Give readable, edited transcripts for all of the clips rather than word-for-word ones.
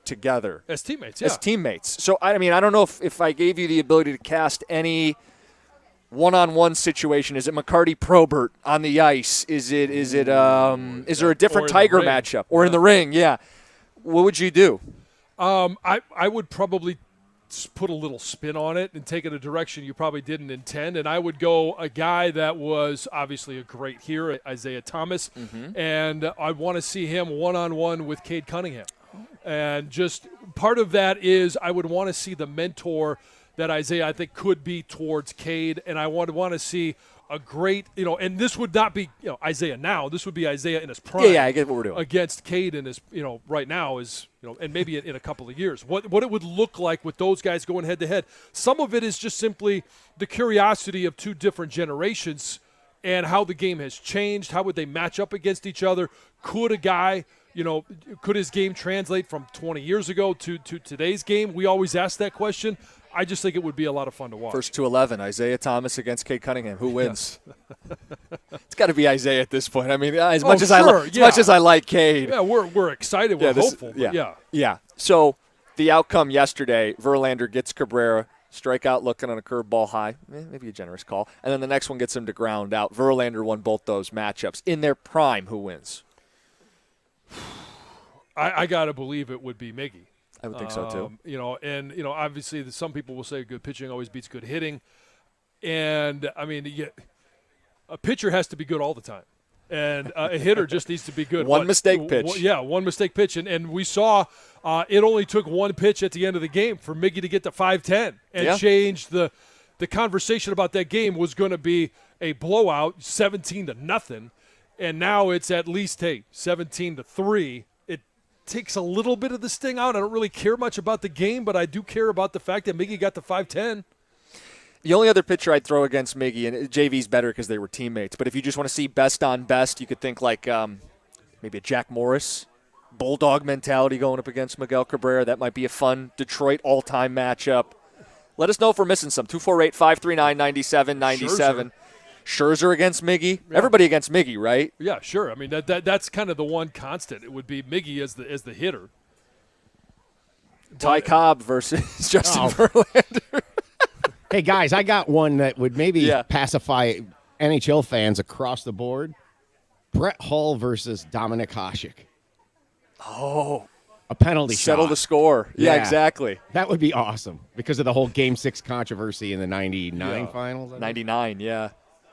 together. As teammates, yeah. As teammates. So, I mean, I don't know if I gave you the ability to cast any one-on-one situation. Is it McCarty Probert on the ice? Is there a different Tiger matchup? Or in the ring, yeah. What would you do? I would probably put a little spin on it and take it a direction you probably didn't intend. And I would go a guy that was obviously a great hero, Isaiah Thomas, and I want to see him one-on-one with Cade Cunningham. And just part of that is I would want to see the mentor that Isaiah, I think, could be towards Cade, and I would want to see a great, and this would not be, Isaiah now. This would be Isaiah in his prime. Yeah, I get what we're doing. Against Cade in his, right now is, and maybe in a couple of years. What it would look like with those guys going head-to-head. Some of it is just simply the curiosity of two different generations and how the game has changed. How would they match up against each other? Could a guy, could his game translate from 20 years ago to today's game? We always ask that question. I just think it would be a lot of fun to watch. First to 11, Isaiah Thomas against Cade Cunningham. Who wins? It's got to be Isaiah at this point. I mean, as much as I like Cade. Yeah, we're excited. We're hopeful. Yeah. So the outcome yesterday, Verlander gets Cabrera, strikeout looking on a curveball high. Maybe a generous call. And then the next one gets him to ground out. Verlander won both those matchups. In their prime, who wins? I got to believe it would be Miggy. I would think so, too. Obviously some people will say good pitching always beats good hitting. And, I mean, a pitcher has to be good all the time. And a hitter just needs to be good. One mistake pitch. One mistake pitch. And we saw it only took one pitch at the end of the game for Miggy to get to 5-10 and change the conversation about that game was going to be a blowout, 17-0. And now it's at least, 17-3. Takes a little bit of the sting out. I don't really care much about the game, but I do care about the fact that Miggy got the 5-10. The only other pitcher I'd throw against Miggy, and JV's better because they were teammates, but if you just want to see best on best, you could think like maybe a Jack Morris, bulldog mentality going up against Miguel Cabrera. That might be a fun Detroit all-time matchup. Let us know if we're missing some. 248-539-9797. Scherzer against Miggy. Yeah. Everybody against Miggy, right? Yeah, sure. I mean, that's kind of the one constant. It would be Miggy as the hitter. Ty Cobb versus Justin Verlander. Hey, guys, I got one that would maybe pacify NHL fans across the board. Brett Hull versus Dominik Hasek. Oh. A penalty Settle shot. the score. Yeah, exactly. That would be awesome because of the whole Game 6 controversy in the 99 finals. 99, yeah.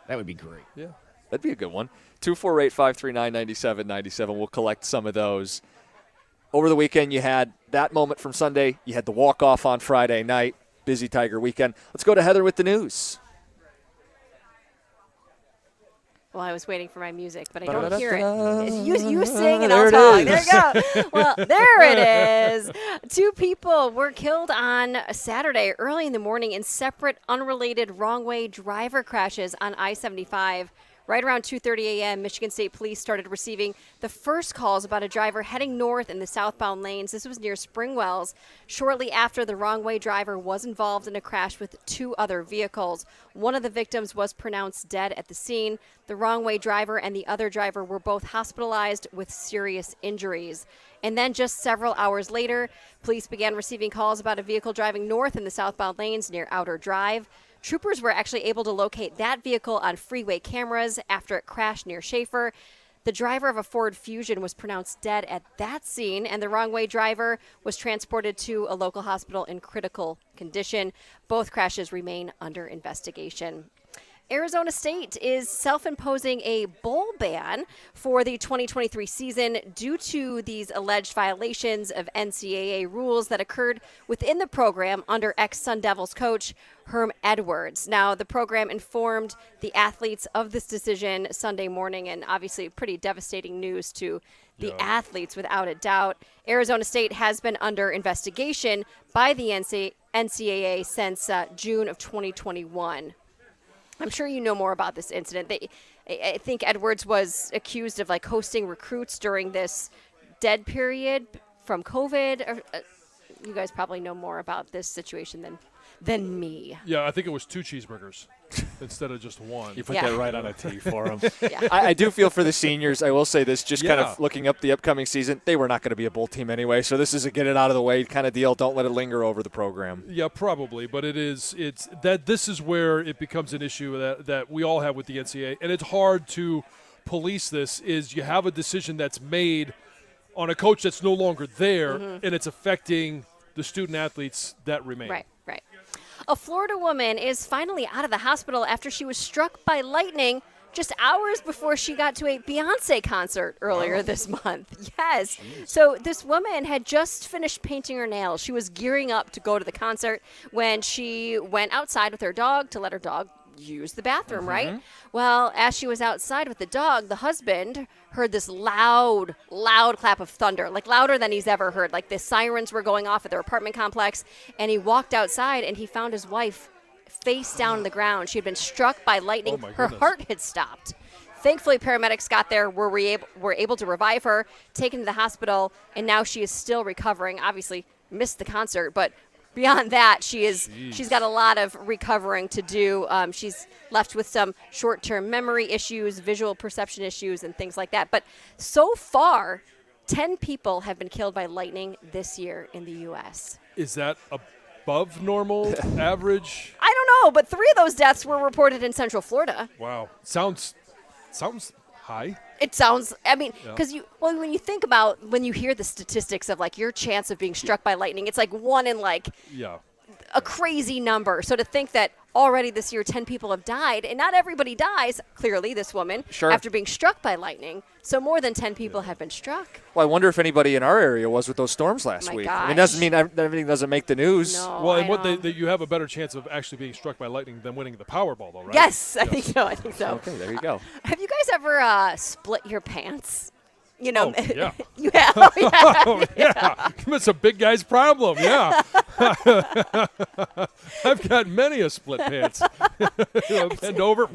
That would be great. Yeah. That'd be a good one. 248-539-9797. We'll collect some of those. Over the weekend, you had that moment from Sunday. You had the walk-off on Friday night. Busy Tiger weekend. Let's go to Heather with the news. Well, I was waiting for my music, but I don't hear it. You sing and I'll talk. There you go. Well, there it is. 2 people were killed on Saturday early in the morning in separate, unrelated, wrong-way driver crashes on I-75. Right around 2:30 a.m., Michigan State Police started receiving the first calls about a driver heading north in the southbound lanes. This was near Springwells. Shortly after, the wrong-way driver was involved in a crash with 2 other vehicles. One of the victims was pronounced dead at the scene. The wrong-way driver and the other driver were both hospitalized with serious injuries. And then just several hours later, police began receiving calls about a vehicle driving north in the southbound lanes near Outer Drive. Troopers were actually able to locate that vehicle on freeway cameras after it crashed near Schaefer. The driver of a Ford Fusion was pronounced dead at that scene, and the wrong-way driver was transported to a local hospital in critical condition. Both crashes remain under investigation. Arizona State is self-imposing a bowl ban for the 2023 season due to these alleged violations of NCAA rules that occurred within the program under ex-Sun Devils coach Herm Edwards. Now, the program informed the athletes of this decision Sunday morning, and obviously pretty devastating news to the athletes without a doubt. Arizona State has been under investigation by the NCAA since June of 2021. I'm sure you know more about this incident. I think Edwards was accused of hosting recruits during this dead period from COVID. You guys probably know more about this situation than me. Yeah, I think it was 2 cheeseburgers. instead of just one. You put that right on a tee for them. Yeah. I do feel for the seniors. I will say this, just kind of looking up the upcoming season, they were not going to be a bowl team anyway, so this is a get it out of the way kind of deal. Don't let it linger over the program. Yeah, probably, but it's that this is where it becomes an issue that we all have with the NCAA, and it's hard to police this. Is you have a decision that's made on a coach that's no longer there, and it's affecting the student athletes that remain. Right. A Florida woman is finally out of the hospital after she was struck by lightning just hours before she got to a Beyonce concert earlier this month. Yes. Jeez. So this woman had just finished painting her nails. She was gearing up to go to the concert when she went outside with her dog to let her dog use the bathroom, right? Well, as she was outside with the dog, the husband heard this loud clap of thunder, like louder than he's ever heard. Like the sirens were going off at their apartment complex, and he walked outside and he found his wife face down on the ground. She had been struck by lightning. Her heart had stopped. Thankfully, paramedics got there, were able to revive her, taken to the hospital, and now she is still recovering. Obviously, missed the concert, but beyond that, she's got a lot of recovering to do. She's left with some short-term memory issues, visual perception issues, and things like that. But so far, 10 people have been killed by lightning this year in the U.S. Is that above normal, average? I don't know, but 3 of those deaths were reported in Central Florida. Wow. Sounds high. It sounds, I mean, because when you think about, when you hear the statistics of like your chance of being struck by lightning, it's like 1 in like a crazy number. So to think that already this year 10 people have died, and not everybody dies, clearly this woman, after being struck by lightning. So more than 10 people have been struck. Well, I wonder if anybody in our area was with those storms last week. Gosh. I mean, it doesn't mean everything doesn't make the news. No, well, and you have a better chance of actually being struck by lightning than winning the Powerball, though, right? Yes, I think so. Okay, there you go. Have you guys ever split your pants? You know, yeah. You have. Oh, yeah. It's a big guy's problem. Yeah. I've got many a split pants. Bend over.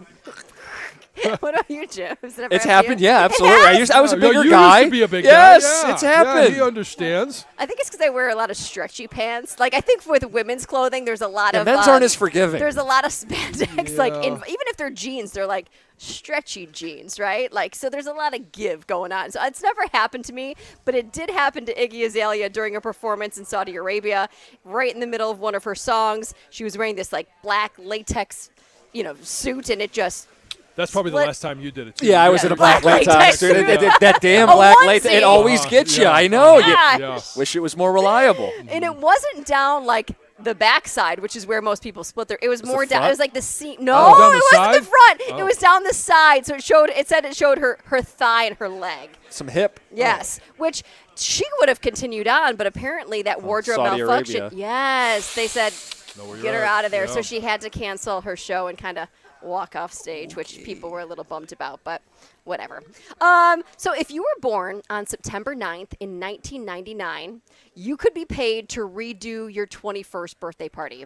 What about you, Jim? It's happened, yeah, absolutely. I was a bigger you guy. Used to be a big yes, guy. Yeah. it's happened. Yeah, he understands. I think it's because I wear a lot of stretchy pants. Like I think with women's clothing, there's a lot of men's aren't as forgiving. There's a lot of spandex. Like even if they're jeans, they're like stretchy jeans, right? Like so, there's a lot of give going on. So it's never happened to me, but it did happen to Iggy Azalea during a performance in Saudi Arabia, right in the middle of one of her songs. She was wearing this like black latex, suit, and it just. That's probably the last time you did it, too. Yeah, I was in a black latex suit. That damn black latex, it always gets you. I know. You wish it was more reliable. And it wasn't down like the backside, which is where most people split their. It was more down. It was like the seam. No, it wasn't the front. It was down the side. So it showed her thigh and her leg. Some hip. Yes, which she would have continued on, but apparently that wardrobe malfunction. Arabia. Yes, they said get her out of there. Yeah. So she had to cancel her show and kind of walk off stage, which people were a little bummed about, but whatever. So if you were born on September 9th in 1999, you could be paid to redo your 21st birthday party.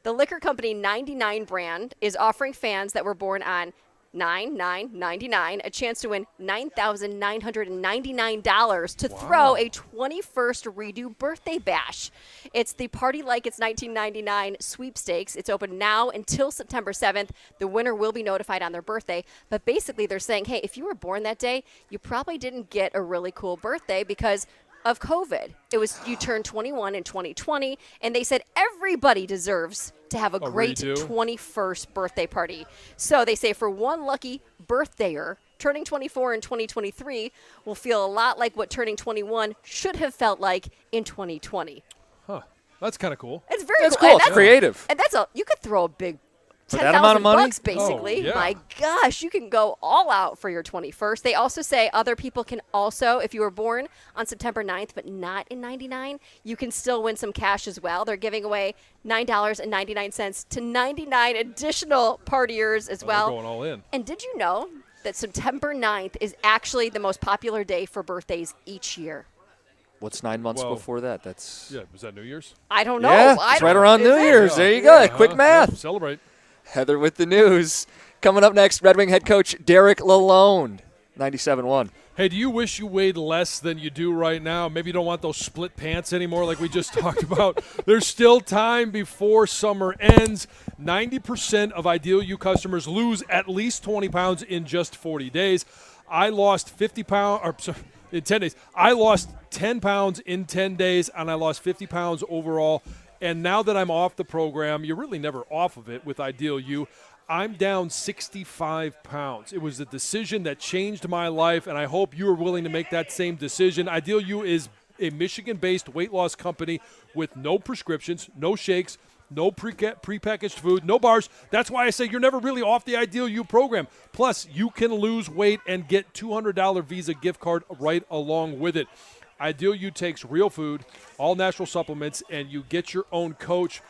The liquor company 99 brand is offering fans that were born on 9/9/99 a chance to win $9,999 to throw a 21st redo birthday bash. It's the Party Like It's 1999 sweepstakes. It's open now until September 7th. The winner will be notified on their birthday. But basically they're saying, hey, if you were born that day, you probably didn't get a really cool birthday because of COVID. You turned 21 in 2020, and they said everybody deserves to have a great redo. 21st birthday party. So they say for one lucky birthdayer, turning 24 in 2023 will feel a lot like what turning 21 should have felt like in 2020. Huh. That's kind of cool. It's very cool. And it's creative. And you could throw a big for that amount of money, $10,000 basically. Oh, yeah. My gosh, you can go all out for your 21st. They also say other people can also, if you were born on September 9th but not in 99, you can still win some cash as well. They're giving away $9.99 to 99 additional partiers as well. They're going all in. And did you know that September 9th is actually the most popular day for birthdays each year? What's 9 months before that? That's was that New Year's? I don't know. Yeah, it's right around New Year's. There you go. Quick math. Yeah, celebrate. Heather with the news. Coming up next, Red Wing head coach Derek Lalonde, 97.1. Hey, do you wish you weighed less than you do right now? Maybe you don't want those split pants anymore like we just talked about. There's still time before summer ends. 90% of Ideal You customers lose at least 20 pounds in just 40 days. I lost 50 pounds in 10 days. I lost 10 pounds in 10 days, and I lost 50 pounds overall. And now that I'm off the program, you're really never off of it with Ideal You. I'm down 65 pounds. It was a decision that changed my life, and I hope you are willing to make that same decision. Ideal You is a Michigan-based weight loss company with no prescriptions, no shakes, no prepackaged food, no bars. That's why I say you're never really off the Ideal You program. Plus, you can lose weight and get $200 Visa gift card right along with it. Ideal You takes real food, all natural supplements, and you get your own coach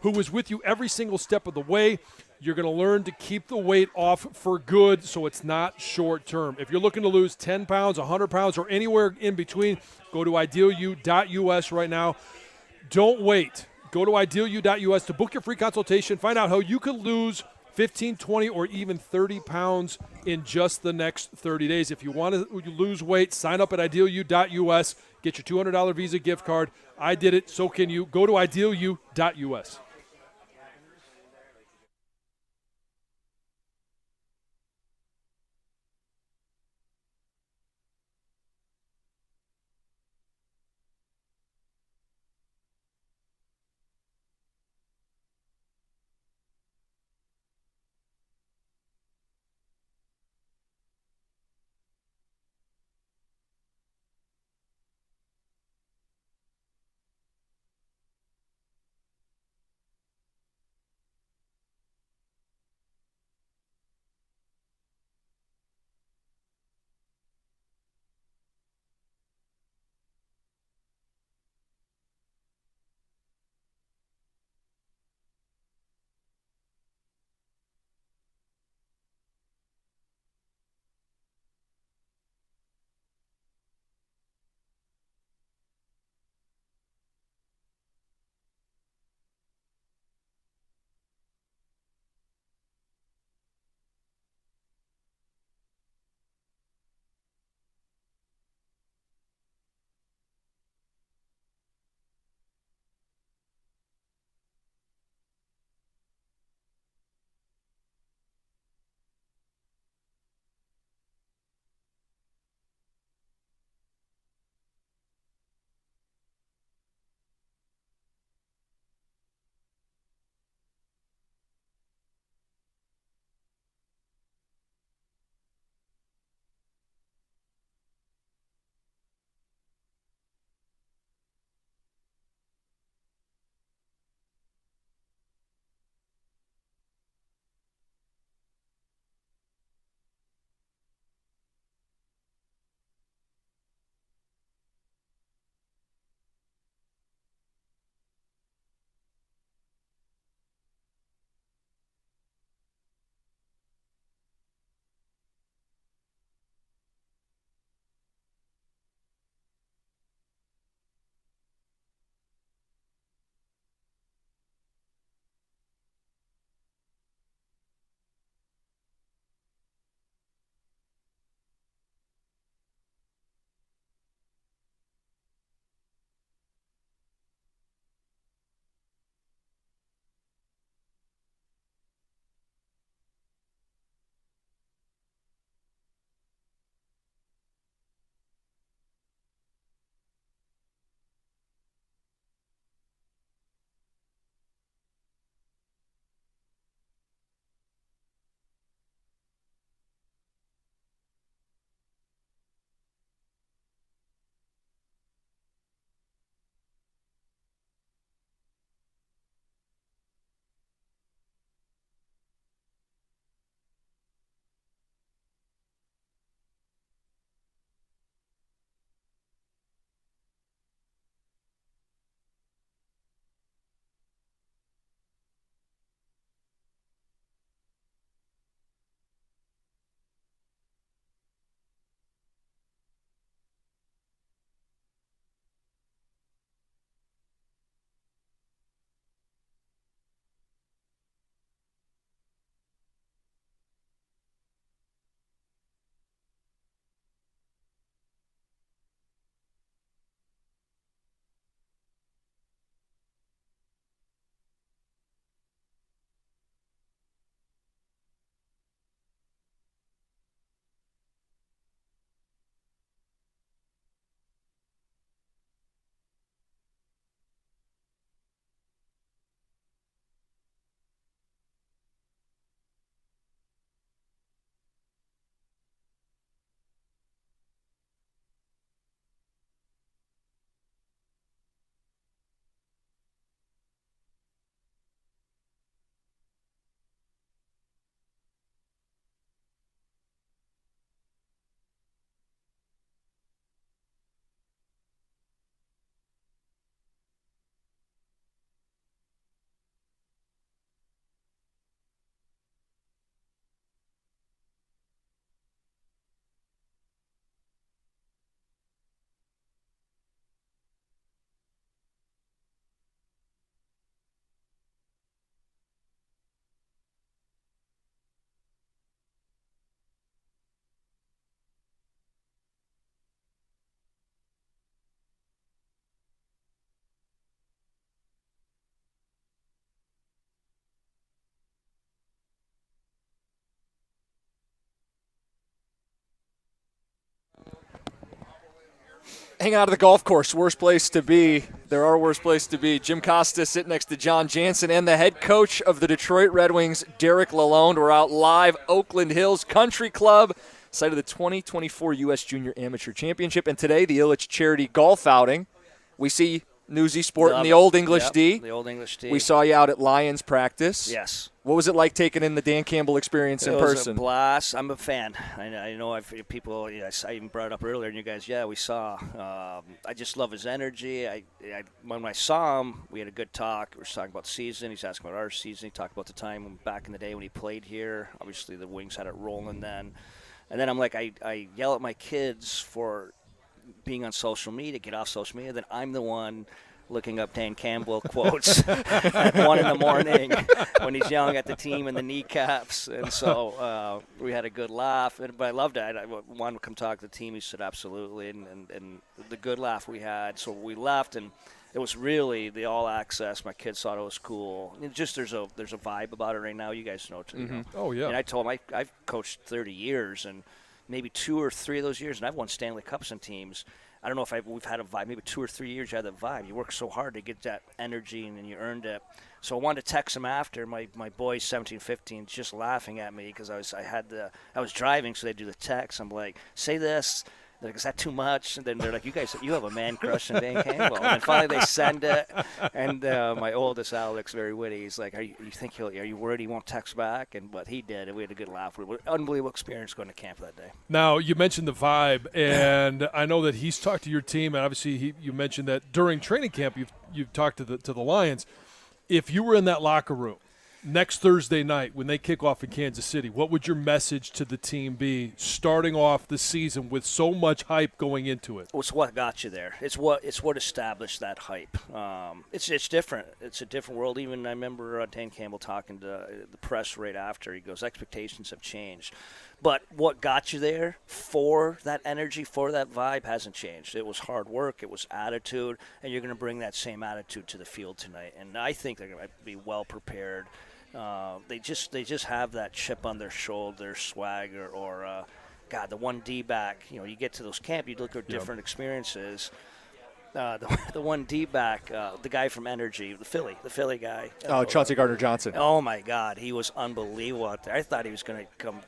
who is with you every single step of the way. You're going to learn to keep the weight off for good so it's not short term. If you're looking to lose 10 pounds, 100 pounds, or anywhere in between, go to idealu.us right now. Don't wait. Go to idealu.us to book your free consultation. Find out how you can lose 15, 20, or even 30 pounds in just the next 30 days. If you want to lose weight, sign up at idealu.us. Get your $200 Visa gift card. I did it. So can you. Go to idealu.us. hanging out at the golf course, worst place to be. There are worse places to be. Jim Costa sitting next to John Jansen and the head coach of the Detroit Red Wings, Derek Lalonde. We're out live, Oakland Hills Country Club, site of the 2024 U.S. Junior Amateur Championship. And today, the Ilitch Charity Golf Outing. We see Newsy sporting the Old English D. The Old English D. We saw you out at Lions practice. Yes. What was it like taking in the Dan Campbell experience in person? It was a blast. I'm a fan. I know people. I even brought it up earlier, and you guys, we saw. I just love his energy. When I saw him, we had a good talk. We were talking about the season. He's asking about our season. He talked about the time back in the day when he played here. Obviously, the Wings had it rolling then. And then I'm like, I yell at my kids for being on social media, get off social media. Then I'm the one looking up Dan Campbell quotes at 1 a.m. when he's yelling at the team in the kneecaps. And so we had a good laugh. But I loved it. I wanted to come talk to the team. He said absolutely. And the good laugh we had. So we left, and it was really the all access. My kids thought it was cool. And just there's a vibe about it right now. You guys know too. Mm-hmm. You know? Oh, yeah. And I told him I've coached 30 years, and maybe 2 or 3 of those years, and I've won Stanley Cups on teams. I don't know if we've had a vibe. Maybe 2 or 3 years you had that vibe. You work so hard to get that energy, and then you earned it. So I wanted to text him after. My boys, 17, 15, just laughing at me because I was driving, so they do the text. I'm like, say this. They're like, is that too much? And then they're like, you have a man crush on Dan Campbell. And then finally they send it. And my oldest, Alex, very witty, he's like, are you worried he won't text back? But he did, and we had a good laugh. It was an unbelievable experience going to camp that day. Now, you mentioned the vibe, and I know that he's talked to your team, and obviously you mentioned that during training camp you've talked to the Lions. If you were in that locker room next Thursday night when they kick off in Kansas City, what would your message to the team be starting off the season with so much hype going into it? It's what got you there. It's what established that hype. It's different. It's a different world. Even I remember Dan Campbell talking to the press right after. He goes, expectations have changed. But what got you there for that energy, for that vibe hasn't changed. It was hard work. It was attitude. And you're going to bring that same attitude to the field tonight. And I think they're going to be well prepared. They just have that chip on their shoulder, swagger, or the 1D back. You get to those camp, you look at different experiences. The 1D back, the guy from Energy, the Philly guy. Chauncey Gardner-Johnson. Oh my God, he was unbelievable out there. I thought he was going to come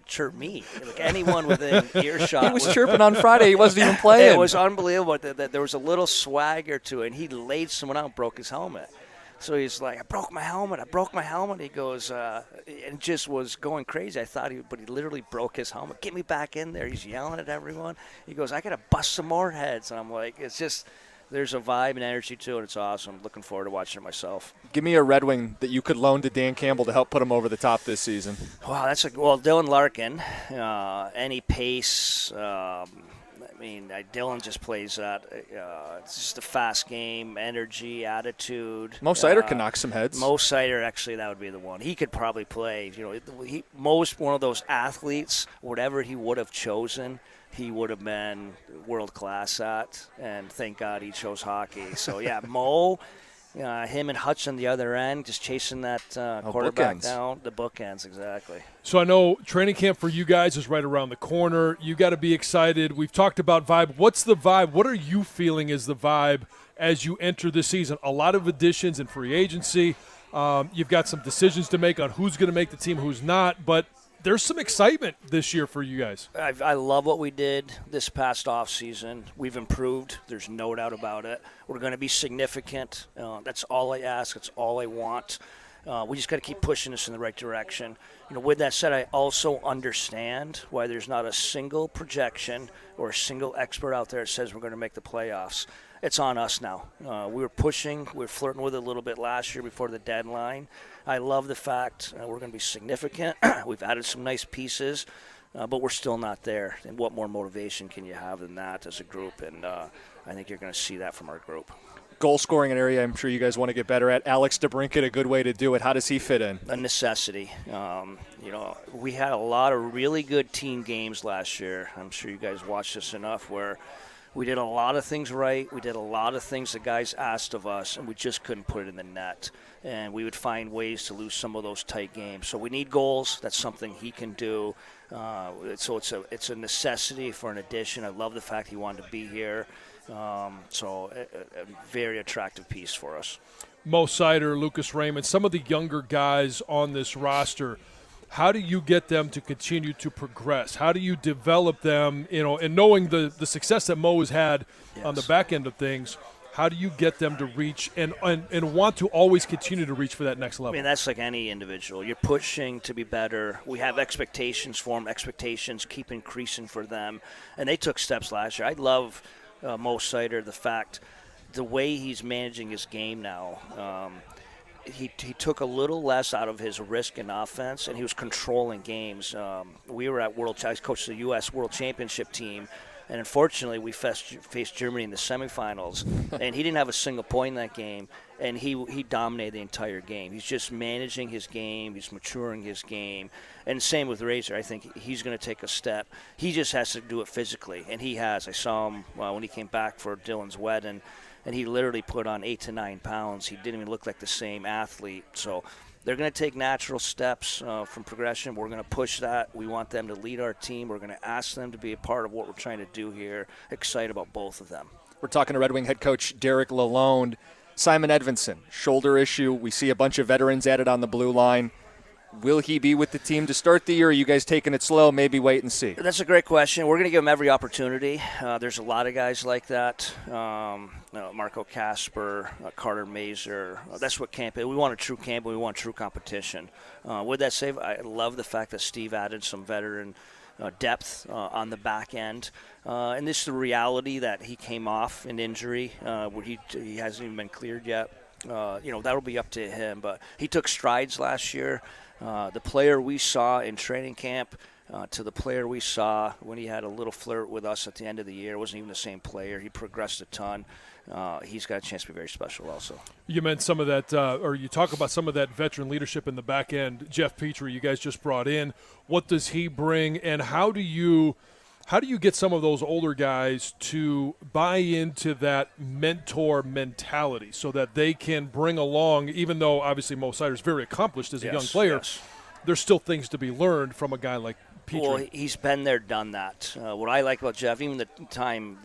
chirp me, like anyone within earshot. He was chirping on Friday. He wasn't even playing. It was unbelievable. That there was a little swagger to it, and he laid someone out and broke his helmet. So he's like, I broke my helmet. He goes, and just was going crazy. I thought but he literally broke his helmet. Get me back in there. He's yelling at everyone. He goes, I got to bust some more heads. And I'm like, it's just, there's a vibe and energy to it. It's awesome. I'm looking forward to watching it myself. Give me a Red Wing that you could loan to Dan Campbell to help put him over the top this season. Wow, Dylan Larkin, any pace, Dylan just plays that. It's just a fast game, energy, attitude. Mo Sider can knock some heads. Mo Sider, actually, that would be the one. He could probably play. One of those athletes, whatever he would have chosen, he would have been world class at. And thank God he chose hockey. So yeah, Mo. Him and Hutch on the other end, just chasing that quarterback down. The bookends, exactly. So I know training camp for you guys is right around the corner. You got to be excited. We've talked about vibe. What's the vibe? What are you feeling is the vibe as you enter this season? A lot of additions in free agency. You've got some decisions to make on who's going to make the team, who's not. But there's some excitement this year for you guys. I love what we did this past offseason. We've improved. There's no doubt about it. We're going to be significant. That's all I ask. That's all I want. We just got to keep pushing this in the right direction. With that said, I also understand why there's not a single projection or a single expert out there that says we're going to make the playoffs. It's on us now. We were pushing. We were flirting with it a little bit last year before the deadline. I love the fact we're going to be significant. We've added some nice pieces, but we're still not there. And what more motivation can you have than that as a group? And I think you're going to see that from our group. Goal scoring, an area I'm sure you guys want to get better at. Alex DeBrincat, a good way to do it. How does he fit in? A necessity. We had a lot of really good team games last year. I'm sure you guys watched this enough where we did a lot of things right. We did a lot of things the guys asked of us, and we just couldn't put it in the net. And we would find ways to lose some of those tight games. So we need goals. That's something he can do. So it's a necessity for an addition. I love the fact he wanted to be here. So a very attractive piece for us. Mo Seider, Lucas Raymond, some of the younger guys on this roster, how do you get them to continue to progress? How do you develop them, and knowing the success that Mo has had on the back end of things, how do you get them to reach and want to always continue to reach for that next level? I mean, that's like any individual. You're pushing to be better. We have expectations for them. Expectations keep increasing for them. And they took steps last year. I love Mo Seider, the way he's managing his game now. He took a little less out of his risk in offense, and he was controlling games. We were at I coached the U.S. World Championship team, and unfortunately we faced Germany in the semifinals, and he didn't have a single point in that game, and he dominated the entire game. He's just managing his game. He's maturing his game. And same with Razor. I think he's going to take a step. He just has to do it physically, and he has. I saw him when he came back for Dylan's wedding, and he literally put on 8 to 9 pounds. He didn't even look like the same athlete. So they're going to take natural steps from progression. We're going to push that. We want them to lead our team. We're going to ask them to be a part of what we're trying to do here. Excited about both of them. We're talking to Red Wing head coach Derek Lalonde. Simon Edvinsson, shoulder issue. We see a bunch of veterans added on the blue line. Will he be with the team to start the year? Or are you guys taking it slow? Maybe wait and see. That's a great question. We're going to give him every opportunity. There's a lot of guys like that. Marco Casper, Carter Mazer. That's what camp is. We want a true camp. We want true competition. With that said, I love the fact that Steve added some veteran depth on the back end. And this is the reality that he came off an injury where he hasn't even been cleared yet. That'll be up to him. But he took strides last year. The player we saw in training camp to the player we saw when he had a little flirt with us at the end of the year wasn't even the same player. He progressed a ton. He's got a chance to be very special also. You meant some of that, or you talk about some of that veteran leadership in the back end. Jeff Petrie, you guys just brought in. What does he bring, and how do you get some of those older guys to buy into that mentor mentality so that they can bring along, even though obviously Mo Seider is very accomplished as a young player, there's still things to be learned from a guy like Petrie. Well, he's been there, done that. What I like about Jeff, even the time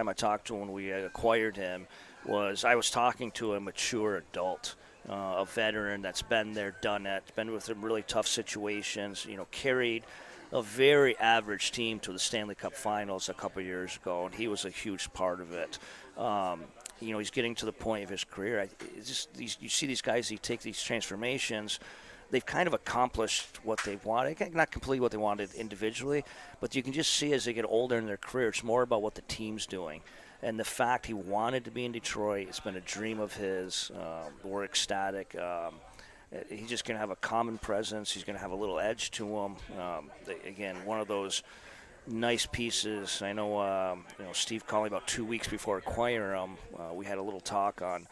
I talked to him when we acquired him, was I was talking to a mature adult, a veteran that's been there, done that, been with some really tough situations, carried a very average team to the Stanley Cup Finals a couple years ago, and he was a huge part of it. He's getting to the point of his career. You see these guys, they take these transformations. They've kind of accomplished what they wanted. Not completely what they wanted individually, but you can just see as they get older in their career, it's more about what the team's doing. And the fact he wanted to be in Detroit, it's been a dream of his. We're ecstatic. He's just going to have a common presence. He's going to have a little edge to him. Again, one of those nice pieces. I know, Steve called me about 2 weeks before acquiring him. We had a little talk on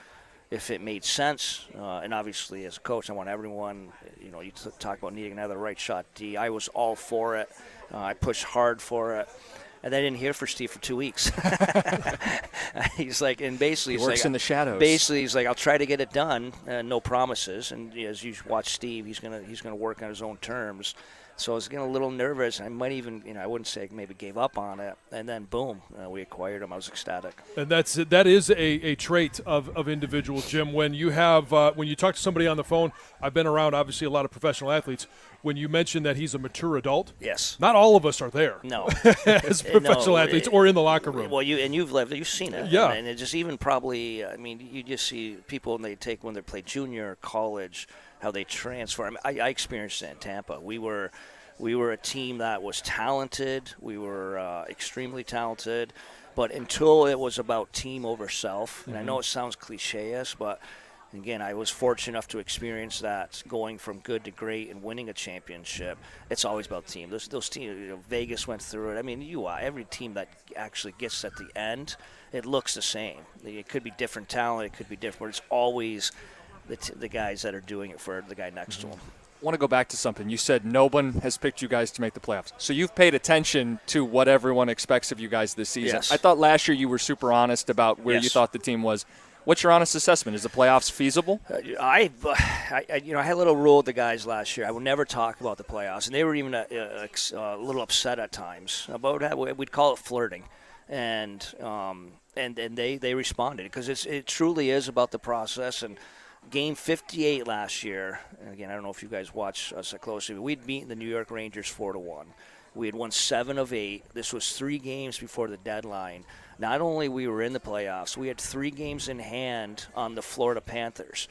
if it made sense. And obviously, as a coach, I want everyone, you talk about needing another right shot D. I was all for it. I pushed hard for it. And I didn't hear from Steve for 2 weeks. He's like, and basically, he works in the shadows. Basically, he's like, I'll try to get it done. No promises. And as you watch Steve, he's gonna work on his own terms. So I was getting a little nervous. I might even, I wouldn't say maybe gave up on it. And then, boom, we acquired him. I was ecstatic. And that is a trait of individuals, Jim. When you have when you talk to somebody on the phone, I've been around obviously a lot of professional athletes. When you mention that he's a mature adult, yes, not all of us are there. No, as professional athletes or in the locker room. Well, you've seen it. Yeah, and it just even probably. You just see people when they play junior, college, how they transfer. I experienced it in Tampa. We were a team that was talented. We were extremely talented, but until it was about team over self, and I know it sounds cliche-ish, but again, I was fortunate enough to experience that, going from good to great and winning a championship. It's always about team. Those teams, Vegas went through it. Every team that actually gets at the end, it looks the same. It could be different talent. It could be different. But it's always the guys that are doing it for the guy next to them. I want to go back to something. You said no one has picked you guys to make the playoffs. So you've paid attention to what everyone expects of you guys this season. Yes. I thought last year you were super honest about where you thought the team was. What's your honest assessment? Is the playoffs feasible? I had a little rule with the guys last year. I would never talk about the playoffs, and they were even a little upset at times about how we'd call it flirting. And and they responded because it truly is about the process. And Game 58 last year, and again, I don't know if you guys watch us that closely, but we'd beaten the New York Rangers 4-1. We had won 7 of 8. This was 3 games before the deadline. Not only we were in the playoffs, we had 3 games in hand on the Florida Panthers.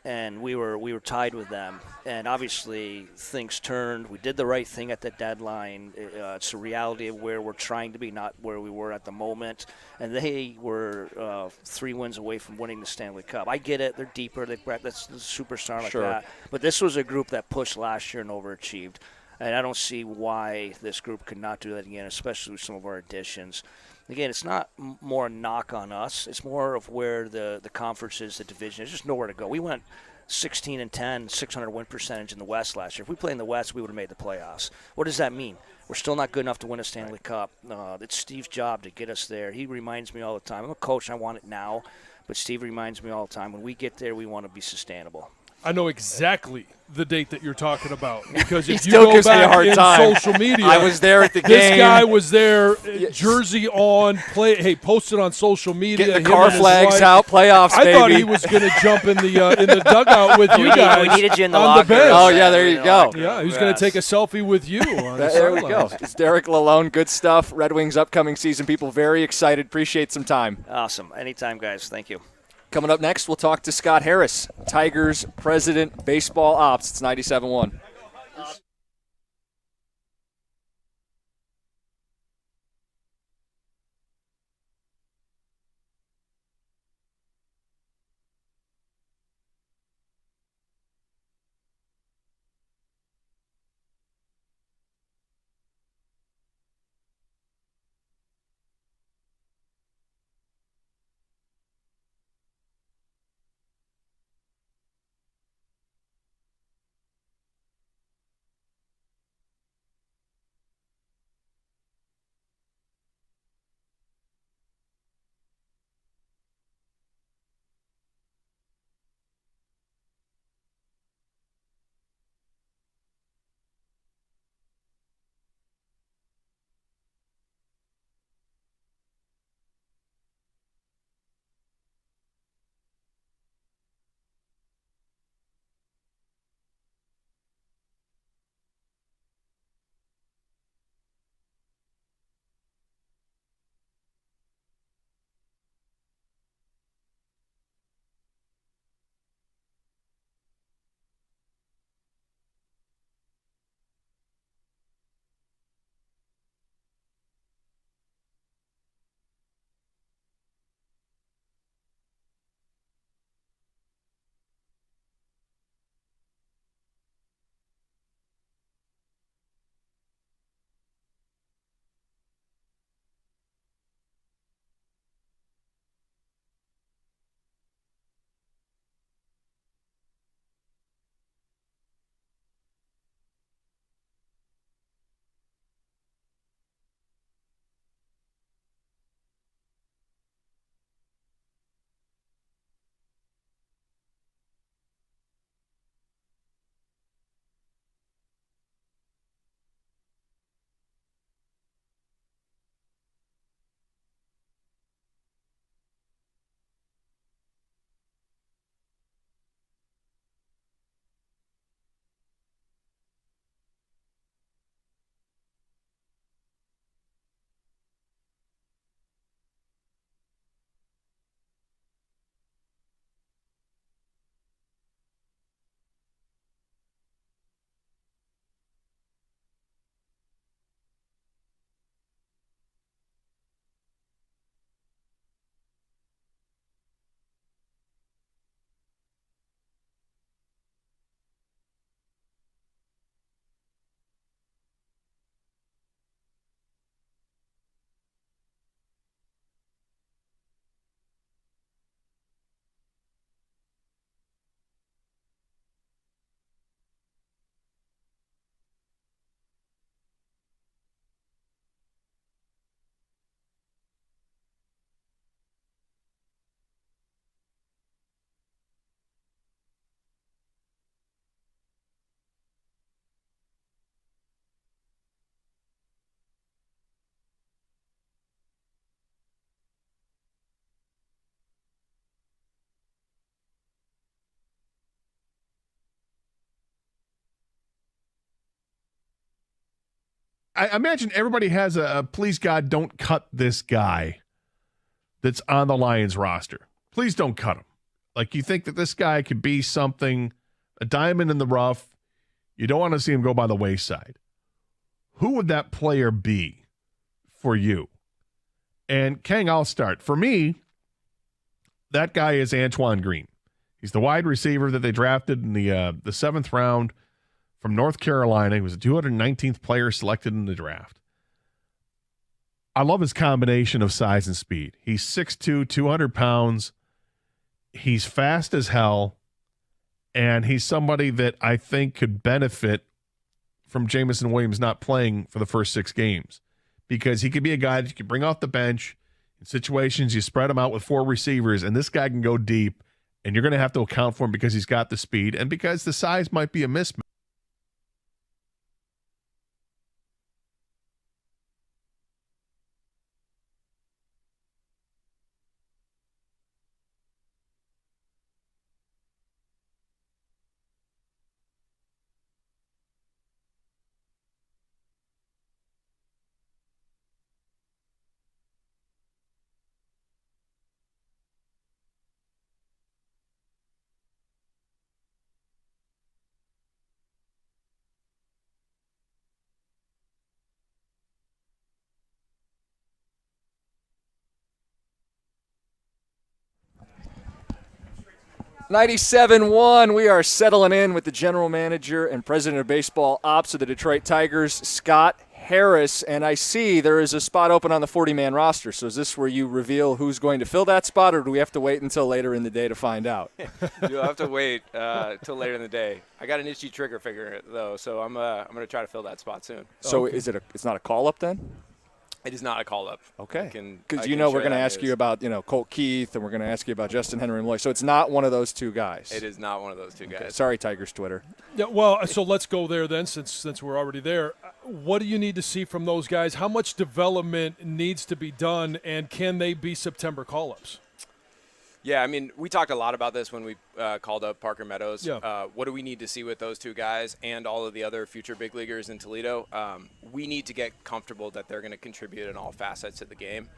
And we were tied with them. And obviously things turned. We did the right thing at the deadline. It's a reality of where we're trying to be, not where we were at the moment. And they were 3 wins away from winning the Stanley Cup. I get it. They're deeper. That's a superstar like that. But this was a group that pushed last year and overachieved. And I don't see why this group could not do that again, especially with some of our additions. Again, it's not more a knock on us. It's more of where the conference is, the division. There's just nowhere to go. We went 16-10, 600 win percentage in the West last year. If we played in the West, we would have made the playoffs. What does that mean? We're still not good enough to win a Stanley Cup. It's Steve's job to get us there. He reminds me all the time. I'm a coach. I want it now. But Steve reminds me all the time, when we get there, we want to be sustainable. I know exactly the date that you're talking about because if you still go gives me a back hard in time. social media, I was there at the game. This guy was there, jersey on, posted on social media. Getting the car flags out, playoffs, I baby. thought he was going to jump in the dugout with you guys. We needed you in the on locker. The bench. Oh yeah, there you go. Yeah, he was going to take a selfie with you. On the there we go. sidelines. It's Derek Lalone. Good stuff. Red Wings upcoming season. People very excited. Appreciate some time. Awesome. Anytime, guys. Thank you. Coming up next, we'll talk to Scott Harris, Tigers president, baseball ops. It's 97.1. I imagine everybody has a please God don't cut this guy that's on the Lions roster. Please don't cut him. Like, you think that this guy could be something, a diamond in the rough. You don't want to see him go by the wayside. Who would that player be for you? And Kang, I'll start. For me, that guy is Antoine Green. He's the wide receiver that they drafted in the seventh round from North Carolina. He was the 219th player selected in the draft. I love his combination of size and speed. He's 6'2", 200 pounds. He's fast as hell, and he's somebody that I think could benefit from Jameson Williams not playing for the first 6 games, because he could be a guy that you could bring off the bench in situations. You spread him out with 4 receivers, and this guy can go deep, and you're going to have to account for him because he's got the speed and because the size might be a mismatch. .97.1, we are settling in with the general manager and president of baseball ops of the Detroit Tigers, Scott Harris. And I see there is a spot open on the 40-man roster. So is this where you reveal who's going to fill that spot, or do we have to wait until later in the day to find out? You'll have to wait till later in the day. I got an itchy trigger finger, though, so I'm going to try to fill that spot soon. So okay. It's not a call-up then? It is not a call-up. Okay. Because we're going to ask you about, Colt Keith, and we're going to ask you about Justin Henry Malloy. So it's not one of those two guys. It is not one of those two guys. Okay. Sorry, Tigers Twitter. Yeah, well, so let's go there then, since we're already there. What do you need to see from those guys? How much development needs to be done, and can they be September call-ups? Yeah, I mean, we talked a lot about this when we called up Parker Meadows. Yeah. What do we need to see with those two guys and all of the other future big leaguers in Toledo? We need to get comfortable that they're going to contribute in all facets of the game.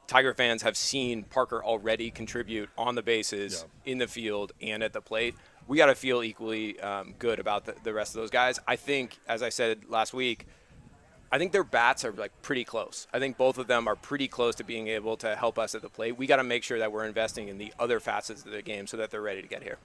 Tiger fans have seen Parker already contribute on the bases, in the field, and at the plate. We got to feel equally good about the rest of those guys. I think, as I said last week, I think their bats are pretty close. I think both of them are pretty close to being able to help us at the plate. We got to make sure that we're investing in the other facets of the game so that they're ready to get here.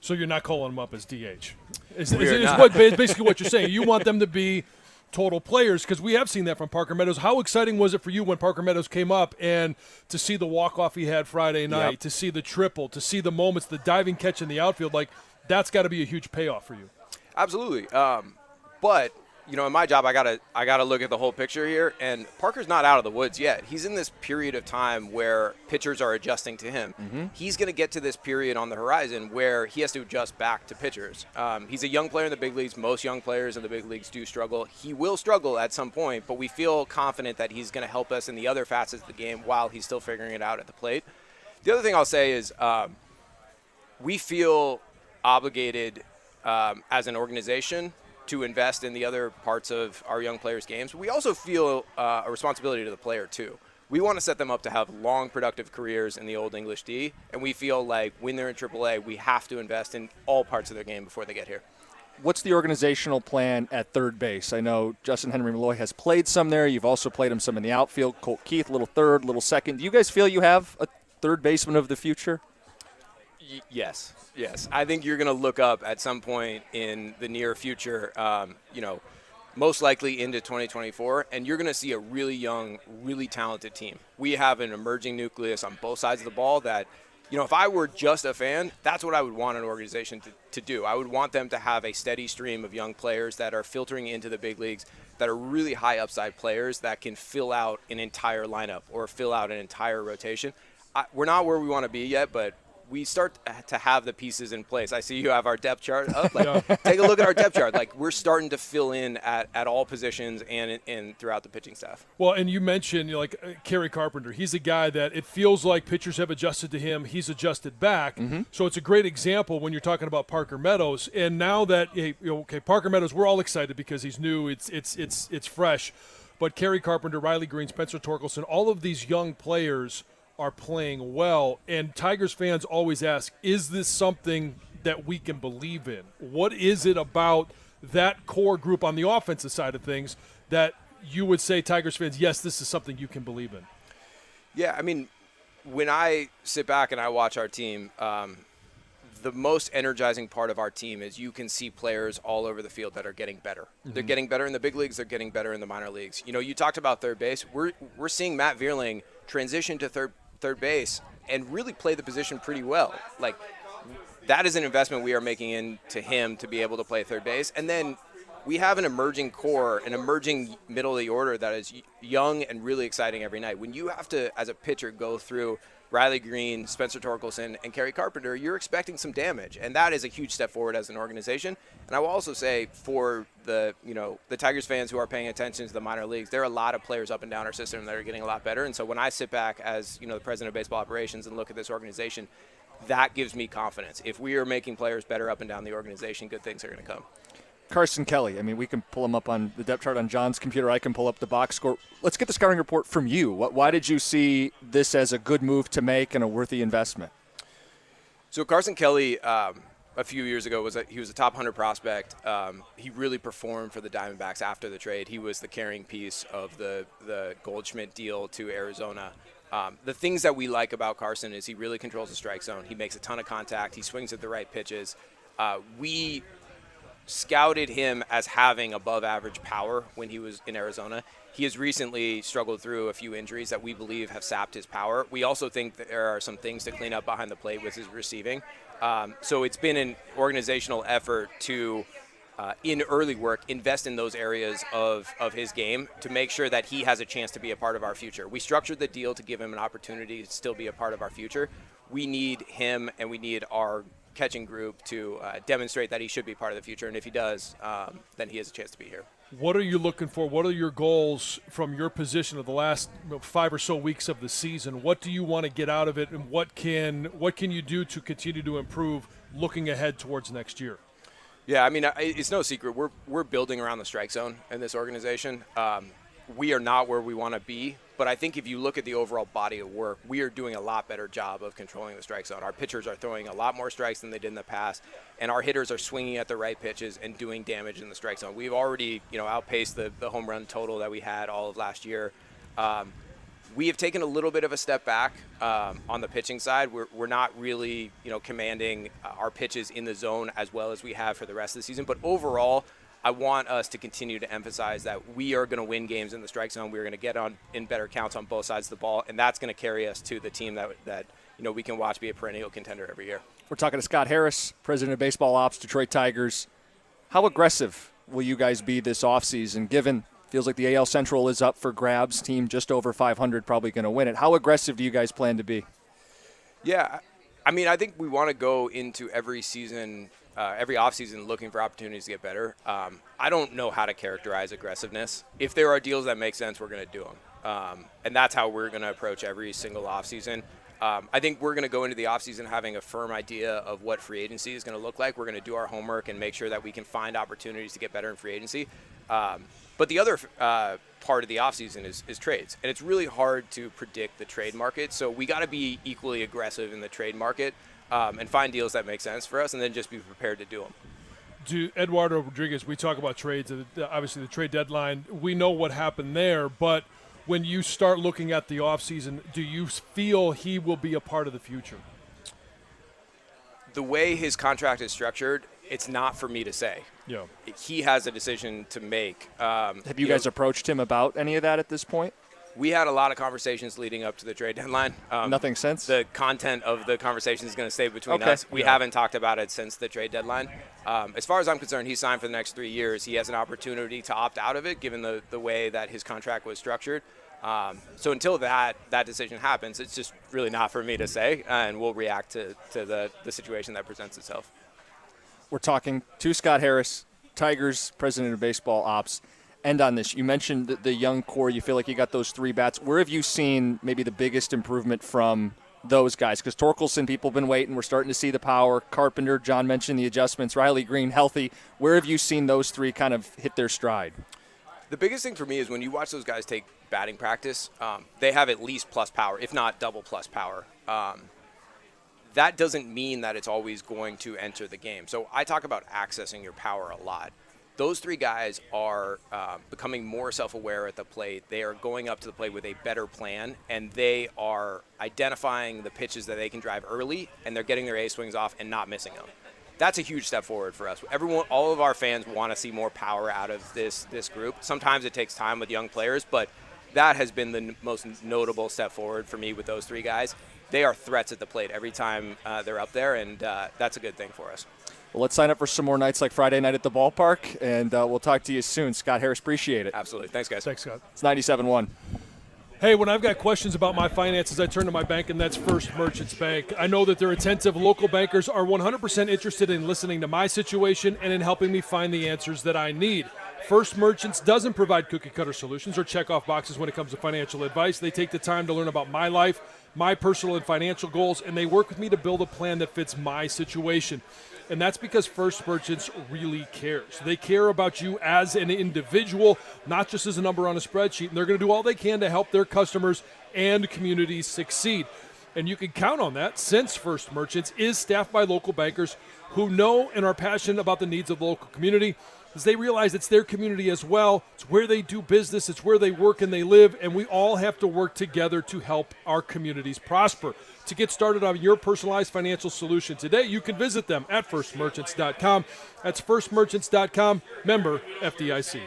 So you're not calling them up as DH? Is basically what you're saying. You want them to be total players, because we have seen that from Parker Meadows. How exciting was it for you when Parker Meadows came up and to see the walk-off he had Friday night, to see the triple, to see the moments, the diving catch in the outfield? That's got to be a huge payoff for you. Absolutely. But in my job, I gotta look at the whole picture here, and Parker's not out of the woods yet. He's in this period of time where pitchers are adjusting to him. Mm-hmm. He's going to get to this period on the horizon where he has to adjust back to pitchers. He's a young player in the big leagues. Most young players in the big leagues do struggle. He will struggle at some point, but we feel confident that he's going to help us in the other facets of the game while he's still figuring it out at the plate. The other thing I'll say is we feel obligated as an organization to invest in the other parts of our young players' games. We also feel a responsibility to the player, too. We want to set them up to have long, productive careers in the Old English D, and we feel like when they're in AAA, we have to invest in all parts of their game before they get here. What's the organizational plan at third base? I know Justin Henry Malloy has played some there. You've also played him some in the outfield. Colt Keith, little third, little second. Do you guys feel you have a third baseman of the future? Yes. I think you're going to look up at some point in the near future, most likely into 2024, and you're going to see a really young, really talented team. We have an emerging nucleus on both sides of the ball that, if I were just a fan, that's what I would want an organization to do. I would want them to have a steady stream of young players that are filtering into the big leagues, that are really high upside players that can fill out an entire lineup or fill out an entire rotation. We're not where we want to be yet, but we start to have the pieces in place. I see you have our depth chart up. Take a look at our depth chart. Like, we're starting to fill in at all positions and throughout the pitching staff. Well, and you mentioned Kerry Carpenter. He's a guy that it feels like pitchers have adjusted to him. He's adjusted back. Mm-hmm. So it's a great example when you're talking about Parker Meadows. And now that Parker Meadows, we're all excited because he's new. It's fresh. But Kerry Carpenter, Riley Green, Spencer Torkelson, all of these young players are playing well. And Tigers fans always ask, is this something that we can believe in? What is it about that core group on the offensive side of things that you would say, Tigers fans, yes, this is something you can believe in? Yeah, I mean, when I sit back and I watch our team, the most energizing part of our team is you can see players all over the field that are getting better. Mm-hmm. They're getting better in the big leagues. They're getting better in the minor leagues. You talked about third base. We're seeing Matt Vierling transition to third base and really play the position pretty well. Like, that is an investment we are making into him to be able to play third base. And then we have an emerging core, an emerging middle of the order that is young and really exciting every night. When you have to, as a pitcher, go through Riley Green, Spencer Torkelson, and Kerry Carpenter, you're expecting some damage, and that is a huge step forward as an organization. And I will also say, for the Tigers fans who are paying attention to the minor leagues, there are a lot of players up and down our system that are getting a lot better. And so when I sit back as the president of baseball operations and look at this organization, that gives me confidence. If we are making players better up and down the organization, good things are going to come. Carson Kelly, I mean, we can pull him up on the depth chart on John's computer. I can pull up the box score. Let's get the scouting report from you. Why did you see this as a good move to make and a worthy investment? So Carson Kelly, a few years ago, he was a top 100 prospect. He really performed for the Diamondbacks after the trade. He was the carrying piece of the Goldschmidt deal to Arizona. The things that we like about Carson is he really controls the strike zone. He makes a ton of contact. He swings at the right pitches. We scouted him as having above average power when he was in Arizona. He has recently struggled through a few injuries that we believe have sapped his power. We also think that there are some things to clean up behind the plate with his receiving. So it's been an organizational effort to, in early work, invest in those areas of his game to make sure that he has a chance to be a part of our future. We structured the deal to give him an opportunity to still be a part of our future. We need him and we need our catching group to demonstrate that he should be part of the future, and if he does, then he has a chance to be here. What are you looking for? What are your goals from your position of the last 5 or so weeks of the season? What do you want to get out of it, and what can you do to continue to improve looking ahead towards next year? Yeah, I mean, it's no secret. We're building around the strike zone in this organization. We are not where we want to be, but I think if you look at the overall body of work, we are doing a lot better job of controlling the strike zone. Our pitchers are throwing a lot more strikes than they did in the past, and our hitters are swinging at the right pitches and doing damage in the strike zone. We've already, outpaced the home run total that we had all of last year. We have taken a little bit of a step back on the pitching side. We're not really, commanding our pitches in the zone as well as we have for the rest of the season, but overall, I want us to continue to emphasize that we are going to win games in the strike zone. We're going to get in better counts on both sides of the ball, and that's going to carry us to the team that we can watch be a perennial contender every year. We're talking to Scott Harris, president of baseball ops, Detroit Tigers. How aggressive will you guys be this offseason, given feels like the AL Central is up for grabs, team just over 500 probably going to win it. How aggressive do you guys plan to be? Yeah, I mean, I think we want to go into every season every offseason looking for opportunities to get better. I don't know how to characterize aggressiveness. If there are deals that make sense, we're going to do them. And that's how we're going to approach every single offseason. I think we're going to go into the offseason having a firm idea of what free agency is going to look like. We're going to do our homework and make sure that we can find opportunities to get better in free agency. But the other part of the offseason is trades. And it's really hard to predict the trade market. So we got to be equally aggressive in the trade market. And find deals that make sense for us, and then just be prepared to do them. To Eduardo Rodriguez, we talk about trades. Obviously, the trade deadline, we know what happened there. But when you start looking at the offseason, do you feel he will be a part of the future? The way his contract is structured, it's not for me to say. Yeah. He has a decision to make. Have you guys approached him about any of that at this point? We had a lot of conversations leading up to the trade deadline. Nothing since? The content of the conversation is going to stay between us. We haven't talked about it since the trade deadline. As far as I'm concerned, he's signed for the next 3 years. He has an opportunity to opt out of it, given the way that his contract was structured. So until that decision happens, it's just really not for me to say, and we'll react to the situation that presents itself. We're talking to Scott Harris, Tigers president of baseball ops. End on this. You mentioned the young core. You feel like you got those 3 bats. Where have you seen maybe the biggest improvement from those guys? Because Torkelson, people have been waiting. We're starting to see the power. Carpenter, John mentioned the adjustments. Riley Green, healthy. Where have you seen those 3 kind of hit their stride? The biggest thing for me is when you watch those guys take batting practice, they have at least plus power, if not double plus power. That doesn't mean that it's always going to enter the game. So I talk about accessing your power a lot. Those 3 guys are becoming more self-aware at the plate. They are going up to the plate with a better plan, and they are identifying the pitches that they can drive early, and they're getting their A swings off and not missing them. That's a huge step forward for us. All of our fans want to see more power out of this group. Sometimes it takes time with young players, but that has been the most notable step forward for me with those 3 guys. They are threats at the plate every time they're up there, and that's a good thing for us. Well, let's sign up for some more nights like Friday night at the ballpark, and we'll talk to you soon. Scott Harris, appreciate it. Absolutely. Thanks, guys. Thanks, Scott. It's 97.1. Hey, when I've got questions about my finances, I turn to my bank, and that's First Merchants Bank. I know that their attentive local bankers are 100% interested in listening to my situation and in helping me find the answers that I need. First Merchants doesn't provide cookie-cutter solutions or check-off boxes when it comes to financial advice. They take the time to learn about my life, my personal and financial goals, and they work with me to build a plan that fits my situation. And that's because First Merchants really cares. They care about you as an individual, not just as a number on a spreadsheet. And they're going to do all they can to help their customers and communities succeed. And you can count on that, since First Merchants is staffed by local bankers who know and are passionate about the needs of the local community, as they realize it's their community as well. It's where they do business, it's where they work and they live, and we all have to work together to help our communities prosper. To get started on your personalized financial solution today, you can visit them at firstmerchants.com. That's firstmerchants.com, member FDIC.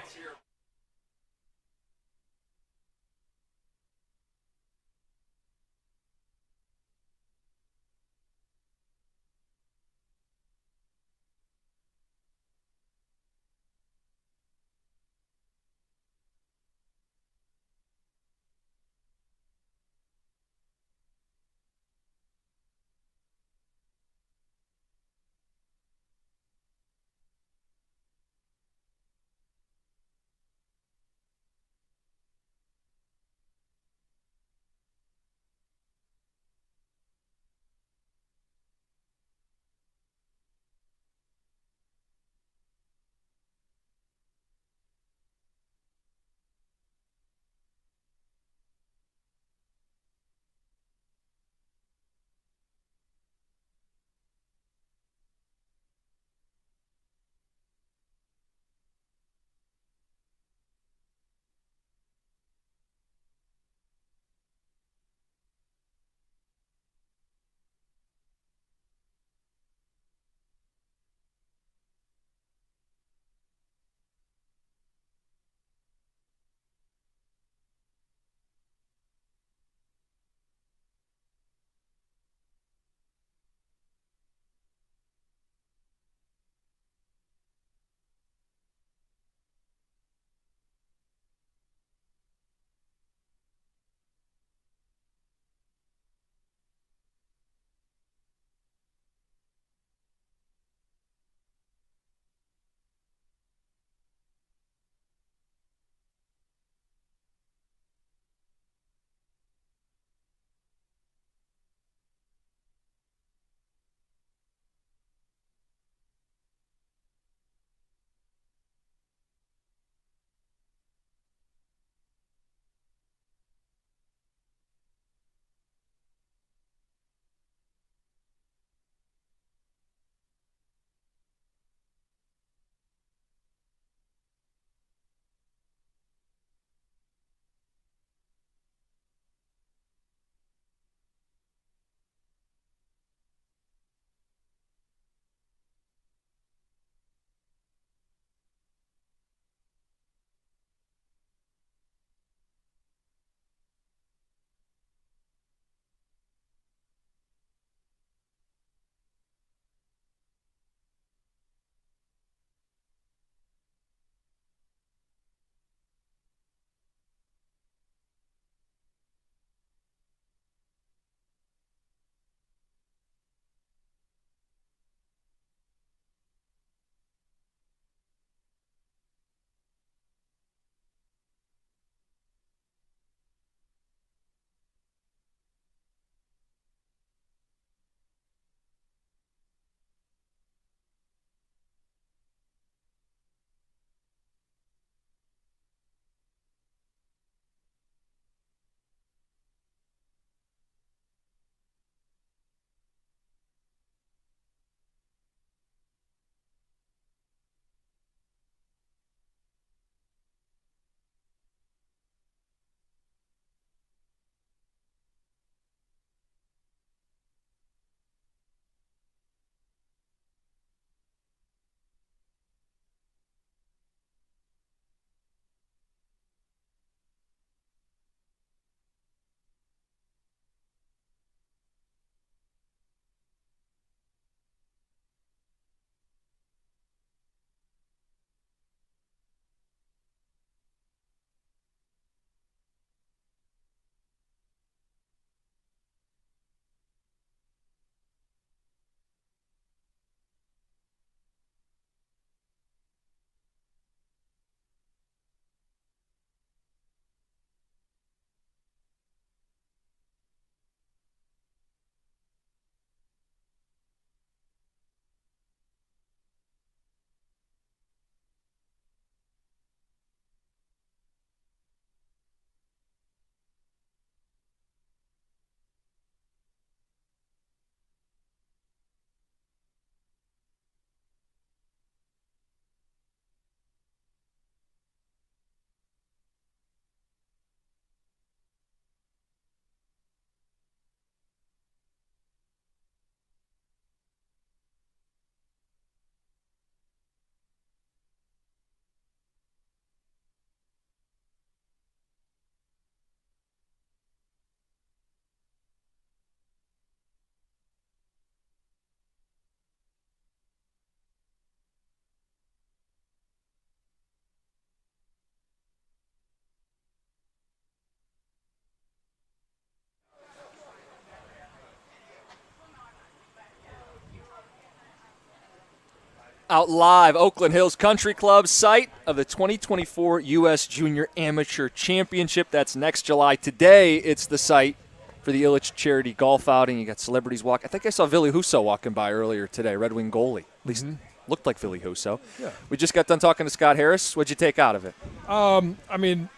out live, Oakland Hills Country Club, site of the 2024 U.S. Junior Amateur Championship. That's next July. Today, it's the site for the Ilitch Charity Golf Outing. You got celebrities walk. I think I saw Ville Husso walking by earlier today, Red Wing goalie. At least looked like Ville Husso. Yeah. We just got done talking to Scott Harris. What'd you take out of it? I mean,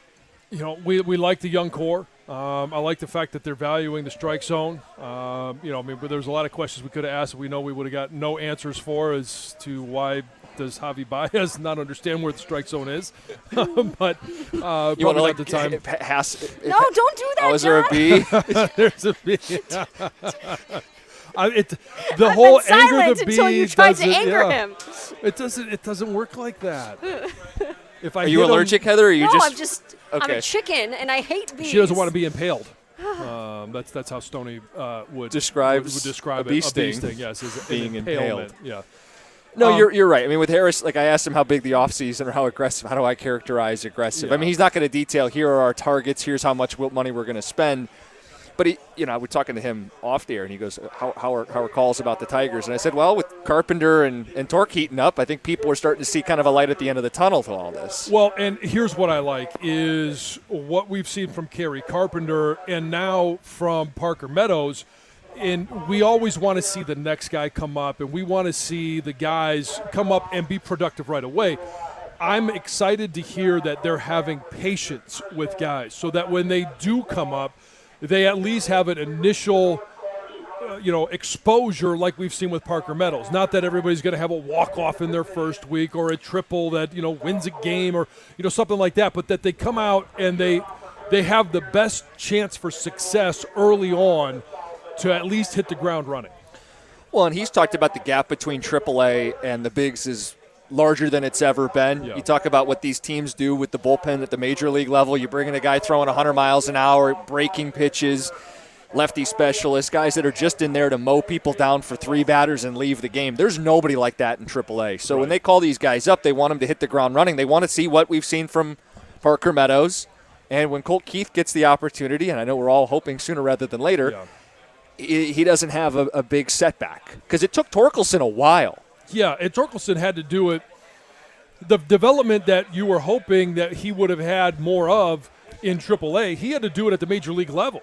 you know, we like the young core. I like the fact that they're valuing the strike zone. You know, I mean, but there's a lot of questions we could have asked. We know we would have got no answers for as to why does Javi Baez not understand where the strike zone is. But you want to like the time. No, don't do that. Oh, is there a B? There's a B. The whole anger the until you tried to anger him. It doesn't work like that. If I are you allergic, Heather? Or are you I'm a chicken, and I hate bees. She doesn't want to be impaled. That's how Stoney would describe a bee sting. Yes, as being impaled. Yeah. No, you're right. I mean, with Harris, like I asked him how big the offseason or how aggressive. How do I characterize aggressive? Yeah. I mean, he's not going to detail. Here are our targets. Here's how much money we're going to spend. But he, you know, we're talking to him off the air, and he goes, "How are calls about the Tigers?" And I said, "Well, with Carpenter and Torque heating up, I think people are starting to see kind of a light at the end of the tunnel to all this." Well, and here's what I like is what we've seen from Kerry Carpenter and now from Parker Meadows. And we always want to see the next guy come up, and we want to see the guys come up and be productive right away. I'm excited to hear that they're having patience with guys so that when they do come up, they at least have an initial, exposure like we've seen with Parker Meadows. Not that everybody's going to have a walk-off in their first week or a triple that, wins a game or, something like that, but that they come out and they have the best chance for success early on to at least hit the ground running. Well, and he's talked about the gap between AAA and the bigs is larger than it's ever been. Yeah. You talk about what these teams do with the bullpen at the major league level. You bring in a guy throwing 100 miles an hour, breaking pitches, lefty specialists, guys that are just in there to mow people down for 3 batters and leave the game. There's nobody like that in AAA. So when they call these guys up, they want them to hit the ground running. They want to see what we've seen from Parker Meadows. And when Colt Keith gets the opportunity, and I know we're all hoping sooner rather than later, he doesn't have a big setback. Because it took Torkelson a while. Yeah, and Torkelson had to do it. The development that you were hoping that he would have had more of in AAA, he had to do it at the major league level.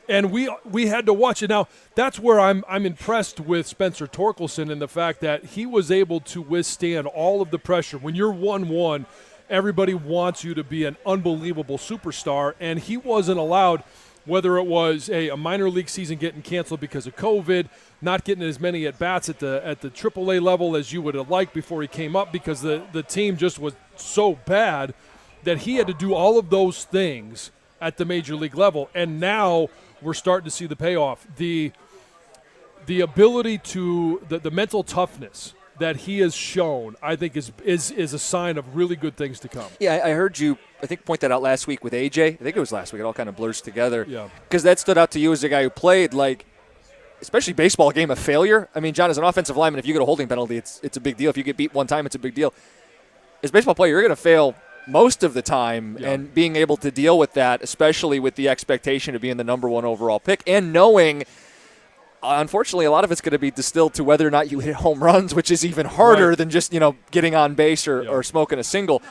And we had to watch it. Now, that's where I'm impressed with Spencer Torkelson in the fact that he was able to withstand all of the pressure. When you're 1-1, everybody wants you to be an unbelievable superstar, and he wasn't allowed, whether it was a minor league season getting canceled because of COVID, not getting as many at-bats at the AAA level as you would have liked before he came up because the team just was so bad that he had to do all of those things at the major league level. And now we're starting to see the payoff. The ability to – the mental toughness that he has shown, I think, is a sign of really good things to come. Yeah, I heard you, I think, point that out last week with AJ. I think it was last week. It all kind of blurs together. Yeah. Because that stood out to you as a guy who played, like, especially baseball, a game of failure. I mean, John, as an offensive lineman, if you get a holding penalty, it's a big deal. If you get beat one time, it's a big deal. As a baseball player, you're going to fail most of the time, and being able to deal with that, especially with the expectation of being the number 1 overall pick and knowing – unfortunately, a lot of it's going to be distilled to whether or not you hit home runs, which is even harder than just, getting on base or smoking a single.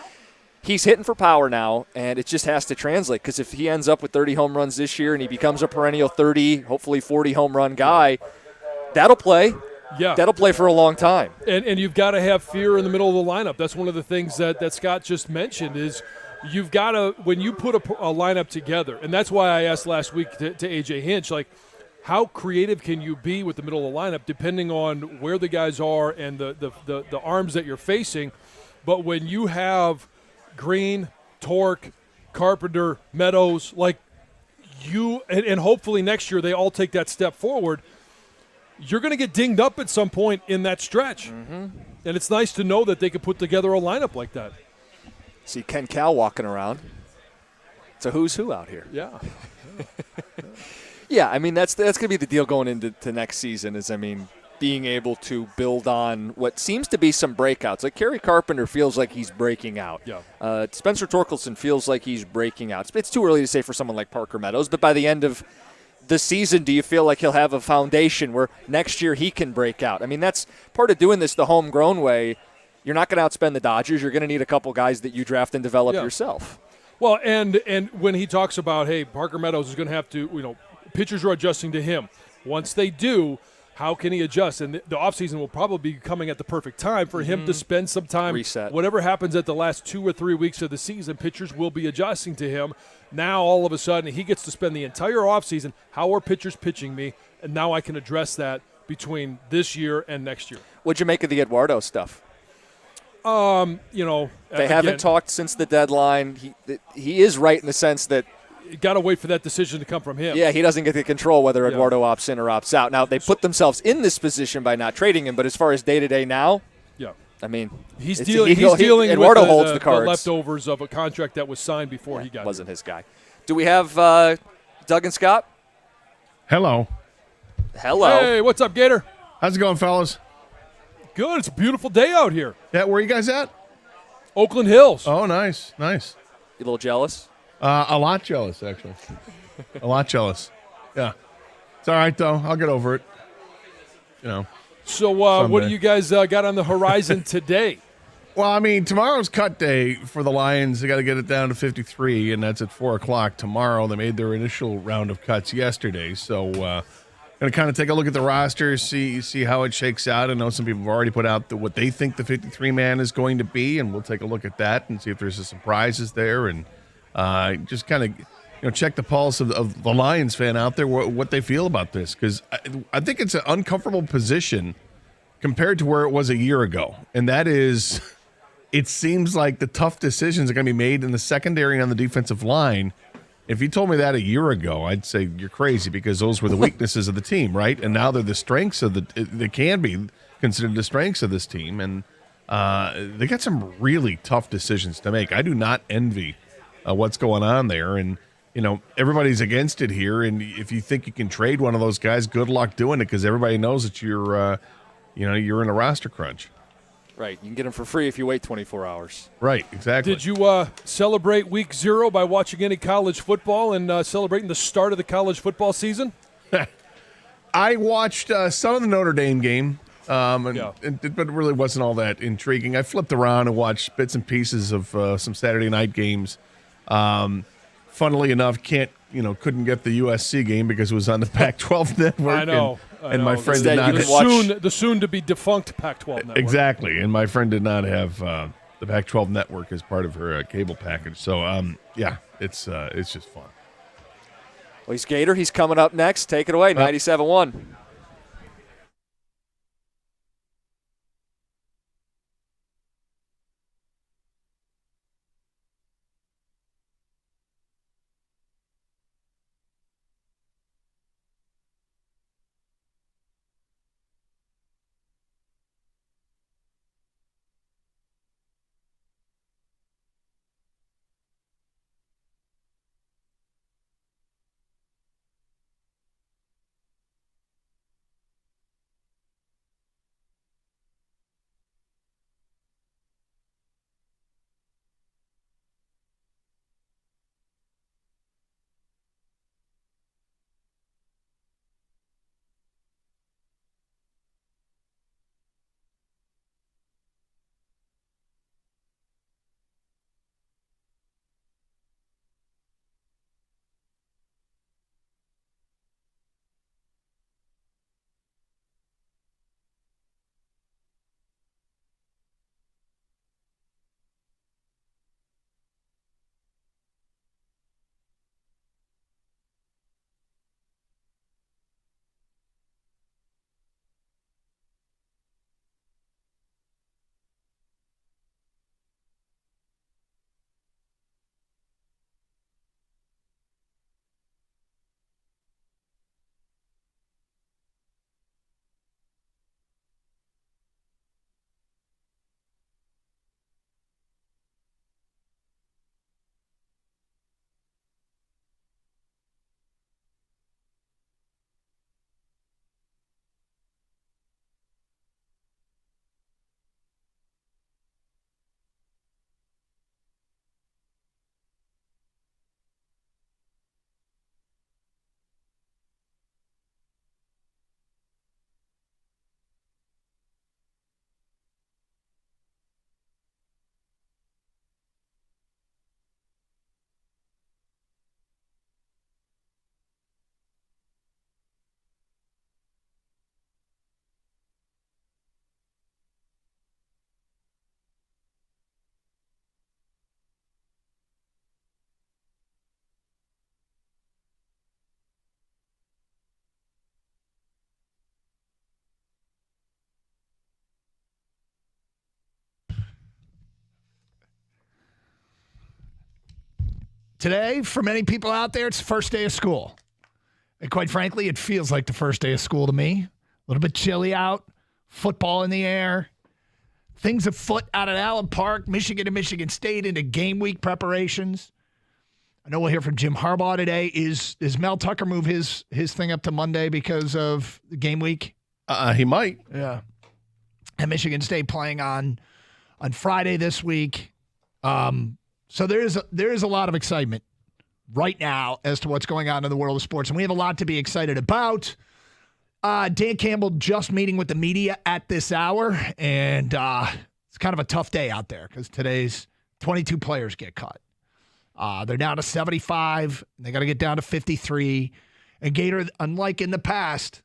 He's hitting for power now, and it just has to translate because if he ends up with 30 home runs this year and he becomes a perennial 30, hopefully 40 home run guy, that'll play. Yeah. That'll play for a long time. And you've got to have fear in the middle of the lineup. That's one of the things that Scott just mentioned is you've got to, when you put a lineup together, and that's why I asked last week to A.J. Hinch, like, how creative can you be with the middle of the lineup depending on where the guys are and the arms that you're facing? But when you have Green, Torque, Carpenter, Meadows, like you – and hopefully next year they all take that step forward, you're going to get dinged up at some point in that stretch. Mm-hmm. And it's nice to know that they can put together a lineup like that. See Ken Cal walking around. It's a who's who out here. Yeah. Yeah, I mean, that's going to be the deal going into next season is, I mean, being able to build on what seems to be some breakouts. Like Kerry Carpenter feels like he's breaking out. Yeah. Spencer Torkelson feels like he's breaking out. It's too early to say for someone like Parker Meadows, but by the end of the season, do you feel like he'll have a foundation where next year he can break out? I mean, that's part of doing this the homegrown way. you're not going to outspend the Dodgers. You're going to need a couple guys that you draft and develop yourself. Well, and when he talks about, hey, Parker Meadows is going to have to, pitchers are adjusting to him. Once they do, how can he adjust? And the offseason will probably be coming at the perfect time for him to spend some time. Reset. Whatever happens at the last 2 or 3 weeks of the season, pitchers will be adjusting to him. Now, all of a sudden, he gets to spend the entire offseason, how are pitchers pitching me? And now I can address that between this year and next year. What'd you make of the Eduardo stuff? They haven't talked since the deadline. He is right in the sense that got to wait for that decision to come from him. Yeah, he doesn't get to control whether Eduardo opts in or opts out. Now, they put themselves in this position by not trading him, but as far as day-to-day now, I mean, he's dealing Eduardo with holds the cards. The leftovers of a contract that was signed before he got wasn't here. his guy. Do we have Doug and Scott? Hello. Hey, what's up, Gator? How's it going, fellas? Good. It's a beautiful day out here. Yeah, where are you guys at? Oakland Hills. Oh, nice. You a little jealous? A lot jealous, actually. A lot jealous. Yeah. It's all right, though. I'll get over it. So what do you guys got on the horizon today? Well, I mean, tomorrow's cut day for the Lions. They got to get it down to 53, and that's at 4 o'clock tomorrow. They made their initial round of cuts yesterday. So going to kind of take a look at the roster, see how it shakes out. I know some people have already put out what they think the 53-man is going to be, and we'll take a look at that and see if there's some surprises there, and just kind of check the pulse of the Lions fan out there, what they feel about this, because I think it's an uncomfortable position compared to where it was a year ago, and that is, it seems like the tough decisions are going to be made in the secondary on the defensive line. If you told me that a year ago, I'd say you're crazy, because those were the weaknesses of the team, right? And now they're the strengths of they can be considered the strengths of this team, and they got some really tough decisions to make. I do not envy what's going on there, and everybody's against it here. And if you think you can trade one of those guys, good luck doing it, because everybody knows that you're in a roster crunch. Right. You can get them for free if you wait 24 hours. Right, exactly. Did you celebrate week 0 by watching any college football and celebrating the start of the college football season? I watched some of the Notre Dame game, but it really wasn't all that intriguing. I flipped around and watched bits and pieces of some Saturday night games. Funnily enough, couldn't get the USC game because it was on the Pac-12 network. I know. And my friend did not the soon-to-be-defunct Pac-12 network. Exactly, and my friend did not have the Pac-12 network as part of her cable package. So, it's just fun. Well, he's Gator. He's coming up next. Take it away, 97.1. Today, for many people out there, it's the first day of school. And quite frankly, it feels like the first day of school to me. A little bit chilly out, football in the air, things afoot out at Allen Park, Michigan and Michigan State into game week preparations. I know we'll hear from Jim Harbaugh today. Is Mel Tucker move his thing up to Monday because of the game week? He might. Yeah. And Michigan State playing on Friday this week. So there is a lot of excitement right now as to what's going on in the world of sports, and we have a lot to be excited about. Dan Campbell just meeting with the media at this hour, and it's kind of a tough day out there because today's 22 players get cut. They're down to 75. And they got to get down to 53. And Gator, unlike in the past,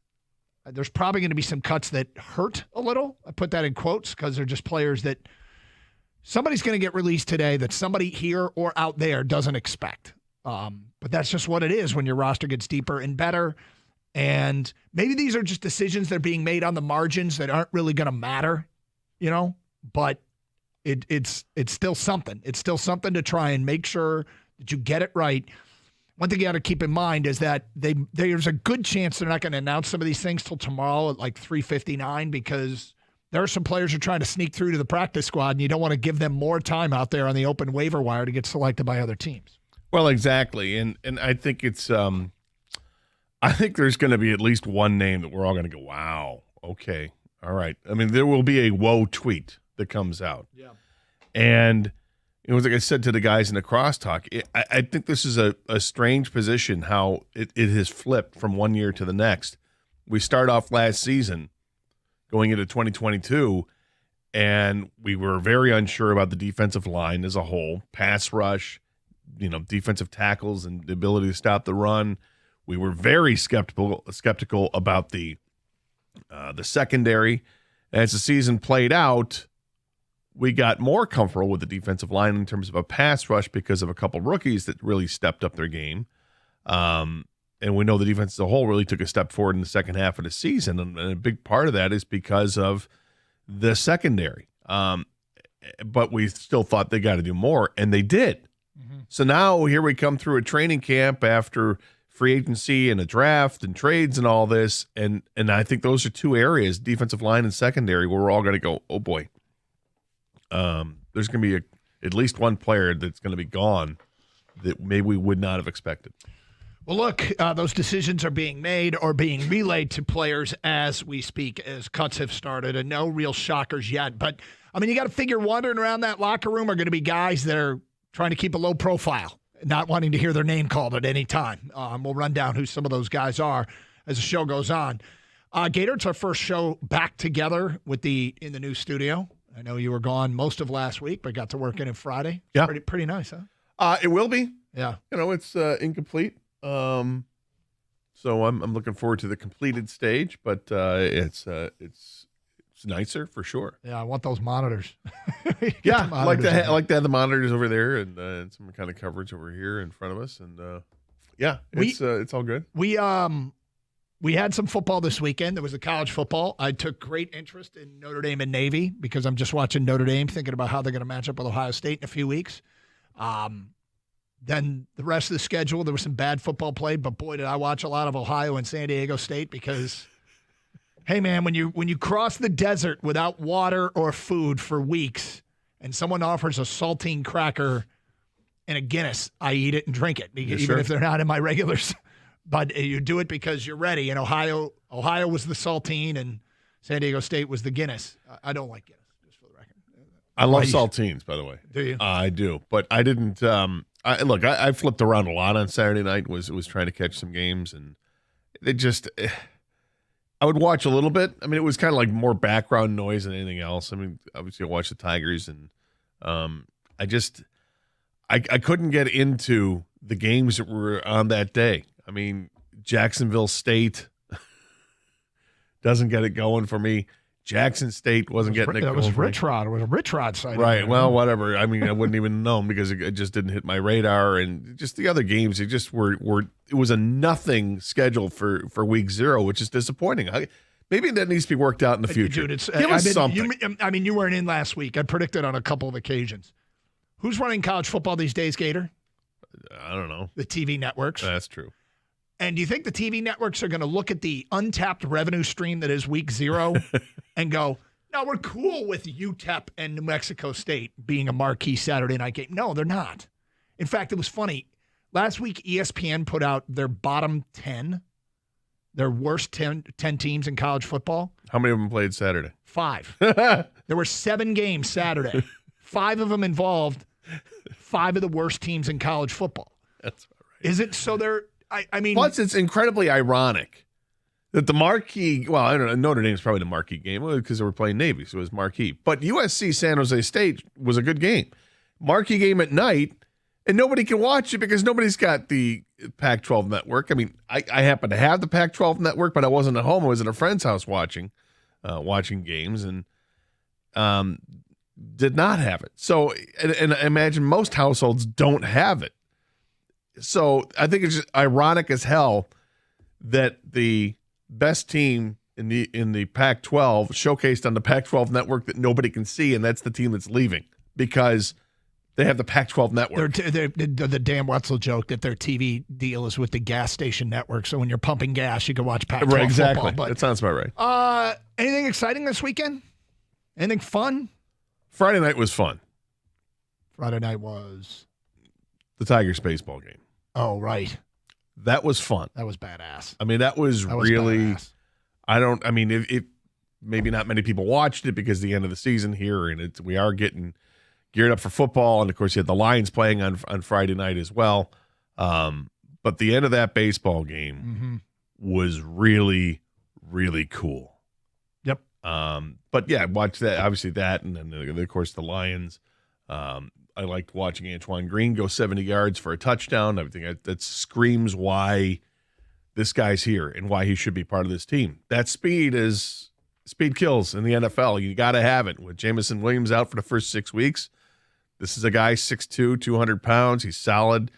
there's probably going to be some cuts that hurt a little. I put that in quotes because they're just players that somebody's going to get released today that somebody here or out there doesn't expect. But that's just what it is when your roster gets deeper and better. And maybe these are just decisions that are being made on the margins that aren't really going to matter, but it's still something. It's still something to try and make sure that you get it right. One thing you got to keep in mind is that there's a good chance they're not going to announce some of these things till tomorrow at like 3:59 because there are some players who are trying to sneak through to the practice squad, and you don't want to give them more time out there on the open waiver wire to get selected by other teams. Well, exactly, and I think it's I think there's going to be at least one name that we're all going to go, wow, okay, all right. I mean, there will be a whoa tweet that comes out, and it was like I said to the guys in the crosstalk. I think this is a strange position how it has flipped from one year to the next. We start off last season going into 2022, and we were very unsure about the defensive line as a whole, pass rush, defensive tackles and the ability to stop the run. We were very skeptical about the secondary. As the season played out, we got more comfortable with the defensive line in terms of a pass rush because of a couple rookies that really stepped up their game. And we know the defense as a whole really took a step forward in the second half of the season. And a big part of that is because of the secondary. But we still thought they got to do more, and they did. Mm-hmm. So now here we come through a training camp after free agency and a draft and trades and all this. And I think those are two areas, defensive line and secondary, where we're all going to go, oh, boy. There's going to be at least one player that's going to be gone that maybe we would not have expected. Well, look, those decisions are being made or being relayed to players as we speak, as cuts have started, and no real shockers yet. But, I mean, you got to figure wandering around that locker room are going to be guys that are trying to keep a low profile, not wanting to hear their name called at any time. We'll run down who some of those guys are as the show goes on. Gator, it's our first show back together in the new studio. I know you were gone most of last week, but got to work in it Friday. Yeah. Pretty nice, huh? It will be. Yeah. It's incomplete. So I'm looking forward to the completed stage, but it's nicer for sure. Yeah, I want those monitors. Yeah, I like to have the monitors over there and some kind of coverage over here in front of us, and it's all good. We had some football this weekend. There was a college football. I took great interest in Notre Dame and Navy because I'm just watching Notre Dame, thinking about how they're going to match up with Ohio State in a few weeks. Then the rest of the schedule, there was some bad football played, but boy, did I watch a lot of Ohio and San Diego State because, hey man, when you cross the desert without water or food for weeks, and someone offers a saltine cracker and a Guinness, I eat it and drink it, even if they're not in my regulars. But you do it because you're ready. And Ohio was the saltine, and San Diego State was the Guinness. I don't like Guinness, just for the record. I love saltines, by the way. Do you? I do, but I didn't. I flipped around a lot on Saturday night. Was trying to catch some games, and it just. I would watch a little bit. I mean, it was kind of like more background noise than anything else. I mean, obviously, I watched the Tigers, and I couldn't get into the games that were on that day. I mean, Jacksonville State doesn't get it going for me. Jackson State wasn't getting it going. That was Rich Rod. It was a Rich Rod site. Right. Well, whatever. I mean, I wouldn't even know because it just didn't hit my radar. And just the other games, it just were it was a nothing schedule for week 0, which is disappointing. Maybe that needs to be worked out in the future. Dude, give us something. You weren't in last week. I predicted on a couple of occasions. Who's running college football these days, Gator? I don't know. The TV networks. That's true. And do you think the TV networks are going to look at the untapped revenue stream that is week 0 and go, no, we're cool with UTEP and New Mexico State being a marquee Saturday night game? No, they're not. In fact, it was funny. Last week, ESPN put out their bottom 10, their worst 10 teams in college football. How many of them played Saturday? 5. There were 7 games Saturday. 5 of them involved 5 of the worst teams in college football. That's all right. Is it so they're I mean, plus, it's incredibly ironic that the marquee, well, I don't know, Notre Dame's probably the marquee game because they were playing Navy, so it was marquee. But USC San Jose State was a good game. Marquee game at night, and nobody can watch it because nobody's got the Pac-12 network. I mean, I happen to have the Pac-12 network, but I wasn't at home. I was at a friend's house watching games and did not have it. So, and I imagine most households don't have it. So I think it's just ironic as hell that the best team in the Pac-12 showcased on the Pac-12 network that nobody can see, and that's the team that's leaving because they have the Pac-12 network. The Dan Wetzel joke that their TV deal is with the gas station network, so when you're pumping gas, you can watch Pac-12 right, exactly. football. But, that sounds about right. Anything exciting this weekend? Anything fun? Friday night was fun. Friday night was the Tigers baseball game. Oh, right. That was fun. That was badass. I mean, that was really badass. I mean, it maybe not many people watched it because the end of the season here, and we are getting geared up for football, and of course you had the Lions playing on Friday night as well. But the end of that baseball game was really, really cool. Yep. But yeah, watch that. Obviously that, and then of course the Lions. I liked watching Antoine Green go 70 yards for a touchdown. I think that screams why this guy's here and why he should be part of this team. That speed kills in the NFL. You got to have it. With Jamison Williams out for the first 6 weeks, this is a guy 6'2", 200 pounds. He's solid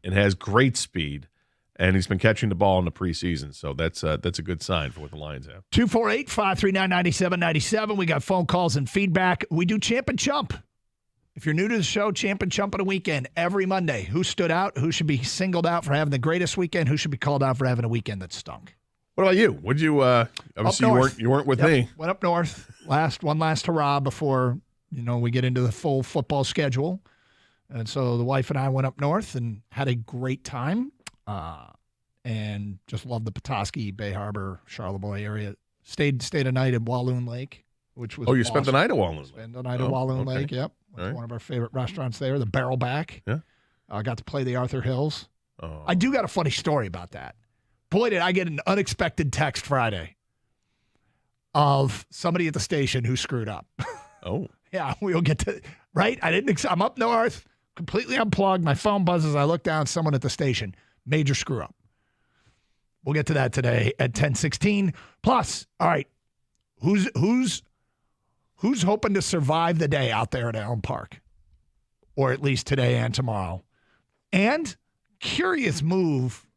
and has great speed, and he's been catching the ball in the preseason. So that's a good sign for what the Lions have. 248-539-9797. We got phone calls and feedback. We do Champ and Chump. If you're new to the show, Champ and Chump on a weekend every Monday. Who stood out? Who should be singled out for having the greatest weekend? Who should be called out for having a weekend that stunk? What about you? Would you? Obviously, you weren't with me. Went up north. One last hurrah before we get into the full football schedule. And so the wife and I went up north and had a great time, and just loved the Petoskey, Bay Harbor, Charlevoix area. Stayed a night at Walloon Lake, which was you spent the night at Walloon Lake. Spent the night at Walloon Lake. Yep. Right. One of our favorite restaurants there, the Barrelback. Yeah. I got to play the Arthur Hills. Oh. I do got a funny story about that. Boy, did I get an unexpected text Friday of somebody at the station who screwed up. Oh. Yeah, we'll get to right. I'm up north, completely unplugged. My phone buzzes. I look down, someone at the station. Major screw up. We'll get to that today at 10:16. Plus, all right, who's hoping to survive the day out there at Allen Park? Or at least today and tomorrow. And curious move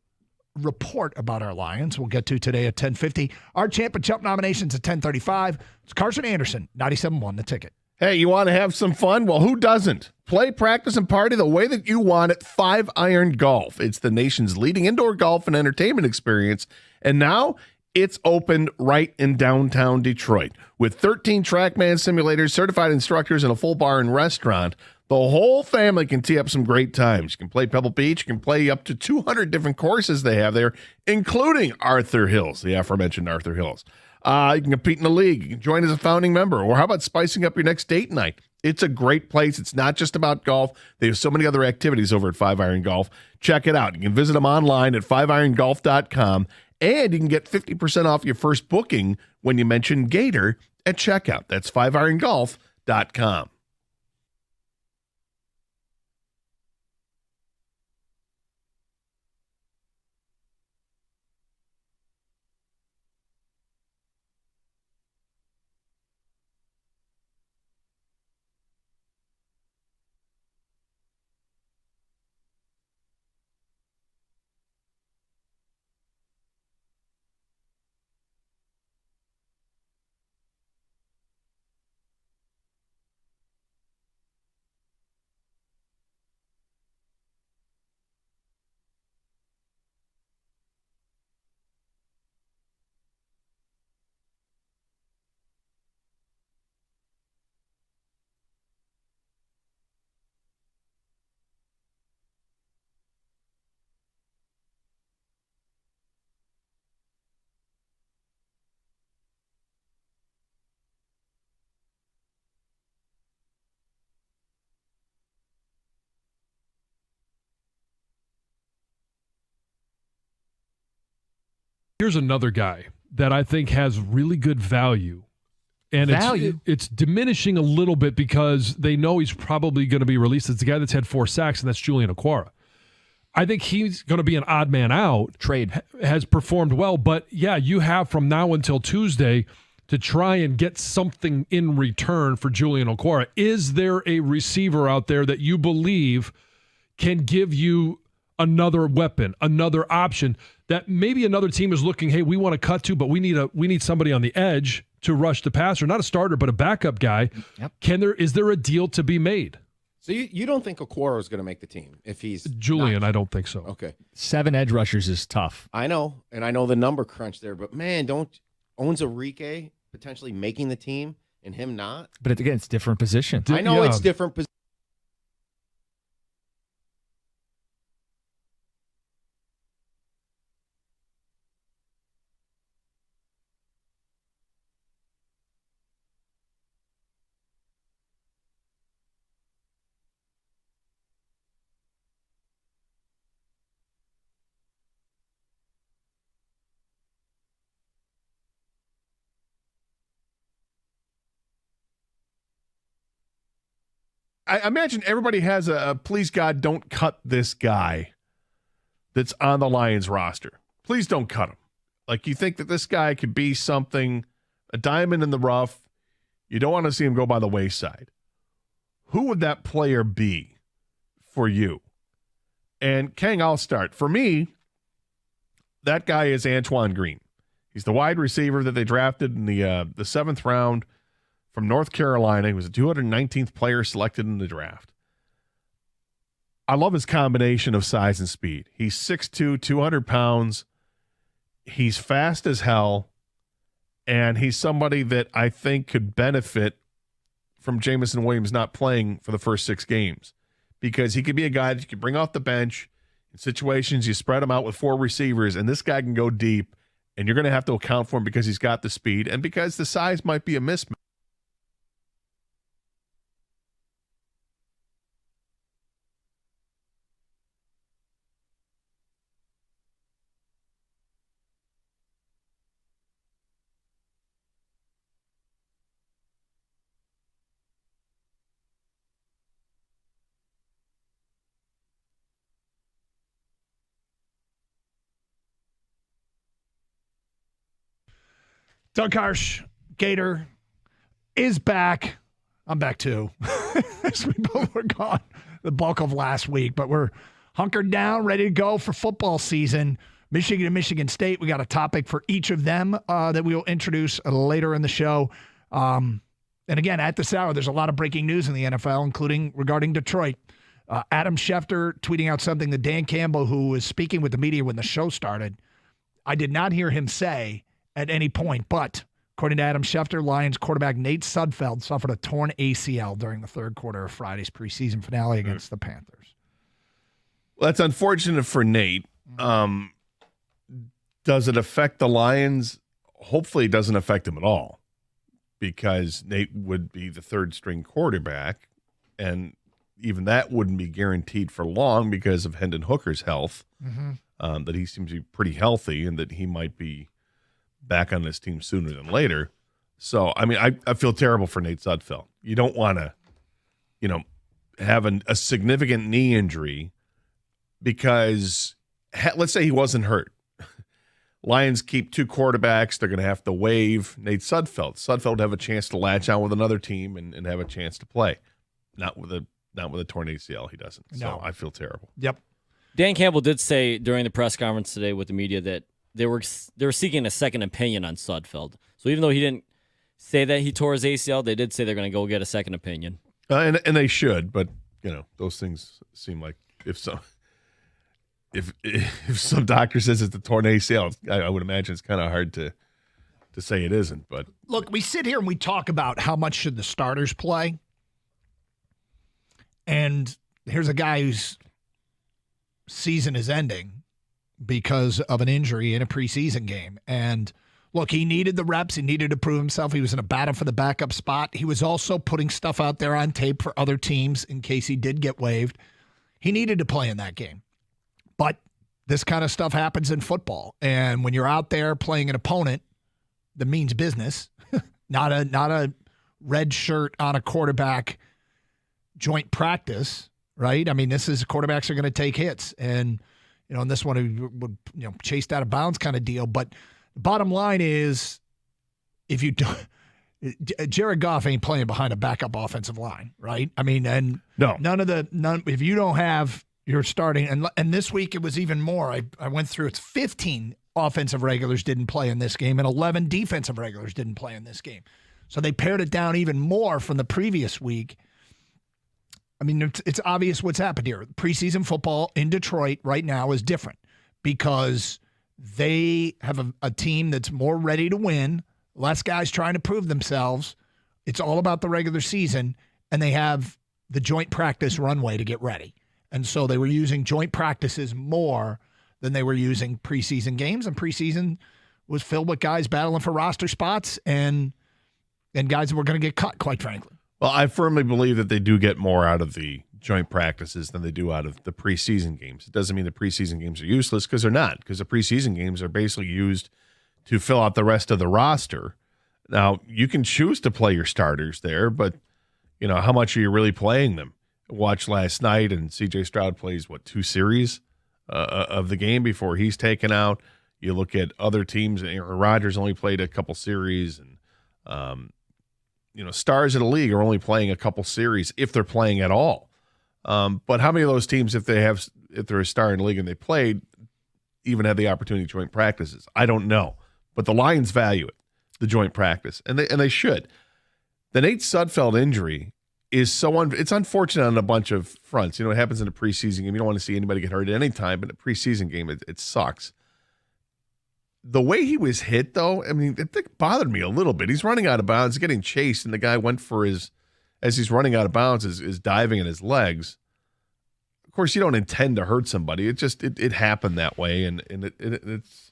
report about our Lions we'll get to today at 10:50. Our Champ and Chump nominations at 10:35. It's Carson Anderson, 97.1 The Ticket. Hey, you want to have some fun? Well, who doesn't? Play, practice, and party the way that you want at 5 Iron Golf. It's the nation's leading indoor golf and entertainment experience. And now it's open right in downtown Detroit. With 13 TrackMan simulators, certified instructors, and a full bar and restaurant, the whole family can tee up some great times. You can play Pebble Beach. You can play up to 200 different courses they have there, including Arthur Hills, the aforementioned Arthur Hills. You can compete in the league. You can join as a founding member. Or how about spicing up your next date night? It's a great place. It's not just about golf. They have so many other activities over at 5 Iron Golf. Check it out. You can visit them online at 5irongolf.com. And you can get 50% off your first booking when you mention Gator at checkout. That's 5irongolf.com. Here's another guy that I think has really good value. And it's diminishing a little bit because they know he's probably going to be released. It's the guy that's had 4 sacks, and that's Julian Okwara. I think he's going to be an odd man out. Trade. Has performed well. But, yeah, you have from now until Tuesday to try and get something in return for Julian Okwara. Is there a receiver out there that you believe can give you another weapon, another option that maybe another team is looking, hey, we want to cut to, but we need somebody on the edge to rush the passer, not a starter, but a backup guy. Yep. Is there a deal to be made? So you don't think Okwara is going to make the team if he's Julian? I don't think so. Okay. 7 edge rushers is tough. I know, and I know the number crunch there, but man, owns Enrique potentially making the team and him not? But again, it's different position. I know it's different position. I imagine everybody has a please God don't cut this guy that's on the Lions roster. Please don't cut him. Like, you think that this guy could be something, a diamond in the rough. You don't want to see him go by the wayside. Who would that player be for you? And Kang, I'll start. For me, that guy is Antoine Green. He's the wide receiver that they drafted in the 7th round from North Carolina. He was the 219th player selected in the draft. I love his combination of size and speed. He's 6'2", 200 pounds. He's fast as hell, and he's somebody that I think could benefit from Jameson Williams not playing for the first 6 games, because he could be a guy that you could bring off the bench in situations. You spread him out with 4 receivers, and this guy can go deep, and you're going to have to account for him because he's got the speed and because the size might be a mismatch. Doug Harsh, Gator, is back. I'm back too. We both were gone the bulk of last week, but we're hunkered down, ready to go for football season. Michigan and Michigan State, we got a topic for each of them that we will introduce later in the show. And again, at this hour, there's a lot of breaking news in the NFL, including regarding Detroit. Adam Schefter tweeting out something that Dan Campbell, who was speaking with the media when the show started, I did not hear him say at any point, but according to Adam Schefter, Lions quarterback Nate Sudfeld suffered a torn ACL during the 3rd quarter of Friday's preseason finale against the Panthers. Well, that's unfortunate for Nate. Does it affect the Lions? Hopefully it doesn't affect him at all, because Nate would be the 3rd-string quarterback, and even that wouldn't be guaranteed for long because of Hendon Hooker's health, that he seems to be pretty healthy and that he might be back on this team sooner than later. So, I mean, I feel terrible for Nate Sudfeld. You don't want to, have a significant knee injury because, let's say he wasn't hurt. Lions keep 2 quarterbacks. They're going to have to waive Nate Sudfeld. Sudfeld would have a chance to latch on with another team and have a chance to play. Not with a torn ACL, he doesn't. No. So I feel terrible. Yep. Dan Campbell did say during the press conference today with the media that they were seeking a second opinion on Sudfeld. So even though he didn't say that he tore his ACL, they did say they're going to go get a second opinion. And they should, but those things seem like if some doctor says it's a torn ACL, I would imagine it's kind of hard to say it isn't. But look, we sit here and we talk about how much should the starters play, and here's a guy whose season is ending because of an injury in a preseason game. And look, he needed the reps. He needed to prove himself. He was in a battle for the backup spot. He was also putting stuff out there on tape for other teams in case he did get waived. He needed to play in that game. But this kind of stuff happens in football. And when you're out there playing an opponent that means business, not a red shirt on a quarterback joint practice, right? I mean, quarterbacks are going to take hits. And, in this one, would chased out of bounds kind of deal. But the bottom line is, if you don't, Jared Goff ain't playing behind a backup offensive line, right? I mean, and no, if you don't have your starting, and this week it was even more. I went through, it's 15 offensive regulars didn't play in this game, and 11 defensive regulars didn't play in this game. So they pared it down even more from the previous week. I mean, it's obvious what's happened here. Preseason football in Detroit right now is different because they have a team that's more ready to win, less guys trying to prove themselves. It's all about the regular season, and they have the joint practice runway to get ready. And so they were using joint practices more than they were using preseason games, and preseason was filled with guys battling for roster spots and guys that were going to get cut, quite frankly. Well, I firmly believe that they do get more out of the joint practices than they do out of the preseason games. It doesn't mean the preseason games are useless, because they're not, because the preseason games are basically used to fill out the rest of the roster. Now, you can choose to play your starters there, but, how much are you really playing them? Watched last night, and C.J. Stroud plays, 2 series of the game before he's taken out. You look at other teams, and Aaron Rodgers only played a couple series, and stars of the league are only playing a couple series if they're playing at all. But how many of those teams, if they're a star in the league and they played, even have the opportunity to joint practices? I don't know, but the Lions value it, the joint practice, and they should. The Nate Sudfeld injury is it's unfortunate on a bunch of fronts. It happens in a preseason game. You don't want to see anybody get hurt at any time, but in a preseason game, it sucks. The way he was hit, though, I mean, it bothered me a little bit. He's running out of bounds, getting chased, and the guy went for as he's running out of bounds, is diving in his legs. Of course, you don't intend to hurt somebody. It happened that way, and it's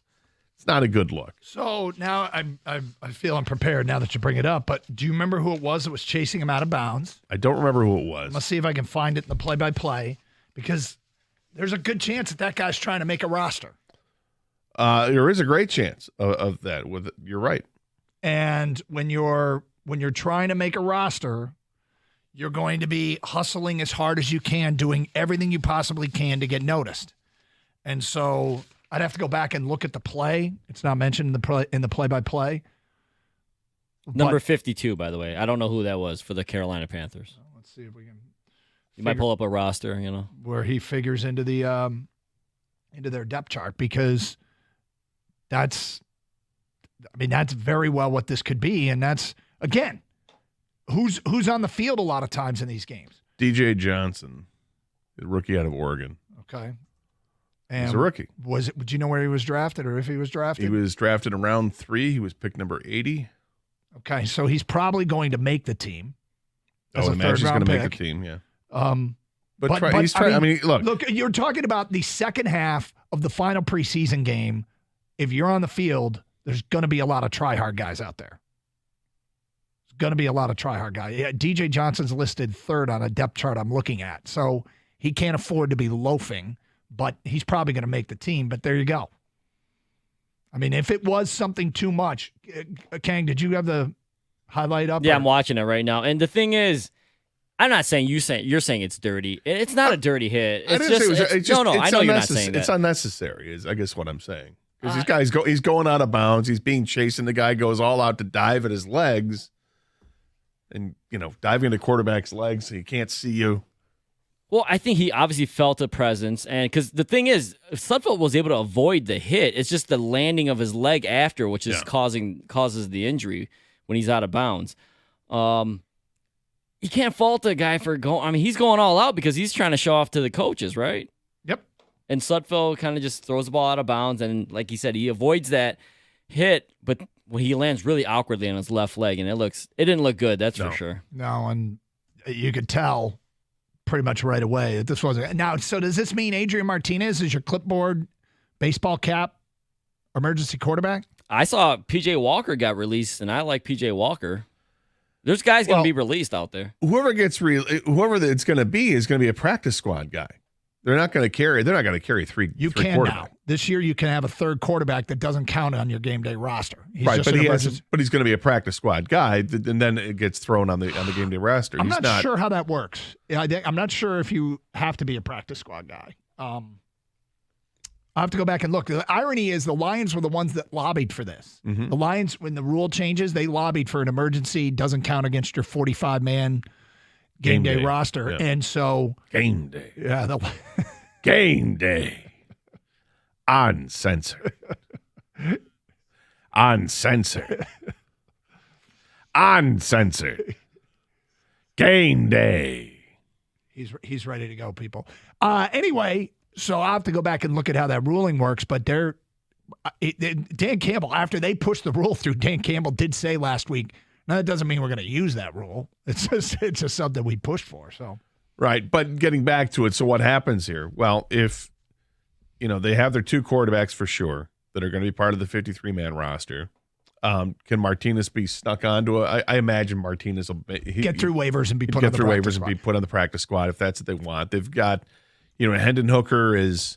not a good look. So now I feel I'm prepared now that you bring it up, but do you remember who it was that was chasing him out of bounds? I don't remember who it was. Let's see if I can find it in the play-by-play, because there's a good chance that guy's trying to make a roster. There is a great chance of that. You're right. And when you're trying to make a roster, you're going to be hustling as hard as you can, doing everything you possibly can to get noticed. And so I'd have to go back and look at the play. It's not mentioned in the play-by-play. Number 52, by the way. I don't know who that was for the Carolina Panthers. Let's see if we can. You might pull up a roster, where he figures into their depth chart, because that's very well what this could be. And that's, again, who's on the field a lot of times in these games? DJ Johnson, the rookie out of Oregon. Okay. And he's a rookie. Do you know where he was drafted, or if he was drafted? He was drafted in round 3. He was pick number 80. Okay, so he's probably going to make the team. I imagine he's going to make the team, yeah. He's trying. I mean, look, you're talking about the second half of the final preseason game. If you're on the field, there's going to be a lot of try-hard guys out there. There's going to be a lot of try-hard guys. Yeah, DJ Johnson's listed 3rd on a depth chart I'm looking at, so he can't afford to be loafing, but he's probably going to make the team. But there you go. I mean, if it was something too much, Kang, did you have the highlight up? Yeah, I'm watching it right now. And the thing is, I'm not saying you're saying it's dirty. It's not a dirty hit. I know you're not saying that. It's unnecessary, is I guess what I'm saying. Because this guy's he's going out of bounds. He's being chased, and the guy goes all out to dive at his legs, and diving into quarterback's legs so he can't see you. Well, I think he obviously felt a presence, and because the thing is, Sudfeld was able to avoid the hit. It's just the landing of his leg after, which is causes the injury when he's out of bounds. You can't fault a guy for going. I mean, he's going all out because he's trying to show off to the coaches, right? Yep. And Sudfeld kind of just throws the ball out of bounds, and like he said, he avoids that hit, but he lands really awkwardly on his left leg, and it didn't look good. That's for sure. No, and you could tell pretty much right away that this wasn't. Now, so does this mean Adrian Martinez is your clipboard baseball cap emergency quarterback? I saw P.J. Walker got released, and I like P.J. Walker. There's guys going to be released out there. Whoever it's going to be is going to be a practice squad guy. They're not going to carry three. You three can now. This year, you can have a third quarterback that doesn't count on your game day roster. He's right, just but he's going to be a practice squad guy, and then it gets thrown on the game day roster. I'm not sure how that works. I'm not sure if you have to be a practice squad guy. I'll have to go back and look. The irony is the Lions were the ones that lobbied for this. Mm-hmm. The Lions, when the rule changes, they lobbied for an emergency, doesn't count against your 45-man game day roster. Yeah. And so game day. Yeah, game day. Uncensored. Uncensored. Uncensored. Game day. He's ready to go, people. Anyway, so I'll have to go back and look at how that ruling works. But Dan Campbell, after they pushed the rule through, Dan Campbell did say last week, "No, that doesn't mean we're going to use that rule. It's just something we pushed for." So right, but getting back to it, so what happens here? Well, if they have their two quarterbacks for sure that are going to be part of the 53-man roster. Can Martinez be snuck onto I imagine Martinez will get through waivers and be put on the practice squad. And be put on the practice squad if that's what they want. They've got, Hendon Hooker is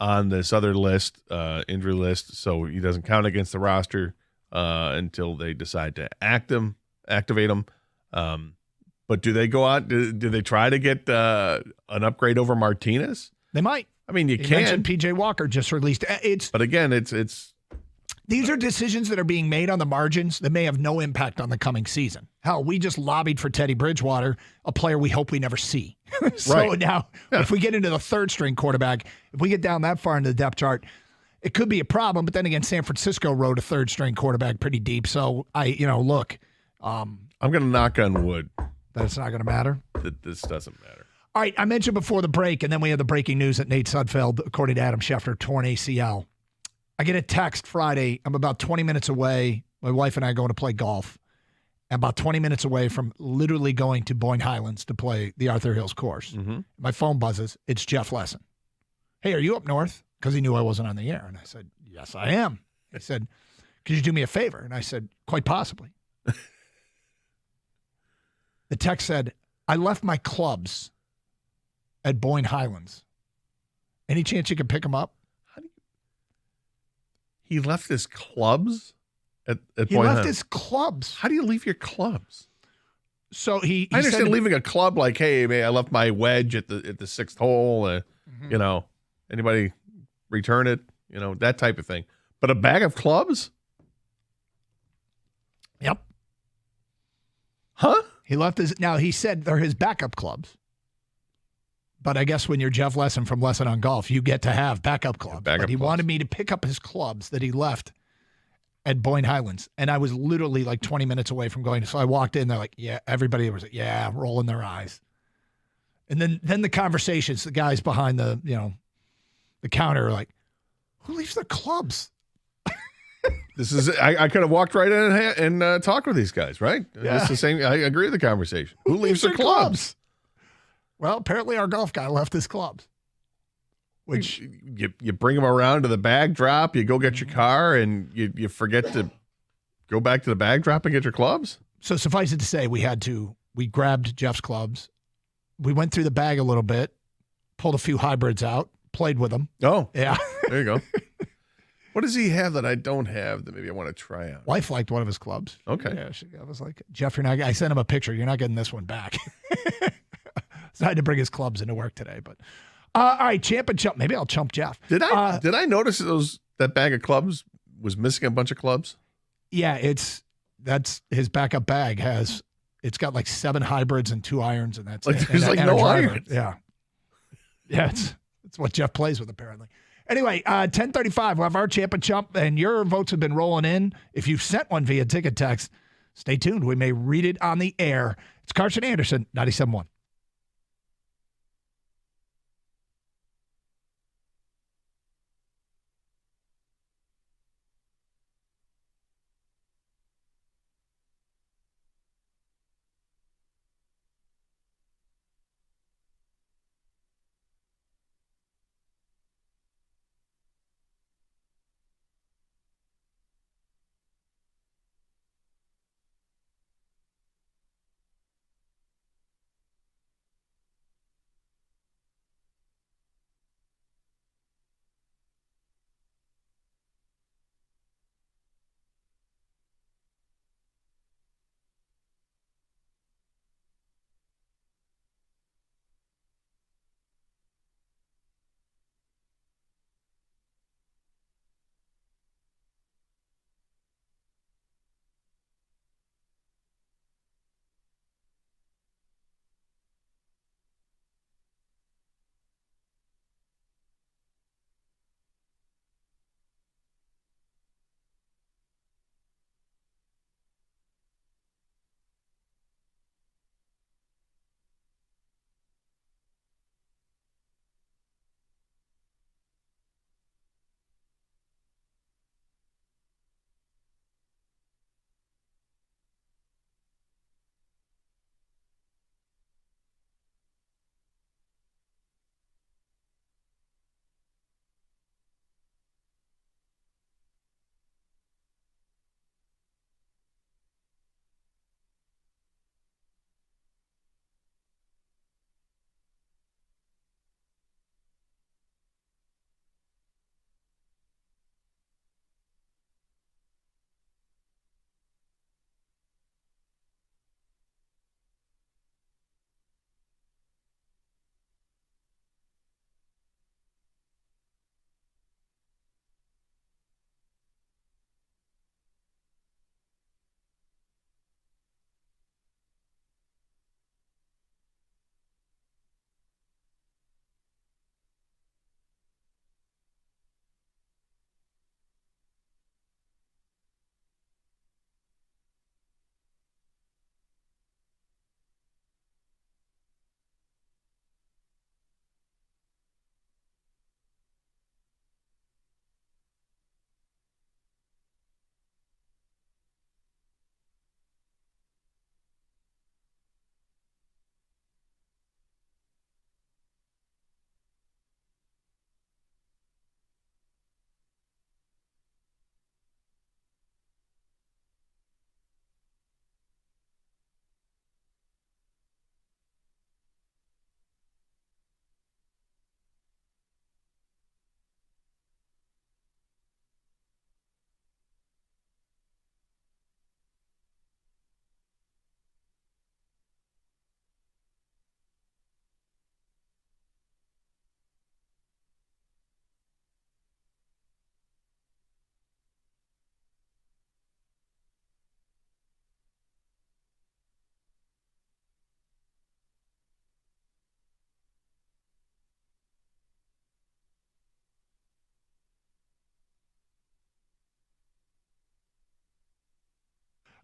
on this other list, injury list, so he doesn't count against the roster until they decide to activate him. But do they go out? Do they try to get an upgrade over Martinez? They might. I mean, you mentioned PJ Walker just released. But again, it's. These are decisions that are being made on the margins that may have no impact on the coming season. Hell, we just lobbied for Teddy Bridgewater, a player we hope we never see. So now, if we get into the third-string quarterback, if we get down that far into the depth chart, it could be a problem. But then again, San Francisco wrote a third-string quarterback pretty deep. So, look. I'm going to knock on wood. That it's not going to matter? That this doesn't matter. All right, I mentioned before the break, and then we had the breaking news that Nate Sudfeld, according to Adam Schefter, torn ACL. I get a text Friday. I'm about 20 minutes away. My wife and I are going to play golf. I'm about 20 minutes away from literally going to Boyne Highlands to play the Arthur Hills course. Mm-hmm. My phone buzzes. It's Jeff Lesson. "Hey, are you up north?" Because he knew I wasn't on the air. And I said, "Yes, I am." He said, "Could you do me a favor?" And I said, "Quite possibly." The text said, "I left my clubs at Boyne Highlands. Any chance you can pick them up?" He left his clubs at He Boyne left Highlands. his clubs. How do you leave your clubs? So he I understand said, leaving a club like, "Hey, man, I left my wedge at the sixth hole. Anybody return it? That type of thing." But a bag of clubs? Yep. Huh? He left his. Now he said they're his backup clubs. But I guess when you're Jeff Lesson from Lesson on Golf, you get to have backup clubs. But he wanted me to pick up his clubs that he left at Boyne Highlands. And I was literally like 20 minutes away from going. So I walked in. They're like, "Yeah," everybody was like, "Yeah," rolling their eyes. And then the conversations, the guys behind the counter are like, "Who leaves their clubs?" This is I could have walked right in and talked with these guys, right? Yeah. It's the same. I agree with the conversation. Who leaves their clubs? Well, apparently our golf guy left his clubs. Which you bring them around to the bag drop, you go get your car, and you forget to go back to the bag drop and get your clubs? So suffice it to say, we grabbed Jeff's clubs. We went through the bag a little bit, pulled a few hybrids out, played with them. Oh. Yeah. There you go. What does he have that I don't have that maybe I want to try out? Wife liked one of his clubs. Okay. Yeah, I was like, "Jeff, I sent him a picture. You're not getting this one back." So I had to bring his clubs into work today. But all right, champ and chump. Maybe I'll chump Jeff. Did I notice that bag of clubs was missing a bunch of clubs? Yeah, that's his backup bag it's got like 7 hybrids and 2 irons, and that's like it. there's and, like and no a driver. irons. Yeah, it's what Jeff plays with apparently. Anyway, 10:35. We'll have our champ and chump, and your votes have been rolling in. If you've sent one via ticket text, stay tuned. We may read it on the air. It's Carson Anderson, 97.1.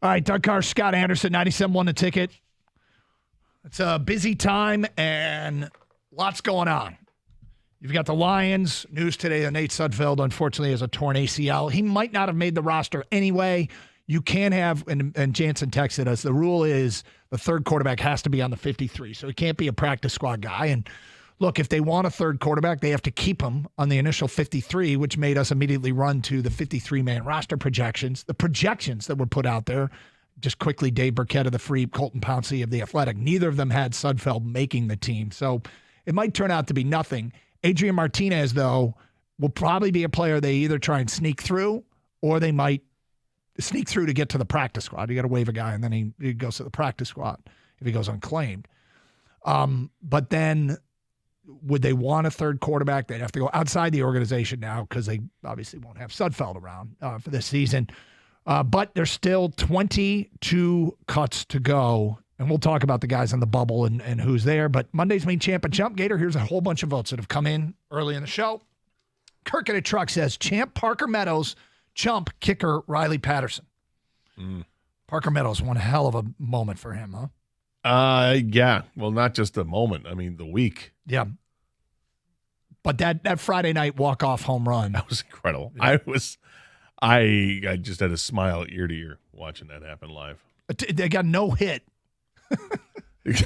All right, Doug Carr, Scott Anderson, 97 the ticket. It's a busy time and lots going on. You've got the Lions. News today that Nate Sudfeld, unfortunately, has a torn ACL. He might not have made the roster anyway. You can have, and Jansen texted us, the rule is the third quarterback has to be on the 53, so he can't be a practice squad guy. And look, if they want a third quarterback, they have to keep him on the initial 53, which made us immediately run to the 53-man roster projections. The projections that were put out there, just quickly, Dave Burkett of the Free, Colton Pouncey of the Athletic, neither of them had Sudfeld making the team. So it might turn out to be nothing. Adrian Martinez, though, will probably be a player they either try and sneak through or they might sneak through to get to the practice squad. You got to waive a guy, and then he goes to the practice squad if he goes unclaimed. But then would they want a third quarterback? They'd have to go outside the organization now because they obviously won't have Sudfeld around for this season. But there's still 22 cuts to go. And we'll talk about the guys on the bubble and who's there. But Monday's main champ and chump. Gator, here's a whole bunch of votes that have come in early in the show. Kirk at a Truck says, champ Parker Meadows, chump kicker Riley Patterson. Parker Meadows, one hell of a moment for him, huh? Yeah. Well, not just a moment. I mean, the week. Yeah. But that Friday night walk-off home run. That was incredible. Yeah. I just had a smile ear to ear watching that happen live. They got no hit.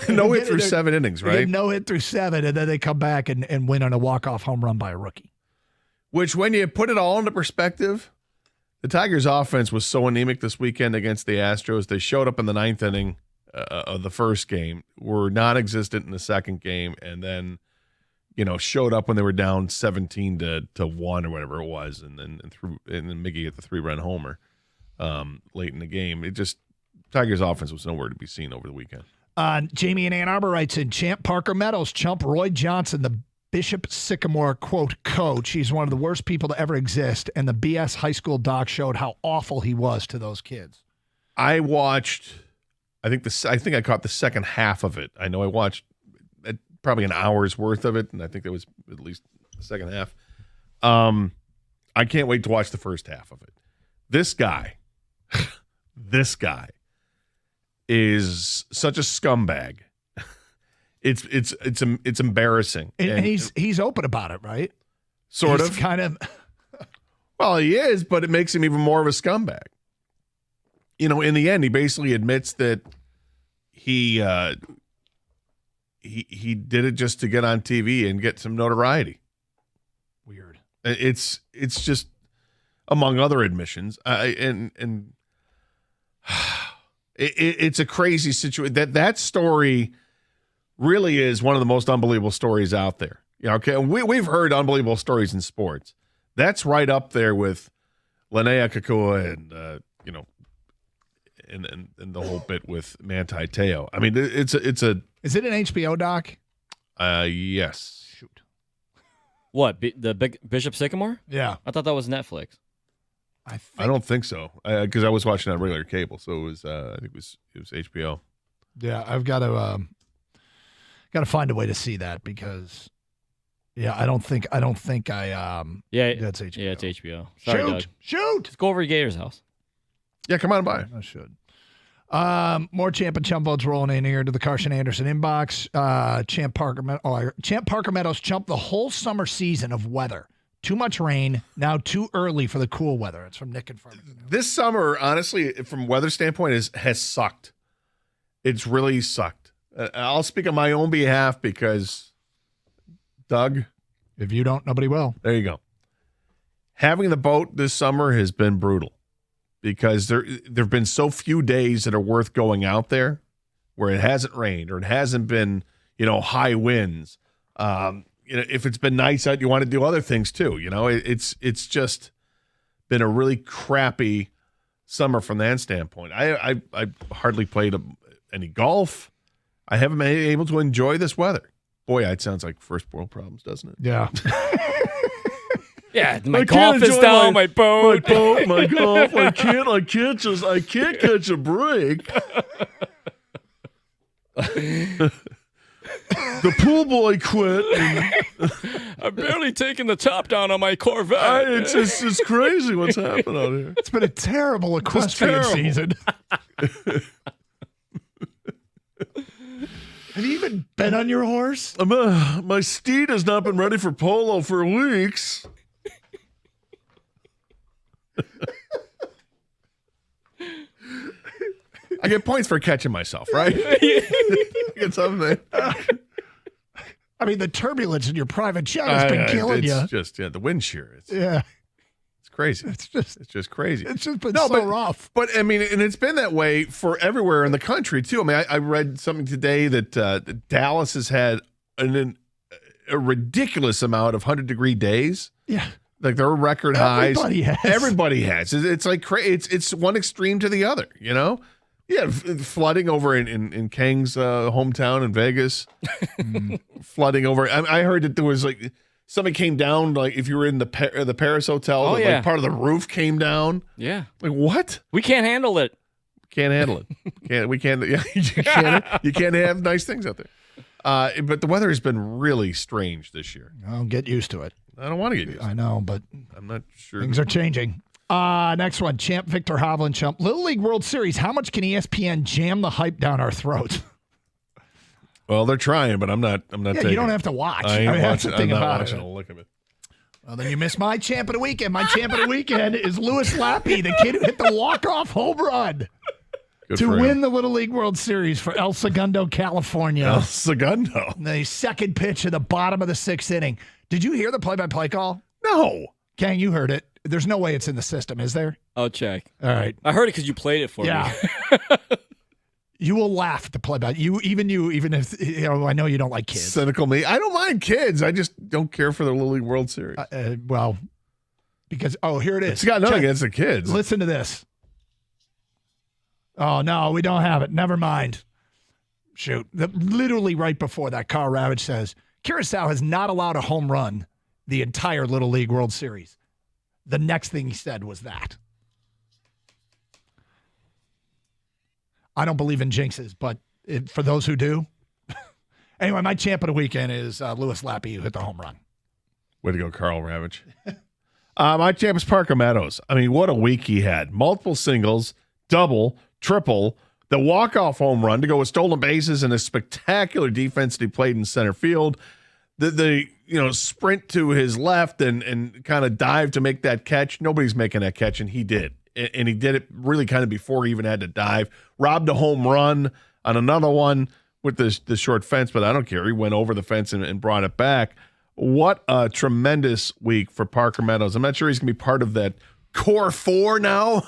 No hit through 7 innings, right? No hit through 7, and then they come back and win on a walk-off home run by a rookie. Which, when you put it all into perspective, the Tigers' offense was so anemic this weekend against the Astros. They showed up in the 9th inning of the first game, were non-existent in the second game, and then, showed up when they were down 17 to 1 or whatever it was, and then Miggy hit the 3-run homer late in the game. Tigers' offense was nowhere to be seen over the weekend. Jamie in Ann Arbor writes in, champ Parker Meadows, chump Roy Johnson, the Bishop Sycamore, quote, coach. He's one of the worst people to ever exist, and the BS high school doc showed how awful he was to those kids. I watched, I think I caught the second half of it. I know I watched probably an hour's worth of it, and I think that was at least the second half. I can't wait to watch the first half of it. This guy is such a scumbag. It's embarrassing. And he's open about it, right? Sort he's of. Kind of. Well, he is, but it makes him even more of a scumbag. In the end, he basically admits that he did it just to get on TV and get some notoriety. Weird. It's just, among other admissions, it's a crazy situation. That story really is one of the most unbelievable stories out there. Okay, we've heard unbelievable stories in sports. That's right up there with Linnea Kekua and the whole bit with Manti Te'o. I mean, it's a. Is it an HBO doc? Yes. Shoot. What, the Bishop Sycamore? Yeah, I thought that was Netflix. I don't think so, because I was watching on regular cable, so it was. I think it was HBO. Yeah, I've got to find a way to see that because, I don't think I. Yeah, that's HBO. Yeah, it's HBO. Sorry, Shoot! Let's go over to Gator's house. Yeah, come on by. I should. More Champ and Chump votes rolling in here to the Carson Anderson inbox. Champ Parker Meadows chumped the whole summer season of weather. Too much rain, now too early for the cool weather. It's from Nick and Farmington. This summer, honestly, from weather standpoint, has sucked. It's really sucked. I'll speak on my own behalf because, Doug, if you don't, nobody will. There you go. Having the boat this summer has been brutal because there have been so few days that are worth going out there where it hasn't rained or it hasn't been, high winds. If it's been nice out, you want to do other things too. It's just been a really crappy summer from that standpoint. I hardly played any golf. I haven't been able to enjoy this weather. Boy, it sounds like first world problems, doesn't it? Yeah. Yeah, my golf is down, my boat, my golf. I can't catch a break. The pool boy quit. I'm barely taking the top down on my Corvette. It's crazy what's happening out here. It's been a terrible equestrian season. Have you even been on your horse? My steed has not been ready for polo for weeks. I get points for catching myself, right? Get something. I mean, the turbulence in your private jet has been killing you. It's just the wind shear. It's crazy. It's just crazy. It's just been so rough. But I mean, and it's been that way for everywhere in the country too. I mean, I read something today that Dallas has had a ridiculous amount of 100-degree days. Yeah. Like they're record highs. Everybody has. It's like it's one extreme to the other, you know? Yeah, flooding over in Kang's hometown in Vegas. Flooding over. I heard that there was like somebody came down, like if you were in the Paris hotel, like part of the roof came down. Yeah. Like what? We can't handle it. Can't handle it. We can't. Yeah, you can't have nice things out there. But the weather has been really strange this year. I'll get used to it. I don't want to get used to it. I know, but I'm not sure. Things are changing. Next one, champ Victor Hovland, chump. Little League World Series, how much can ESPN jam the hype down our throats? Well, they're trying, but I'm not taking you don't have to watch. I ain't that's watching. the thing I'm not about watching it. a lick of it. Well, then you missed my champ of the weekend. My champ of the weekend is Louis Lappy, the kid who hit the walk-off home run to win the Little League World Series for El Segundo, California. El Segundo. The second pitch at the bottom of the sixth inning. Did you hear the play-by-play call? No. Kang, you heard it. There's no way it's in the system, is there? I'll check. All right. I heard it because you played it for me. You will laugh at the play-by. Even if I know you don't like kids. Cynical me. I don't mind kids. I just don't care for the Little League World Series. Well, because here it is. It's got nothing against the kids. Listen to this. Oh no, we don't have it. Never mind. Shoot. Literally right before that, Carl Ravage says Curacao has not allowed a home run the entire Little League World Series. The next thing he said was that. I don't believe in jinxes, but for those who do. Anyway, my champ of the weekend is Louis Lappy, who hit the home run. Way to go, Carl Ravage. My champ is Parker Meadows. I mean, what a week he had. Multiple singles, double, triple, the walk-off home run to go with stolen bases and a spectacular defense that he played in center field. The sprint to his left and kind of dive to make that catch. Nobody's making that catch, and he did. And he did it really kind of before he even had to dive. Robbed a home run on another one with the short fence, but I don't care. He went over the fence and brought it back. What a tremendous week for Parker Meadows. I'm not sure he's going to be part of that core four now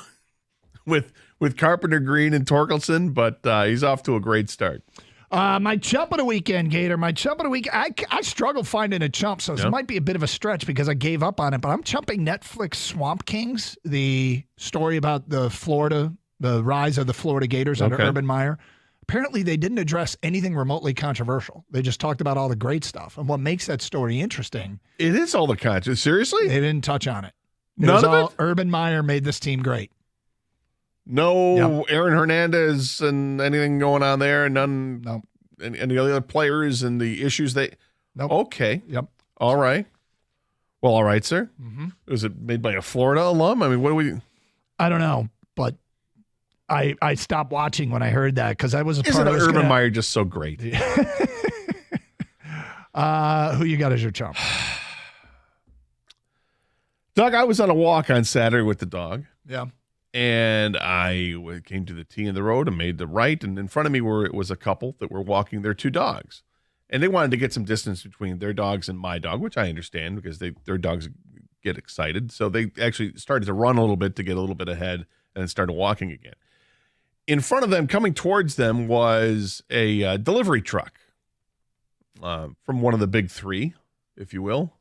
with Carpenter, Green, and Torkelson, but he's off to a great start. My chump of the weekend, Gator. My chump of the week. I struggle finding a chump, so this might be a bit of a stretch because I gave up on it. But I'm chumping Netflix Swamp Kings, the story about the rise of the Florida Gators under Urban Meyer. Apparently, they didn't address anything remotely controversial. They just talked about all the great stuff. And what makes that story interesting? It is all the controversy. Seriously? They didn't touch on it. None of it? Urban Meyer made this team great. No Aaron Hernandez and anything going on there? None? No. Any other players and the issues they? Nope. Okay. Yep. All right. Well, all right, sir. Mm-hmm. Was it made by a Florida alum? I mean, what do we? I don't know, but I stopped watching when I heard that because I was a part of it. Isn't Urban Meyer just so great? Who you got as your chump? Doug, I was on a walk on Saturday with the dog. Yeah. And I came to the T in the road and made the right. And in front of me was a couple that were walking their two dogs. And they wanted to get some distance between their dogs and my dog, which I understand because their dogs get excited. So they actually started to run a little bit to get a little bit ahead and then started walking again. In front of them, coming towards them, was a delivery truck from one of the big three, if you will,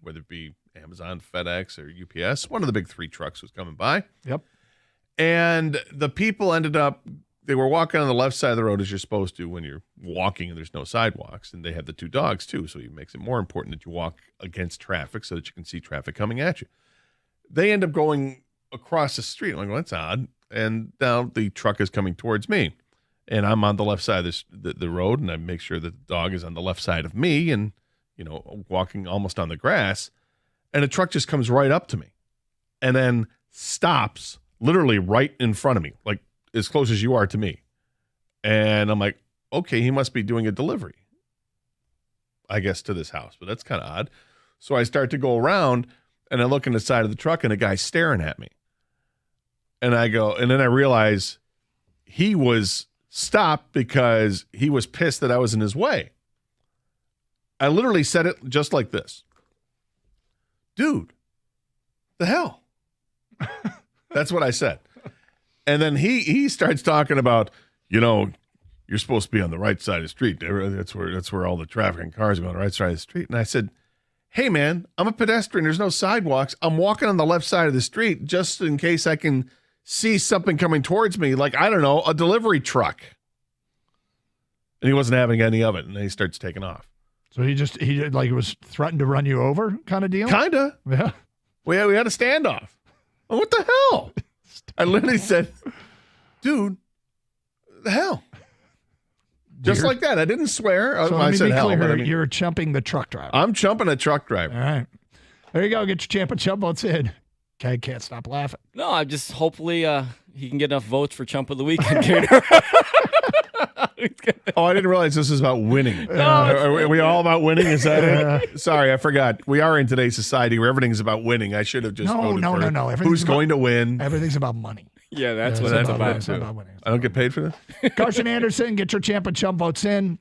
whether it be Amazon, FedEx, or UPS. One of the big three trucks was coming by. Yep. And the people they were walking on the left side of the road as you're supposed to when you're walking and there's no sidewalks. And they have the two dogs too, so it makes it more important that you walk against traffic so that you can see traffic coming at you. They end up going across the street. I'm like, well, that's odd. And now the truck is coming towards me. And I'm on the left side of the road, and I make sure that the dog is on the left side of me and, walking almost on the grass. And a truck just comes right up to me and then stops literally right in front of me, like as close as you are to me. And I'm like, okay, he must be doing a delivery, I guess, to this house. But that's kind of odd. So I start to go around, and I look in the side of the truck, and a guy's staring at me. And I go, and then I realize he was stopped because he was pissed that I was in his way. I literally said it just like this. Dude, the hell? That's what I said. And then he starts talking about, you're supposed to be on the right side of the street. That's where all the traffic and cars are on the right side of the street. And I said, hey, man, I'm a pedestrian. There's no sidewalks. I'm walking on the left side of the street just in case I can see something coming towards me, like, I don't know, a delivery truck. And he wasn't having any of it, and then he starts taking off. So he was threatened to run you over kind of deal? Kind of. Yeah. We had a standoff. What the hell? I literally said, dude, the hell? Just like that. I didn't swear. So I said hell. Clear, you're chumping the truck driver. I'm chumping a truck driver. All right. There you go. Get your champ and chump votes in. Okay, can't stop laughing. No, I'm just hopefully he can get enough votes for Chump of the Weekend, Gator. Oh, I didn't realize this is about winning. Are we all about winning? Is that it? Sorry, I forgot. We are in today's society where everything's about winning. I should have just voted for No. Who's going to win? Everything's about money. Yeah, that's what it's about, too. I don't get paid for this? Carson Anderson, get your champ and chump votes in.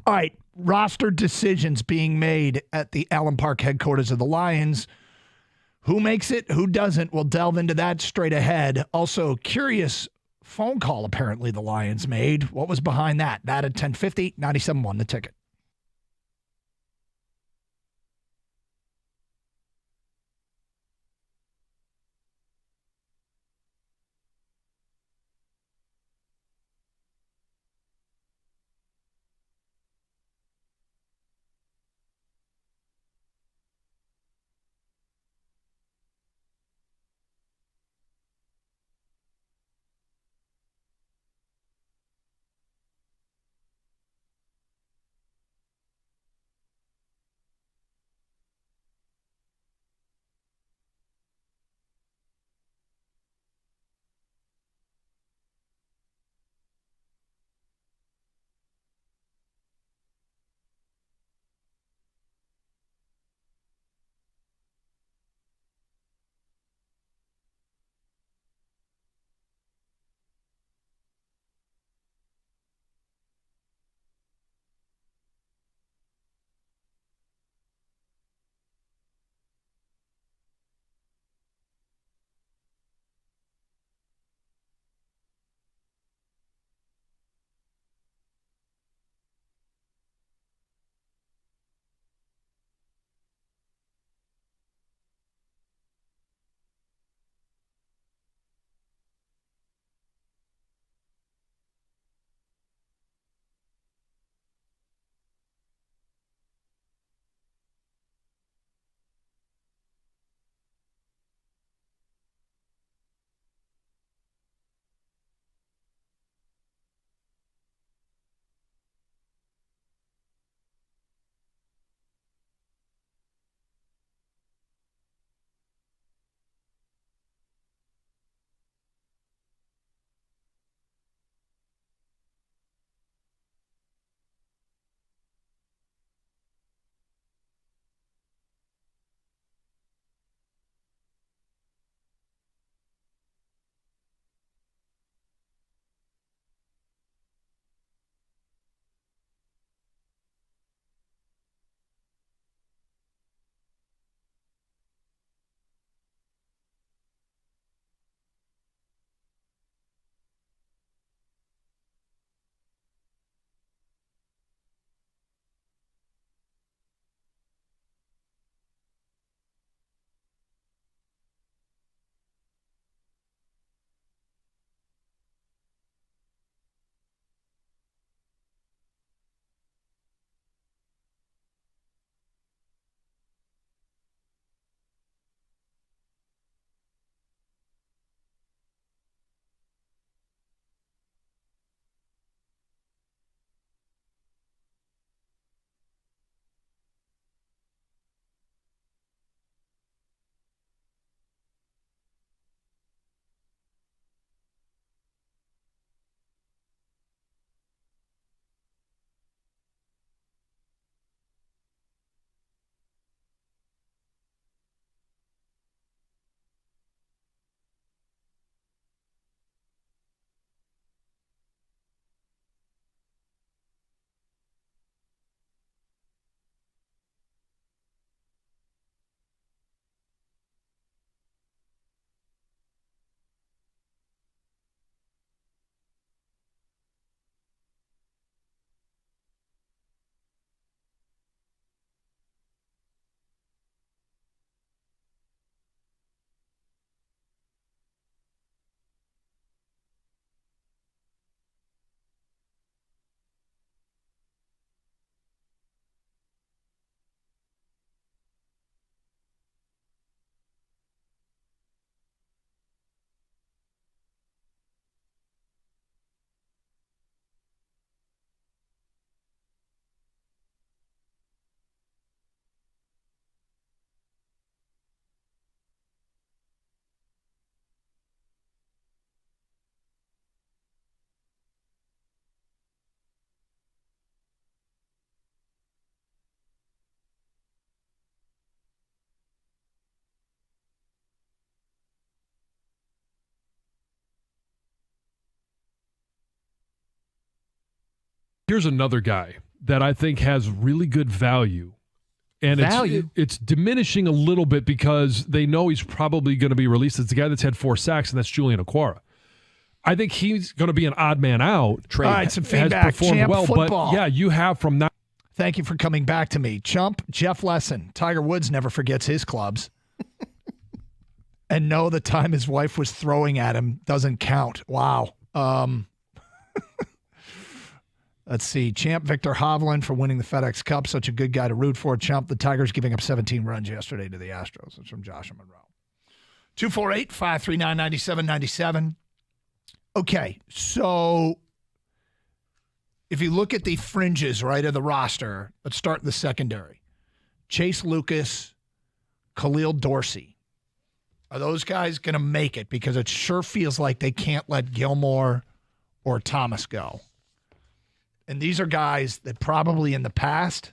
All right, roster decisions being made at the Allen Park headquarters of the Lions. Who makes it? Who doesn't? We'll delve into that straight ahead. Also, curious phone call apparently the Lions made. What was behind that? That at 10:50, 97.1 The Ticket. Here's another guy that I think has really good value. And it's diminishing a little bit because they know he's probably going to be released. It's the guy that's had 4 sacks, and that's Julian Okwara. I think he's going to be an odd man out. All right, some feedback. Has performed Champ well, football. but yeah, you have from that. Thank you for coming back to me. Chump, Jeff Lesson. Tiger Woods never forgets his clubs. And no, the time his wife was throwing at him doesn't count. Wow. Let's see. Champ Victor Hovland for winning the FedEx Cup. Such a good guy to root for. Chump, the Tigers giving up 17 runs yesterday to the Astros. It's from Joshua Monroe. 248-539-9797. Okay, so if you look at the fringes, right, of the roster, let's start in the secondary. Chase Lucas, Khalil Dorsey. Are those guys going to make it? Because it sure feels like they can't let Gilmore or Thomas go. And these are guys that probably in the past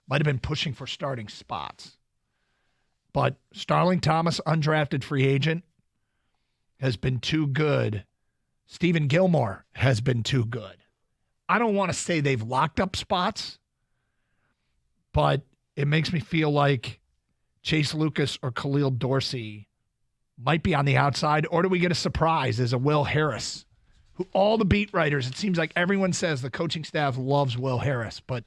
might have been pushing for starting spots. But Starling Thomas, undrafted free agent, has been too good. Stephen Gilmore has been too good. I don't want to say they've locked up spots, but it makes me feel like Chase Lucas or Khalil Dorsey might be on the outside, or do we get a surprise as a Will Harris, who all the beat writers, it seems like everyone says the coaching staff loves Will Harris, but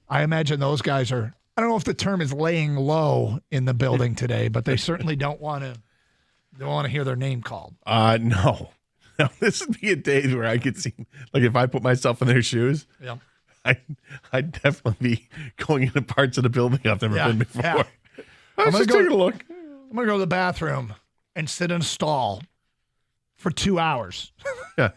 I imagine those guys are, I don't know if the term is laying low in the building today, but they certainly don't want to hear their name called. No. No, this would be a day where I could see, like, if I put myself in their shoes, yeah, I'd definitely be going into parts of the building I've never been before. Yeah. I was just taking a look. I'm going to go to the bathroom and sit in a stall for 2 hours. Yeah.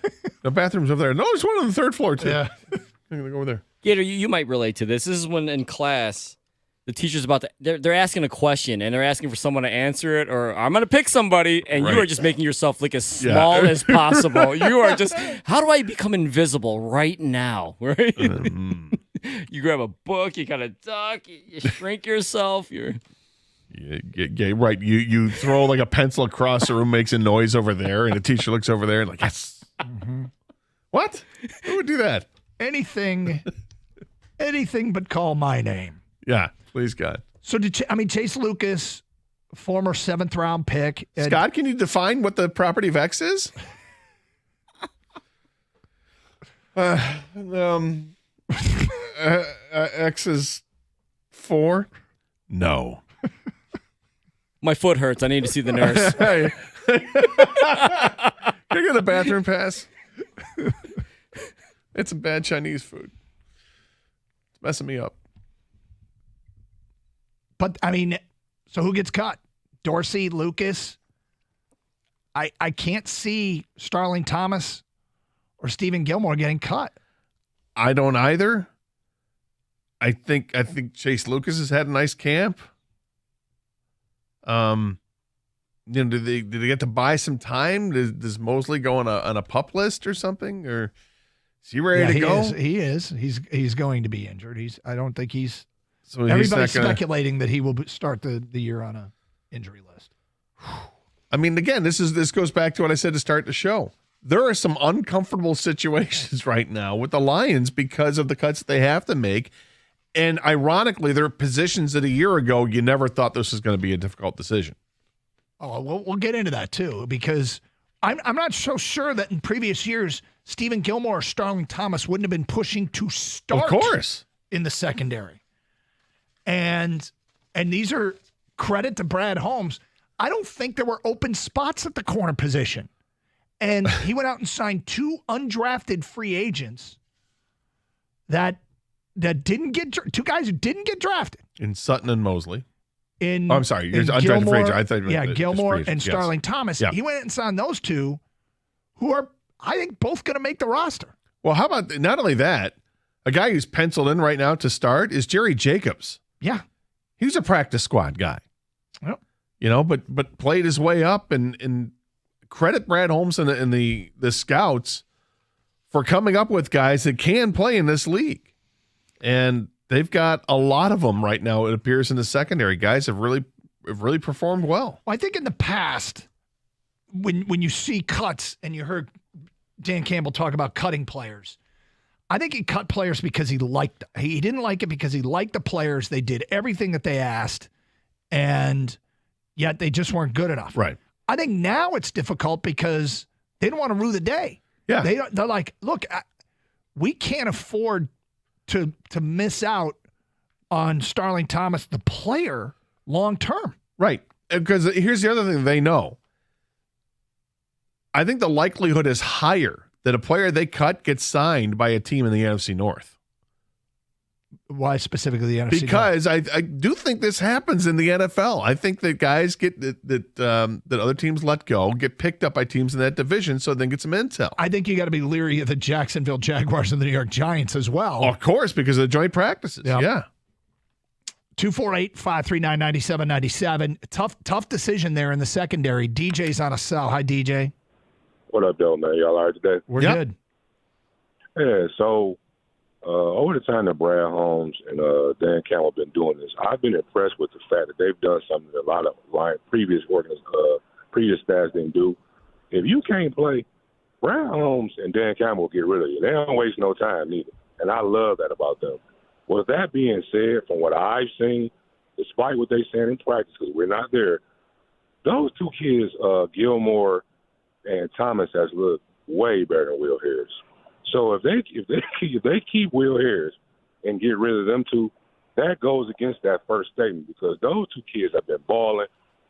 The bathroom's over there. No, there's one on the 3rd floor, too. Yeah. I'm going to go over there. Gator, you might relate to this. This is when in class, the teacher's about to, they're asking a question and they're asking for someone to answer it, or I'm going to pick somebody, and you are just making yourself look as small as possible. You are just, how do I become invisible right now? Right? You grab a book, you kind of duck, you shrink yourself. Right. You throw like a pencil across the room, makes a noise over there, and the teacher looks over there and like, yes. Mm-hmm. What? Who would do that? Anything but call my name. Yeah. Please, God. So, Chase Lucas, former 7th round pick. Scott, can you define what the property of X is? X is 4? No. My foot hurts. I need to see the nurse. Hey. Can I get a bathroom pass? It's some bad Chinese food. It's messing me up. But, so who gets cut? Dorsey, Lucas? I can't see Starling Thomas or Stephen Gilmore getting cut. I don't either. I think Chase Lucas has had a nice camp. Did they get to buy some time? Does Mosley go on a PUP list or something? Or is he ready to go? He is. He's going to be injured. I don't think he's. So everybody's speculating that he will start the year on a injury list. Again, this goes back to what I said to start the show. There are some uncomfortable situations right now with the Lions because of the cuts they have to make. And ironically, there are positions that a year ago you never thought this was going to be a difficult decision. Oh, we'll get into that too, because I'm not so sure that in previous years Stephen Gilmore or Starling Thomas wouldn't have been pushing to start, of course, in the secondary. And these are credit to Brad Holmes. I don't think there were open spots at the corner position. And he went out and signed 2 undrafted free agents that didn't get 2 guys who didn't get drafted. In Sutton and Mosley. I'm sorry, you're undrafted free agent. I thought Gilmore and Starling Thomas. Yeah. He went and signed those 2 who are, I think, both going to make the roster. Well, how about not only that, a guy who's penciled in right now to start is Jerry Jacobs. Yeah. He was a practice squad guy. Yep. But played his way up, and credit Brad Holmes and the scouts for coming up with guys that can play in this league. And they've got a lot of them right now, it appears, in the secondary. Guys have really performed well. I think in the past, when you see cuts and you heard Dan Campbell talk about cutting players, I think he cut players because he didn't like it because he liked the players. They did everything that they asked, and yet they just weren't good enough. Right. I think now it's difficult because they don't want to rue the day. Yeah. They're like, look, we can't afford to miss out on Starling Thomas, the player, long term. Right. Because here's the other thing they know. I think the likelihood is higher that a player they cut gets signed by a team in the NFC North. Why specifically the NFC North? Because I do think this happens in the NFL. I think that guys get that other teams let go, get picked up by teams in that division, so then get some intel. I think you got to be leery of the Jacksonville Jaguars and the New York Giants as well. Of course, because of the joint practices. Yep. Yeah. 248-539-9797. Tough decision there in the secondary. DJ's on a cell. Hi, DJ. What up, though, man? Y'all all right today? We're good. Yeah, so over the time that Brad Holmes and Dan Campbell have been doing this, I've been impressed with the fact that they've done something that a lot of previous staffs didn't do. If you can't play, Brad Holmes and Dan Campbell will get rid of you. They don't waste no time either, and I love that about them. With that being said, from what I've seen, despite what they saying in practice, because we're not there, those two kids, Gilmore and Thomas, has looked way better than Will Harris. So if they keep Will Harris and get rid of them two, that goes against that first statement, because those two kids have been balling,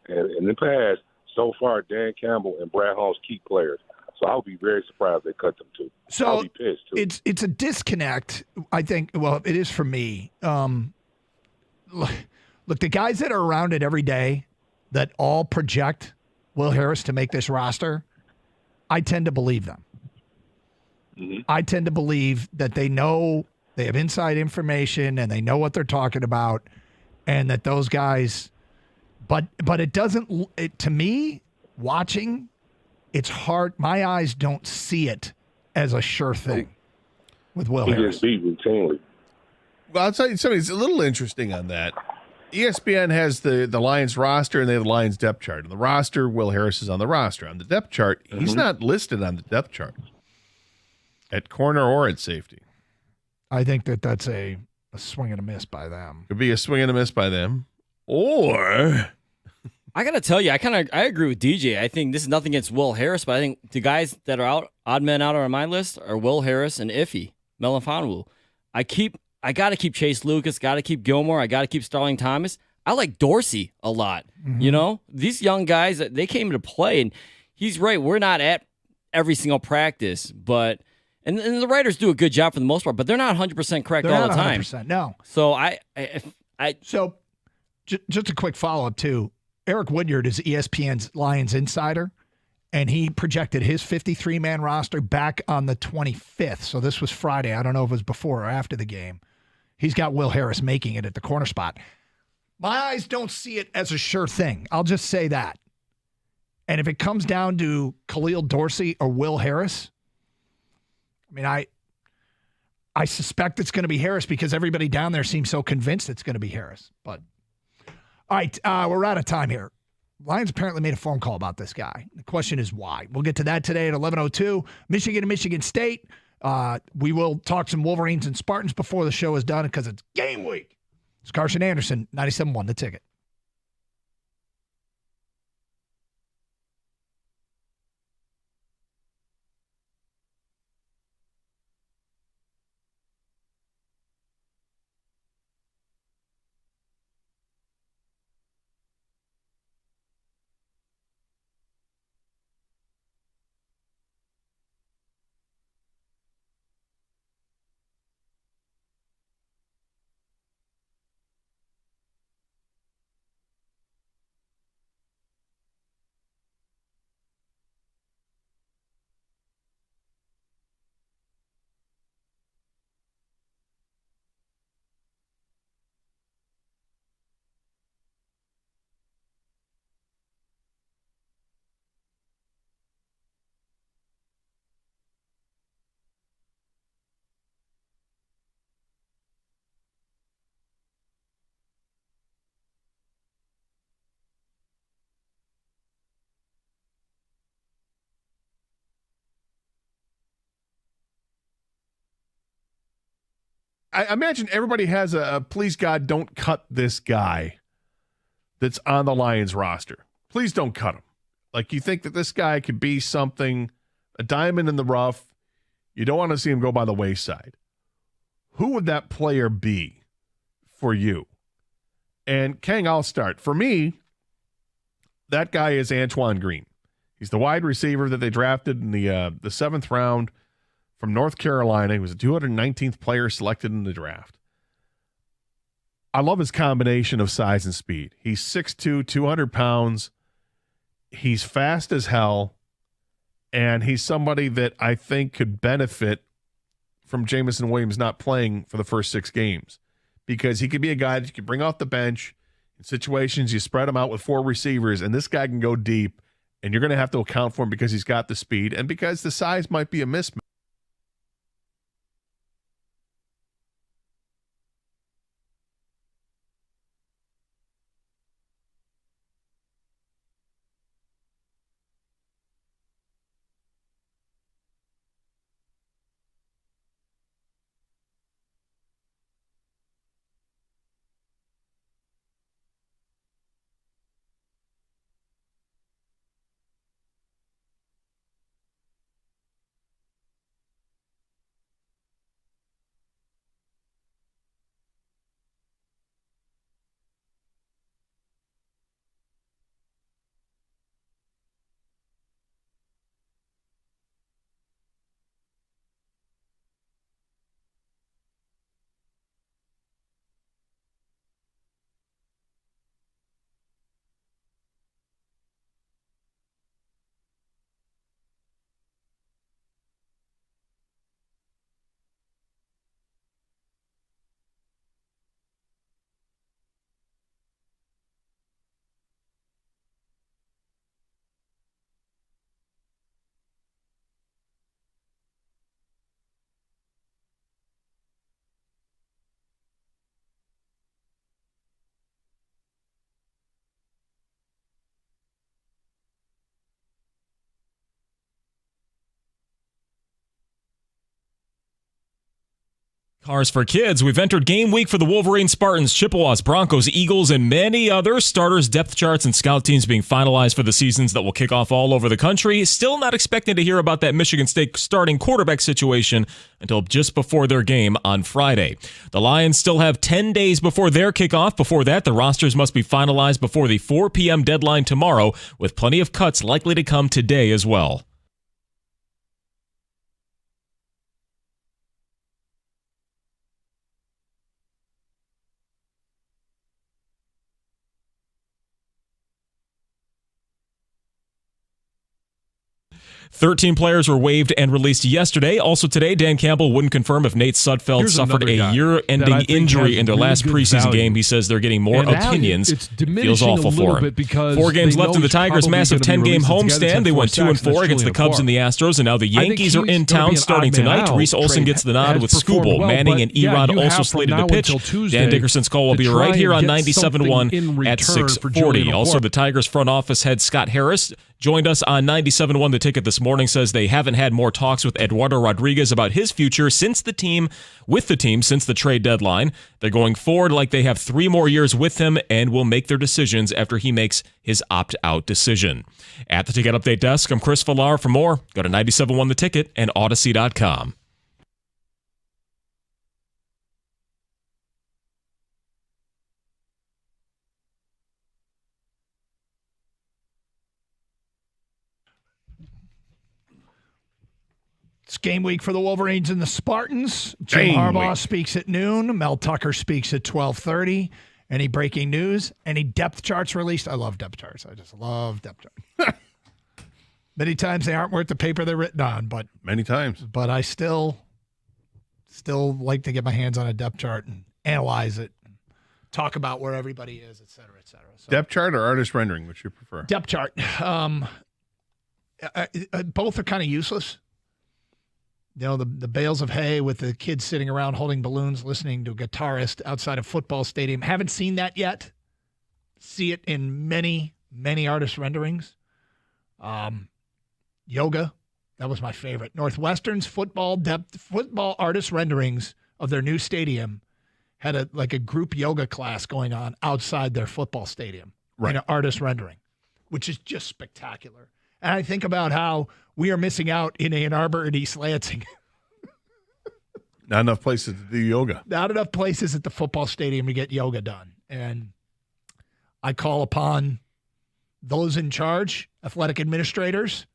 and in the past, so far, Dan Campbell and Brad Holmes keep players. So I'll be very surprised if they cut them too. So I'll be pissed too. It's a disconnect, I think. Well, it is for me. Look, the guys that are around it every day that all project Will Harris to make this roster, I tend to believe them. Mm-hmm. I tend to believe that they know, they have inside information and they know what they're talking about, and that those guys. But it doesn't. To me, watching. It's hard. My eyes don't see it as a sure thing with Will Harris. He gets beat routinely. Well, I'll tell you something. It's a little interesting on that. ESPN has the Lions roster, and they have the Lions depth chart. On the roster, Will Harris is on the roster. On the depth chart, he's not listed on the depth chart at corner or at safety. I think that's a swing and a miss by them. Could be a swing and a miss by them. Or I got to tell you, I agree with DJ. I think this is nothing against Will Harris, but I think the guys that are out, odd men out on my list, are Will Harris and Iffy Melifonwu. I got to keep Chase Lucas, got to keep Gilmore, I got to keep Starling Thomas. I like Dorsey a lot. Mm-hmm. You know, these young guys, they came to play, and he's right. We're not at every single practice, but and the writers do a good job for the most part, but they're not 100% correct all the time. 100%, no. So So just a quick follow up too. Eric Woodyard is ESPN's Lions insider, and he projected his 53-man roster back on the 25th. So this was Friday. I don't know if it was before or after the game. He's got Will Harris making it at the corner spot. My eyes don't see it as a sure thing. I'll just say that. And if it comes down to Khalil Dorsey or Will Harris, I mean, I suspect it's going to be Harris because everybody down there seems so convinced it's going to be Harris. But all right, we're out of time here. Lions apparently made a phone call about this guy. The question is why. We'll get to that today at 11:02. Michigan and Michigan State. We will talk some Wolverines and Spartans before the show is done because it's game week. It's Carson Anderson, 97.1 The Ticket. I imagine everybody has a please God don't cut this guy that's on the Lions roster. Please don't cut him. Like, you think that this guy could be something, a diamond in the rough. You don't want to see him go by the wayside. Who would that player be for you? And Kang, I'll start. For me, that guy is Antoine Green. He's the wide receiver that they drafted in the seventh round from North Carolina. He was the 219th player selected in the draft. I love his combination of size and speed. He's 6'2", 200 pounds. He's fast as hell, and he's somebody that I think could benefit from Jameson Williams not playing for the first 6 games, because he could be a guy that you could bring off the bench in situations. You spread him out with 4 receivers, and this guy can go deep, and you're going to have to account for him because he's got the speed and because the size might be a mismatch. Cars for Kids, we've entered game week for the Wolverine, Spartans, Chippewas, Broncos, Eagles, and many others. Starters, depth charts, and scout teams being finalized for the seasons that will kick off all over the country. Still not expecting to hear about that Michigan State starting quarterback situation until just before their game on Friday. The Lions still have 10 days before their kickoff. Before that, the rosters must be finalized before the 4 p.m. deadline tomorrow, with plenty of cuts likely to come today as well. Thirteen players were waived and released yesterday. Also today, Dan Campbell wouldn't confirm if Nate Sudfeld suffered a year-ending injury in their last preseason game. He says they're getting more opinions. Feels awful for him. 4 games left in the Tigers' massive 10-game homestand. They went 2-4 against the Cubs and the Astros, and now the Yankees are in town starting tonight. Reese Olson gets the nod with Skubal. Manning and Erod also slated to pitch. Dan Dickerson's call will be right here on 97.1 at 6:40. Also, the Tigers front office head Scott Harris joined us on 97.1 The Ticket this morning, says they haven't had more talks with Eduardo Rodriguez about his future since the team since the trade deadline. They're going forward like they have 3 more years with him and will make their decisions after he makes his opt-out decision. At the Ticket Update Desk, I'm Chris Villar. For more, go to 97.1 The Ticket and Odyssey.com. It's game week for the Wolverines and the Spartans. Jim Harbaugh speaks at noon. Mel Tucker speaks at 12:30. Any breaking news? Any depth charts released? I love depth charts. I just love depth charts. Many times they aren't worth the paper they're written on, but many times. But I still like to get my hands on a depth chart and analyze it, and talk about where everybody is, et cetera, et cetera. So, depth chart or artist rendering, which you prefer? Depth chart. Both are kind of useless. You know, the bales of hay with the kids sitting around holding balloons, listening to a guitarist outside a football stadium. Haven't seen that yet. See it in many, many artist renderings. Yoga, that was my favorite. Northwestern's football artist renderings of their new stadium had a group yoga class going on outside their football stadium in an artist rendering, which is just spectacular. And I think about how we are missing out in Ann Arbor and East Lansing. Not enough places to do yoga. Not enough places at the football stadium to get yoga done. And I call upon those in charge, athletic administrators,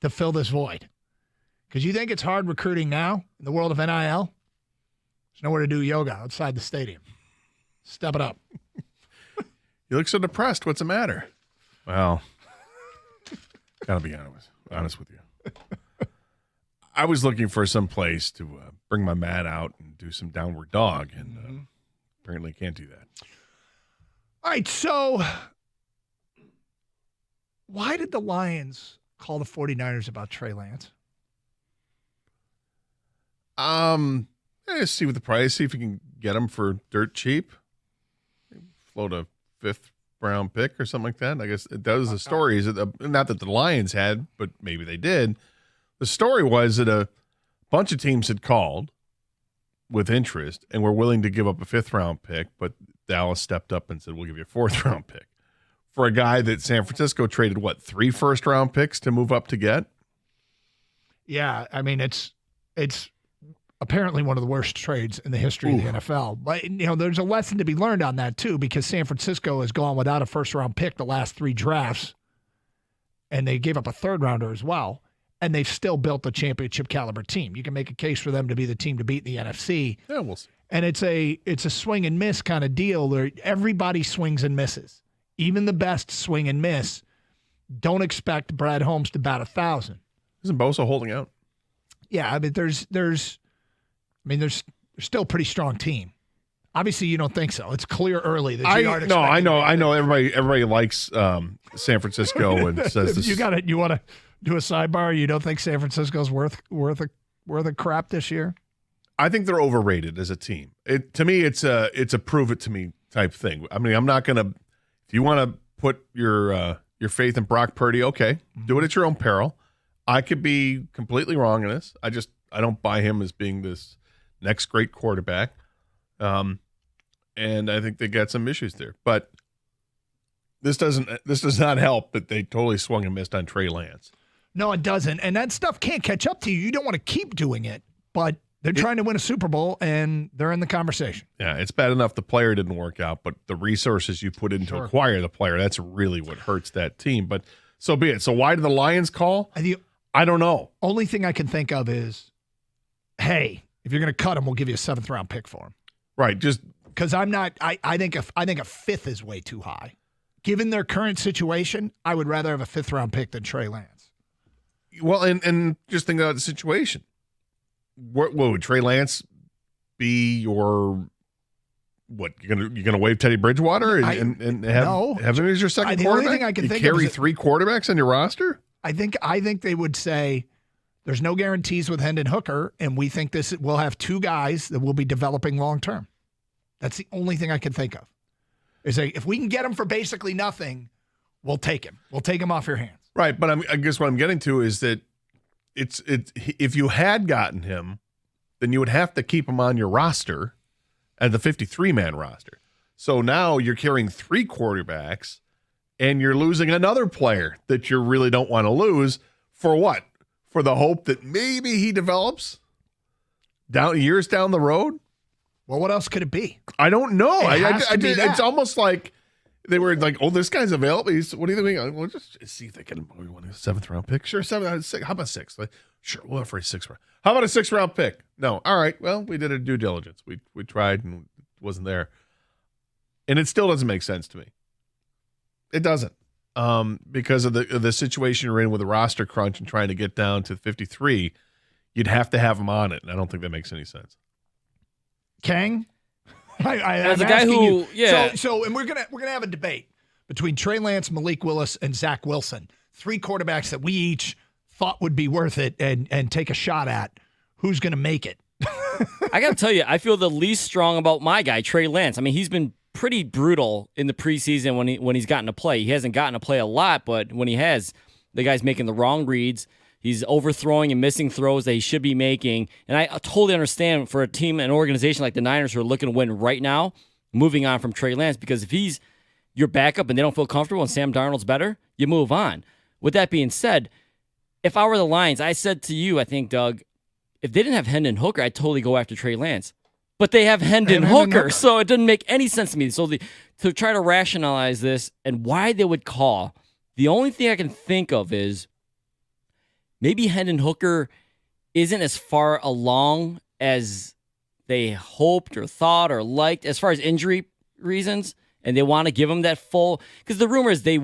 to fill this void. Because you think it's hard recruiting now in the world of NIL? There's nowhere to do yoga outside the stadium. Step it up. You look so depressed. What's the matter? Well, gotta be honest with you. I was looking for some place to bring my mat out and do some downward dog, and apparently can't do that. All right, so why did the Lions call the 49ers about Trey Lance? See what the price, see if you can get him for dirt cheap. Float a 5th-round pick or something like that. I guess that was the story. Is it not that the Lions had, but maybe they did. The story was that a bunch of teams had called with interest and were willing to give up a 5th-round pick, but Dallas stepped up and said, we'll give you a 4th-round pick for a guy that San Francisco traded, 3 first-round picks to move up to get? Yeah, I mean, it's apparently one of the worst trades in the history of the NFL. But, there's a lesson to be learned on that, too, because San Francisco has gone without a first-round pick the last 3 drafts, and they gave up a 3rd-rounder as well, and they've still built a championship-caliber team. You can make a case for them to be the team to beat in the NFC. Yeah, we'll see. And it's a swing-and-miss kind of deal where everybody swings and misses. Even the best swing and miss. Don't expect Brad Holmes to bat 1,000. Isn't Bosa holding out? Yeah, I mean, there's still a pretty strong team. Obviously, you don't think so. It's clear early that you aren't. No, I know. Everybody likes San Francisco and says this. You want to do a sidebar? You don't think San Francisco's worth a crap this year? I think they're overrated as a team. To me, it's a prove it to me type thing. I mean, I'm not gonna. If you want to put your faith in Brock Purdy, okay, do it at your own peril. I could be completely wrong in this. I don't buy him as being this next great quarterback. And I think they got some issues there. But this does not help that they totally swung and missed on Trey Lance. No, it doesn't. And that stuff can't catch up to you. You don't want to keep doing it, but they're trying to win a Super Bowl, and they're in the conversation. Yeah, it's bad enough the player didn't work out, but the resources you put in to acquire the player, that's really what hurts that team. But so be it. So why did the Lions call? I don't know. Only thing I can think of is, hey, if you're going to cut him, we'll give you a 7th-round pick for him. Right, just because I'm not. I think a 5th is way too high. Given their current situation, I would rather have a 5th-round pick than Trey Lance. Well, and just think about the situation. What would Trey Lance be your? What you're gonna wave Teddy Bridgewater and have him as your second quarterback? The only thing I can think carry of is 3 quarterbacks on your roster. I think they would say there's no guarantees with Hendon Hooker, and we think we'll have 2 guys that will be developing long term. That's the only thing I can think of. Is if we can get him for basically nothing, we'll take him. We'll take him off your hands. Right, but I guess what I'm getting to is that it's if you had gotten him, then you would have to keep him on your roster at the 53-man roster. So now you're carrying 3 quarterbacks, and you're losing another player that you really don't want to lose for what? For the hope that maybe he develops years down the road? Well, what else could it be? I don't know. It's almost like they were like, "Oh, this guy's available. What do you think? We'll just see if they can. We want a 7th-round pick. Sure, 7, 6. How about 6? Sure, we'll have for a 6th round. How about a 6th-round pick? No. All right. Well, we did a due diligence. We tried and it wasn't there, and it still doesn't make sense to me. It doesn't, because of the situation you're in with the roster crunch and trying to get down to 53. You'd have to have him on it, and I don't think that makes any sense. Kang, as a guy who, So and we're gonna have a debate between Trey Lance, Malik Willis, and Zach Wilson. 3 quarterbacks that we each thought would be worth it and take a shot at. Who's gonna make it? I gotta tell you, I feel the least strong about my guy, Trey Lance. I mean, he's been pretty brutal in the preseason when he's gotten to play. He hasn't gotten to play a lot, but when he has, the guy's making the wrong reads. He's overthrowing and missing throws that he should be making. And I totally understand for a team and organization like the Niners who are looking to win right now, moving on from Trey Lance, because if he's your backup and they don't feel comfortable and Sam Darnold's better, you move on. With that being said, if I were the Lions, I said to you, I think, Doug, if they didn't have Hendon Hooker, I'd totally go after Trey Lance. But they have Hendon Hooker, so it doesn't make any sense to me. So to try to rationalize this and why they would call, the only thing I can think of is maybe Hendon Hooker isn't as far along as they hoped or thought or liked as far as injury reasons, and they want to give him that full, because the rumor is they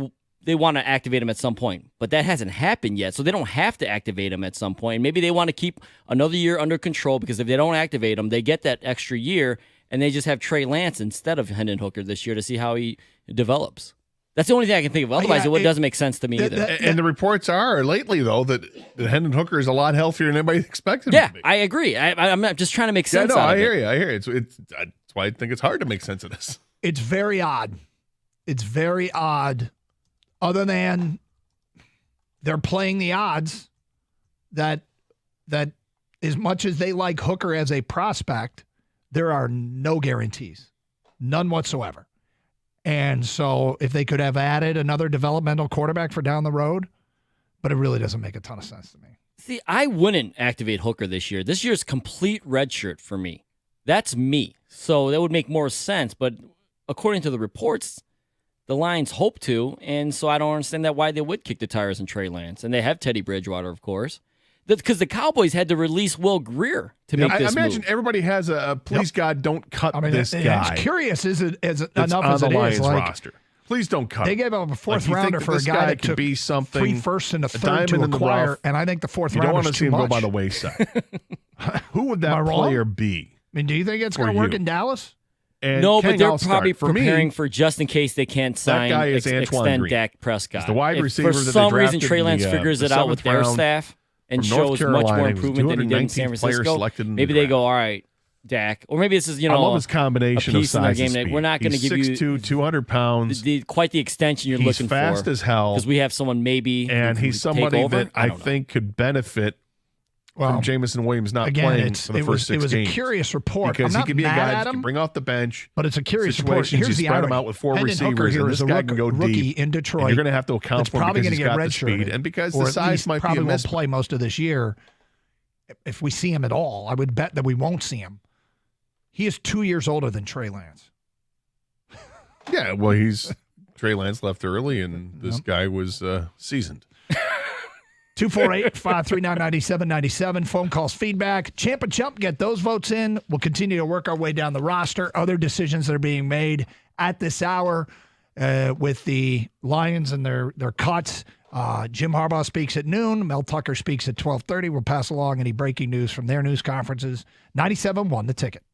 want to activate him at some point, but that hasn't happened yet, so they don't have to activate him at some point. Maybe they want to keep another year under control, because if they don't activate him, they get that extra year, and they just have Trey Lance instead of Hendon Hooker this year to see how he develops. That's the only thing I can think of. Otherwise, it doesn't make sense to me either. And the reports are lately, though, that Hendon Hooker is a lot healthier than anybody expected him to be. I agree. I'm not just trying to make sense out of it. I hear you. That's why I think it's hard to make sense of this. It's very odd. It's very odd, other than they're playing the odds that as much as they like Hooker as a prospect, there are no guarantees, none whatsoever. And so if they could have added another developmental quarterback for down the road, but it really doesn't make a ton of sense to me. See, I wouldn't activate Hooker this year. This year's complete redshirt for me. That's me. So that would make more sense. But according to the reports, the Lions hope to, and so I don't understand why they would kick the tires on Trey Lance. And they have Teddy Bridgewater, of course. Because the Cowboys had to release Will Greer to make this move. I imagine everybody has a please God don't cut this guy. It's curious enough as it is. On the Lions roster. Please don't cut They him. gave up a fourth rounder for a guy that took be something, 3 firsts and a third to acquire, and I think the fourth round is too much. You don't want to see him go by the wayside. Who would that player be? I mean, do you think it's going to work in Dallas? And no, Ken, but they're probably preparing for just in case they can't sign, that guy is extend Green. Dak Prescott. He's the wide receiver for that some they reason drafted Trey Lance figures it out with their staff and shows much more improvement than he did in San Francisco, maybe they go, all right, Dak. Or maybe this is, I love his combination a of piece in their game that we're not going to give 6'2", you 200 pounds. Quite the extension you're looking for. He's fast as hell. Because we have someone maybe and he's somebody that I think could benefit from Jameson Williams not playing for the first 6 games. It was a curious report. Because he could be a guy that can bring off the bench. But it's a curious report. Here's the spread him out with 4 receivers, and this guy can go deep. In Detroit. And you're going to have to account for him because he's got the speed. And because the size might be a won't play most of this year. If we see him at all, I would bet that we won't see him. He is 2 years older than Trey Lance. Yeah, well, Trey Lance left early, and this guy was seasoned. 248-539-9797. Phone calls, feedback. Champ and Chump, get those votes in. We'll continue to work our way down the roster. Other decisions that are being made at this hour with the Lions and their cuts. Jim Harbaugh speaks at noon. Mel Tucker speaks at 12:30. We'll pass along any breaking news from their news conferences. 97.1 The Ticket.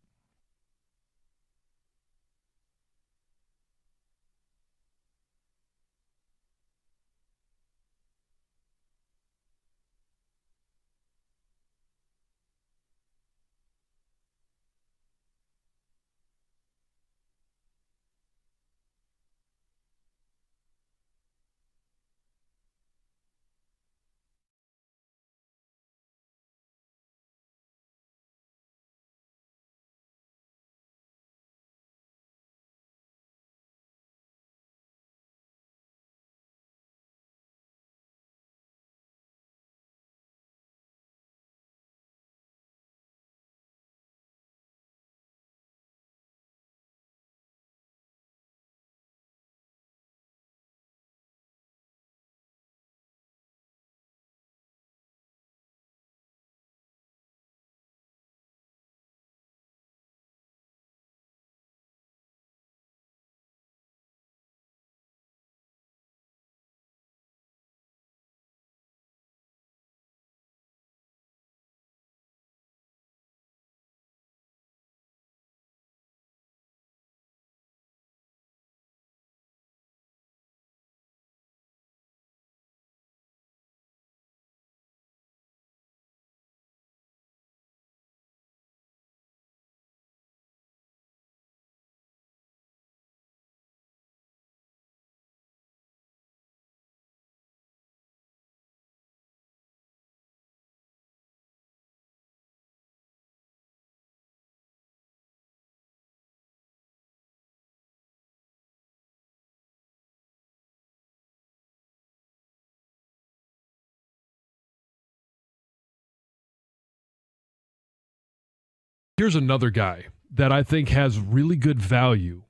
Here's another guy that I think has really good value.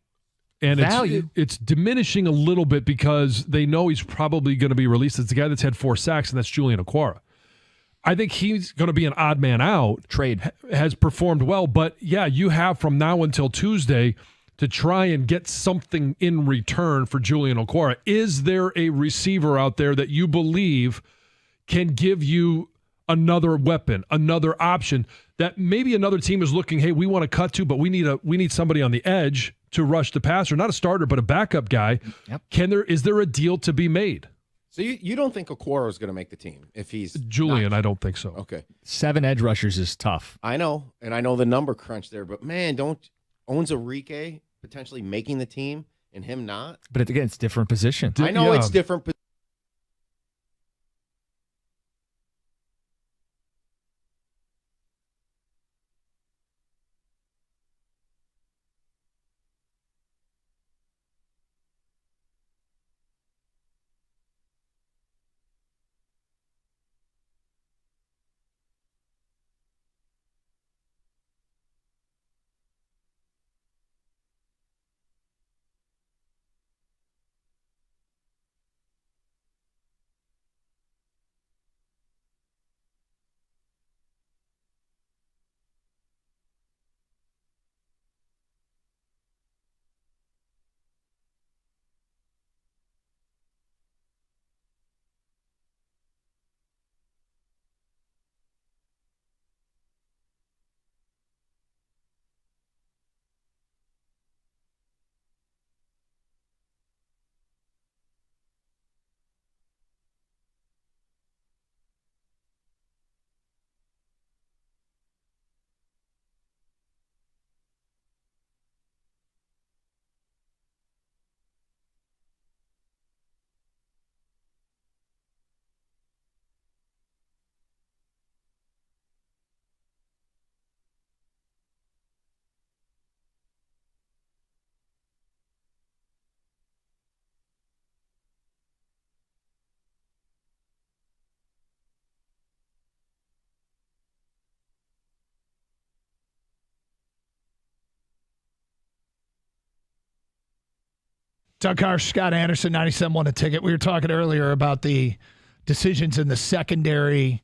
And it's diminishing a little bit because they know he's probably going to be released. It's the guy that's had 4 sacks, and that's Julian Okwara. I think he's going to be an odd man out. Trade. Has performed well. But, yeah, you have from now until Tuesday to try and get something in return for Julian Okwara. Is there a receiver out there that you believe can give you another weapon, another option that maybe another team is looking, hey, we want to cut to, but we need somebody on the edge to rush the passer, not a starter, but a backup guy. Yep. Is there a deal to be made? So you don't think Okwara is going to make the team if he's Julian? I don't think so. Okay. 7 edge rushers is tough. I know, and I know the number crunch there, but man, don't owns Enrique potentially making the team and him not? But again, it's different position. I know it's different. Doug Harsh, Scott Anderson, 97.1 A Ticket. We were talking earlier about the decisions in the secondary.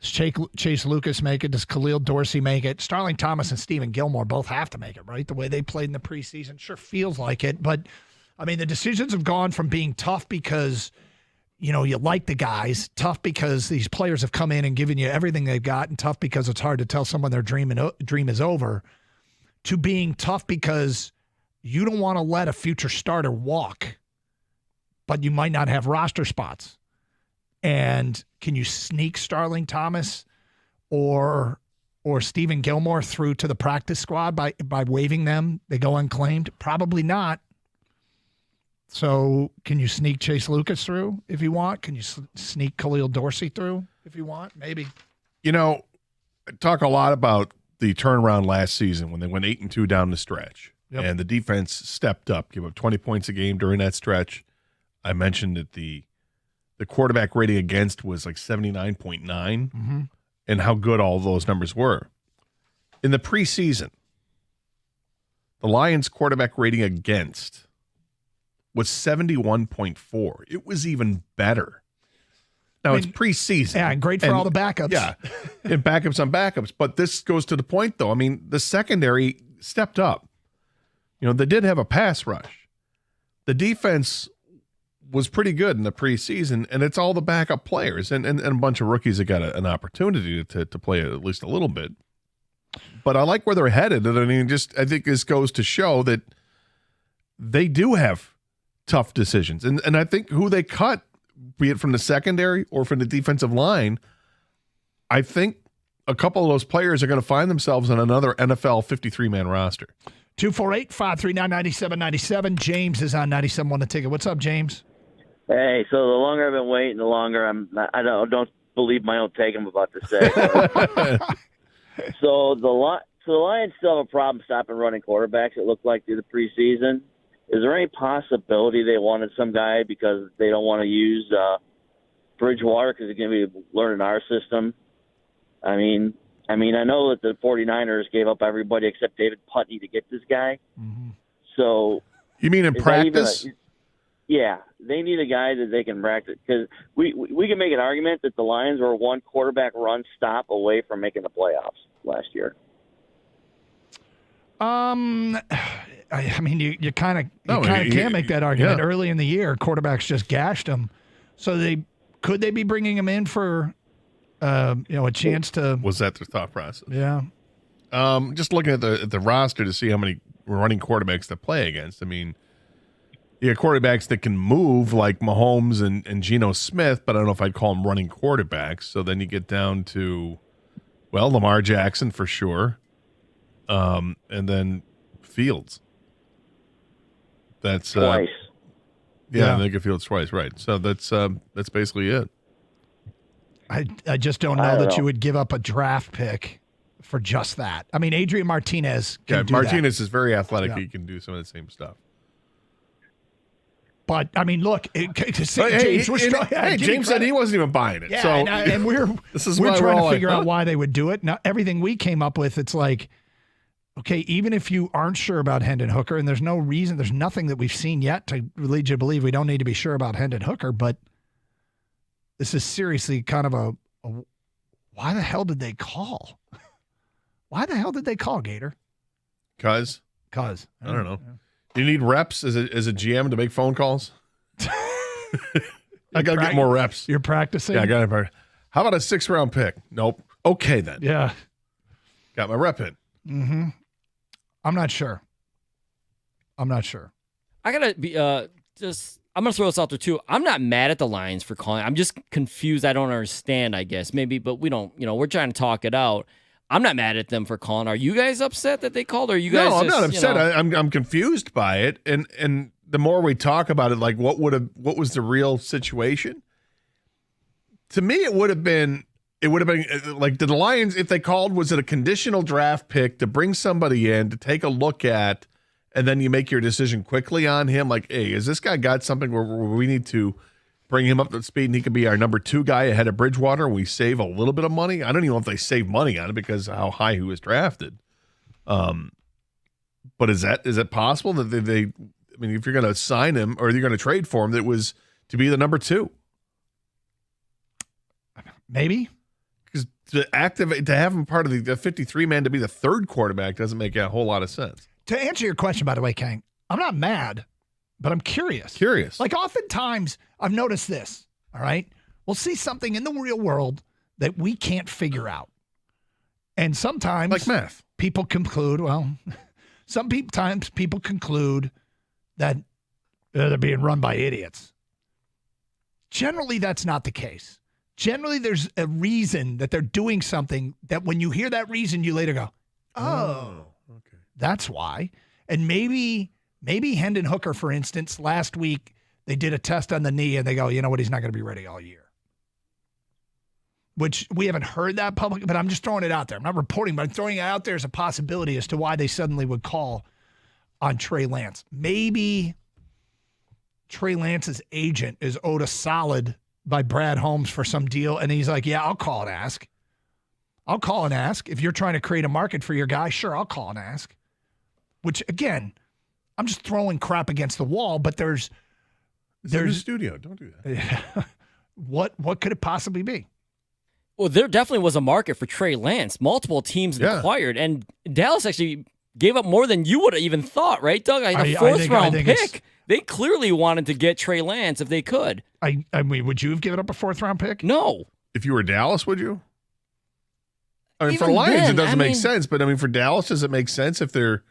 Does Chase Lucas make it? Does Khalil Dorsey make it? Starling Thomas and Stephen Gilmore both have to make it, right? The way they played in the preseason sure feels like it. But, I mean, the decisions have gone from being tough because, you know, you like the guys, tough because these players have come in and given you everything they've got, and tough because it's hard to tell someone their dream is over, to being tough because you don't want to let a future starter walk, but you might not have roster spots. And can you sneak Starling Thomas or Stephen Gilmore through to the practice squad by waiving them? They go unclaimed? Probably not. So can you sneak Chase Lucas through if you want? Can you sneak Khalil Dorsey through if you want? Maybe. You know, I talk a lot about the turnaround last season when they went 8-2 down the stretch. Yep. And the defense stepped up, gave up 20 points a game during that stretch. I mentioned that the quarterback rating against was like 79.9, and how good all those numbers were. In the preseason, the Lions' quarterback rating against was 71.4. It was even better. Now, it's preseason. Yeah, great for all the backups. Yeah, and backups on backups. But this goes to the point, though. I mean, the secondary stepped up. You know, they did have a pass rush. The defense was pretty good in the preseason, and it's all the backup players and a bunch of rookies that got an opportunity to play at least a little bit. But I like where they're headed. And I mean, I think this goes to show that they do have tough decisions. And I think who they cut, be it from the secondary or from the defensive line, I think a couple of those players are going to find themselves on another NFL 53-man roster. 248-539-9797. James is on 97.1 The Ticket. What's up, James? Hey, so the longer I've been waiting, the longer I don't believe my own take I'm about to say. So the Lions still have a problem stopping running quarterbacks, it looked like, through the preseason. Is there any possibility they wanted some guy because they don't want to use Bridgewater because he's going to be learning our system? I mean, I mean, I know that the 49ers gave up everybody except David Putney to get this guy. Mm-hmm. So you mean in practice? Yeah, they need a guy that they can practice because we can make an argument that the Lions were one quarterback run stop away from making the playoffs last year. I mean, you kind of can make that argument. Yeah. Early in the year, quarterbacks just gashed them. So could they be bringing him in for a chance to? Was that their thought process? Yeah. Just looking at the roster to see how many running quarterbacks to play against. I mean, you got quarterbacks that can move like Mahomes and Geno Smith, but I don't know if I'd call them running quarterbacks. So then you get down to, well, Lamar Jackson for sure, and then Fields. That's twice. Yeah, they get Fields twice, right? So that's basically it. I just don't know that you would give up a draft pick for just that. I mean, Adrian Martinez can do Martinez that. is very athletic. Yeah. He can do some of the same stuff. But I mean, look, James said he wasn't even buying it. Yeah, so and we're trying to figure out why they would do it. Now, everything we came up with, it's like, okay, even if you aren't sure about Hendon Hooker, and there's no reason, there's nothing that we've seen yet to lead you to believe we don't need to be sure about Hendon Hooker, but this is seriously kind of a why the hell did they call? Why the hell did they call, Gator? Cause I don't know. Do you need reps as a GM to make phone calls? I got to get more reps. You're practicing? Yeah, I got to. How about a 6th-round pick? Nope. Okay, then. Yeah. Got my rep in. Mm-hmm. I'm not sure. I got to be I'm going to throw this out there, too. I'm not mad at the Lions for calling. I'm just confused. I don't understand, I guess. Maybe, but we don't, we're trying to talk it out. I'm not mad at them for calling. Are you guys upset that they called? Or are you guys? No, I'm just, not upset. I'm confused by it, and the more we talk about it, like what was the real situation? To me, it would have been like, did the Lions, if they called, was it a conditional draft pick to bring somebody in to take a look at, and then you make your decision quickly on him? Like, hey, has this guy got something where we need to bring him up to speed and he could be our number 2 guy ahead of Bridgewater and we save a little bit of money? I don't even know if they save money on it because of how high he was drafted. But is it possible that they I mean, if you're going to sign him or you're going to trade for him, that was to be the number 2? Maybe. Because to have him part of the 53 man to be the 3rd quarterback doesn't make a whole lot of sense. To answer your question, by the way, Kang, I'm not mad, but I'm curious. Like, oftentimes, I've noticed this, all right? We'll see something in the real world that we can't figure out. And sometimes, like math, people conclude, sometimes people conclude that they're being run by idiots. Generally, that's not the case. Generally, there's a reason that they're doing something that when you hear that reason, you later go, oh, okay, that's why. And maybe Hendon Hooker, for instance, last week they did a test on the knee and they go, you know what, he's not going to be ready all year. Which we haven't heard that publicly, but I'm just throwing it out there. I'm not reporting, but I'm throwing it out there as a possibility as to why they suddenly would call on Trey Lance. Maybe Trey Lance's agent is owed a solid by Brad Holmes for some deal, and he's like, yeah, I'll call and ask. If you're trying to create a market for your guy, sure, I'll call and ask. Which, again, I'm just throwing crap against the wall, but there's in the studio. Don't do that. What could it possibly be? Well, there definitely was a market for Trey Lance. Multiple teams inquired, and Dallas actually gave up more than you would have even thought, right, Doug? A 4th-round pick. They clearly wanted to get Trey Lance if they could. I mean, would you have given up a 4th-round pick? No. If you were Dallas, would you? I mean, Even for the Lions, then, it doesn't make sense. But, I mean, for Dallas, does it make sense if they're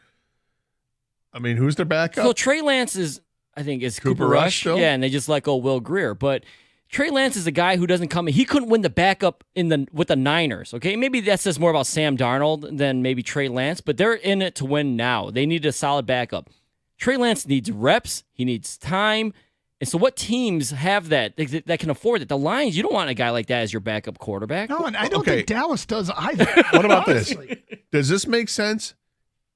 – I mean, who's their backup? So Trey Lance is Cooper Rush. Still? Yeah, and they just let go Will Grier. But Trey Lance is a guy who doesn't come in. He couldn't win the backup with the Niners, okay? Maybe that says more about Sam Darnold than maybe Trey Lance, but they're in it to win now. They need a solid backup. Trey Lance needs reps. He needs time. And so what teams have that can afford it? The Lions, you don't want a guy like that as your backup quarterback. No, and I don't think Dallas does either. What about this? Does this make sense?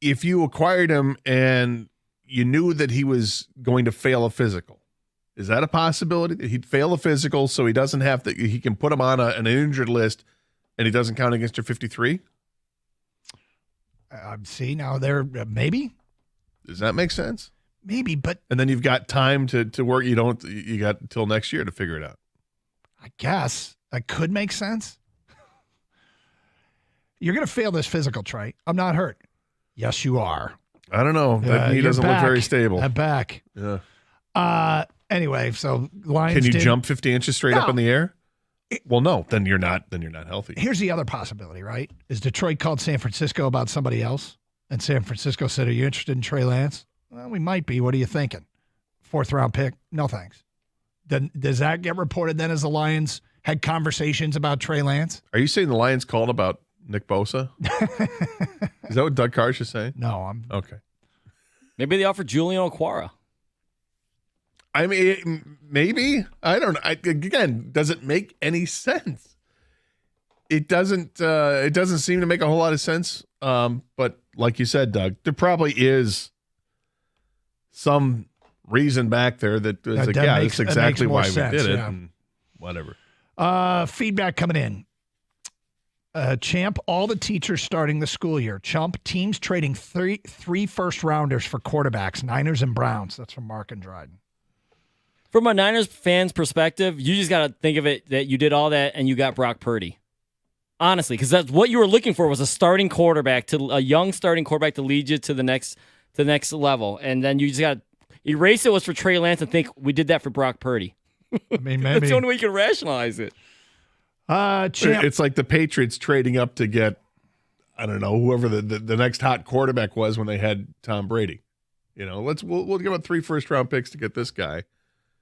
If you acquired him and you knew that he was going to fail a physical, is that a possibility? He'd fail a physical so he doesn't have to, he can put him on an injured list and he doesn't count against your 53? See, now they're maybe. Does that make sense? Maybe, but and then you've got time to work. You got until next year to figure it out. I guess that could make sense. You're going to fail this physical, Trey. I'm not hurt. Yes, you are. I don't know. That knee doesn't look very stable. That back. Yeah. Anyway, so Lions. Can you jump 50 inches straight up in the air? Well, no. Then you're not healthy. Here's the other possibility, right? Is Detroit called San Francisco about somebody else, and San Francisco said, "Are you interested in Trey Lance?" Well, we might be. What are you thinking? 4th round pick? No thanks. Then does that get reported then as the Lions had conversations about Trey Lance? Are you saying the Lions called about Nick Bosa? Is that what Doug Karsh is saying? No, I'm okay. Maybe they offered Julian Okwara. I mean, maybe. I don't know. Again, does it make any sense? It doesn't. It doesn't seem to make a whole lot of sense. But like you said, Doug, there probably is some reason back there that is like, yeah, that's exactly why we did it. Yeah. And whatever. Feedback coming in. Champ, all the teachers starting the school year. Chump, teams trading three first-rounders for quarterbacks, Niners and Browns. That's from Mark and Dryden. From a Niners fan's perspective, you just got to think of it that you did all that and you got Brock Purdy. Honestly, because that's what you were looking for was a young starting quarterback to lead you to the next level. And then you just got to erase it was for Trey Lance and think we did that for Brock Purdy. I mean, maybe. That's the only way you can rationalize it. Champ. It's like the Patriots trading up to get, I don't know, whoever the next hot quarterback was when they had Tom Brady. You know, we'll give up 3 first-round picks to get this guy.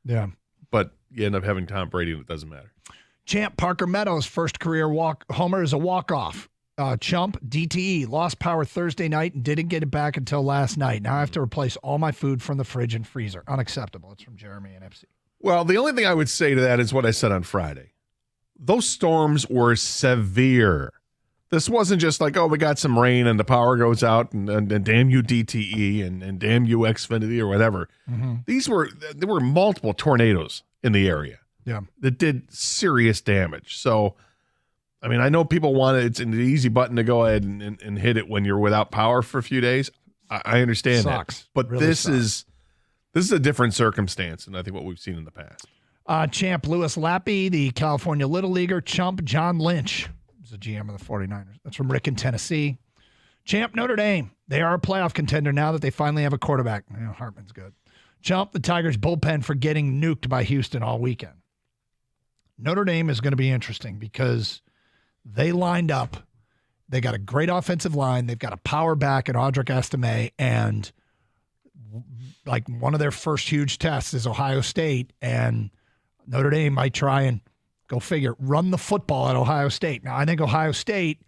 Yeah. But you end up having Tom Brady, and it doesn't matter. Champ, Parker Meadows' first career homer is a walk-off. Chump, DTE, lost power Thursday night and didn't get it back until last night. Now I have to replace all my food from the fridge and freezer. Unacceptable. It's from Jeremy and FC. Well, the only thing I would say to that is what I said on Friday. Those storms were severe. This wasn't just like, oh, we got some rain and the power goes out and damn you DTE and damn you Xfinity or whatever. Mm-hmm. There were multiple tornadoes in the area. Yeah. That did serious damage. So, I mean, I know people want it. It's an easy button to go ahead and hit it when you're without power for a few days. I understand that. But really this is a different circumstance than I think what we've seen in the past. Champ, Lewis Lappy, the California Little Leaguer. Chump, John Lynch. The GM of the 49ers. That's from Rick in Tennessee. Champ, Notre Dame. They are a playoff contender now that they finally have a quarterback. You know, Hartman's good. Chump, the Tigers bullpen for getting nuked by Houston all weekend. Notre Dame is going to be interesting because they lined up. They got a great offensive line. They've got a power back at Audric Estime, and like one of their first huge tests is Ohio State, and Notre Dame might try and go figure, run the football at Ohio State. Now, I think Ohio State,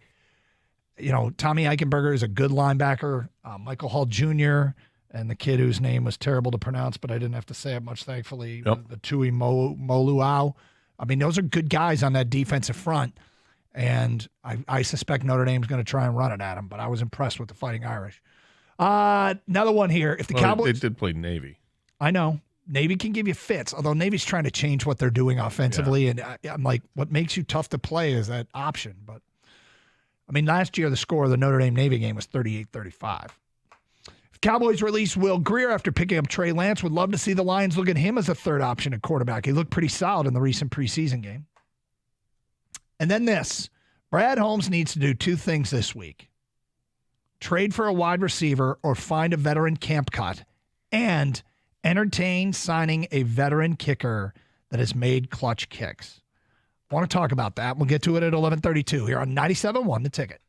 you know, Tommy Eichenberger is a good linebacker. Michael Hall Jr. and the kid whose name was terrible to pronounce, but I didn't have to say it much, thankfully, the Tui Moluau. I mean, those are good guys on that defensive front, and I suspect Notre Dame's going to try and run it at them, but I was impressed with the Fighting Irish. Another one here. If the Cowboys... They did play Navy. I know. Navy can give you fits, although Navy's trying to change what they're doing offensively. Yeah. And I'm like, what makes you tough to play is that option. But, I mean, last year the score of the Notre Dame-Navy game was 38-35. If Cowboys release Will Grier after picking up Trey Lance, would love to see the Lions look at him as a third option at quarterback. He looked pretty solid in the recent preseason game. And then this. Brad Holmes needs to do 2 things this week. Trade for a wide receiver or find a veteran camp cut. And entertain signing a veteran kicker that has made clutch kicks. I want to talk about that. We'll get to it at 11:32 here on 97.1 The Ticket.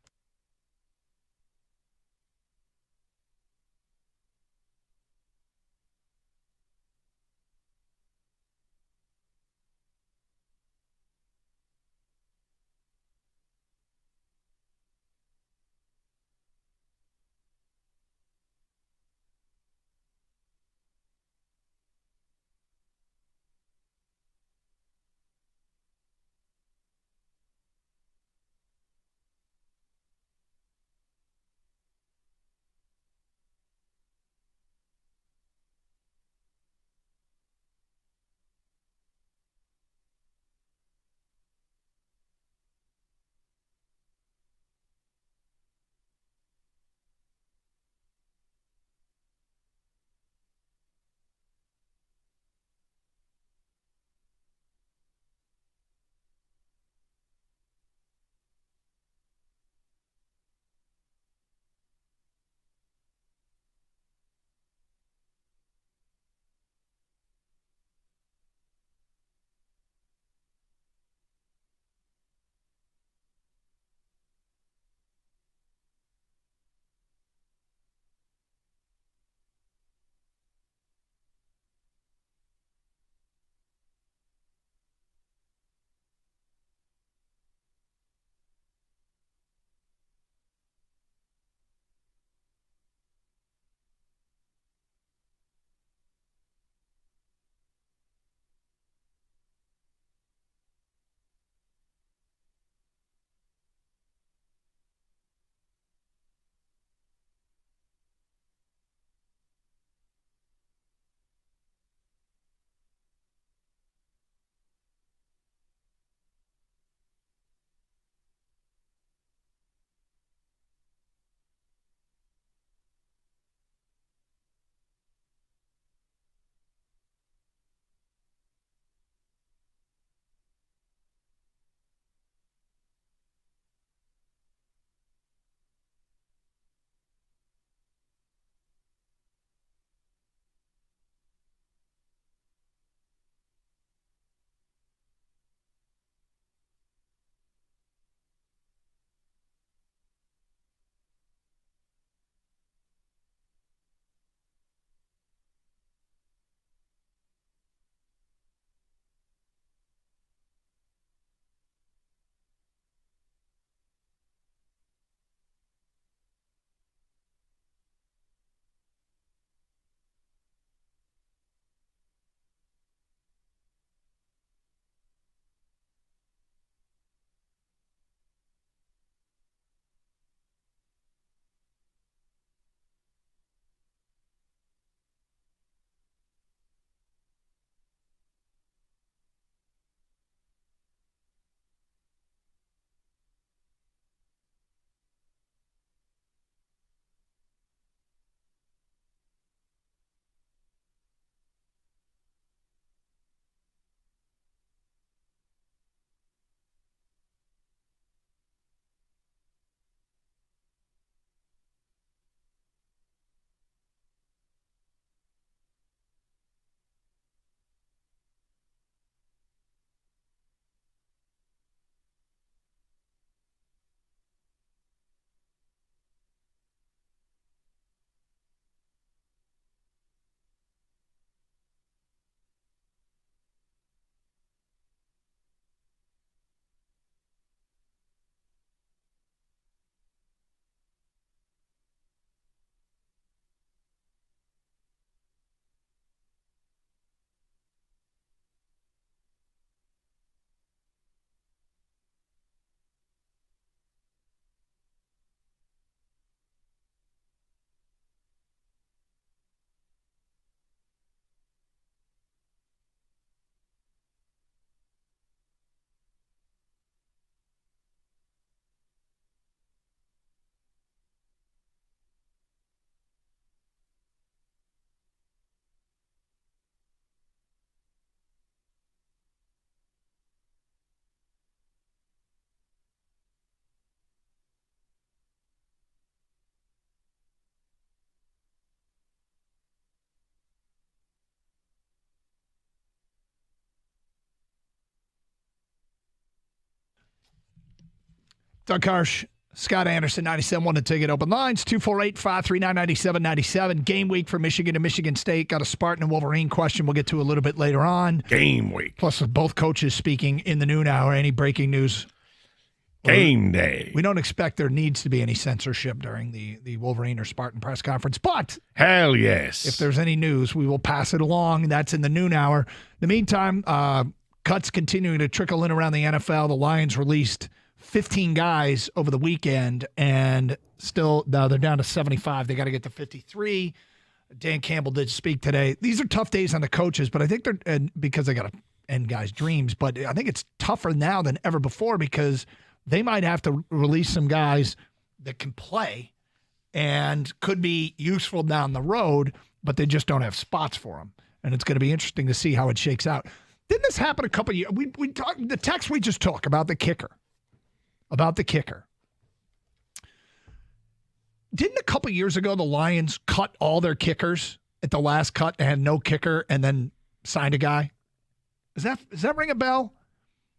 Doug Harsh, Scott Anderson, 97.1 The Ticket. Open lines, 248-539-9797. Game week for Michigan and Michigan State. Got a Spartan and Wolverine question we'll get to a little bit later on. Game week. Plus, with both coaches speaking in the noon hour. Any breaking news? Game day. We don't expect there needs to be any censorship during the Wolverine or Spartan press conference, but hell yes. If there's any news, we will pass it along. That's in the noon hour. In the meantime, cuts continuing to trickle in around the NFL. The Lions released 15 guys over the weekend, and still now they're down to 75. They got to get to 53. Dan Campbell did speak today. These are tough days on the coaches, but I think they're because they got to end guys' dreams. But I think it's tougher now than ever before because they might have to release some guys that can play and could be useful down the road, but they just don't have spots for them. And it's going to be interesting to see how it shakes out. Didn't this happen a couple of years? We talked the text we just took about the kicker. Didn't a couple of years ago the Lions cut all their kickers at the last cut and had no kicker and then signed a guy? Does that ring a bell?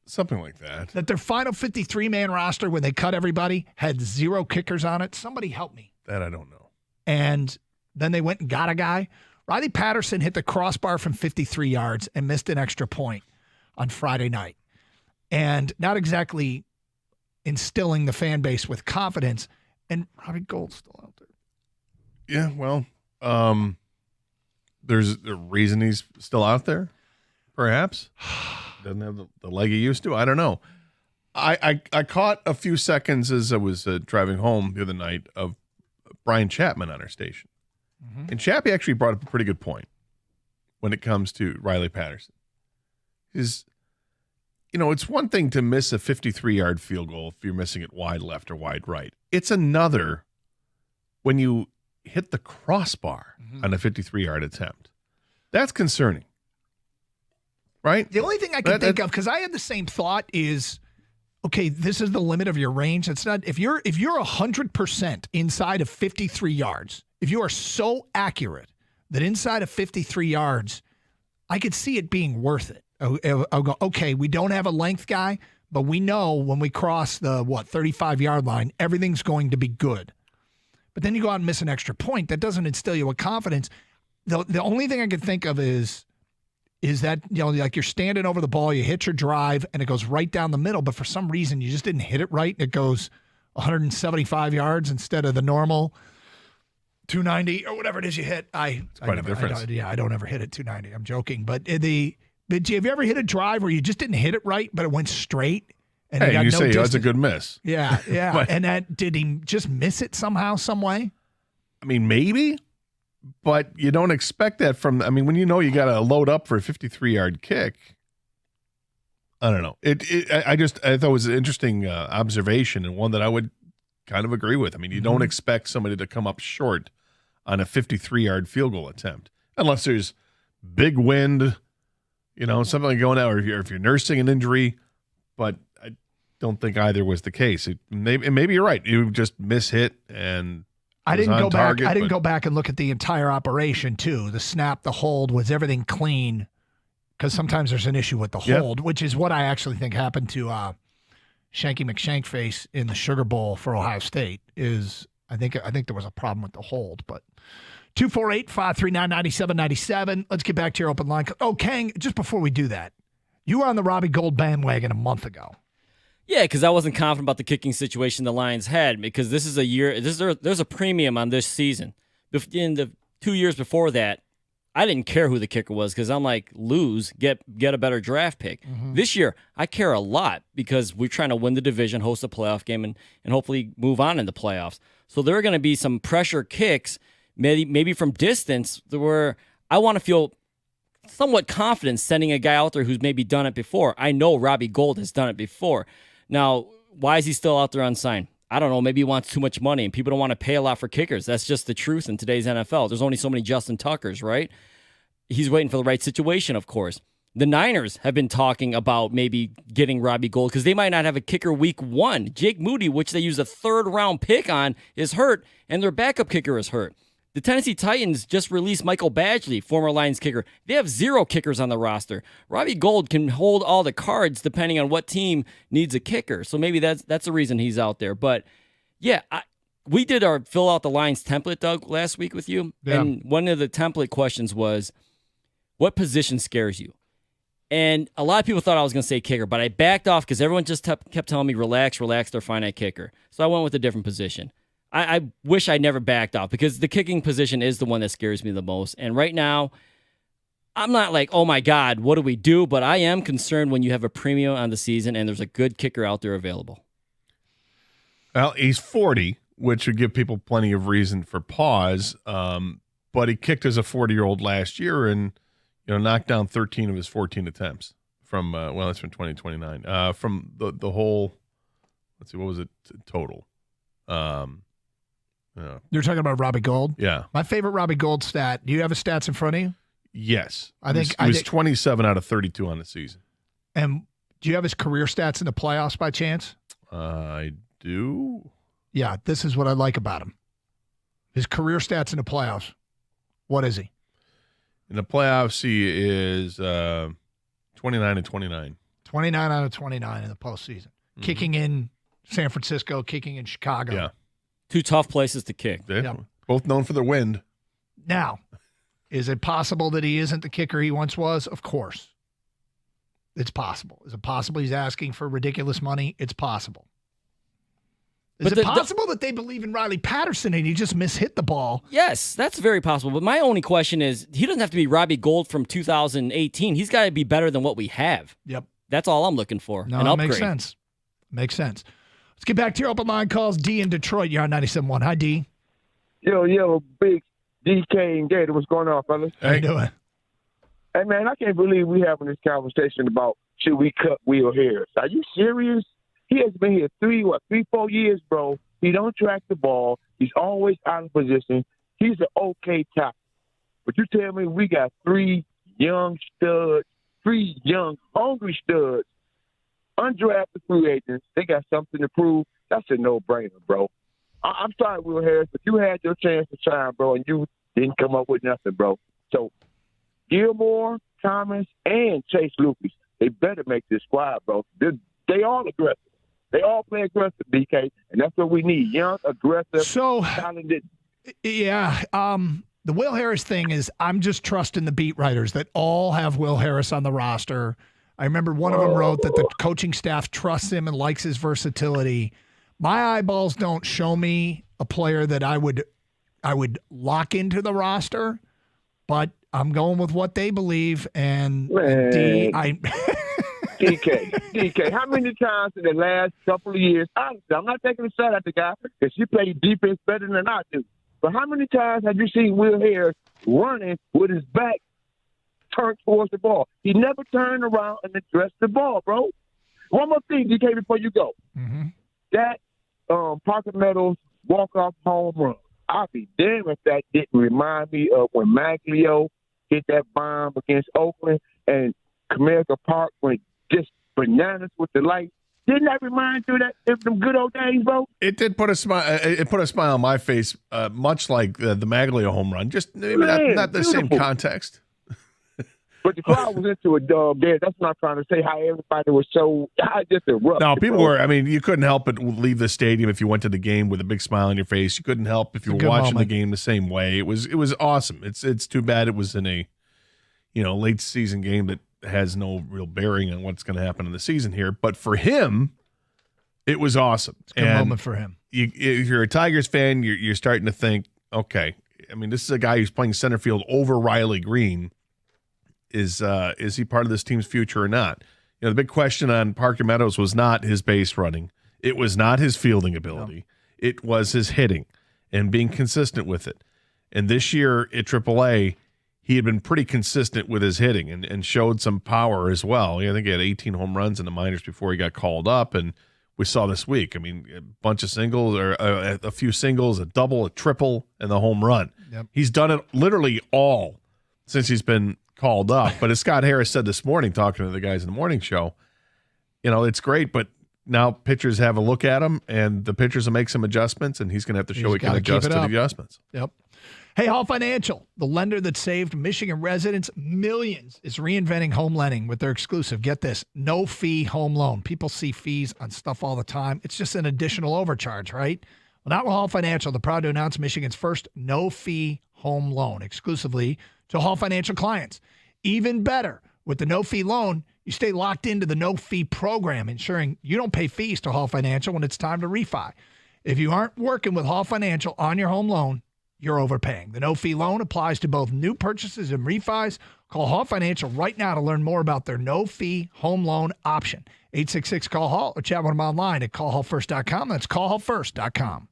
Something like that. That their final 53-man roster, when they cut everybody, had 0 kickers on it. Somebody help me. That I don't know. And then they went and got a guy. Riley Patterson hit the crossbar from 53 yards and missed an extra point on Friday night. And not exactly instilling the fan base with confidence. And Robbie Gould's still out there. Yeah, well, there's a reason he's still out there, perhaps. Doesn't have the leg he used to. I don't know. I caught a few seconds as I was driving home the other night of Brian Chapman on our station. Mm-hmm. And Chappie actually brought up a pretty good point when it comes to Riley Patterson. It's one thing to miss a 53-yard field goal if you're missing it wide left or wide right. It's another when you hit the crossbar on a 53-yard attempt. That's concerning. Right? The only thing I can think of, because I had the same thought, is, okay, this is the limit of your range. It's not if you're 100% inside of 53 yards, if you are so accurate that inside of 53 yards, I could see it being worth it. I'll go, okay, we don't have a length guy, but we know when we cross the 35-yard line, everything's going to be good. But then you go out and miss an extra point. That doesn't instill you with confidence. The only thing I can think of is that, like you're standing over the ball, you hit your drive, and it goes right down the middle, but for some reason you just didn't hit it right, and it goes 175 yards instead of the normal 290 or whatever it is you hit. It's quite a difference. I don't ever hit it 290. I'm joking. But have you ever hit a drive where you just didn't hit it right, but it went straight? And you say that's a good miss. Yeah, yeah. But, and did he just miss it somehow, some way? I mean, maybe. But you don't expect that when you know you got to load up for a 53-yard kick. I don't know. I thought it was an interesting observation and one that I would kind of agree with. I mean, you don't expect somebody to come up short on a 53-yard field goal attempt unless there's big wind, something like going out, or if you're nursing an injury. But I don't think either was the case. Maybe you're right. You just mishit and. I didn't go back. I didn't go back and look at the entire operation too. The snap, the hold, was everything clean? Because sometimes there's an issue with the hold, which is what I actually think happened to Shanky McShankface in the Sugar Bowl for Ohio State. I think there was a problem with the hold. But 248-539-9797. Let's get back to your open line. Oh, Kang, just before we do that, you were on the Robbie Gould bandwagon a month ago. Yeah, because I wasn't confident about the kicking situation the Lions had, because this is a year. There's a premium on this season. In the 2 years before that, I didn't care who the kicker was because I'm like, lose, get a better draft pick. Mm-hmm. This year, I care a lot because we're trying to win the division, host a playoff game, and hopefully move on in the playoffs. So there are going to be some pressure kicks, maybe from distance, where I want to feel somewhat confident sending a guy out there who's maybe done it before. I know Robbie Gould has done it before. Now, why is he still out there unsigned? I don't know. Maybe he wants too much money and people don't want to pay a lot for kickers. That's just the truth in today's NFL. There's only so many Justin Tuckers, right? He's waiting for the right situation, of course. The Niners have been talking about maybe getting Robbie Gould because they might not have a kicker week 1. Jake Moody, which they used a 3rd-round pick on, is hurt, and their backup kicker is hurt. The Tennessee Titans just released Michael Badgley, former Lions kicker. They have 0 kickers on the roster. Robbie Gould can hold all the cards depending on what team needs a kicker. So maybe that's the reason he's out there. But, yeah, we did our fill out the Lions template, Doug, last week with you. Yeah. And one of the template questions was, what position scares you? And a lot of people thought I was going to say kicker, but I backed off because everyone just kept telling me, relax, they're fine at kicker. So I went with a different position. I wish I never backed off because the kicking position is the one that scares me the most. And right now, I'm not like, oh my God, what do we do? But I am concerned when you have a premium on the season and there's a good kicker out there available. Well, he's 40, which would give people plenty of reason for pause. But he kicked as a 40-year-old last year and knocked down 13 of his 14 attempts from that's from 2029. From the whole, let's see, what was it total? You're talking about Robbie Gould? Yeah. My favorite Robbie Gould stat. Do you have his stats in front of you? Yes. He was 27 out of 32 on the season. And do you have his career stats in the playoffs by chance? I do. Yeah, this is what I like about him. His career stats in the playoffs. What is he? In the playoffs, he is 29 and 29. 29 out of 29 in the postseason. Mm-hmm. Kicking in San Francisco, kicking in Chicago. Yeah. 2 tough places to kick. Yep. Both known for their wind. Now, is it possible that he isn't the kicker he once was? Of course. It's possible. Is it possible he's asking for ridiculous money? It's possible. Is it possible that they believe in Riley Patterson and he just mishit the ball? Yes, that's very possible. But my only question is, he doesn't have to be Robbie Gould from 2018. He's got to be better than what we have. Yep. That's all I'm looking for. No, an that upgrade. Makes sense. Makes sense. Let's get back to your open line calls. D in Detroit. You're on 97.1. Hi, D. Yo, big DK and Gator. What's going on, fellas? How you doing? Hey, man, I can't believe we having this conversation about should we cut Will Harris. Are you serious? He has been here 4 years, bro. He don't track the ball. He's always out of position. He's an okay tackle. But you tell me we got 3 young studs, 3 young, hungry studs, undrafted free agents. They got something to prove. That's a no-brainer, bro. I'm sorry, Will Harris, but you had your chance to shine, bro, and you didn't come up with nothing, bro. So Gilmore, Thomas, and Chase Lucas, they better make this squad, bro. They all aggressive. They all play aggressive, DK, and that's what we need. Young, aggressive, talented. Yeah, the Will Harris thing is I'm just trusting the beat writers that all have Will Harris on the roster. I remember one of them wrote that the coaching staff trusts him and likes his versatility. My eyeballs don't show me a player that I would lock into the roster, but I'm going with what they believe. And DK, how many times in the last couple of years, honestly, I'm not taking a shot at the guy because he played defense better than I do, but how many times have you seen Will Harris running with his back turned towards the ball? He never turned around and addressed the ball, bro. One more thing, DK, before you go. Mm-hmm. That Parker Meadows walk-off home run, I'll be damned if that didn't remind me of when Maglio hit that bomb against Oakland and Comerica Park went just bananas with the light. Didn't that remind you of them good old days, bro? It did put a smile. It put a smile on my face, much like the Maglio home run. Just maybe not the same context. But the crowd was into it, dog. There, that's not trying to say how everybody was so just erupted. No, people were. I mean, you couldn't help but leave the stadium if you went to the game with a big smile on your face. You couldn't help if you were watching the game the same way. It was awesome. It's too bad it was in a late season game that has no real bearing on what's going to happen in the season here. But for him, it was awesome. It's a good moment for him. If you're a Tigers fan, you're starting to think, okay, I mean, this is a guy who's playing center field over Riley Green. Is he part of this team's future or not? The big question on Parker Meadows was not his base running. It was not his fielding ability. No. It was his hitting and being consistent with it. And this year at AAA, he had been pretty consistent with his hitting and showed some power as well. I think he had 18 home runs in the minors before he got called up, and we saw this week. I mean, a bunch of singles or a few singles, a double, a triple, and the home run. Yep. He's done it literally all since he's been called up. But as Scott Harris said this morning, talking to the guys in the morning show, it's great, but now pitchers have a look at him, and the pitchers will make some adjustments, and he's going to have to show he can adjust to the adjustments. Yep. Hey, Hall Financial, the lender that saved Michigan residents millions, is reinventing home lending with their exclusive, get this, no-fee home loan. People see fees on stuff all the time. It's just an additional overcharge, right? Well, not with Hall Financial. They're proud to announce Michigan's first no-fee home loan exclusively to Hall Financial clients. Even better, with the no-fee loan, you stay locked into the no-fee program, ensuring you don't pay fees to Hall Financial when it's time to refi. If you aren't working with Hall Financial on your home loan, you're overpaying. The no-fee loan applies to both new purchases and refis. Call Hall Financial right now to learn more about their no-fee home loan option. 866-CALL-HALL or chat with them online at callhallfirst.com. That's callhallfirst.com.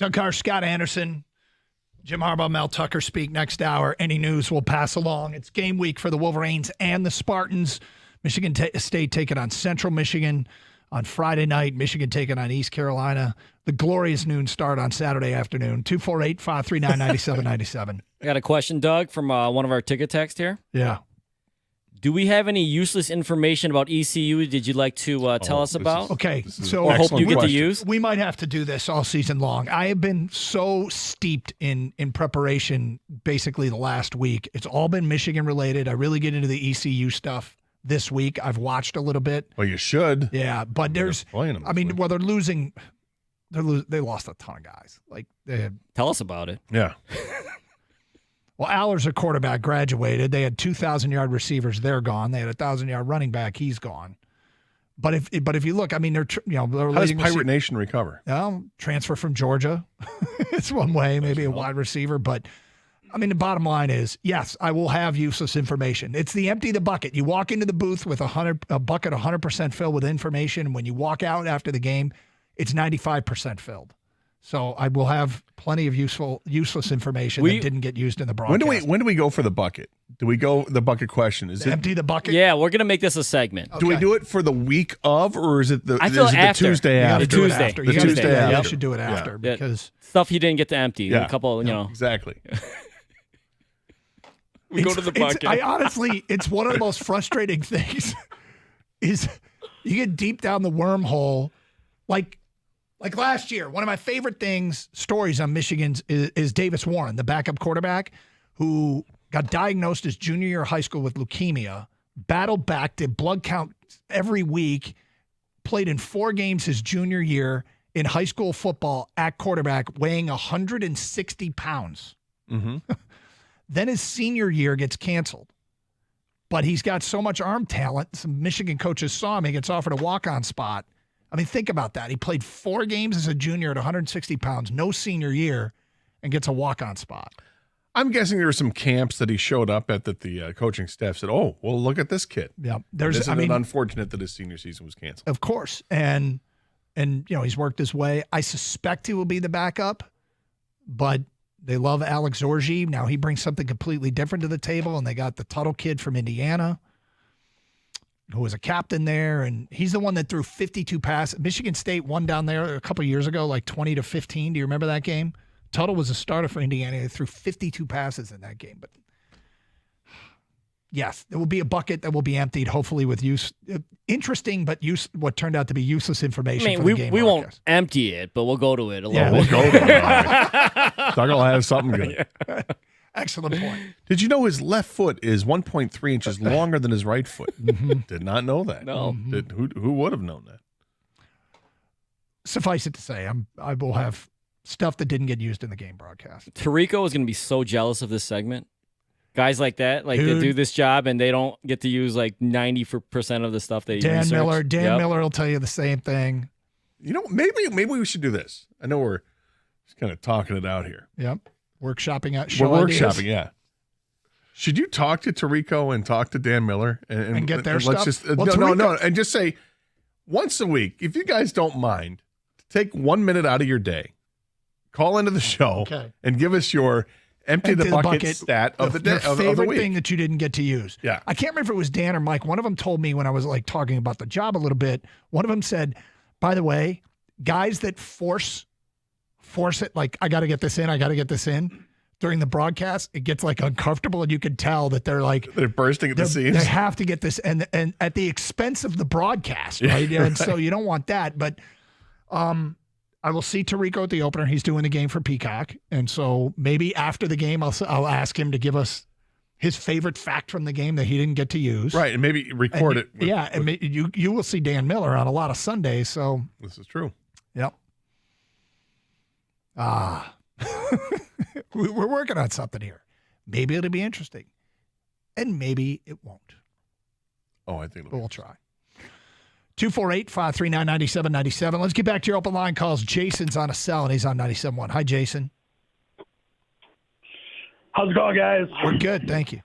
Doug Carr, Scott Anderson, Jim Harbaugh, Mel Tucker speak next hour. Any news we'll pass along. It's game week for the Wolverines and the Spartans. Michigan State taking on Central Michigan on Friday night. Michigan taking on East Carolina. The glorious noon start on Saturday afternoon. 248-539-9797. I got a question, Doug, from one of our ticket text here. Yeah. Do we have any useless information about ECU did you like to tell us about? Okay, so or hope you get to use? We might have to do this all season long. I have been so steeped in preparation basically the last week. It's all been Michigan related. I really get into the ECU stuff this week. I've watched a little bit. Well, you should. Yeah, but there's them I mean, well, they're losing. They lost a ton of guys. Like tell us about it. Yeah. Well, Aller's a quarterback, graduated. They had 2,000-yard receivers. They're gone. They had a 1,000-yard running back. He's gone. But if you look, I mean, they're how does Pirate Nation recover? Transfer from Georgia. It's one way, maybe a wide receiver. But I mean, the bottom line is, yes, I will have useless information. It's the empty the bucket. You walk into the booth with a bucket 100% filled with information, and when you walk out after the game, it's 95% filled. So I will have plenty of useless information that didn't get used in the broadcast. When do we go for the bucket? Do we go the bucket question? Is it empty the bucket? Yeah, we're gonna make this a segment. Do we do it for the week of, or is it the? I feel is it after. the Tuesday after? The Tuesday after. The Tuesday after. You should do it after because stuff you didn't get to empty. A couple, exactly. We go to the bucket. I honestly, it's one of the most frustrating things. Is you get deep down the wormhole, like last year, one of my favorite stories on Michigan's is Davis Warren, the backup quarterback, who got diagnosed his junior year of high school with leukemia, battled back, did blood counts every week, played in 4 games his junior year in high school football at quarterback, weighing 160 pounds. Mm-hmm. Then his senior year gets canceled. But he's got so much arm talent, some Michigan coaches saw him, he gets offered a walk-on spot. I mean, think about that. He played 4 games as a junior at 160 pounds, no senior year, and gets a walk-on spot. I'm guessing there were some camps that he showed up at that the coaching staff said, "Oh, well, look at this kid." Yeah, Isn't it unfortunate that his senior season was canceled? Of course, and he's worked his way. I suspect he will be the backup, but they love Alex Zorgi. Now he brings something completely different to the table, and they got the Tuttle kid from Indiana, who was a captain there, and he's the one that threw 52 passes. Michigan State won down there a couple of years ago, like 20-15. Do you remember that game? Tuttle was a starter for Indiana. They threw 52 passes in that game. But yes, there will be a bucket that will be emptied, hopefully with interesting, but what turned out to be useless information. I mean, for the game we won't empty it, but we'll go to it a little bit. We'll go to it. Doug will have something good. Excellent point. Did you know his left foot is 1.3 inches longer than his right foot? Did not know that. No. Who would have known that? Suffice it to say, I will have stuff that didn't get used in the game broadcast. Tirico is going to be so jealous of this segment. Guys like that, they do this job and they don't get to use like 90% of the stuff they Dan research. Dan Miller will tell you the same thing. You know, maybe we should do this. I know we're just kind of talking it out here. Yep. Workshopping out. We're workshopping, yeah. Should you talk to Tirico and talk to Dan Miller and get their let's stuff? Just, no, and just say once a week, if you guys don't mind, take 1 minute out of your day, call into the show and give us your empty the bucket stat of the day, your of the favorite week. thing that you didn't get to use. Yeah, I can't remember if it was Dan or Mike. One of them told me when I was talking about the job a little bit. One of them said, "By the way, guys that force it, like I got to get this in." During the broadcast, it gets uncomfortable, and you can tell that they're bursting at the seams. They have to get this, and at the expense of the broadcast, right? Yeah, and so you don't want that. But I will see Tirico at the opener. He's doing the game for Peacock, and so maybe after the game, I'll ask him to give us his favorite fact from the game that he didn't get to use. Right, and maybe record it. And you will see Dan Miller on a lot of Sundays. So this is true. Yep. We're working on something here. Maybe it'll be interesting, and maybe it won't. Oh, I think but we'll try. 248-539-9797. Let's get back to your open line calls. Jason's on a cell, and he's on 97.1. Hi, Jason. How's it going, guys? We're good, thank you.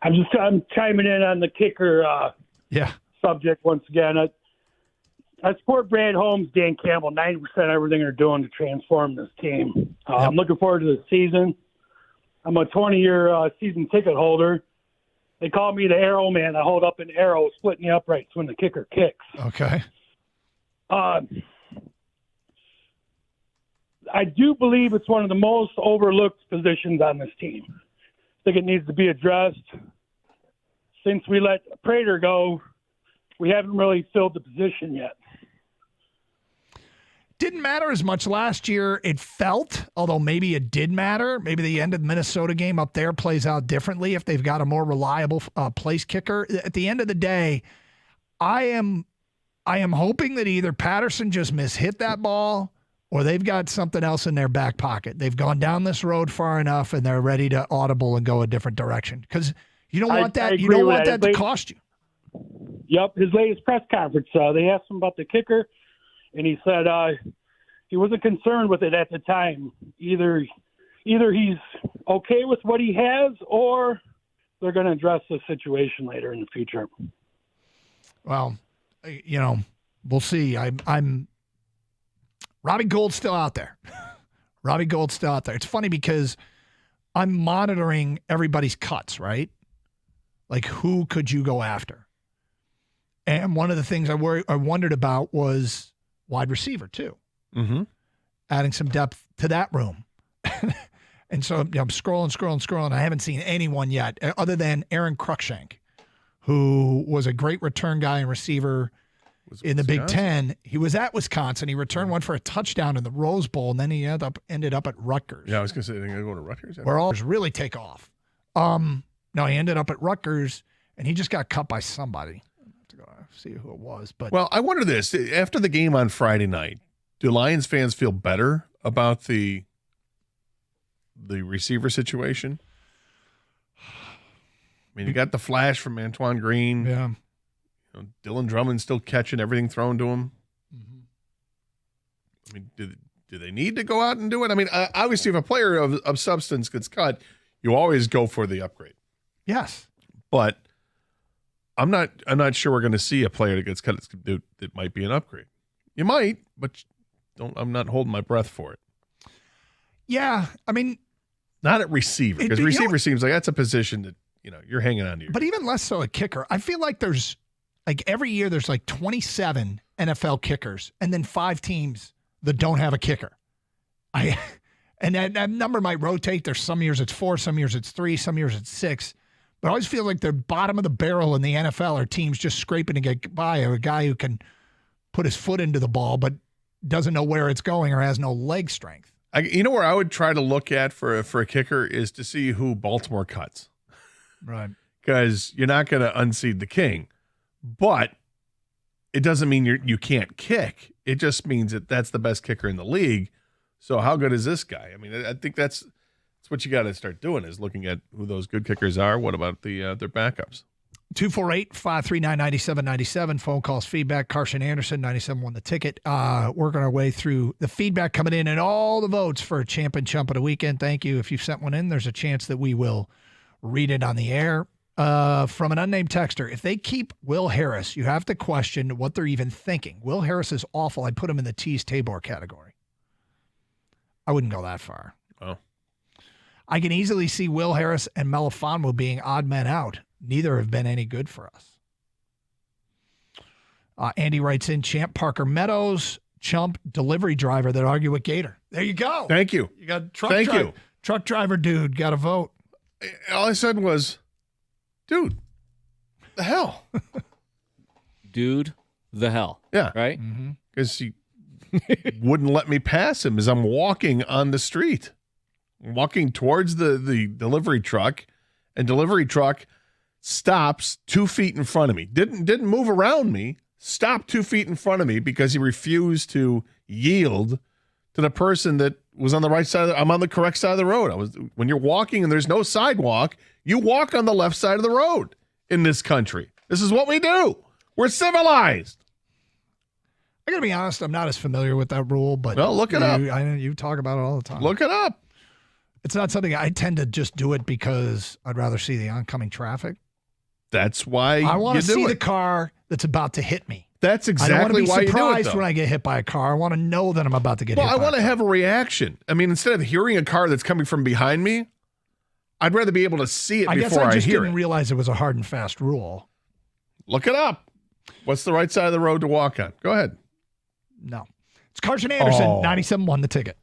I'm chiming in on the kicker subject once again. I support Brad Holmes, Dan Campbell, 90% everything they're doing to transform this team. I'm looking forward to the season. I'm a 20-year season ticket holder, They call me the arrow man. I hold up an arrow, splitting the uprights when the kicker kicks. Okay. I do believe it's one of the most overlooked positions on this team. I think it needs to be addressed. Since we let Prater go, we haven't really filled the position yet. Didn't matter as much last year, it felt, although maybe it did matter. Maybe the end of the Minnesota game up there plays out differently if they've got a more reliable place kicker. At the end of the day, I am hoping that either Patterson just mishit that ball or they've got something else in their back pocket. They've gone down this road far enough and they're ready to audible and go a different direction. Because you don't want that. You don't want that to cost you. Yep. His latest press conference, they asked him about the kicker, and he said he wasn't concerned with it at the time. Either he's okay with what he has, or they're going to address the situation later in the future. Well, we'll see. I'm Robbie Gould's still out there. Robbie Gould's still out there. It's funny because I'm monitoring everybody's cuts, right? Like, who could you go after? And one of the things I wondered about was wide receiver, too. Mm-hmm. Adding some depth to that room. And so I'm scrolling. I haven't seen anyone yet other than Aaron Cruikshank, who was a great return guy and receiver in the Big Ten. He was at Wisconsin. He returned one for a touchdown in the Rose Bowl, and then he ended up at Rutgers. Yeah, I was going to say, they're going to go to Rutgers? Where all really take off. No, he ended up at Rutgers, and he just got cut by somebody. I have to go see who it was. But well, I wonder this. After the game on Friday night, do Lions fans feel better about the receiver situation? I mean, you got the flash from Antoine Green. Yeah. Dylan Drummond still catching everything thrown to him. Mm-hmm. I mean, do they need to go out and do it? I mean, obviously, if a player of substance gets cut, you always go for the upgrade. Yes. But I'm not sure we're going to see a player that gets cut that might be an upgrade. You might, but I'm not holding my breath for it. Yeah, I mean, not at receiver, because receiver seems like that's a position that you're hanging on to. But even less so a kicker. I feel like there's every year there's 27 NFL kickers, and then 5 teams that don't have a kicker. And that number might rotate. There's some years it's 4, some years it's 3, some years it's 6. But I always feel like the bottom of the barrel in the NFL are teams just scraping to get by, or a guy who can put his foot into the ball but doesn't know where it's going or has no leg strength. Where I would try to look at for a kicker is to see who Baltimore cuts. Right. Because you're not going to unseat the king. But it doesn't mean you can't kick. It just means that that's the best kicker in the league. So how good is this guy? I mean, I think that's what you got to start doing, is looking at who those good kickers are. What about their backups? 248-539-9797. Phone calls, feedback. Carson Anderson, 97 won the ticket. Working our way through the feedback coming in and all the votes for Champ and Chump of the weekend. Thank you. If you've sent one in, there's a chance that we will read it on the air. From an unnamed texter, if they keep Will Harris, you have to question what they're even thinking. Will Harris is awful. I'd put him in the Tease Tabor category. I wouldn't go that far. Oh. I can easily see Will Harris and Melifonwu being odd men out. Neither have been any good for us. Andy writes in, Champ, Parker Meadows, Chump, delivery driver that argue with Gator. There you go. Thank you. You got truck driver dude, got a vote. All I said was, dude, the hell. Dude, the hell. Yeah. Right? Because he wouldn't let me pass him as I'm walking on the street. I'm walking towards the delivery truck, and delivery truck stops 2 feet in front of me. Didn't move around me, stopped 2 feet in front of me because he refused to yield to the person that was on the right side. I'm on the correct side of the road. When you're walking and there's no sidewalk, you walk on the left side of the road in this country. This is what we do. We're civilized. I got to be honest, I'm not as familiar with that rule, but look it up. I know you talk about it all the time. Look it up. It's not something I tend to just do it because I'd rather see the oncoming traffic. That's why I want to see the car that's about to hit me. That's exactly why you do it. I don't want to be surprised when I get hit by a car. I want to know that I'm about to get hit by a car. I want to have a reaction. I mean, instead of hearing a car that's coming from behind me, I'd rather be able to see it I before guess I just hear didn't it. realize it was a hard and fast rule. Look it up. What's the right side of the road to walk on? Go ahead. No. It's Carson Anderson, 97.1 The Ticket.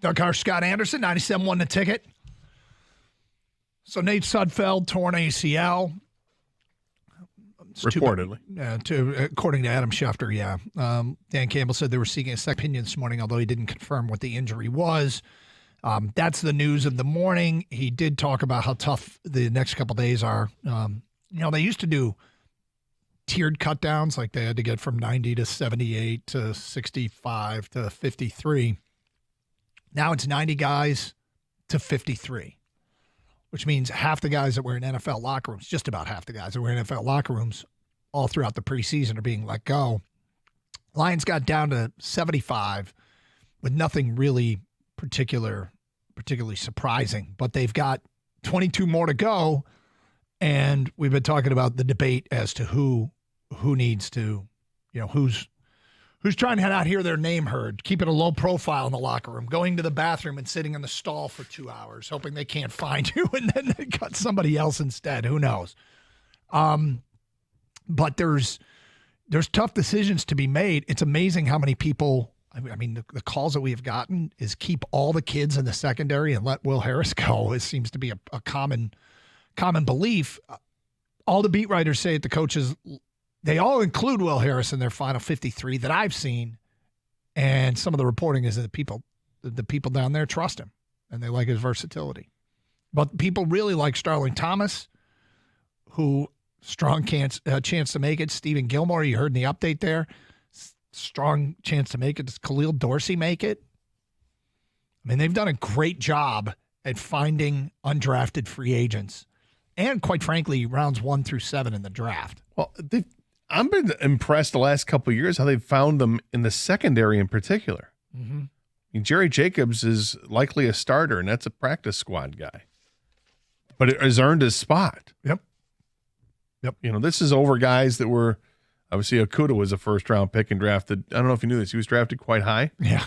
Doug Harsh, Scott Anderson, 97.1 The Ticket. So Nate Sudfeld, torn ACL. Reportedly. According to Adam Schefter, yeah. Dan Campbell said they were seeking a second opinion this morning, although he didn't confirm what the injury was. That's the news of the morning. He did talk about how tough the next couple days are. They used to do tiered cut downs, like they had to get from 90 to 78 to 65 to 53. Now it's 90 guys to 53, which means half the guys that were in NFL locker rooms, just about half the guys that were in NFL locker rooms all throughout the preseason are being let go. Lions got down to 75 with nothing really particularly surprising, but they've got 22 more to go. And we've been talking about the debate as to who needs to, who's trying to not hear their name heard, keeping a low profile in the locker room, going to the bathroom and sitting in the stall for 2 hours, hoping they can't find you, and then they cut somebody else instead. Who knows? But there's tough decisions to be made. It's amazing how many people. I mean, the calls that we have gotten is keep all the kids in the secondary and let Will Harris go. It seems to be a common belief. All the beat writers say it, the coaches, they all include Will Harris in their final 53 that I've seen. And some of the reporting is that the people down there trust him and they like his versatility. But people really like Starling Thomas, who strong chance to make it. Stephen Gilmore, you heard in the update there. Strong chance to make it. Does Khalil Dorsey make it? I mean, they've done a great job at finding undrafted free agents and, quite frankly, rounds 1 through 7 in the draft. Well, I've been impressed the last couple of years how they've found them in the secondary in particular. Mm-hmm. I mean, Jerry Jacobs is likely a starter, and that's a practice squad guy. But it has earned his spot. Yep. This is over guys that were – obviously, Okudah was a first-round pick and drafted. I don't know if you knew this. He was drafted quite high. Yeah.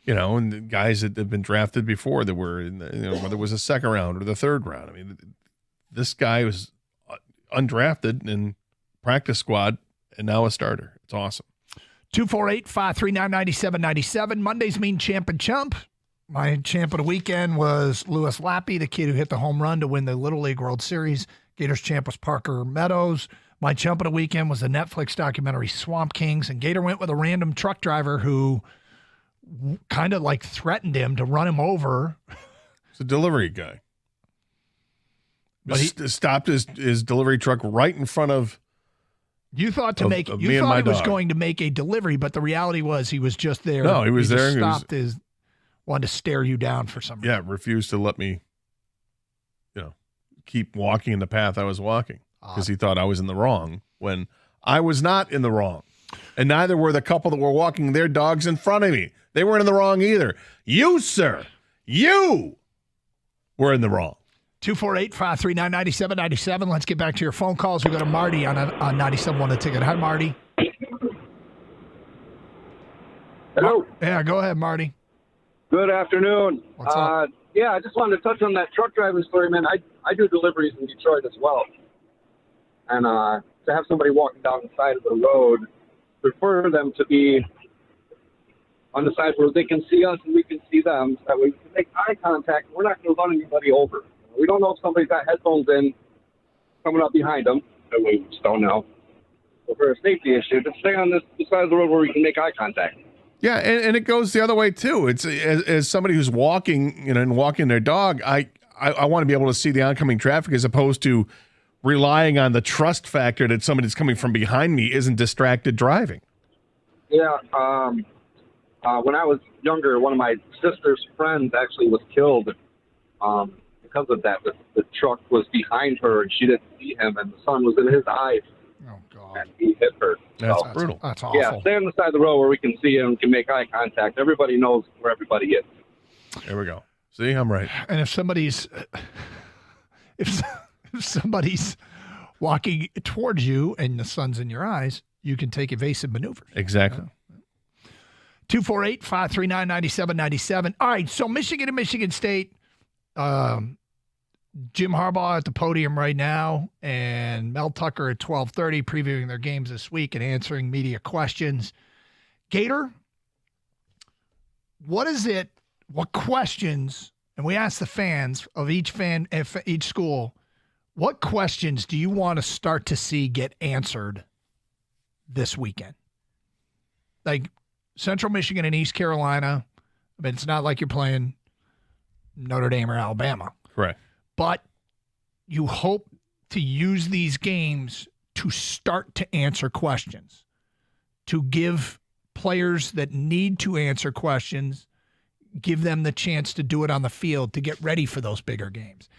And the guys that had been drafted before that were in whether it was a second round or the third round. I mean, this guy was undrafted in practice squad and now a starter. It's awesome. 248-539-9797. Mondays mean champ and chump. My champ of the weekend was Lewis Lappy, the kid who hit the home run to win the Little League World Series. Gators champ was Parker Meadows. My chump of the weekend was the Netflix documentary Swamp Kings, and Gator went with a random truck driver who kind of like threatened him to run him over. It's a delivery guy. But he stopped his delivery truck right in front of. You thought he was going to make a delivery, but the reality was he was just there. No, he was there. Wanted to stare you down for some reason. Yeah, refused to let me, keep walking in the path I was walking. Because he thought I was in the wrong when I was not in the wrong. And neither were the couple that were walking their dogs in front of me. They weren't in the wrong either. You, sir, you were in the wrong. 248-539-9797. Let's get back to your phone calls. We go to Marty on 97.1 The Ticket. Hi, Marty. Hello. Yeah, go ahead, Marty. Good afternoon. What's up? Yeah, I just wanted to touch on that truck driving story, man. I do deliveries in Detroit as well. And to have somebody walking down the side of the road, prefer them to be on the side where they can see us and we can see them. So that way we can make eye contact. We're not going to run anybody over. We don't know if somebody's got headphones in coming up behind them. That we just don't know. So for a safety issue, just stay on the side of the road where we can make eye contact. Yeah, and it goes the other way too. It's as somebody who's walking, and walking their dog, I want to be able to see the oncoming traffic as opposed to relying on the trust factor that somebody that's coming from behind me isn't distracted driving. Yeah, when I was younger, one of my sister's friends actually was killed because of that. The truck was behind her, and she didn't see him, and the sun was in his eyes. Oh, God. And he hit her. That's brutal. That's awful. Yeah, stay on the side of the road where we can see him, can make eye contact. Everybody knows where everybody is. There we go. See, I'm right. And if somebody's walking towards you and the sun's in your eyes, you can take evasive maneuvers. Exactly. 248-539-9797. All right, so Michigan and Michigan State, Jim Harbaugh at the podium right now, and Mel Tucker at 12:30 previewing their games this week and answering media questions. Gator, what questions, and we ask the fans of each school, what questions do you want to start to see get answered this weekend? Like Central Michigan and East Carolina, I mean, it's not like you're playing Notre Dame or Alabama. Correct. But you hope to use these games to start to answer questions, to give players that need to answer questions, give them the chance to do it on the field to get ready for those bigger games.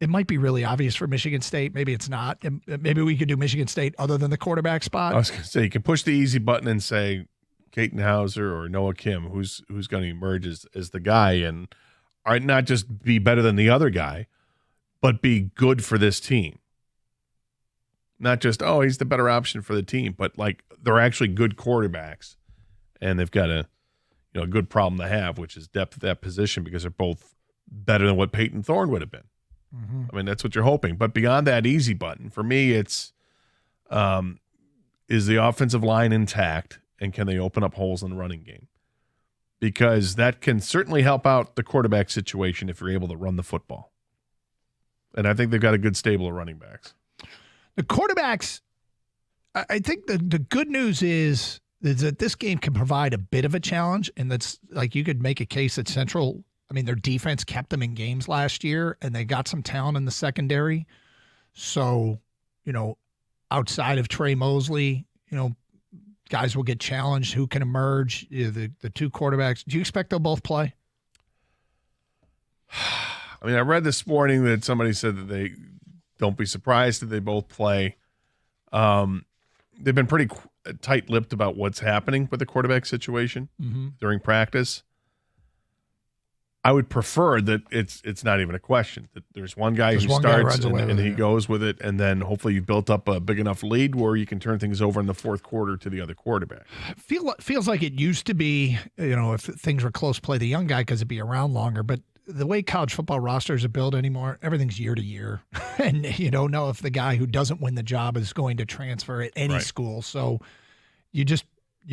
It might be really obvious for Michigan State. Maybe it's not. Maybe we could do Michigan State other than the quarterback spot. I was going to say, you can push the easy button and say Katon Hauser or Noah Kim, who's going to emerge as the guy, and not just be better than the other guy, but be good for this team. Not just, he's the better option for the team, but like they're actually good quarterbacks, and they've got a good problem to have, which is depth at that position, because they're both better than what Peyton Thorne would have been. Mm-hmm. I mean, that's what you're hoping. But beyond that easy button, for me, it's is the offensive line intact, and can they open up holes in the running game? Because that can certainly help out the quarterback situation if you're able to run the football. And I think they've got a good stable of running backs. The quarterbacks, I think the good news is that this game can provide a bit of a challenge, and that's like you could make a case that Central, I mean, their defense kept them in games last year, and they got some talent in the secondary. So, outside of Trey Mosley, guys will get challenged. Who can emerge? The two quarterbacks. Do you expect they'll both play? I mean, I read this morning that somebody said that they don't be surprised that they both play. They've been pretty tight-lipped about what's happening with the quarterback situation during practice. I would prefer that it's not even a question, that there's one guy who starts and he goes with it, and then hopefully you've built up a big enough lead where you can turn things over in the fourth quarter to the other quarterback. Feels like it used to be, if things were close, play the young guy because it'd be around longer, but the way college football rosters are built anymore, everything's year to year. And you don't know if the guy who doesn't win the job is going to transfer at any school. So you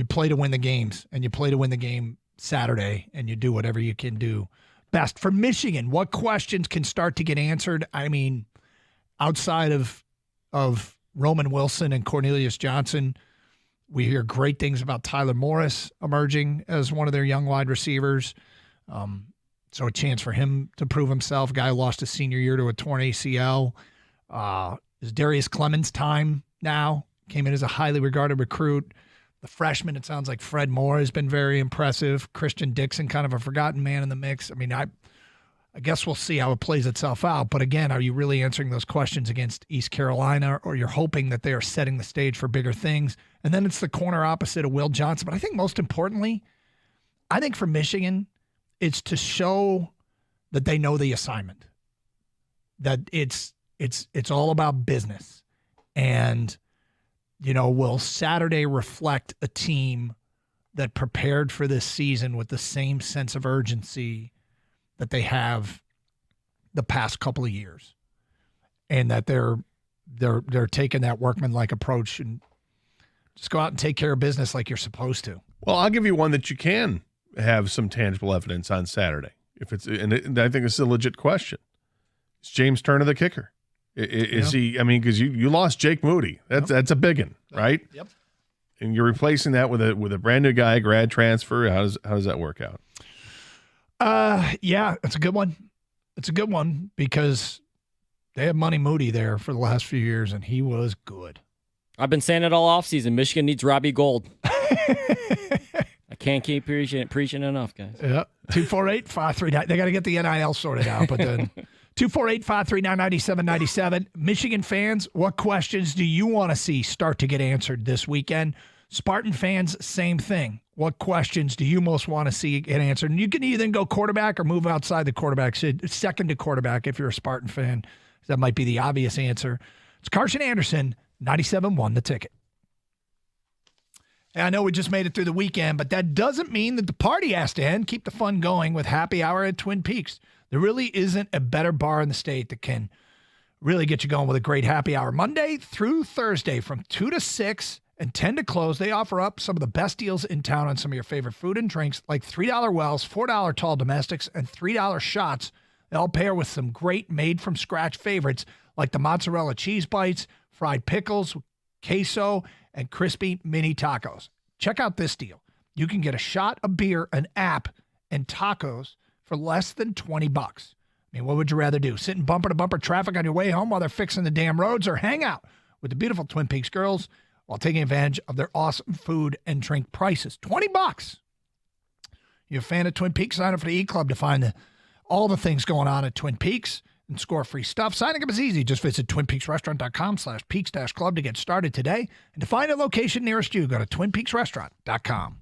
play to win the games, and you play to win the game Saturday, and you do whatever you can do best. For Michigan, what questions can start to get answered? I mean, outside of Roman Wilson and Cornelius Johnson, we hear great things about Tyler Morris emerging as one of their young wide receivers. So a chance for him to prove himself. Guy lost his senior year to a torn ACL. Is Darius Clemens' time now? Came in as a highly regarded recruit. The freshman, it sounds like Fred Moore has been very impressive. Christian Dixon, kind of a forgotten man in the mix. I mean, I guess we'll see how it plays itself out. But again, are you really answering those questions against East Carolina, or you're hoping that they are setting the stage for bigger things? And then it's the corner opposite of Will Johnson. But I think most importantly, I think for Michigan, it's to show that they know the assignment, that it's all about business. And, will Saturday reflect a team that prepared for this season with the same sense of urgency that they have the past couple of years, and that they're taking that workmanlike approach and just go out and take care of business like you're supposed to? Well, I'll give you one that you can have some tangible evidence on Saturday. And I think this is a legit question. Is James Turner the kicker? Is he? I mean, because you lost Jake Moody. That's a big one, right? Yep. And you're replacing that with a brand new guy, grad transfer. How does that work out? Yeah, it's a good one. It's a good one because they had Money Moody there for the last few years, and he was good. I've been saying it all offseason. Michigan needs Robbie Gould. I can't keep preaching enough, guys. Yeah, 248-539. They got to get the NIL sorted out, but then 248-539-9797. Michigan fans, what questions do you want to see start to get answered this weekend? Spartan fans, same thing. What questions do you most want to see get answered? And you can either go quarterback or move outside the quarterback. Second to quarterback if you're a Spartan fan. That might be the obvious answer. It's Carson Anderson, 97.1 The Ticket. And I know we just made it through the weekend, but that doesn't mean that the party has to end. Keep the fun going with Happy Hour at Twin Peaks. There really isn't a better bar in the state that can really get you going with a great happy hour. Monday through Thursday from 2 to 6 and 10 to close, they offer up some of the best deals in town on some of your favorite food and drinks, like $3 wells, $4 tall domestics, and $3 shots. They all pair with some great made-from-scratch favorites like the mozzarella cheese bites, fried pickles, queso, and crispy mini tacos. Check out this deal. You can get a shot, a beer, an app, and tacos for less than $20. I mean, what would you rather do? Sit in bumper-to-bumper traffic on your way home while they're fixing the damn roads, or hang out with the beautiful Twin Peaks girls while taking advantage of their awesome food and drink prices? $20. You're a fan of Twin Peaks? Sign up for the E-Club to find all the things going on at Twin Peaks and score free stuff. Signing up is easy. Just visit twinpeaksrestaurant.com/peaks-club to get started today. And to find a location nearest you, go to twinpeaksrestaurant.com.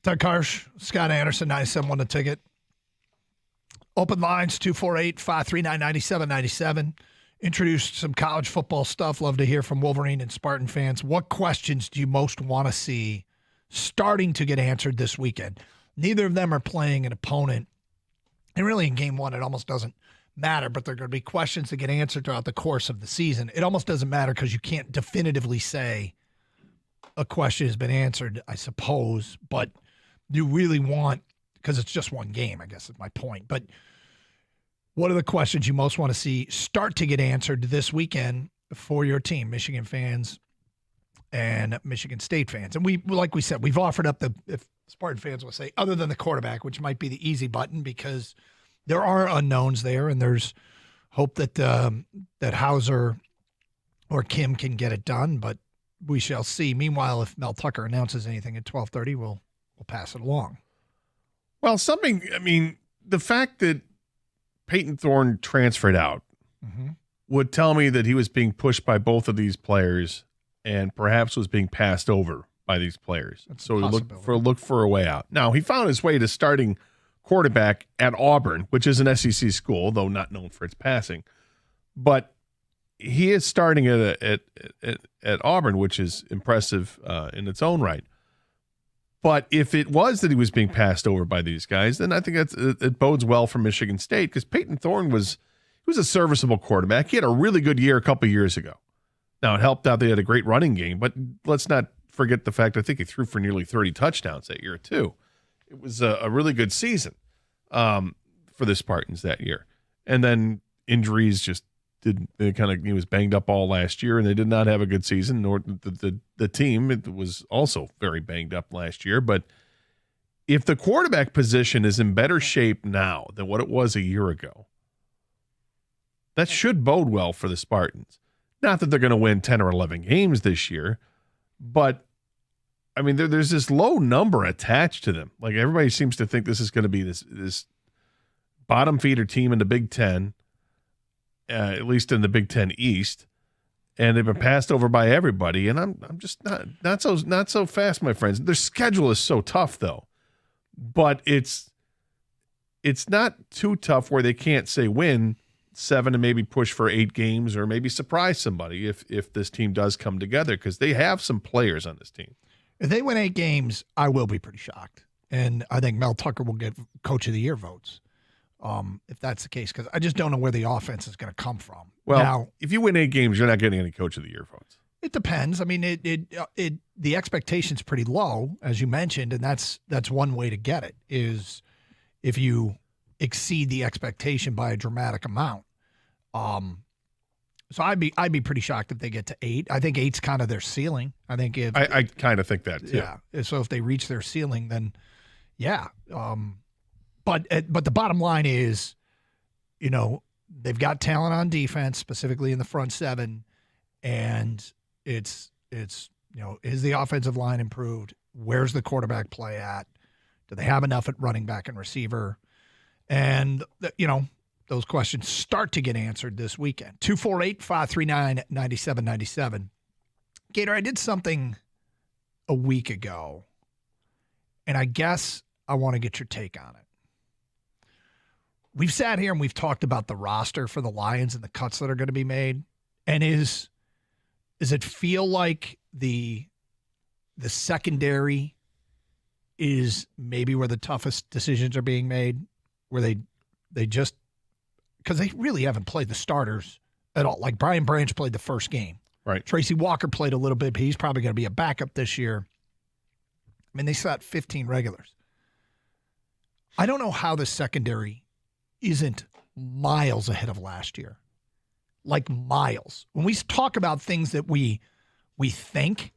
Doug Karsh, Scott Anderson, 97 the ticket. Open lines, 248-539-9797. Introduced some college football stuff. Love to hear from Wolverine and Spartan fans. What questions do you most want to see starting to get answered this weekend? Neither of them are playing an opponent. And really in game one, it almost doesn't matter, but there are going to be questions that get answered throughout the course of the season. It almost doesn't matter because you can't definitively say a question has been answered, I suppose, but you really want, because it's just one game, I guess is my point. But what are the questions you most want to see start to get answered this weekend for your team, Michigan fans and Michigan State fans? And we, like we said, we've offered up if Spartan fans will say, other than the quarterback, which might be the easy button because there are unknowns there, and there's hope that that Hauser or Kim can get it done, but we shall see. Meanwhile, if Mel Tucker announces anything at 12:30, we'll pass it along. Well, the fact that Peyton Thorne transferred out would tell me that he was being pushed by both of these players and perhaps was being passed over by these players. So he looked for a way out. Now, he found his way to starting quarterback at Auburn, which is an SEC school, though not known for its passing. But he is starting at Auburn, which is impressive in its own right. But if it was that he was being passed over by these guys, then I think it bodes well for Michigan State, because Peyton Thorne was a serviceable quarterback. He had a really good year a couple years ago. Now, it helped out they had a great running game, but let's not forget the fact I think he threw for nearly 30 touchdowns that year too. It was a really good season for the Spartans that year. And then injuries just he was banged up all last year, and they did not have a good season, nor the team. It was also very banged up last year. But if the quarterback position is in better shape now than what it was a year ago, that should bode well for the Spartans. Not that they're going to win 10 or 11 games this year, but I mean, there's this low number attached to them. Like, everybody seems to think this is going to be this bottom feeder team in the Big Ten, at least in the Big Ten East, and they've been passed over by everybody. And I'm just not so fast, my friends. Their schedule is so tough, though, but it's not too tough where they can't say win 7 and maybe push for 8 games, or maybe surprise somebody if this team does come together, because they have some players on this team. If they win 8 games, I will be pretty shocked, and I think Mel Tucker will get Coach of the Year votes. If that's the case, because I just don't know where the offense is going to come from. Well, now, if you win 8 games, you're not getting any Coach of the Year votes. It depends. I mean, the expectation's pretty low, as you mentioned, and that's one way to get it, is if you exceed the expectation by a dramatic amount. So I'd be pretty shocked if they get to 8. I think 8's kind of their ceiling. I think I kind of think that too. Yeah. So if they reach their ceiling, then yeah. But the bottom line is, they've got talent on defense, specifically in the front 7, and it's is the offensive line improved? Where's the quarterback play at? Do they have enough at running back and receiver? And those questions start to get answered this weekend. 248-539-9797. Gator, I did something a week ago, and I guess I want to get your take on it. We've sat here and we've talked about the roster for the Lions and the cuts that are going to be made. And is it feel like the secondary is maybe where the toughest decisions are being made, where they just, because they really haven't played the starters at all. Like, Brian Branch played the first game. Right. Tracy Walker played a little bit, but he's probably going to be a backup this year. I mean, they sat 15 regulars. I don't know how the secondary isn't miles ahead of last year. Like, miles. When we talk about things that we think,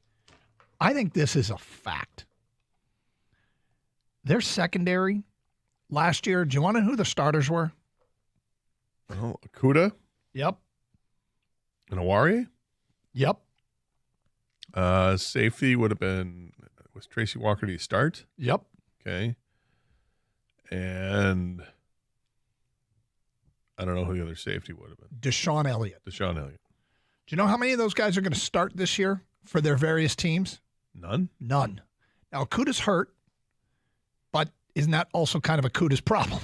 I think this is a fact. Their secondary last year, do you want to know who the starters were? Oh, Okudah? Yep. And Awari? Yep. Safety would have been, was Tracy Walker, do you start? Yep. Okay. And I don't know who the other safety would have been. Deshaun Elliott. Do you know how many of those guys are going to start this year for their various teams? None. Now, Okudah's hurt, but isn't that also kind of Okudah's problem?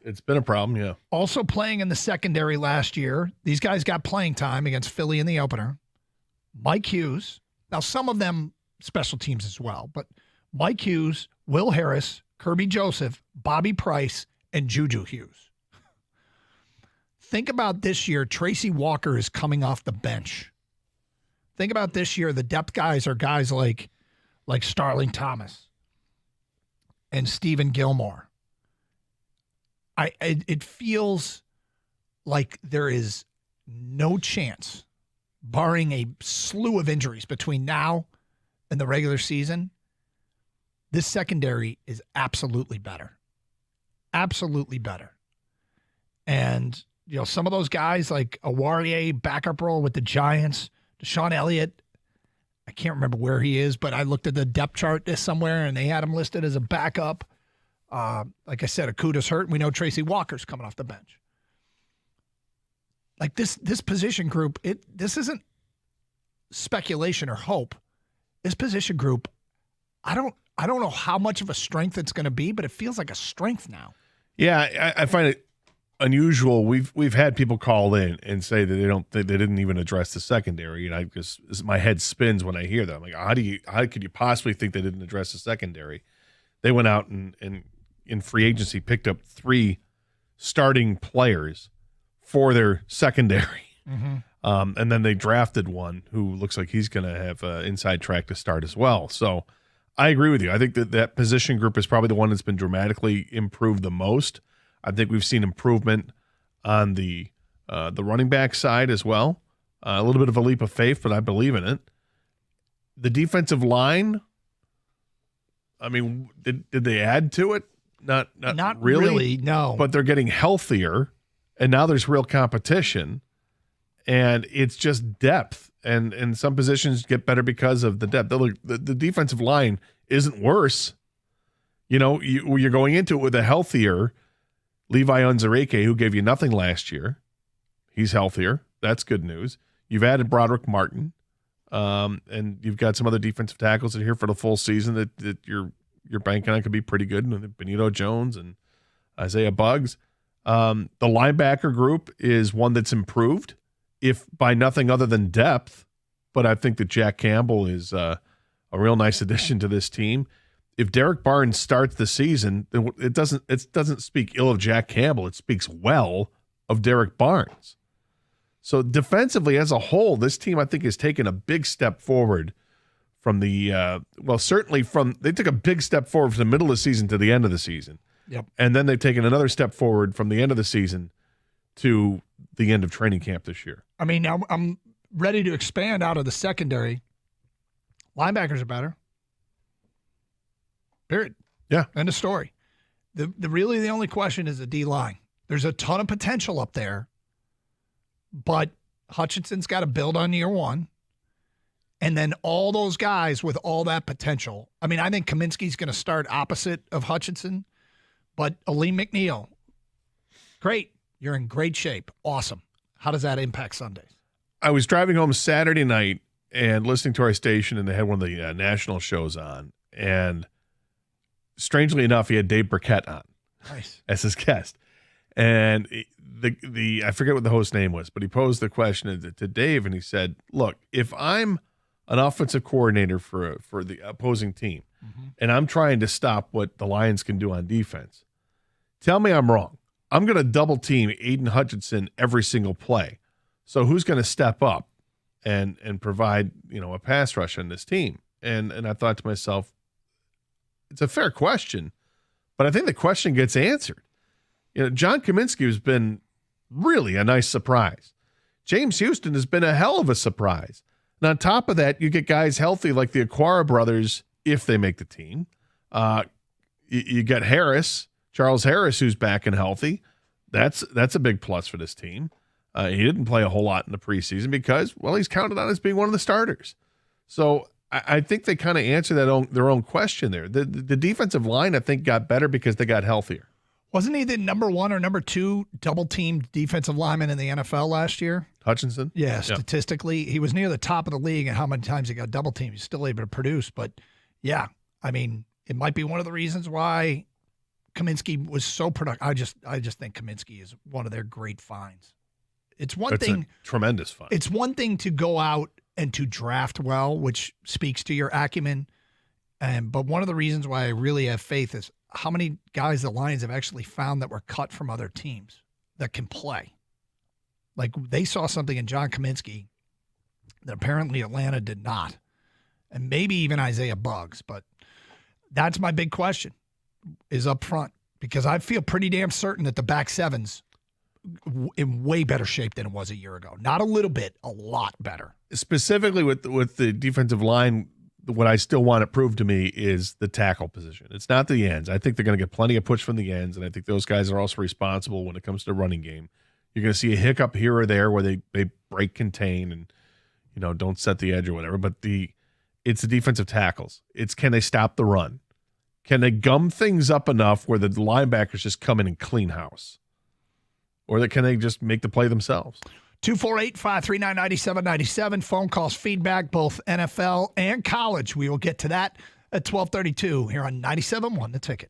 It's been a problem, yeah. Also playing in the secondary last year, these guys got playing time against Philly in the opener. Mike Hughes. Now, some of them special teams as well, but Mike Hughes, Will Harris, Kirby Joseph, Bobby Price, and Juju Hughes. Think about this year, Tracy Walker is coming off the bench. Think about this year, the depth guys are guys like Starling Thomas and Stephen Gilmore. It feels like there is no chance, barring a slew of injuries between now and the regular season, this secondary is absolutely better. Absolutely better. And, some of those guys like Awari, backup role with the Giants, Deshaun Elliott, I can't remember where he is, but I looked at the depth chart somewhere and they had him listed as a backup. Like I said, Akuta's hurt, and we know Tracy Walker's coming off the bench. Like this position group, this isn't speculation or hope. This position group, I don't know how much of a strength it's going to be, but it feels like a strength now. Yeah, I find it unusual. We've had people call in and say that they didn't even address the secondary, and my head spins when I hear that. I'm like, how could you possibly think they didn't address the secondary? They went out and in free agency picked up 3 starting players for their secondary. Mm-hmm. And then they drafted one who looks like he's going to have an inside track to start as well. So I agree with you. I think that position group is probably the one that's been dramatically improved the most. I think we've seen improvement on the running back side as well. A little bit of a leap of faith, but I believe in it. The defensive line, I mean, did they add to it? Not really, no. But they're getting healthier, and now there's real competition, and it's just depth. And some positions get better because of the depth. The defensive line isn't worse. You know, you're going into it with a healthier Levi Onwuzurike, who gave you nothing last year. He's healthier. That's good news. You've added Broderick Martin, and you've got some other defensive tackles that are here for the full season that you're banking on could be pretty good. Benito Jones and Isaiah Buggs. The linebacker group is one that's improved, if by nothing other than depth. But I think that Jack Campbell is a real nice addition to this team. If Derek Barnes starts the season, it doesn't speak ill of Jack Campbell. It speaks well of Derek Barnes. So defensively as a whole, this team I think has taken a big step forward from they took a big step forward from the middle of the season to the end of the season. Yep. And then they've taken another step forward from the end of the season to the end of training camp this year. I mean, I'm ready to expand out of the secondary. Linebackers are better. Period. Yeah. End of story. The only question is the D-line. There's a ton of potential up there, but Hutchinson's got to build on year one. And then all those guys with all that potential. I mean, I think Kaminsky's going to start opposite of Hutchinson, but Aleem McNeil, great. You're in great shape. Awesome. How does that impact Sundays? I was driving home Saturday night and listening to our station, and they had one of the national shows on. And strangely enough, he had Dave Burkett on as his guest. And I forget what the host name was, but he posed the question to Dave, and he said, look, if I'm an offensive coordinator for the opposing team, and I'm trying to stop what the Lions can do on defense, tell me I'm wrong. I'm going to double team Aiden Hutchinson every single play. So who's going to step up and provide, a pass rush on this team? And I thought to myself, it's a fair question, but I think the question gets answered. John Kaminsky has been really a nice surprise. James Houston has been a hell of a surprise. And on top of that, you get guys healthy like the Aquara brothers if they make the team. You got Charles Harris, who's back and healthy. That's a big plus for this team. He didn't play a whole lot in the preseason because, he's counted on as being one of the starters. So I think they kind of answered their own question there. The defensive line, I think, got better because they got healthier. Wasn't he the number 1 or number 2 double-teamed defensive lineman in the NFL last year? Hutchinson? Yeah, statistically. He was near the top of the league and how many times he got double-teamed. He's still able to produce. But, yeah, I mean, it might be one of the reasons why Kaminsky was so productive. I just think Kaminsky is one of their great finds. It's a tremendous find. It's one thing to go out and to draft well, which speaks to your acumen. But one of the reasons why I really have faith is how many guys the Lions have actually found that were cut from other teams that can play. Like they saw something in John Kaminsky that apparently Atlanta did not. And maybe even Isaiah Buggs. But that's my big question is up front because I feel pretty damn certain that the back seven's in way better shape than it was a year ago. Not a little bit, a lot better. Specifically with the defensive line, what I still want it proved to me is the tackle position. It's not the ends. I think they're going to get plenty of push from the ends, and I think those guys are also responsible when it comes to the running game. You're going to see a hiccup here or there where they break contain and don't set the edge or whatever, but it's the defensive tackles. It's can they stop the run? Can they gum things up enough where the linebackers just come in and clean house? Or can they just make the play themselves? 248-539-9797. Phone calls, feedback, both NFL and college. We will get to that at 12:32 here on 97.1 The Ticket.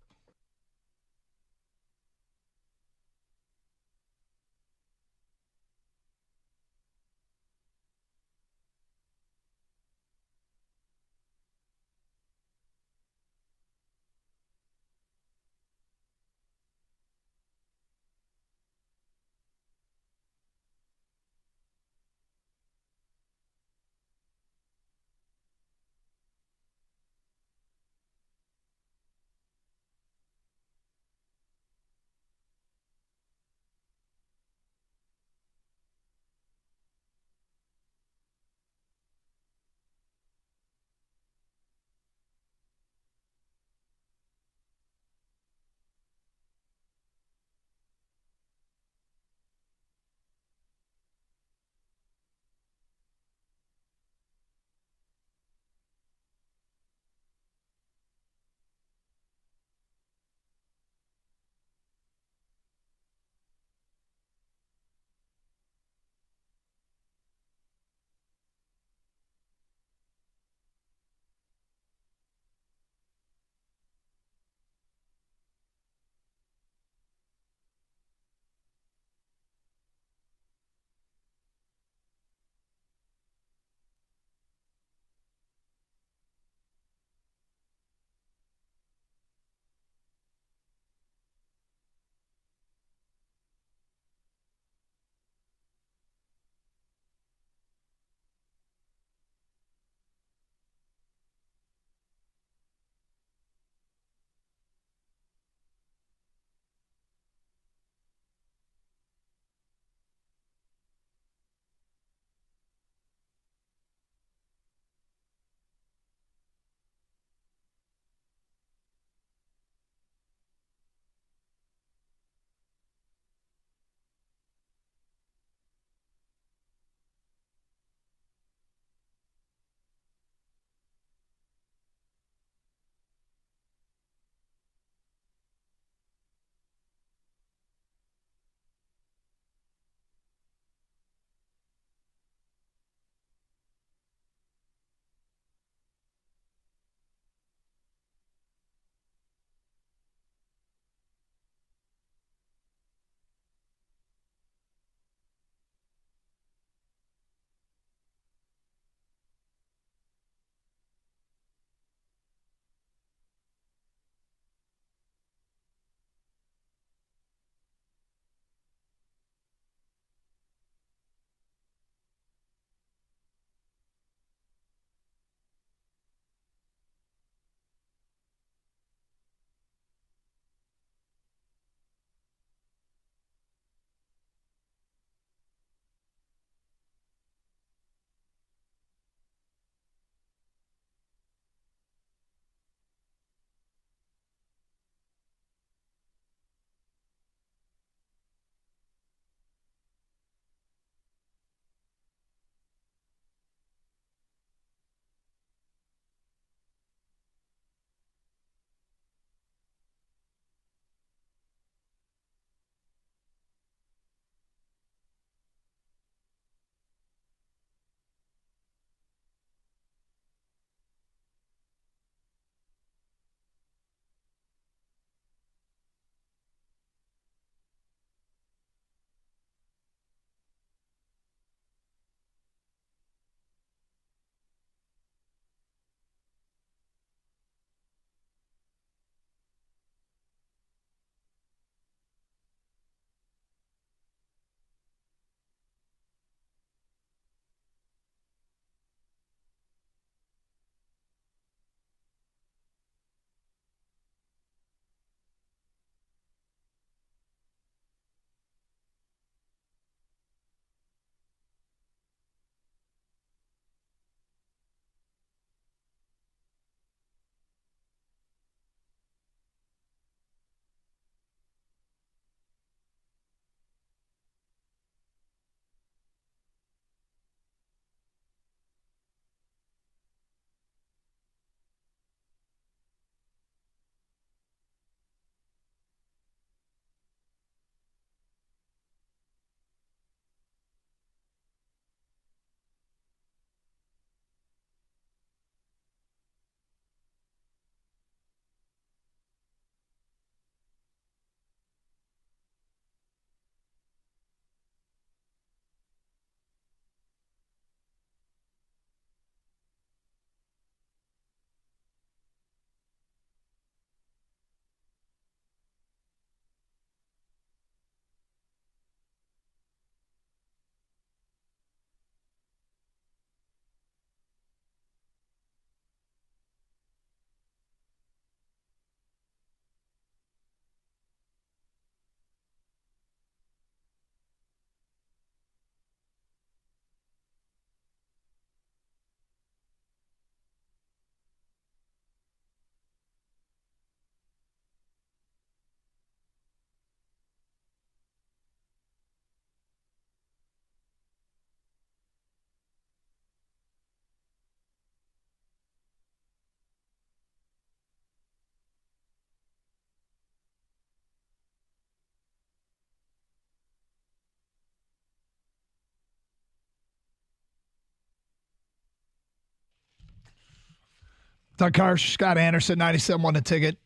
Doug Karsch, Scott Anderson, 97 won the ticket.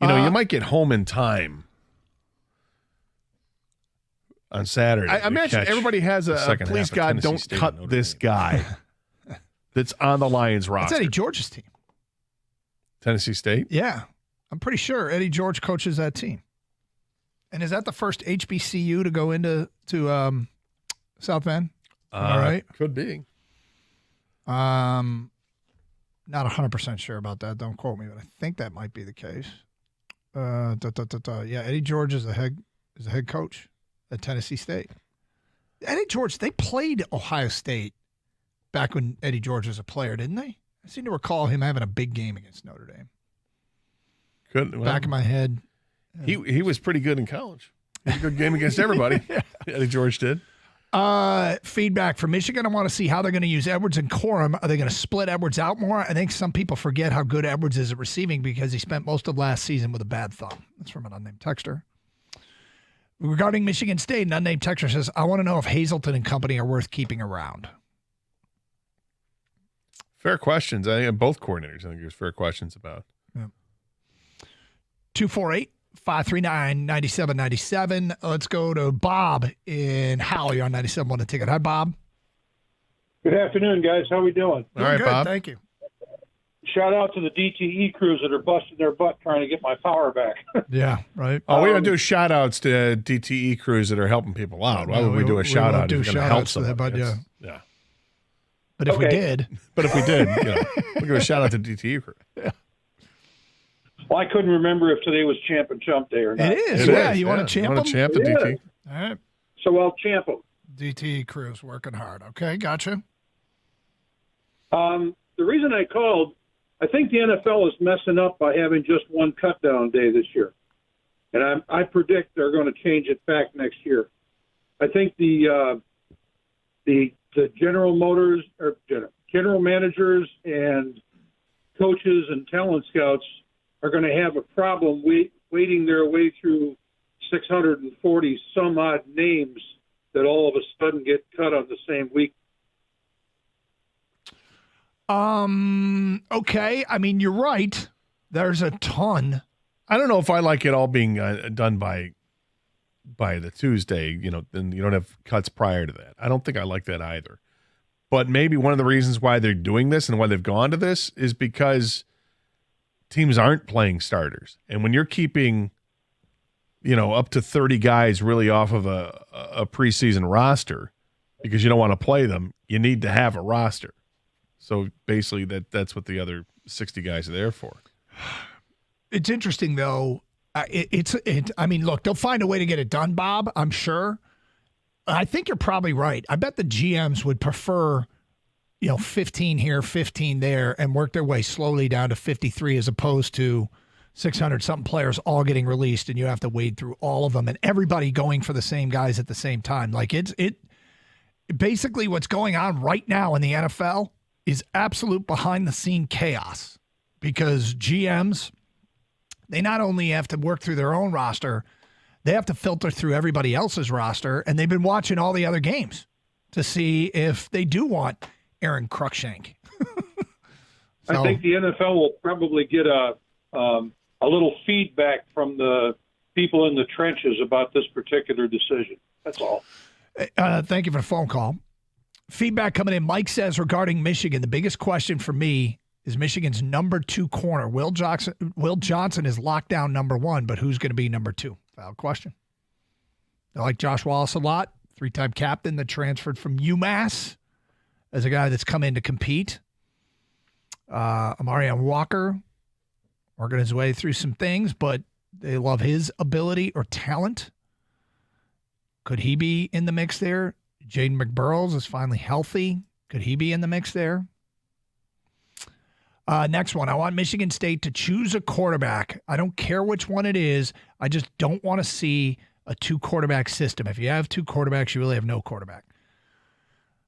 You know, you might get home in time on Saturday. I imagine everybody has a please God, don't cut this guy that's on the Lions roster. That's Eddie George's team. Tennessee State? Yeah. I'm pretty sure Eddie George coaches that team. And is that the first HBCU to go into South Bend? All right. Could be. Not 100% sure about that. Don't quote me, but I think that might be the case. Yeah, Eddie George is the head coach at Tennessee State. Eddie George, they played Ohio State back when Eddie George was a player, didn't they? I seem to recall him having a big game against Notre Dame. Back in my head. He was pretty good in college. He had a good game against everybody. Eddie George did. Feedback from Michigan. I want to see how they're going to use Edwards and Corum. Are they going to split Edwards out more? I think some people forget how good Edwards is at receiving because he spent most of last season with a bad thumb. That's from an unnamed texter. Regarding Michigan State, an unnamed texter says, I want to know if Hazelton and company are worth keeping around. Fair questions. I think both coordinators, I think there's fair questions about. Yeah. 248-539-9797. Let's go to Bob in Howell. You're on 97 on the ticket. Hi, Bob. Good afternoon, guys. How we doing? All right, good, Bob. Thank you. Shout out to the DTE crews that are busting their butt trying to get my power back. Yeah, right. Oh, we don't do shout-outs to DTE crews that are helping people out. Why would we do a shout-out if you're going to help somebody? Yeah. But if Okay. we did. But if we did, we'll give a shout-out to DTE crew. Yeah. Well, I couldn't remember if today was Champ and Chump Day or not. It is. You want to champ You want them? to champ the Yeah. DTE? All right. So I'll champ them. DTE crews working hard. Okay, gotcha. The reason I called, I think the NFL is messing up by having just one cut-down day this year. And I predict they're going to change it back next year. I think the general managers and coaches and talent scouts are going to have a problem wading their way through 640 some odd names that all of a sudden get cut on the same week. Okay. I mean, you're right. There's a ton. I don't know if I like it all being done by the Tuesday, then you don't have cuts prior to that. I don't think I like that either. But maybe one of the reasons why they're doing this and why they've gone to this is because teams aren't playing starters. And when you're keeping, up to 30 guys really off of a preseason roster because you don't want to play them, you need to have a roster. So basically that's what the other 60 guys are there for. It's interesting, though. I mean, look, they'll find a way to get it done, Bob, I'm sure. I think you're probably right. I bet the GMs would prefer, 15 here, 15 there, and work their way slowly down to 53 as opposed to 600-something players all getting released, and you have to wade through all of them and everybody going for the same guys at the same time. Like, it basically what's going on right now in the NFL is absolute behind-the-scene chaos because GMs, they not only have to work through their own roster, they have to filter through everybody else's roster, and they've been watching all the other games to see if they do want Aaron Cruikshank. I think the NFL will probably get a little feedback from the people in the trenches about this particular decision. That's all. Thank you for the phone call. Feedback coming in. Mike says regarding Michigan, the biggest question for me is Michigan's number 2 corner. Will Johnson is lockdown number 1, but who's going to be number 2? Valid question. I like Josh Wallace a lot, 3-time captain that transferred from UMass as a guy that's come in to compete. Amarian Walker working his way through some things, but they love his ability or talent. Could he be in the mix there? Jaden McBurrows is finally healthy. Could he be in the mix there? Next one. I want Michigan State to choose a quarterback. I don't care which one it is. I just don't want to see a 2-quarterback system. If you have 2 quarterbacks, you really have no quarterback.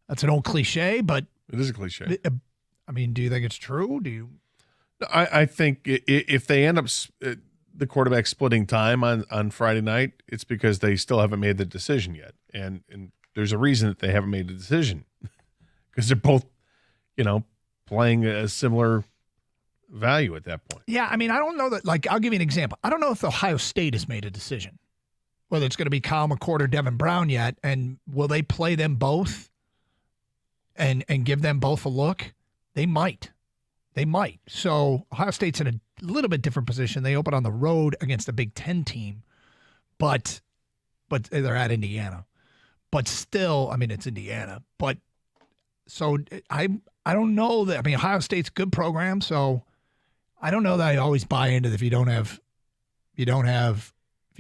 That's an old cliche, but it is a cliche. I mean, do you think it's true? Do you? I think if they end up the quarterback splitting time on Friday night, it's because they still haven't made the decision yet, and there's a reason that they haven't made the decision because they're both, playing a similar value at that point. Yeah, I mean, I don't know that. Like, I'll give you an example. I don't know if Ohio State has made a decision whether it's going to be Kyle McCord or Devin Brown yet, and will they play them both and give them both a look? They might. So Ohio State's in a little bit different position. They open on the road against a Big Ten team, but they're at Indiana. But still, I mean, it's Indiana. But so I don't know that. I mean, Ohio State's a good program, so I don't know that I always buy into that. If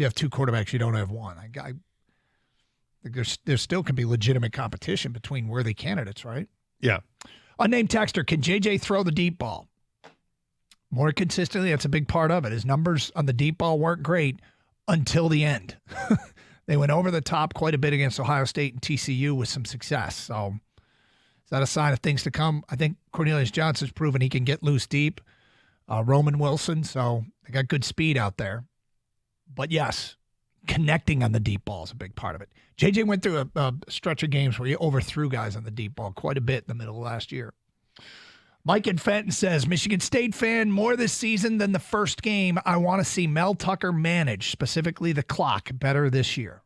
you have two quarterbacks, you don't have one. I there still can be legitimate competition between worthy candidates, right? Yeah. Unnamed texter, can JJ throw the deep ball more consistently? That's a big part of it. His numbers on the deep ball weren't great until the end. They went over the top quite a bit against Ohio State and TCU with some success. So is that a sign of things to come? I think Cornelius Johnson's proven he can get loose deep. Roman Wilson, so they got good speed out there. But yes, connecting on the deep ball is a big part of it. JJ went through a stretch of games where he overthrew guys on the deep ball quite a bit in the middle of last year. Mike in Fenton says, Michigan State fan, more this season than the first game. I want to see Mel Tucker manage, specifically the clock, better this year.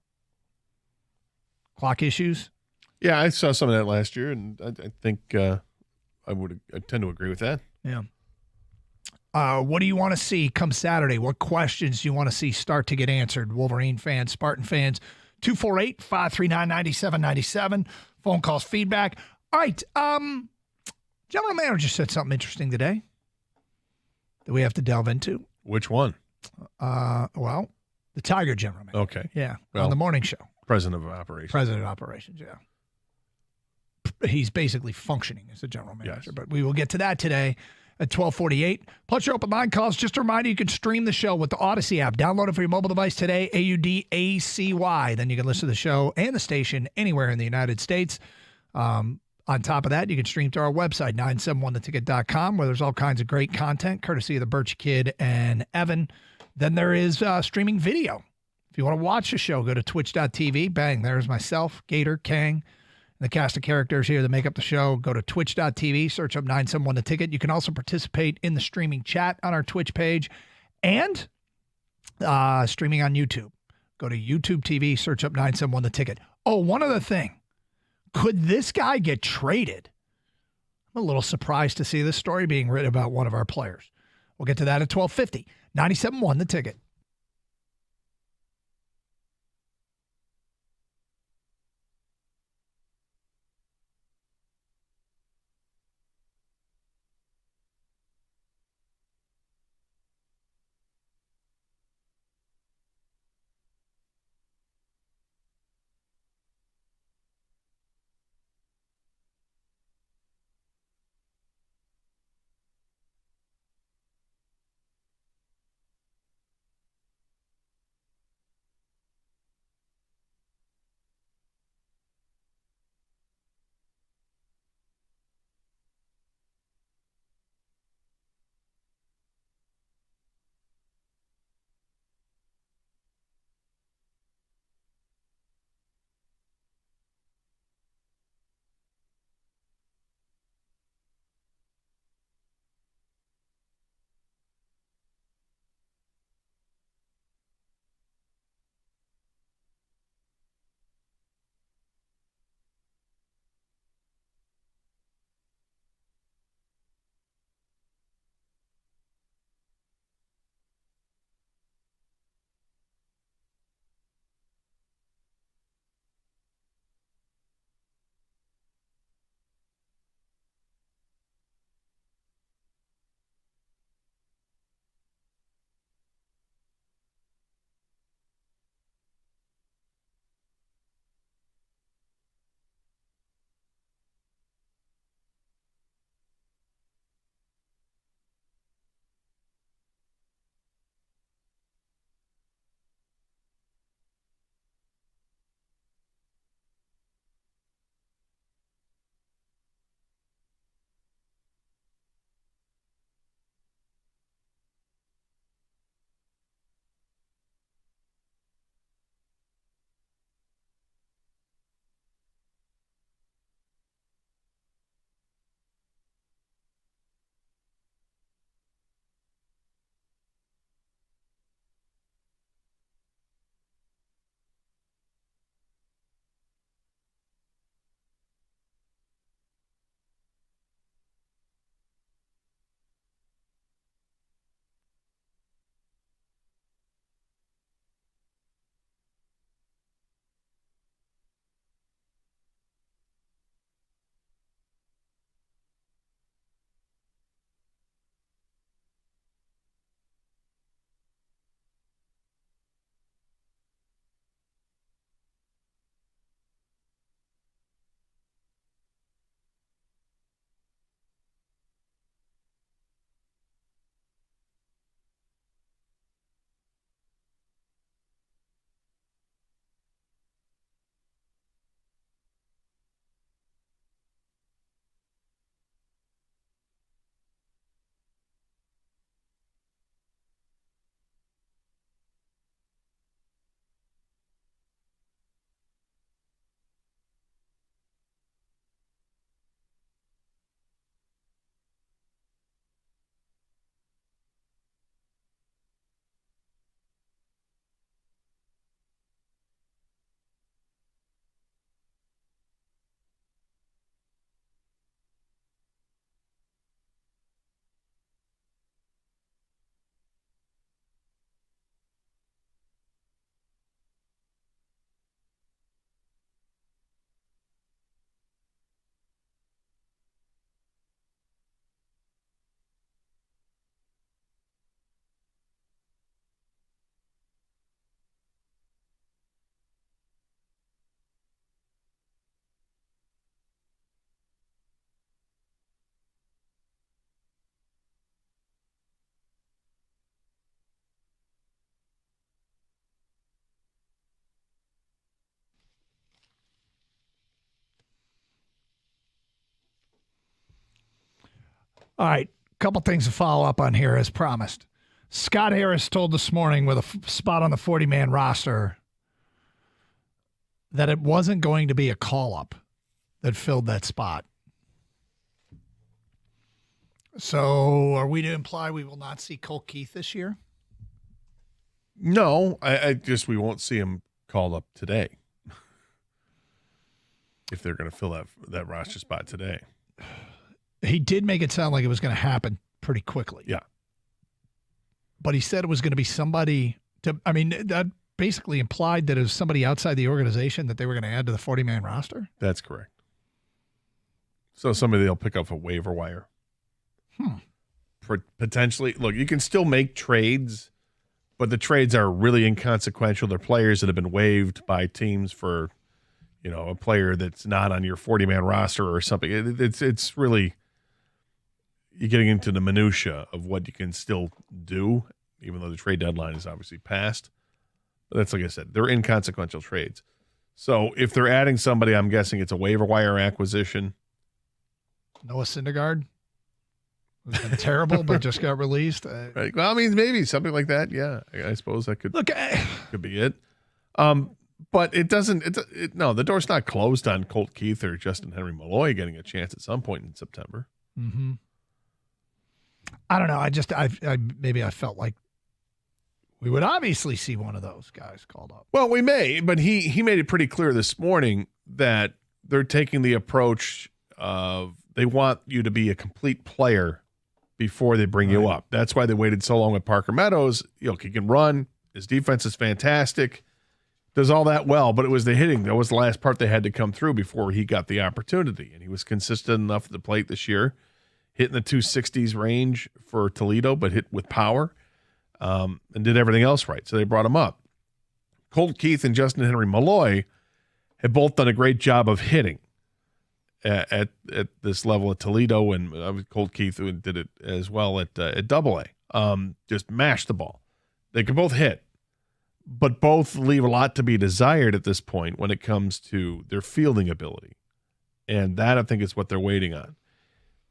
Clock issues? Yeah, I saw some of that last year, and I think I tend to agree with that. Yeah. What do you want to see come Saturday? What questions do you want to see start to get answered? Wolverine fans, Spartan fans, 248-539-9797. Phone calls, feedback. All right. General manager said something interesting today that we have to delve into. Which one? Well, the Tiger general manager. Okay. Yeah, well, on the morning show. President of operations. President of operations, yeah. He's basically functioning as a general manager, yes. But we will get to that today at 12:48. Plus your open line calls. Just a reminder, you can stream the show with the Odyssey app. Download it for your mobile device today, AUDACY. Then you can listen to the show and the station anywhere in the United States. On top of that, you can stream to our website, 971theticket.com, where there's all kinds of great content, courtesy of the Birch Kid and Evan. Then there is streaming video. If you want to watch the show, go to twitch.tv. Bang, there's myself, Gator, Kang, and the cast of characters here that make up the show. Go to twitch.tv, search up 971 The Ticket. You can also participate in the streaming chat on our Twitch page and streaming on YouTube. Go to YouTube TV, search up 971 The Ticket. Oh, one other thing. Could this guy get traded? I'm a little surprised to see this story being written about one of our players. We'll get to that at 12:50. 97.1 The Ticket. All right, couple things to follow up on here as promised. Scott Harris told this morning with a spot on the 40-man roster that it wasn't going to be a call-up that filled that spot. So are we to imply we will not see Colt Keith this year? No, I just we won't see him called up today. If they're going to fill that roster spot today. He did make it sound like it was going to happen pretty quickly. Yeah. But he said it was going to be somebody that basically implied that it was somebody outside the organization that they were going to add to the 40-man roster? That's correct. So somebody they'll pick up a waiver wire. Potentially. Look, you can still make trades, but the trades are really inconsequential. They're players that have been waived by teams for, a player that's not on your 40-man roster or something. It's really, you're getting into the minutia of what you can still do, even though the trade deadline is obviously passed. But that's, like I said, they're inconsequential trades. So if they're adding somebody, I'm guessing it's a waiver wire acquisition. Noah Syndergaard? It's been terrible, but just got released. Right. Well, maybe something like that. Yeah, I suppose that could be it. But it doesn't. No, the door's not closed on Colt Keith or Justin Henry Malloy getting a chance at some point in September. Mm-hmm. I don't know. I felt like we would obviously see one of those guys called up. Well, we may, but he made it pretty clear this morning that they're taking the approach of they want you to be a complete player before they bring you up. That's why they waited so long with Parker Meadows. He can run. His defense is fantastic. Does all that well, but it was the hitting. That was the last part they had to come through before he got the opportunity. And he was consistent enough at the plate this year, hitting the 260s range for Toledo, but hit with power, and did everything else right. So they brought him up. Colt Keith and Justin Henry Malloy have both done a great job of hitting at this level at Toledo, and Colt Keith did it as well at AA. Just mash the ball. They can both hit, but both leave a lot to be desired at this point when it comes to their fielding ability, and that I think is what they're waiting on.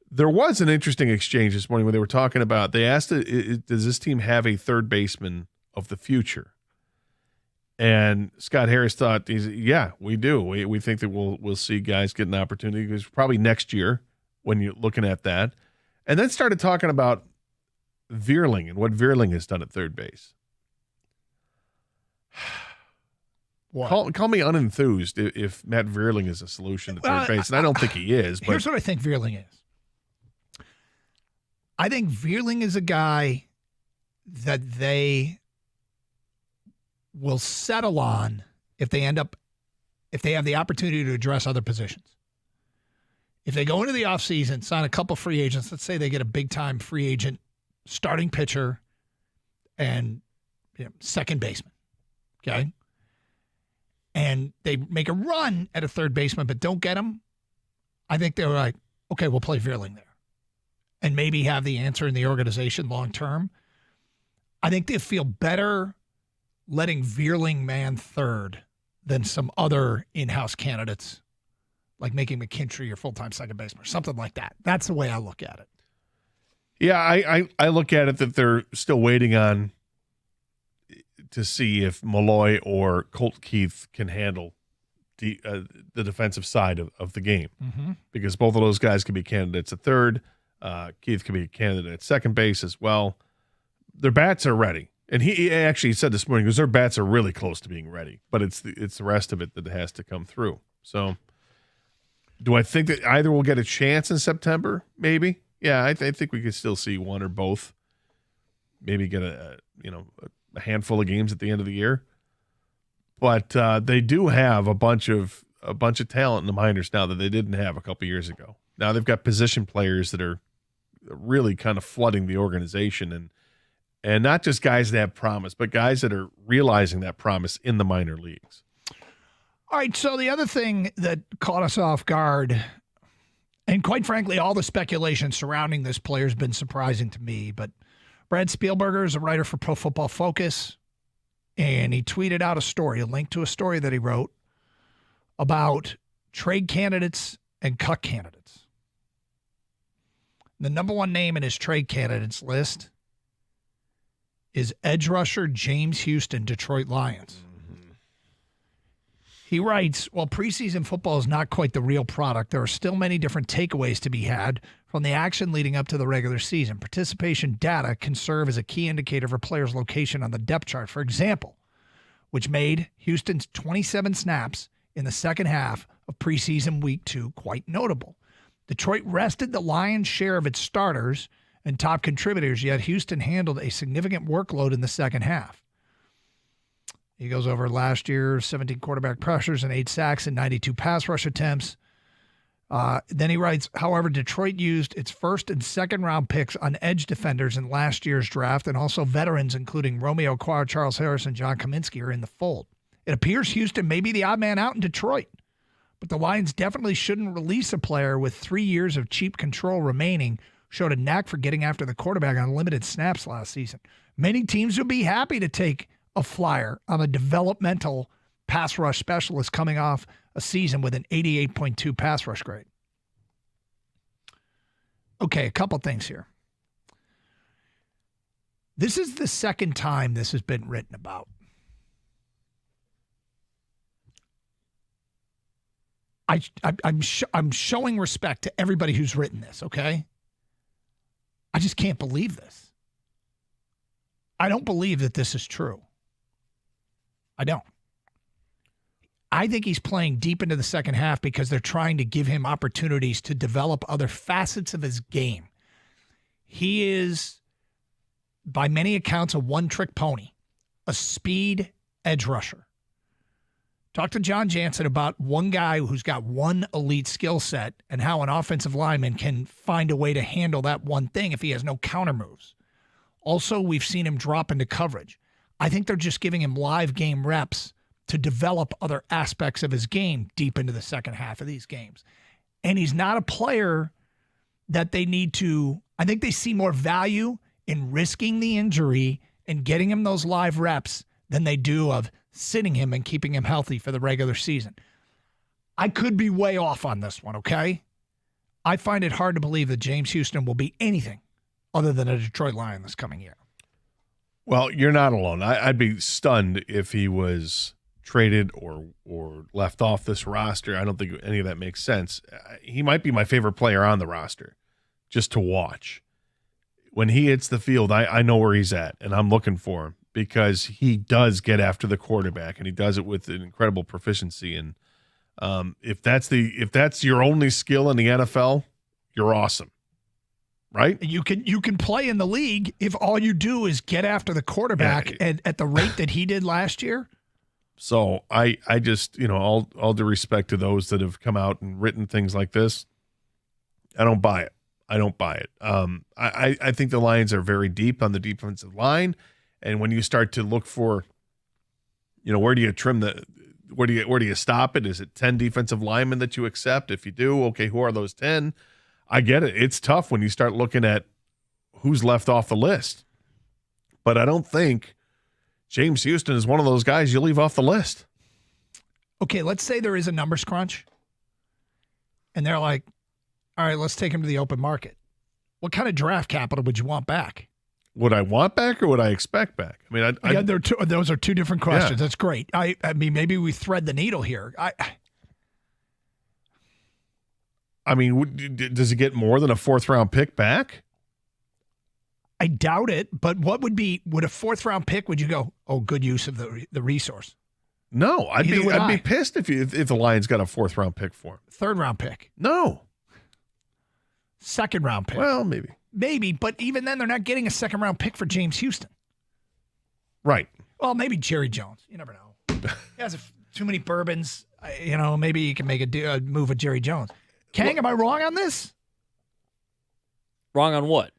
There was an interesting exchange this morning when they were talking about. They asked, "Does this team have a third baseman of the future?" And Scott Harris thought, yeah, we do. We think that we'll see guys get an opportunity. Because probably next year when you're looking at that. And then started talking about Vierling and what Vierling has done at third base. Call me unenthused if Matt Vierling is a solution at third base. And I don't think he is. But here's what I think Vierling is. I think Vierling is a guy that they will settle on if they have the opportunity to address other positions. If they go into the offseason, sign a couple free agents, let's say they get a big-time free agent starting pitcher and second baseman, okay? And they make a run at a third baseman but don't get him, I think they're like, okay, we'll play Vierling there and maybe have the answer in the organization long-term. I think they feel better letting Vierling man third than some other in-house candidates, like making McKinstry your full-time second baseman or something like that. That's the way I look at it. Yeah, I look at it that they're still waiting on to see if Malloy or Colt Keith can handle the defensive side of the game. Mm-hmm. Because both of those guys can be candidates at third. Keith can be a candidate at second base as well. Their bats are ready. And he actually said this morning, because their bats are really close to being ready, but it's the rest of it that has to come through. So do I think that either will get a chance in September? Maybe. Yeah, I think we could still see one or both. Maybe get a handful of games at the end of the year. But they do have a bunch of talent in the minors now that they didn't have a couple years ago. Now they've got position players that are really kind of flooding the organization, and not just guys that have promise, but guys that are realizing that promise in the minor leagues. All right, so the other thing that caught us off guard, and quite frankly, all the speculation surrounding this player has been surprising to me, but Brad Spielberger is a writer for Pro Football Focus, and he tweeted out a link to a story that he wrote about trade candidates and cut candidates. The number one name in his trade candidates list is edge rusher James Houston, Detroit Lions. He writes, while preseason football is not quite the real product, there are still many different takeaways to be had from the action leading up to the regular season. Participation data can serve as a key indicator for players' location on the depth chart, for example, which made Houston's 27 snaps in the second half of preseason week 2 quite notable. Detroit rested the lion's share of its starters and top contributors, yet Houston handled a significant workload in the second half. He goes over last year, 17 quarterback pressures and 8 sacks and 92 pass rush attempts. Then he writes, however, Detroit used its first and second round picks on edge defenders in last year's draft, and also veterans including Romeo Okwara, Charles Harris, and John Kaminsky are in the fold. It appears Houston may be the odd man out in Detroit, but the Lions definitely shouldn't release a player with 3 years of cheap control remaining, showed a knack for getting after the quarterback on limited snaps last season. Many teams would be happy to take a flyer on a developmental pass rush specialist coming off a season with an 88.2 pass rush grade. Okay, a couple things here. This is the second time this has been written about. I'm showing respect to everybody who's written this, okay? I just can't believe this. I don't believe that this is true. I don't. I think he's playing deep into the second half because they're trying to give him opportunities to develop other facets of his game. He is, by many accounts, a one-trick pony, a speed edge rusher. Talk to John Jansen about one guy who's got one elite skill set and how an offensive lineman can find a way to handle that one thing if he has no counter moves. Also, we've seen him drop into coverage. I think they're just giving him live game reps to develop other aspects of his game deep into the second half of these games. And he's not a player that they need to, I think they see more value in risking the injury and getting him those live reps than they do of sitting him and keeping him healthy for the regular season. I could be way off on this one, okay? I find it hard to believe that James Houston will be anything other than a Detroit Lion this coming year. Well, you're not alone. I'd be stunned if he was traded or left off this roster. I don't think any of that makes sense. He might be my favorite player on the roster just to watch. When he hits the field, I know where he's at, and I'm looking for him because he does get after the quarterback, and he does it with an incredible proficiency. And if that's your only skill in the NFL, you're awesome. Right? You can play in the league if all you do is get after the quarterback at the rate that he did last year. So I just, all due respect to those that have come out and written things like this, I don't buy it. I think the Lions are very deep on the defensive line, and when you start to look for, where do you stop it? Is it 10 defensive linemen that you accept? If you do, okay, who are those 10? I get it. It's tough when you start looking at who's left off the list. But I don't think James Houston is one of those guys you leave off the list. Okay, let's say there is a numbers crunch, and they're like, all right, let's take him to the open market. What kind of draft capital would you want back? Would I want back or would I expect back? I mean, those are two different questions. Yeah. That's great. I mean, maybe we thread the needle here. I mean, does he get more than a fourth-round pick back? I doubt it, but would a fourth-round pick, would you go, oh, good use of the resource? No, I'd be pissed if the Lions got a fourth-round pick for him. Third-round pick? No. Second-round pick? Well, maybe. Maybe, but even then, they're not getting a second-round pick for James Houston. Right. Well, maybe Jerry Jones. You never know. He has too many bourbons. Maybe you can make a move with Jerry Jones. Kang, am I wrong on this? Wrong on what?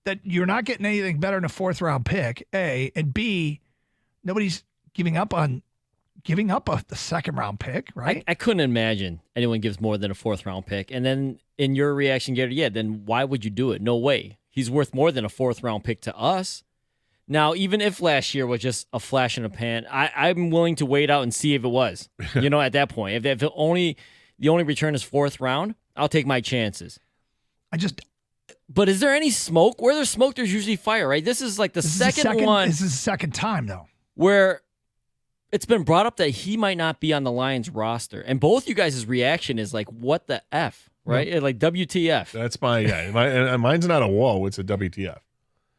That you're not getting anything better than a fourth-round pick, A, and B, nobody's giving up the second-round pick, right? I couldn't imagine anyone gives more than a fourth-round pick. And then in your reaction, Gary, then why would you do it? No way. He's worth more than a fourth-round pick to us. Now, even if last year was just a flash in the pan, I'm willing to wait out and see if it was. At that point, if the only return is fourth round, I'll take my chances. But is there any smoke? Where there's smoke, there's usually fire, right? This is like the second one. This is the second time, though, where it's been brought up that he might not be on the Lions roster. And both you guys' reaction is like, what the F, right? Yeah. Like WTF. That's mine's not a whoa, it's a WTF.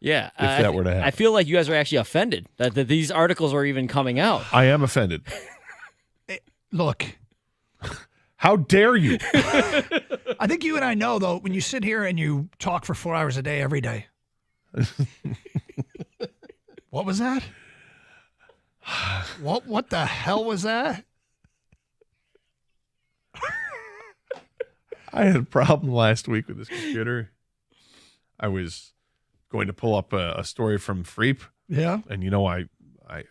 Yeah. If that were to happen. I feel like you guys are actually offended that these articles are even coming out. I am offended. Look. How dare you? I think you and I know, though, when you sit here and you talk for 4 hours a day every day. What was that? What the hell was that? I had a problem last week with this computer. I was going to pull up a story from Freep. Yeah. And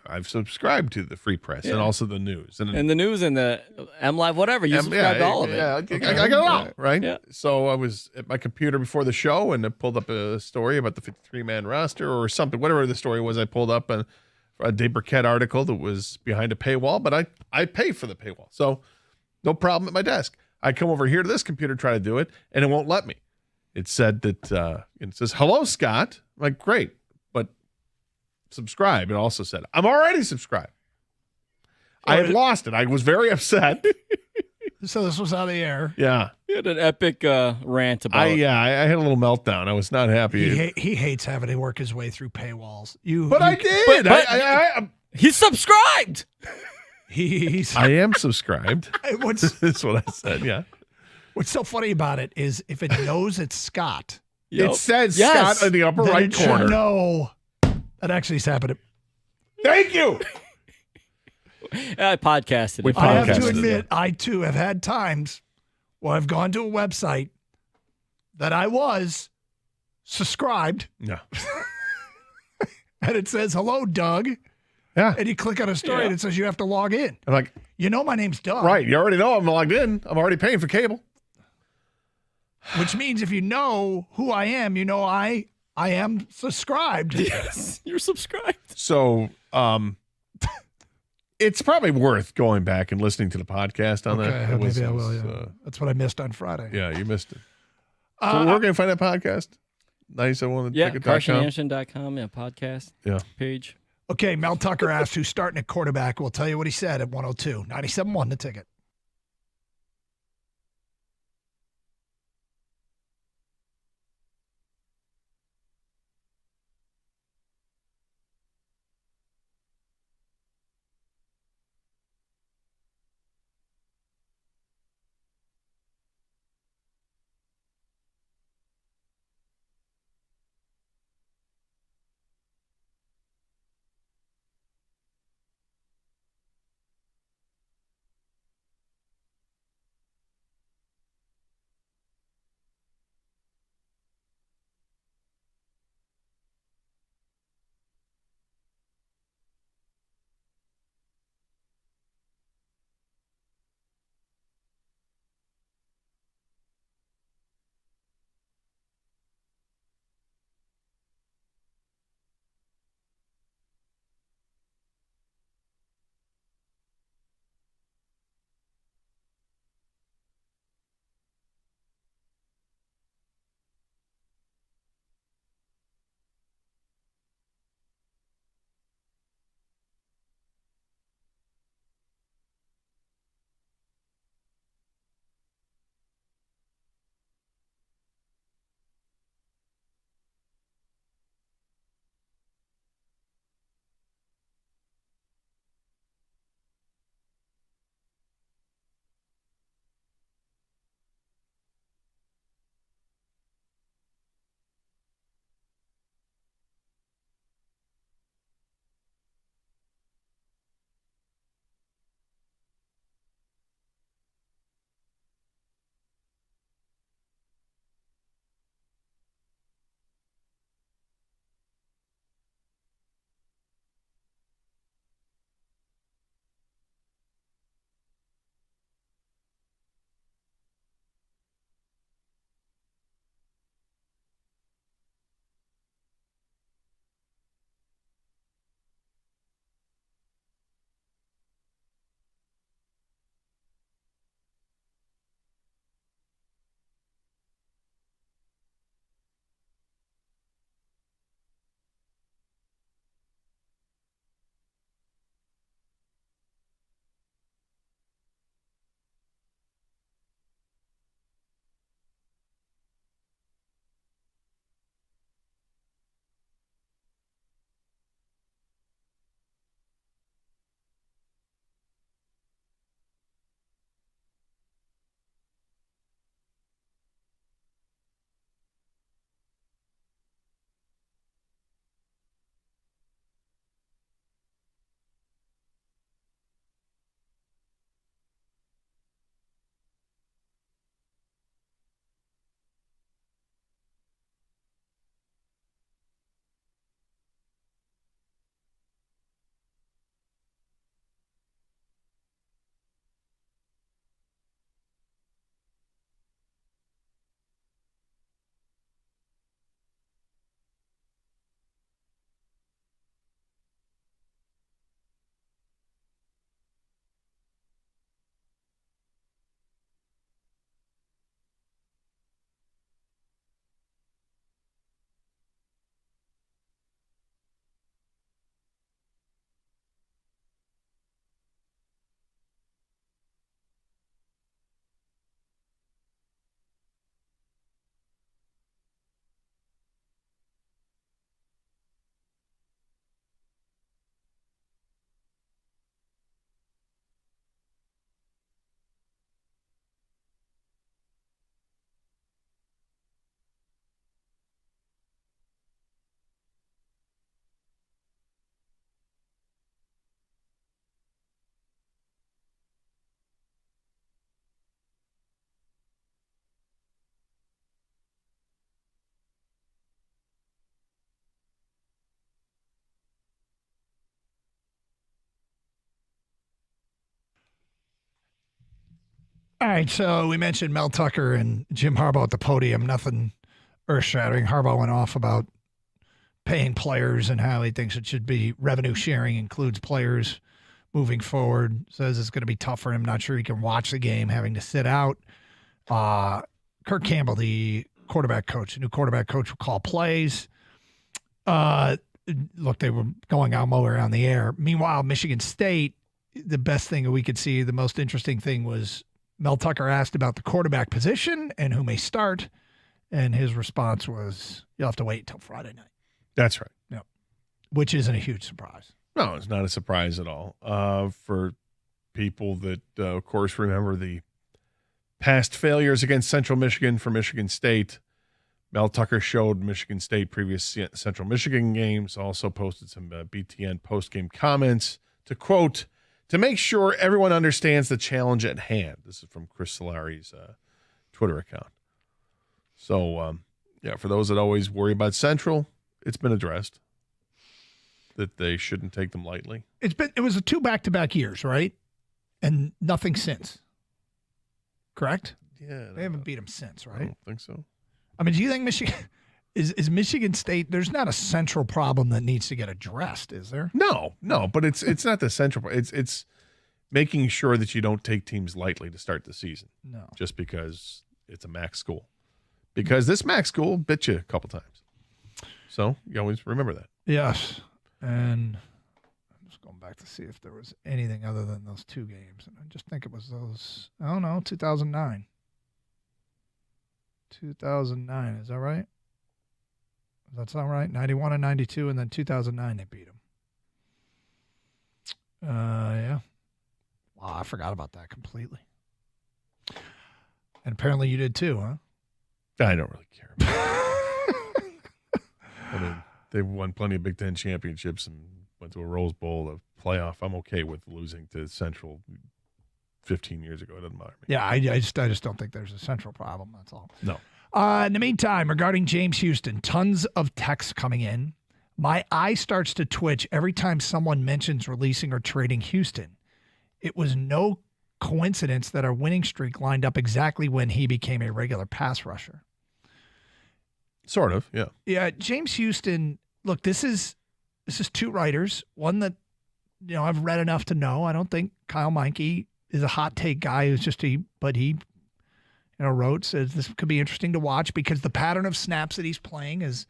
I've subscribed to the Free Press and also the news. And the news and the MLive, whatever. You subscribe to all of it. Yeah, I got it all, right? Yeah. So I was at my computer before the show and I pulled up a story about the 53-man roster or something, whatever the story was. I pulled up a Dave Burkett article that was behind a paywall, but I pay for the paywall. So no problem at my desk. I come over here to this computer, try to do it, and it won't let me. It said that, it says, hello, Scott. I'm like, great, but subscribe. It also said, I'm already subscribed. I had lost it. I was very upset. So this was out of the air. Yeah. You had an epic rant about it. I had a little meltdown. I was not happy. He hates having to work his way through paywalls. I did. But he's subscribed. I am subscribed. That's what I said, yeah. What's so funny about it is if it knows it's Scott. It says Scott in the upper then right it should corner. know that actually is happening. Thank you. I podcasted it. I have to admit, I too have had times where I've gone to a website that I was subscribed. Yeah. And it says, hello, Doug. Yeah. And you click on a story and it says you have to log in. I'm like, you know my name's Doug. Right. You already know I'm logged in. I'm already paying for cable. Which means if you know who I am, you know I am subscribed. Yes, you're subscribed. So it's probably worth going back and listening to the podcast on that. Maybe I will, yeah. That's what I missed on Friday. Yeah, you missed it. So where can you find that podcast? 971 Yeah, CarsonAnderson.com, podcast page. Okay, Mel Tucker asked who's starting at quarterback. We'll tell you what he said at 102. 97.1 The Ticket. All right, so we mentioned Mel Tucker and Jim Harbaugh at the podium. Nothing earth-shattering. Harbaugh went off about paying players and how he thinks it should be revenue sharing, includes players moving forward. Says it's going to be tough for him. Not sure he can watch the game, having to sit out. Kirk Campbell, the quarterback coach, the new quarterback coach, will call plays. Look, they were going out all around the air. Meanwhile, Michigan State, the best thing we could see, the most interesting thing was Mel Tucker asked about the quarterback position and who may start, and his response was, "You'll have to wait until Friday night." That's right. Yep. Which isn't a huge surprise. No, it's not a surprise at all. For people that, of course, remember the past failures against Central Michigan for Michigan State, Mel Tucker showed Michigan State previous Central Michigan games, also posted some BTN post-game comments to quote, "To make sure everyone understands the challenge at hand." This is from Chris Solari's Twitter account. So, for those that always worry about Central, it's been addressed that they shouldn't take them lightly. It was 2 back-to-back years, right? And nothing since. Correct? Yeah. They haven't beat them since, right? I don't think so. I mean, do you think Michigan is Michigan State? There's not a central problem that needs to get addressed, is there? No, but it's not the central. It's making sure that you don't take teams lightly to start the season. No, just because it's a MAC school, because this MAC school bit you a couple times. So you always remember that. Yes, and I'm just going back to see if there was anything other than those 2 games, and I just think it was those. I don't know, 2009. 2009, is that right? Does that sound right? 91 and 92, and then 2009 they beat them. Yeah. Wow, I forgot about that completely. And apparently you did too, huh? I don't really care. I mean, they've won plenty of Big Ten championships and went to a Rose Bowl, a playoff. I'm okay with losing to Central 15 years ago. It doesn't bother me. Yeah, I just don't think there's a central problem. That's all. No. In the meantime, regarding James Houston, tons of texts coming in. My eye starts to twitch every time someone mentions releasing or trading Houston. It was no coincidence that our winning streak lined up exactly when he became a regular pass rusher. Sort of, yeah. Yeah, James Houston, look, this is 2 writers. One that, I've read enough to know. I don't think Kyle Meinke is a hot take guy who's but he wrote, says this could be interesting to watch because the pattern of snaps that he's playing is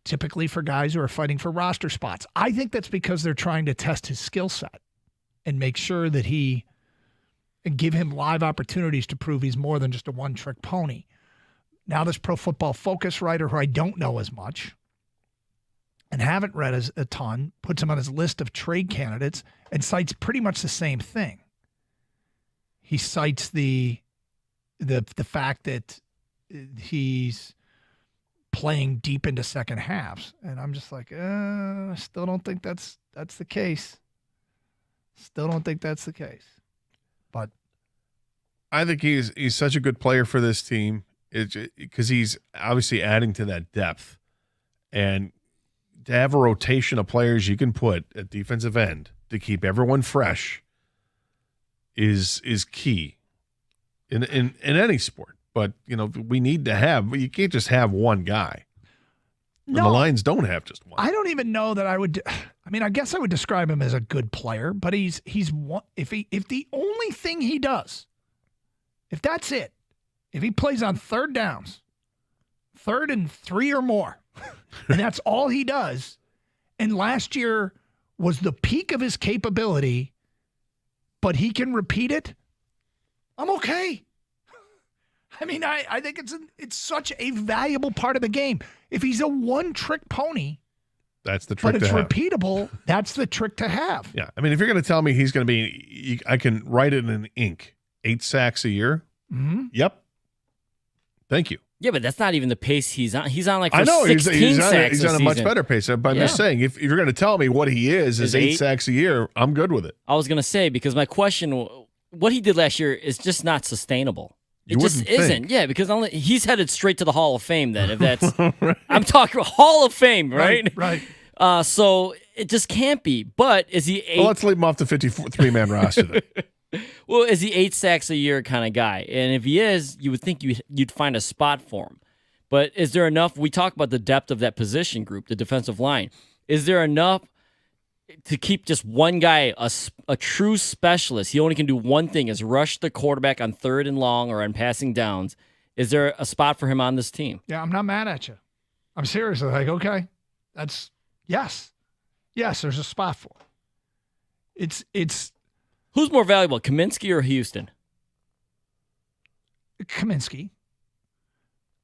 typically for guys who are fighting for roster spots. I think that's because they're trying to test his skill set and make sure that and give him live opportunities to prove he's more than just a one-trick pony. Now this Pro Football Focus writer, who I don't know as much and haven't read a ton, puts him on his list of trade candidates and cites pretty much the same thing. He cites the fact that he's playing deep into second halves, and I'm just like, I still don't think that's the case. Still don't think that's the case. But I think he's such a good player for this team because he's obviously adding to that depth, and to have a rotation of players you can put at defensive end to keep everyone fresh is key in any sport. But we need to have. You can't just have one guy. No, and the Lions don't have just one. I don't even know that I would. I mean, I guess I would describe him as a good player, but he's one. If the only thing he does, if that's it, if he plays on third downs, 3rd and 3 or more, and that's all he does, and last year was the peak of his capability, but he can repeat it, I'm okay. I mean, I think it's such a valuable part of the game. If he's a one-trick pony, that's the trick but to have. But it's repeatable, that's the trick to have. Yeah. I mean, if you're going to tell me he's going to be, I can write it in ink, 8 sacks a year. Mm-hmm. Yep. Thank you. Yeah, but that's not even the pace he's on. He's on like 16 sacks he's on a much better pace. But I'm just saying, if you're going to tell me what he is 8 sacks a year, I'm good with it. I was going to say, because my question, what he did last year is just not sustainable. It just isn't. Yeah, because he's headed straight to the Hall of Fame then, if that's right. I'm talking Hall of Fame, right? Right. So it just can't be. But is he Well, let's leave him off the 53-man roster then. Well, is he 8 sacks a year kind of guy? And if he is, you would think you'd find a spot for him. But is there enough? We talk about the depth of that position group, the defensive line. Is there enough to keep just one guy, a true specialist? He only can do one thing, is rush the quarterback on 3rd and long or on passing downs. Is there a spot for him on this team? Yeah, I'm not mad at you. I'm seriously like, okay, that's yes. Yes, there's a spot for it. It's who's more valuable, Kaminsky or Houston? Kaminsky.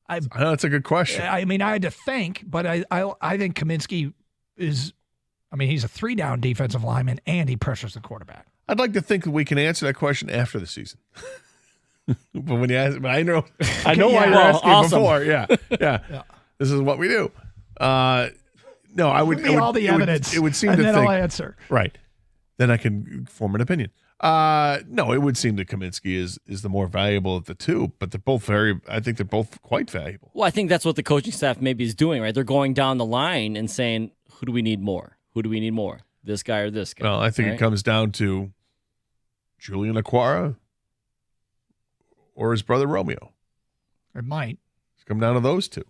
I know that's a good question. I mean, I had to think, but I think Kaminsky is. I mean, he's a 3-down defensive lineman, and he pressures the quarterback. I'd like to think that we can answer that question after the season. But when you ask, I know why you're asking before. Yeah. This is what we do. No, I would. Give me all the evidence. It would seem and to then think. I'll answer. Right. Then I can form an opinion. No, it would seem that Kaminsky is the more valuable of the two, but they're both I think they're both quite valuable. Well, I think that's what the coaching staff maybe is doing, right? They're going down the line and saying, who do we need more? Who do we need more? This guy or this guy? Well, I think it comes down to Julian Okwara or his brother Romeo. It might. It's come down to those two,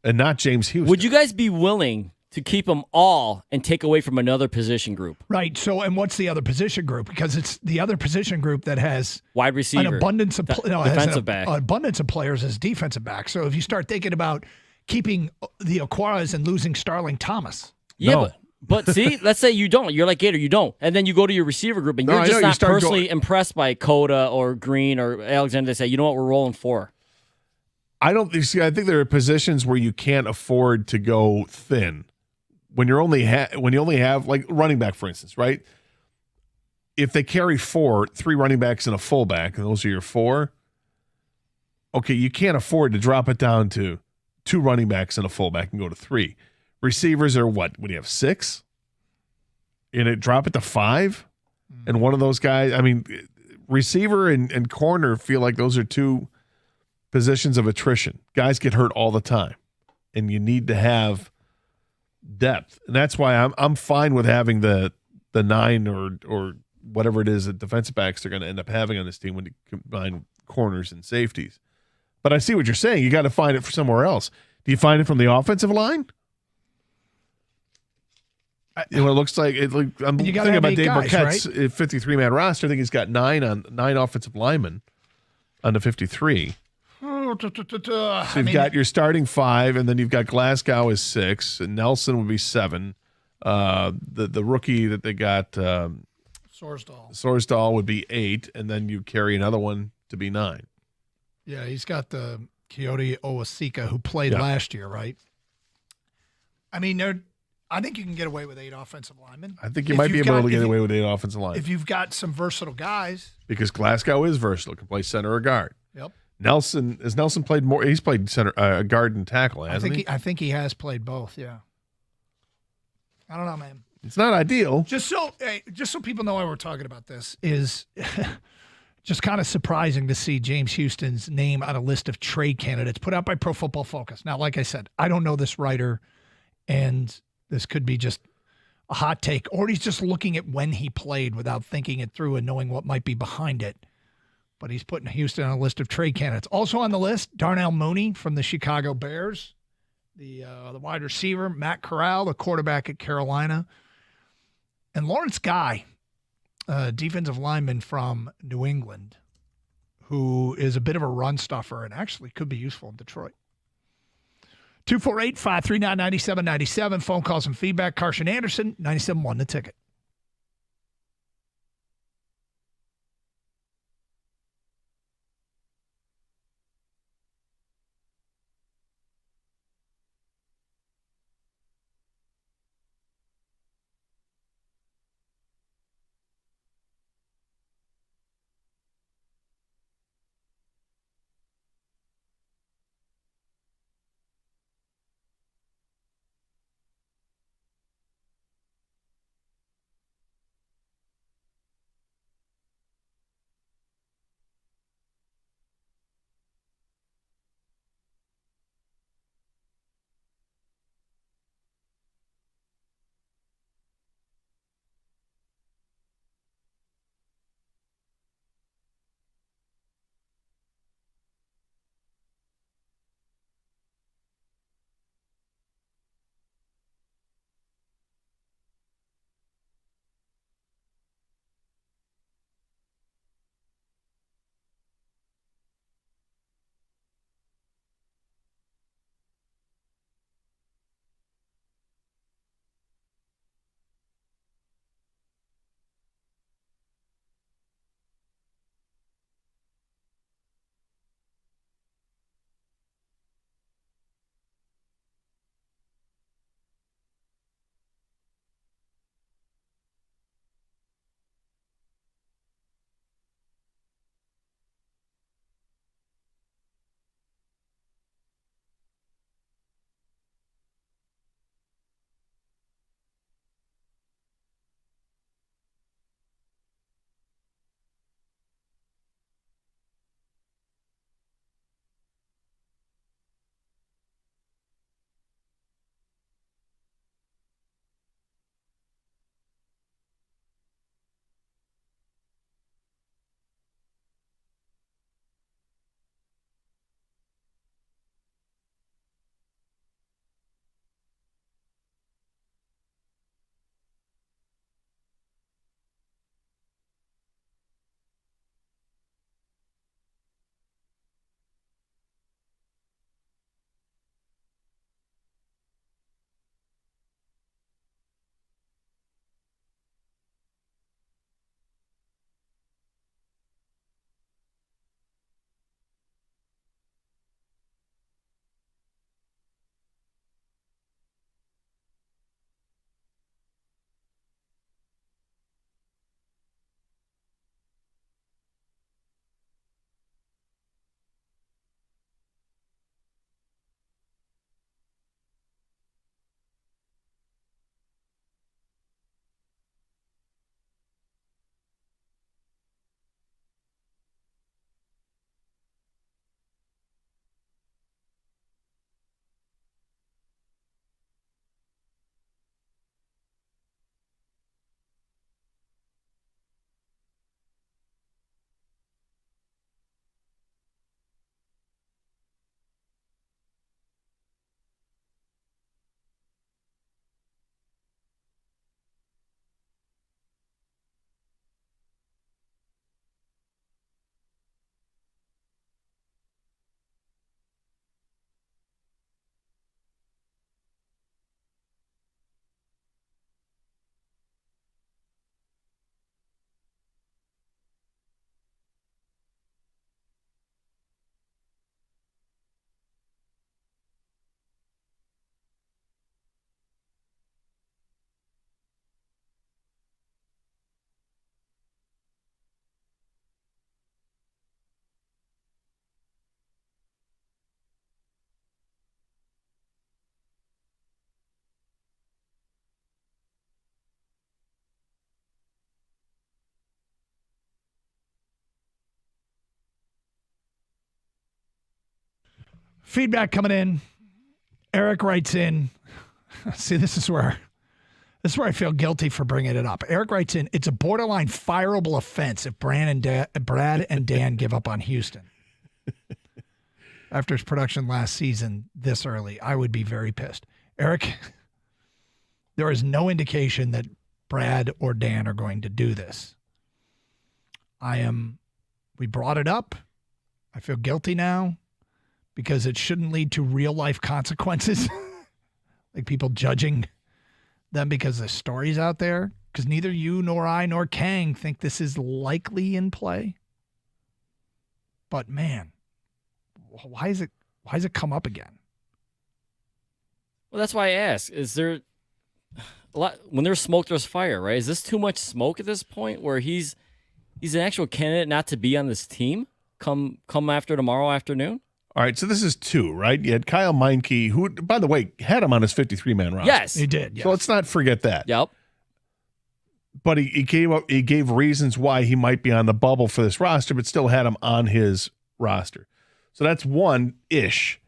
and not James Houston. Would you guys be willing to keep them all and take away from another position group? Right. So, and what's the other position group? Because it's the other position group that has wide receiver, an abundance of defensive back, abundance of players as defensive back. So, if you start thinking about keeping the Okwaras and losing Starling Thomas, But see, let's say you don't. You're like Gator, you don't. And then you go to your receiver group, and you're just not personally impressed by Coda or Green or Alexander. They say, you know what, we're rolling 4. I think there are positions where you can't afford to go thin. When you only have like running back, for instance, right? If they carry 3 running backs and a fullback, and those are your 4, okay, you can't afford to drop it down to 2 running backs and a fullback and go to 3. Receivers are what? When you have 6? And drop it to 5? And one of those guys, I mean, receiver and corner feel like those are 2 positions of attrition. Guys get hurt all the time. And you need to have depth. And that's why I'm fine with having the 9 or whatever it is that defensive backs are going to end up having on this team when you combine corners and safeties. But I see what you're saying. You got to find it for somewhere else. Do you find it from the offensive line? It looks like I'm thinking about Dave Burkett's 53-man roster. I think he's got 9 offensive linemen on the 53. So you've got your starting 5, and then you've got Glasgow is 6, and Nelson would be 7. The rookie that they got, Sorsdahl would be 8, and then you carry another one to be 9. Yeah, he's got the Coyote Owasika who played last year, right? I mean, I think you can get away with 8 offensive linemen. I think you might be able to get away with 8 offensive linemen. If you've got some versatile guys. Because Glasgow is versatile, can play center or guard. Yep. Has Nelson played more? He's played center, guard and tackle, hasn't he? I think he has played both, yeah. I don't know, man. It's not ideal. Just so people know why we're talking about this is just kind of surprising to see James Houston's name on a list of trade candidates put out by Pro Football Focus. Now, like I said, I don't know this writer, and this could be just a hot take, or he's just looking at when he played without thinking it through and knowing what might be behind it. But he's putting Houston on a list of trade candidates. Also on the list, Darnell Mooney from the Chicago Bears, the wide receiver, Matt Corral, the quarterback at Carolina, and Lawrence Guy, defensive lineman from New England, who is a bit of a run stuffer and actually could be useful in Detroit. 248-539-9797. Phone calls and feedback. Carson Anderson, 97.1 The Ticket. Feedback coming in. Eric writes in. See, this is where I feel guilty for bringing it up. Eric writes in, it's a borderline fireable offense if Brad and Dan give up on Houston. After his production last season this early, I would be very pissed. Eric, there is no indication that Brad or Dan are going to do this. We brought it up. I feel guilty now because it shouldn't lead to real life consequences. Like people judging them because the story's out there. Because neither you nor I nor Kang think this is likely in play. But man, why is it come up again? Well, that's why I ask. Is there a lot when there's smoke, there's fire, right? Is this too much smoke at this point where he's an actual candidate not to be on this team come after tomorrow afternoon? All right, so this is 2, right? You had Kyle Meinke, who, by the way, had him on his 53-man roster. Yes, he did. Yes. So let's not forget that. Yep. But he gave reasons why he might be on the bubble for this roster, but still had him on his roster. So that's 1-ish.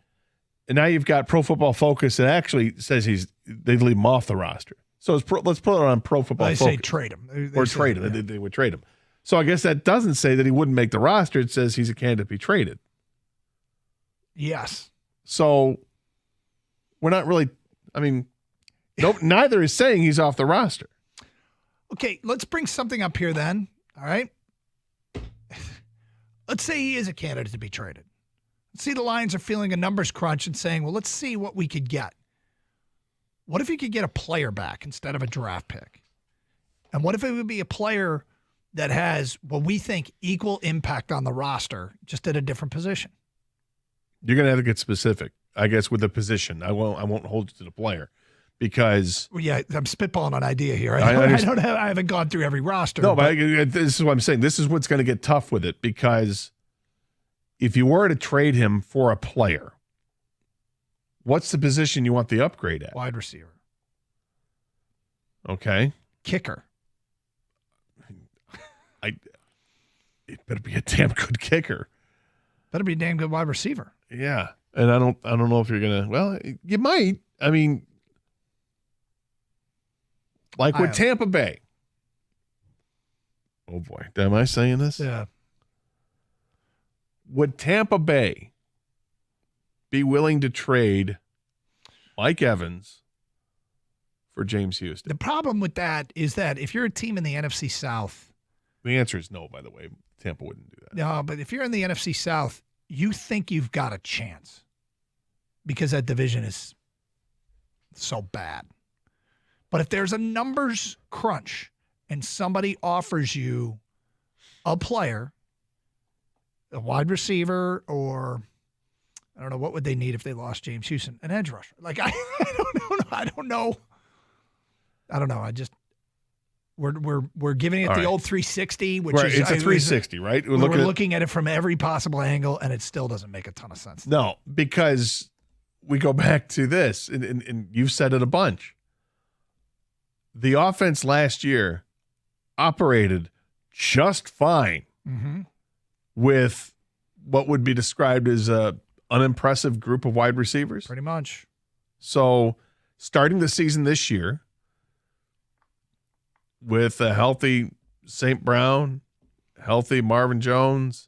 And now you've got Pro Football Focus that actually says they'd leave him off the roster. So let's put it on Pro Football Focus. They say trade him. Or trade him. Yeah. They would trade him. So I guess that doesn't say that he wouldn't make the roster. It says he's a candidate to be traded. Yes. So we're not really, neither is saying he's off the roster. Okay, let's bring something up here then. All right. Let's say he is a candidate to be traded. Let's see the Lions are feeling a numbers crunch and saying, well, let's see what we could get. What if you could get a player back instead of a draft pick? And what if it would be a player that has what we think equal impact on the roster, just at a different position? You're going to have to get specific, I guess, with the position. I won't hold you to the player because. Well, yeah, I'm spitballing an idea here. I haven't gone through every roster. No, but this is what I'm saying. This is what's going to get tough with it because if you were to trade him for a player, what's the position you want the upgrade at? Wide receiver. Okay. Kicker. It better be a damn good kicker. Better be a damn good wide receiver. Yeah. And I don't know if you're going to, well, you might. Like with Tampa Bay. Oh boy. Am I saying this? Yeah. Would Tampa Bay be willing to trade Mike Evans for James Houston? The problem with that is that if you're a team in the NFC South. The answer is no, by the way. Tampa wouldn't do that. No, but if you're in the NFC South, you think you've got a chance because that division is so bad. But if there's a numbers crunch and somebody offers you a player, a wide receiver, or I don't know, what would they need if they lost James Houston? An edge rusher. Like, I don't know. We're giving it the old 360, which is it's a 360, right? We're looking at it from every possible angle, and it still doesn't make a ton of sense. No, because we go back to this, and you've said it a bunch. The offense last year operated just fine with what would be described as an unimpressive group of wide receivers. Pretty much. So starting the season this year, with a healthy St. Brown, healthy Marvin Jones,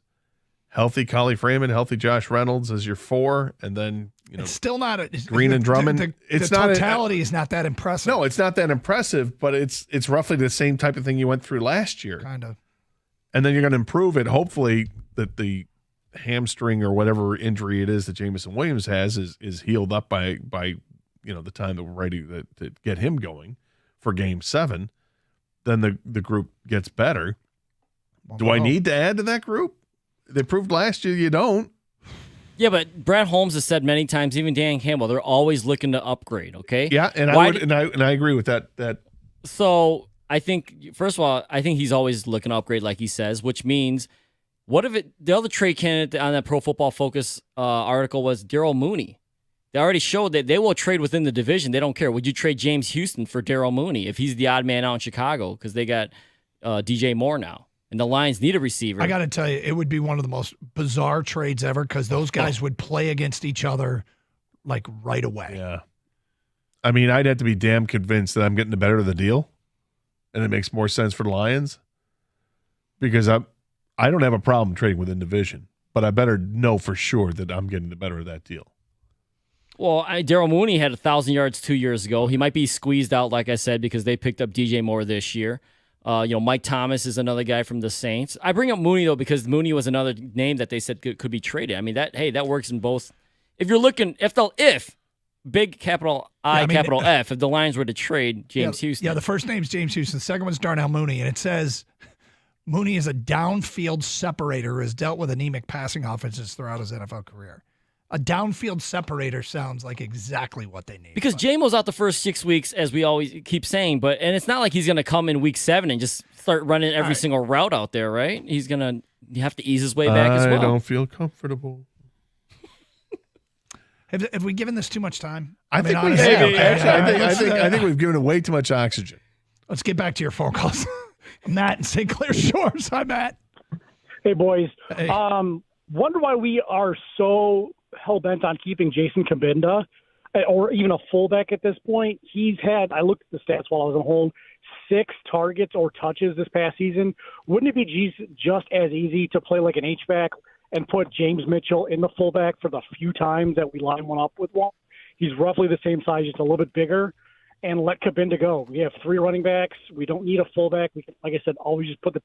healthy Collie Freeman, healthy Josh Reynolds as your 4, and then it's still not Green and Drummond. The totality is not that impressive. No, it's not that impressive, but it's roughly the same type of thing you went through last year. Kind of. And then you're going to improve it. Hopefully that the hamstring or whatever injury it is that Jameson Williams has is healed up by the time that we're ready to get him going for Game 7. Then the group gets better. Do I need to add to that group? They proved last year you don't. Yeah, but Brad Holmes has said many times, even Dan Campbell, they're always looking to upgrade. Okay. Yeah, and I agree with that. So I think first of all, I think he's always looking to upgrade, like he says, which means what if the other trade candidate on that Pro Football Focus article was Darryl Mooney? They already showed that they will trade within the division. They don't care. Would you trade James Houston for Darryl Mooney if he's the odd man out in Chicago because they got DJ Moore now? And the Lions need a receiver. I got to tell you, it would be one of the most bizarre trades ever because those guys would play against each other like right away. Yeah. I mean, I'd have to be damn convinced that I'm getting the better of the deal, and it makes more sense for the Lions because I don't have a problem trading within division, but I better know for sure that I'm getting the better of that deal. Well, Darryl Mooney had 1,000 yards 2 years ago. He might be squeezed out, like I said, because they picked up DJ Moore this year. Mike Thomas is another guy from the Saints. I bring up Mooney, though, because Mooney was another name that they said could be traded. I mean, that works in both. If you're looking, if big capital I, capital F, if the Lions were to trade James Houston. Yeah, the first name's James Houston. The second one's Darnell Mooney. And it says Mooney is a downfield separator who has dealt with anemic passing offenses throughout his NFL career. A downfield separator sounds like exactly what they need. Because Jamo's out the first 6 weeks, as we always keep saying, and it's not like he's going to come in week 7 and just start running every single route out there, right? He's going to have to ease his way back as well. I don't feel comfortable. Have we given this too much time? I think we have. I think we've given it way too much oxygen. Let's get back to your phone calls. Matt in St. Clair Shores. Hi, Matt. Hey, boys. Hey. Wonder why we are so hell-bent on keeping Jason Kabinda, or even a fullback at this point. He's had, I looked at the stats while I was at home, 6 targets or touches this past season. Wouldn't it be just as easy to play like an H-back and put James Mitchell in the fullback for the few times that we line one up with one? He's roughly the same size, just a little bit bigger, and let Kabinda go. We have 3 running backs. We don't need a fullback. We can, like I said, always just put the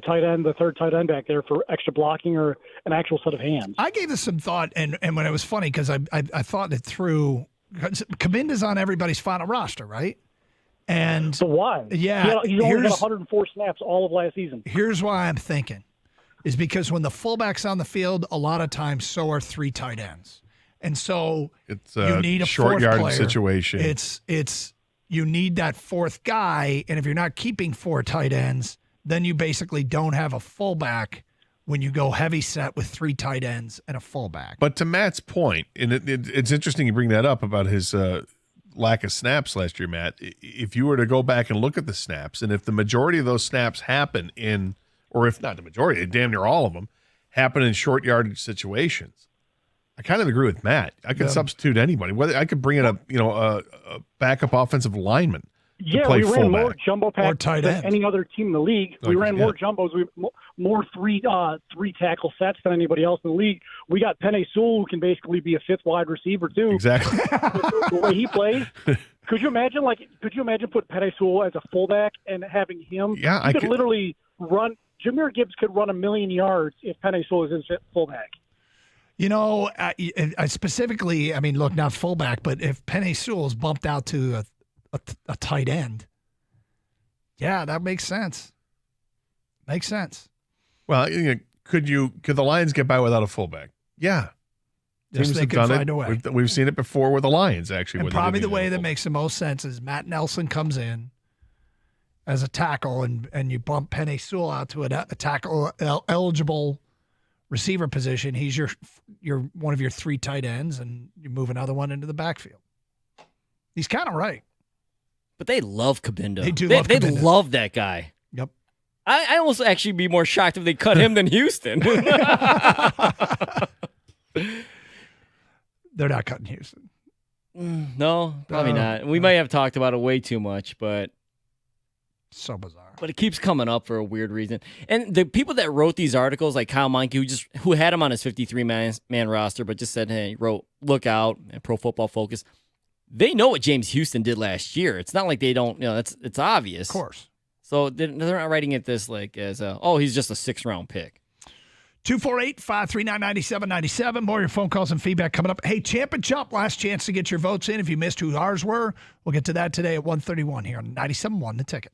tight end, the third tight end back there for extra blocking or an actual set of hands. I gave this some thought, and when it was funny because I thought it through. Kabinda's on everybody's final roster, right? And so why? Yeah, he's only got 104 snaps all of last season. Here's why I'm thinking, is because when the fullback's on the field, a lot of times so are 3 tight ends, and so it's you need a short fourth yard player. situation. It's you need that fourth guy, and if you're not keeping 4 tight ends, then you basically don't have a fullback when you go heavy set with 3 tight ends and a fullback. But to Matt's point, and it's interesting you bring that up about his lack of snaps last year, Matt. If you were to go back and look at the snaps, and if the majority of those snaps happen in, or if not the majority, damn near all of them, happen in short yardage situations, I kind of agree with Matt. I could substitute anybody. Whether I could bring in a backup offensive lineman. Yeah, we ran more jumbo packs than any other team in the league. We ran more jumbos, more three tackle sets than anybody else in the league. We got Penei Sewell, who can basically be a 5th wide receiver too. Exactly. The way he plays. Could you imagine put Penei Sewell as a fullback and having him? Yeah, I could literally run. Jahmyr Gibbs could run 1,000,000 yards if Penei Sewell is in fullback. You know, I specifically, I mean, look, not fullback, but if Penei Sewell's bumped out to a tight end, yeah, that makes sense. Makes sense. Well, could the Lions get by without a fullback? Yeah. Yes, they could find a way. We've seen it before with the Lions, actually. And probably the way that makes the most sense is Matt Nelson comes in as a tackle, and you bump Penei Sewell out to a tackle eligible receiver position. He's your one of your 3 tight ends, and you move another one into the backfield. He's kind of right. But they love Kabinda. They do They love Kabinda. They love that guy. Yep. I almost actually be more shocked if they cut him than Houston. They're not cutting Houston. No, probably not. We might have talked about it way too much, but so bizarre. But it keeps coming up for a weird reason. And the people that wrote these articles, like Kyle Meinke, who had him on his 53-man roster, but just said, hey, wrote, look out, and Pro Football Focus. They know what James Houston did last year. It's not like they don't, it's obvious. Of course. So they're not writing it this like as he's just a 6th-round pick. 248-539-9797. More of your phone calls and feedback coming up. Hey, Champ and Chump, last chance to get your votes in. If you missed who ours were, we'll get to that today at 1:31 here on 97.1 The Ticket.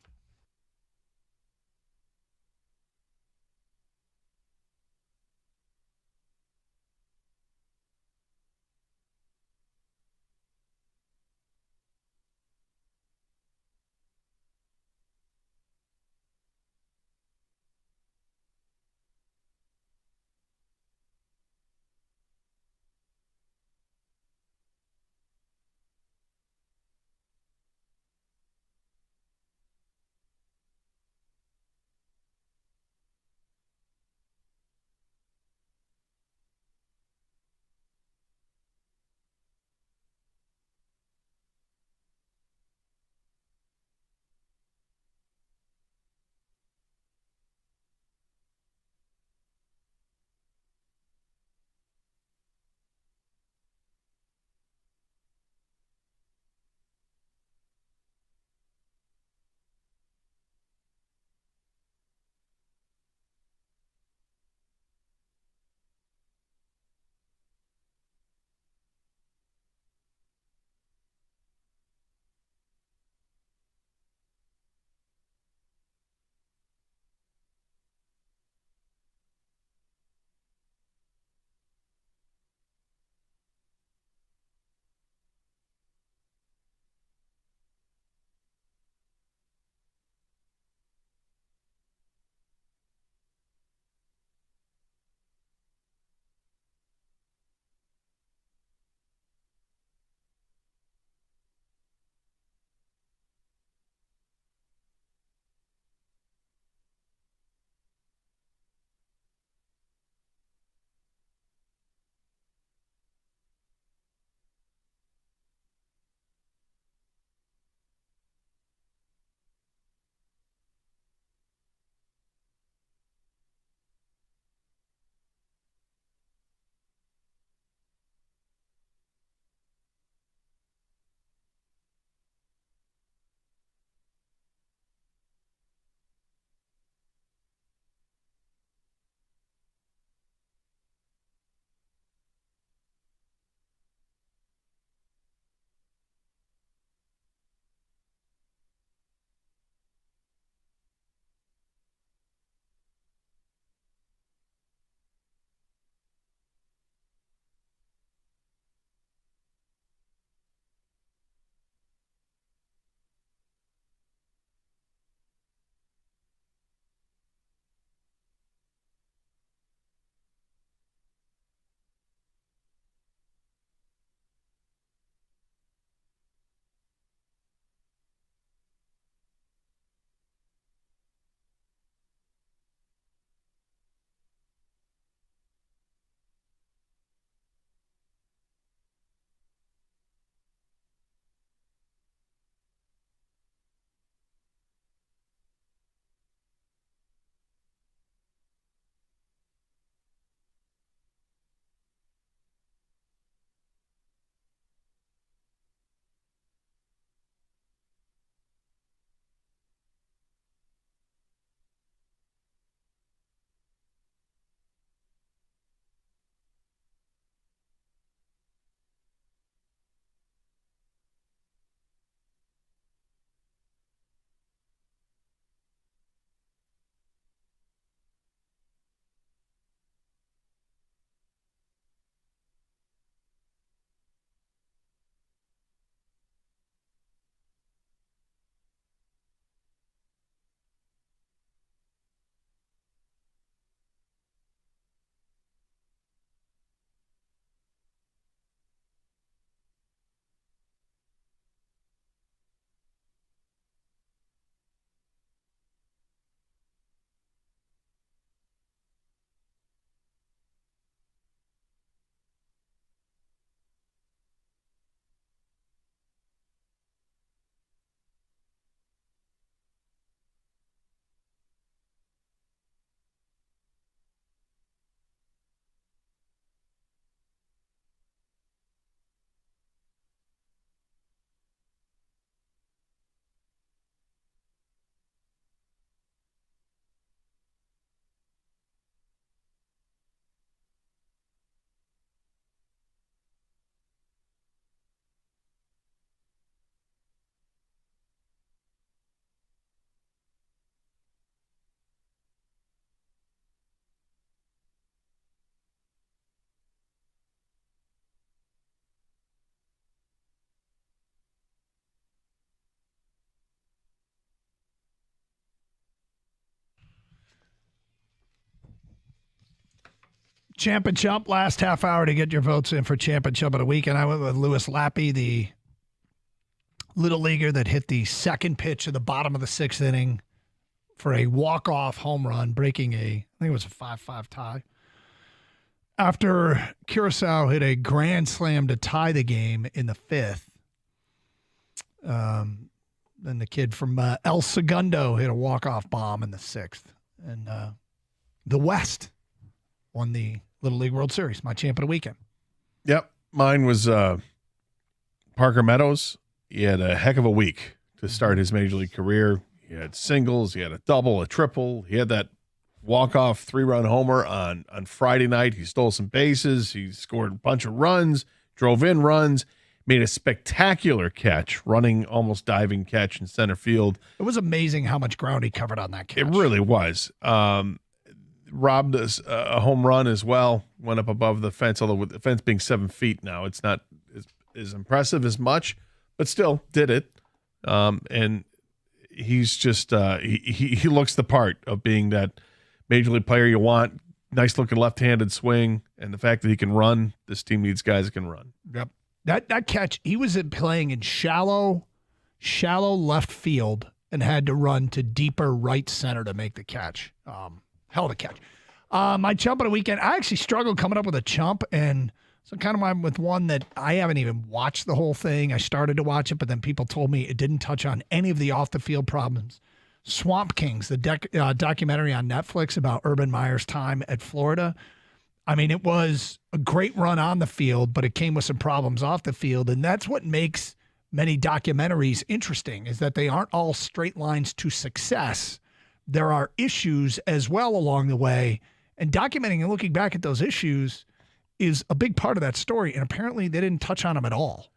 Champ and Chump, last half hour to get your votes in for Champ and Chump of the weekend. I went with Lewis Lappy, the little leaguer that hit the second pitch at the bottom of the 6th inning for a walk-off home run, breaking I think it was a 5-5 tie. After Curacao hit a grand slam to tie the game in the 5th, then the kid from El Segundo hit a walk-off bomb in the 6th. And the West won the Little League World Series, my champ of the weekend. Yep. Mine was Parker Meadows. He had a heck of a week to start his major league career. He had singles, he had a double, a triple. He had that walk-off 3-run homer on Friday night. He stole some bases. He scored a bunch of runs, drove in runs, made a spectacular catch, running, almost diving catch in center field. It was amazing how much ground he covered on that catch. It really was. Robbed us a home run as well, went up above the fence, although with the fence being 7 feet now, it's not as impressive as much, but still did it. And he's just he looks the part of being that major league player you want. Nice looking left-handed swing, and the fact that he can run. This team needs guys that can run. Yep. That catch, he was playing in shallow left field and had to run to deeper right center to make the catch. Hell of a catch. My chump of the weekend, I actually struggled coming up with a chump, and so kind of I'm with one that I haven't even watched the whole thing. I started to watch it, but then people told me it didn't touch on any of the off-the-field problems. Swamp Kings, the documentary on Netflix about Urban Meyer's time at Florida. I mean, it was a great run on the field, but it came with some problems off the field, and that's what makes many documentaries interesting, is that they aren't all straight lines to success. There are issues as well along the way, and documenting and looking back at those issues is a big part of that story, and apparently they didn't touch on them at all.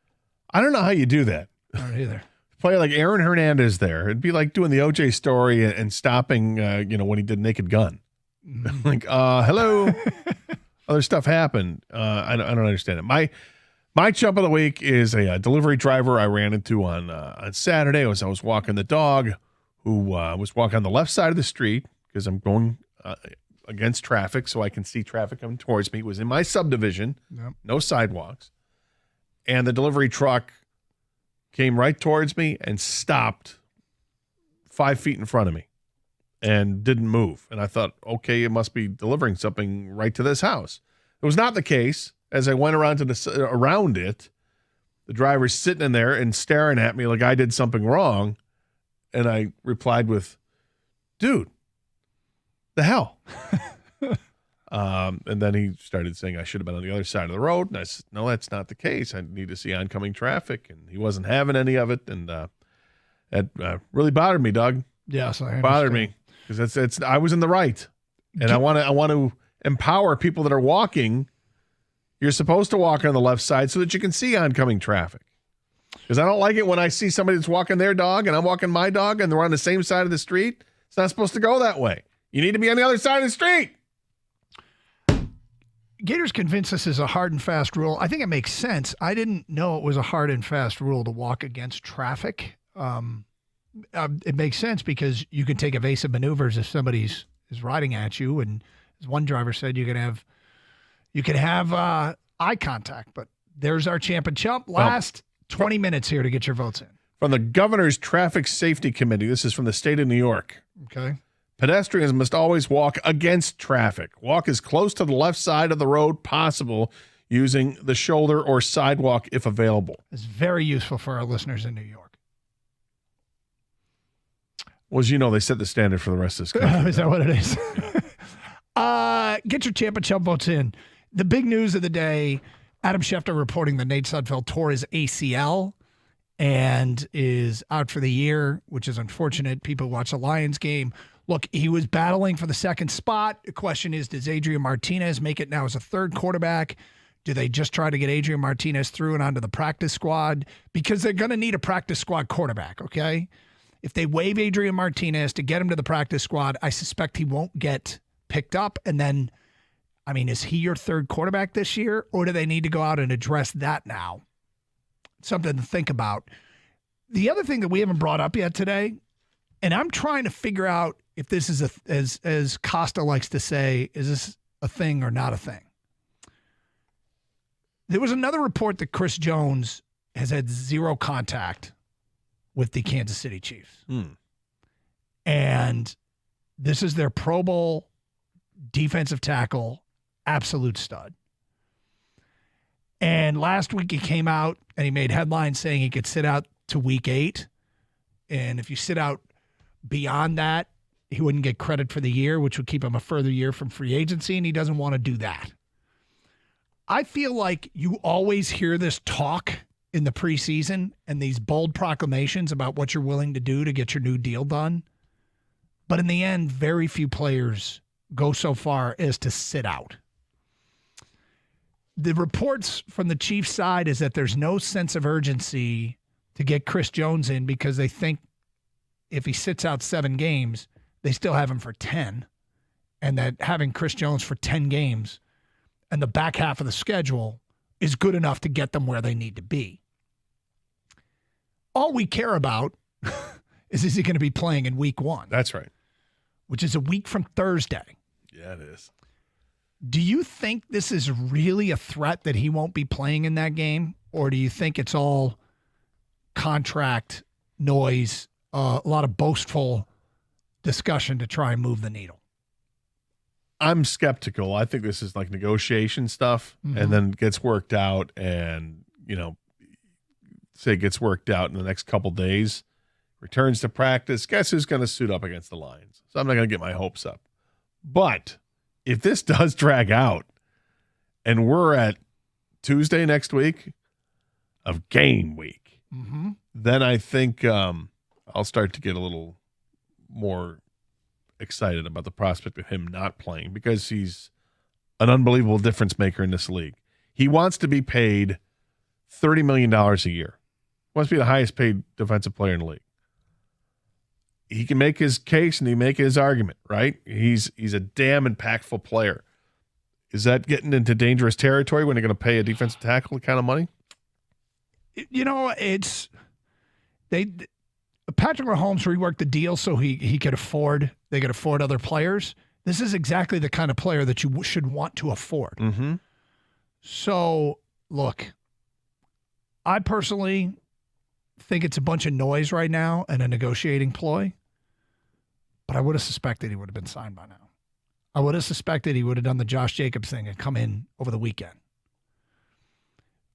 I don't know how you do that. I don't either. Play like Aaron Hernandez there. It'd be like doing the OJ story and stopping, when he did Naked Gun. Like, hello. Other stuff happened. I don't understand it. My chump of the week is a delivery driver I ran into on Saturday as I was walking the dog, who was walking on the left side of the street because I'm going against traffic so I can see traffic coming towards me. It was in my subdivision, no sidewalks. And the delivery truck came right towards me and stopped 5 feet in front of me and didn't move. And I thought, okay, it must be delivering something right to this house. It was not the case. As I went around around it, the driver's sitting in there and staring at me like I did something wrong. And I replied with, dude, the hell? And then he started saying I should have been on the other side of the road. And I said, no, that's not the case. I need to see oncoming traffic. And he wasn't having any of it. And that really bothered me, Doug. Yes, I understand. Bothered me because I was in the right. And I want to empower people that are walking. You're supposed to walk on the left side so that you can see oncoming traffic. Because I don't like it when I see somebody that's walking their dog and I'm walking my dog and they're on the same side of the street. It's not supposed to go that way. You need to be on the other side of the street. Gators convinced this is a hard and fast rule. I think it makes sense. I didn't know it was a hard and fast rule to walk against traffic. It makes sense because you can take evasive maneuvers if somebody's is riding at you. And as one driver said, you can have eye contact. But there's our champ and chump. Last 20 minutes here to get your votes in. From the Governor's Traffic Safety Committee, this is from the state of New York. Okay. Pedestrians must always walk against traffic. Walk as close to the left side of the road possible using the shoulder or sidewalk if available. It's very useful for our listeners in New York. Well, as you know, they set the standard for the rest of this country. Is that what it is? Yeah. Get your champ and chump votes in. The big news of the day, Adam Schefter reporting that Nate Sudfeld tore his ACL and is out for the year, which is unfortunate. People watch the Lions game. Look, he was battling for the second spot. The question is, does Adrian Martinez make it now as a third quarterback? Do they just try to get Adrian Martinez through and onto the practice squad? Because they're going to need a practice squad quarterback, okay? If they waive Adrian Martinez to get him to the practice squad, I suspect he won't get picked up. And then, I mean, is he your third quarterback this year? Or do they need to go out and address that now? Something to think about. The other thing that we haven't brought up yet today, and I'm trying to figure out if this is as Costa likes to say, is this a thing or not a thing? There was another report that Chris Jones has had zero contact with the Kansas City Chiefs. And this is their Pro Bowl defensive tackle, absolute stud. And last week he came out and he made headlines saying he could sit out to week 8. And if you sit out beyond that, he wouldn't get credit for the year, which would keep him a further year from free agency, and he doesn't want to do that. I feel like you always hear this talk in the preseason and these bold proclamations about what you're willing to do to get your new deal done. But in the end, very few players go so far as to sit out. The reports from the Chiefs side is that there's no sense of urgency to get Chris Jones in because they think if he sits out 7 games, they still have him for 10, and that having Chris Jones for 10 games and the back half of the schedule is good enough to get them where they need to be. All we care about is he going to be playing in week 1? That's right. Which is a week from Thursday. Yeah, it is. Do you think this is really a threat that he won't be playing in that game? Or do you think it's all contract noise, a lot of boastful discussion to try and move the needle? I'm skeptical. I think this is like negotiation stuff, and then gets worked out, and say it gets worked out in the next couple days, returns to practice. Guess who's going to suit up against the Lions? So I'm not going to get my hopes up. But if this does drag out, and we're at Tuesday next week of game week, then I think I'll start to get a little more excited about the prospect of him not playing, because he's an unbelievable difference maker in this league. He wants to be paid $30 million a year. He wants to be the highest paid defensive player in the league. He can make his case and he make his argument, right? He's a damn impactful player. Is that getting into dangerous territory when they're going to pay a defensive tackle the kind of money? It's Patrick Mahomes reworked the deal so they could afford other players. This is exactly the kind of player that you should want to afford. So, look, I personally think it's a bunch of noise right now and a negotiating ploy, but I would have suspected he would have been signed by now. I would have suspected he would have done the Josh Jacobs thing and come in over the weekend.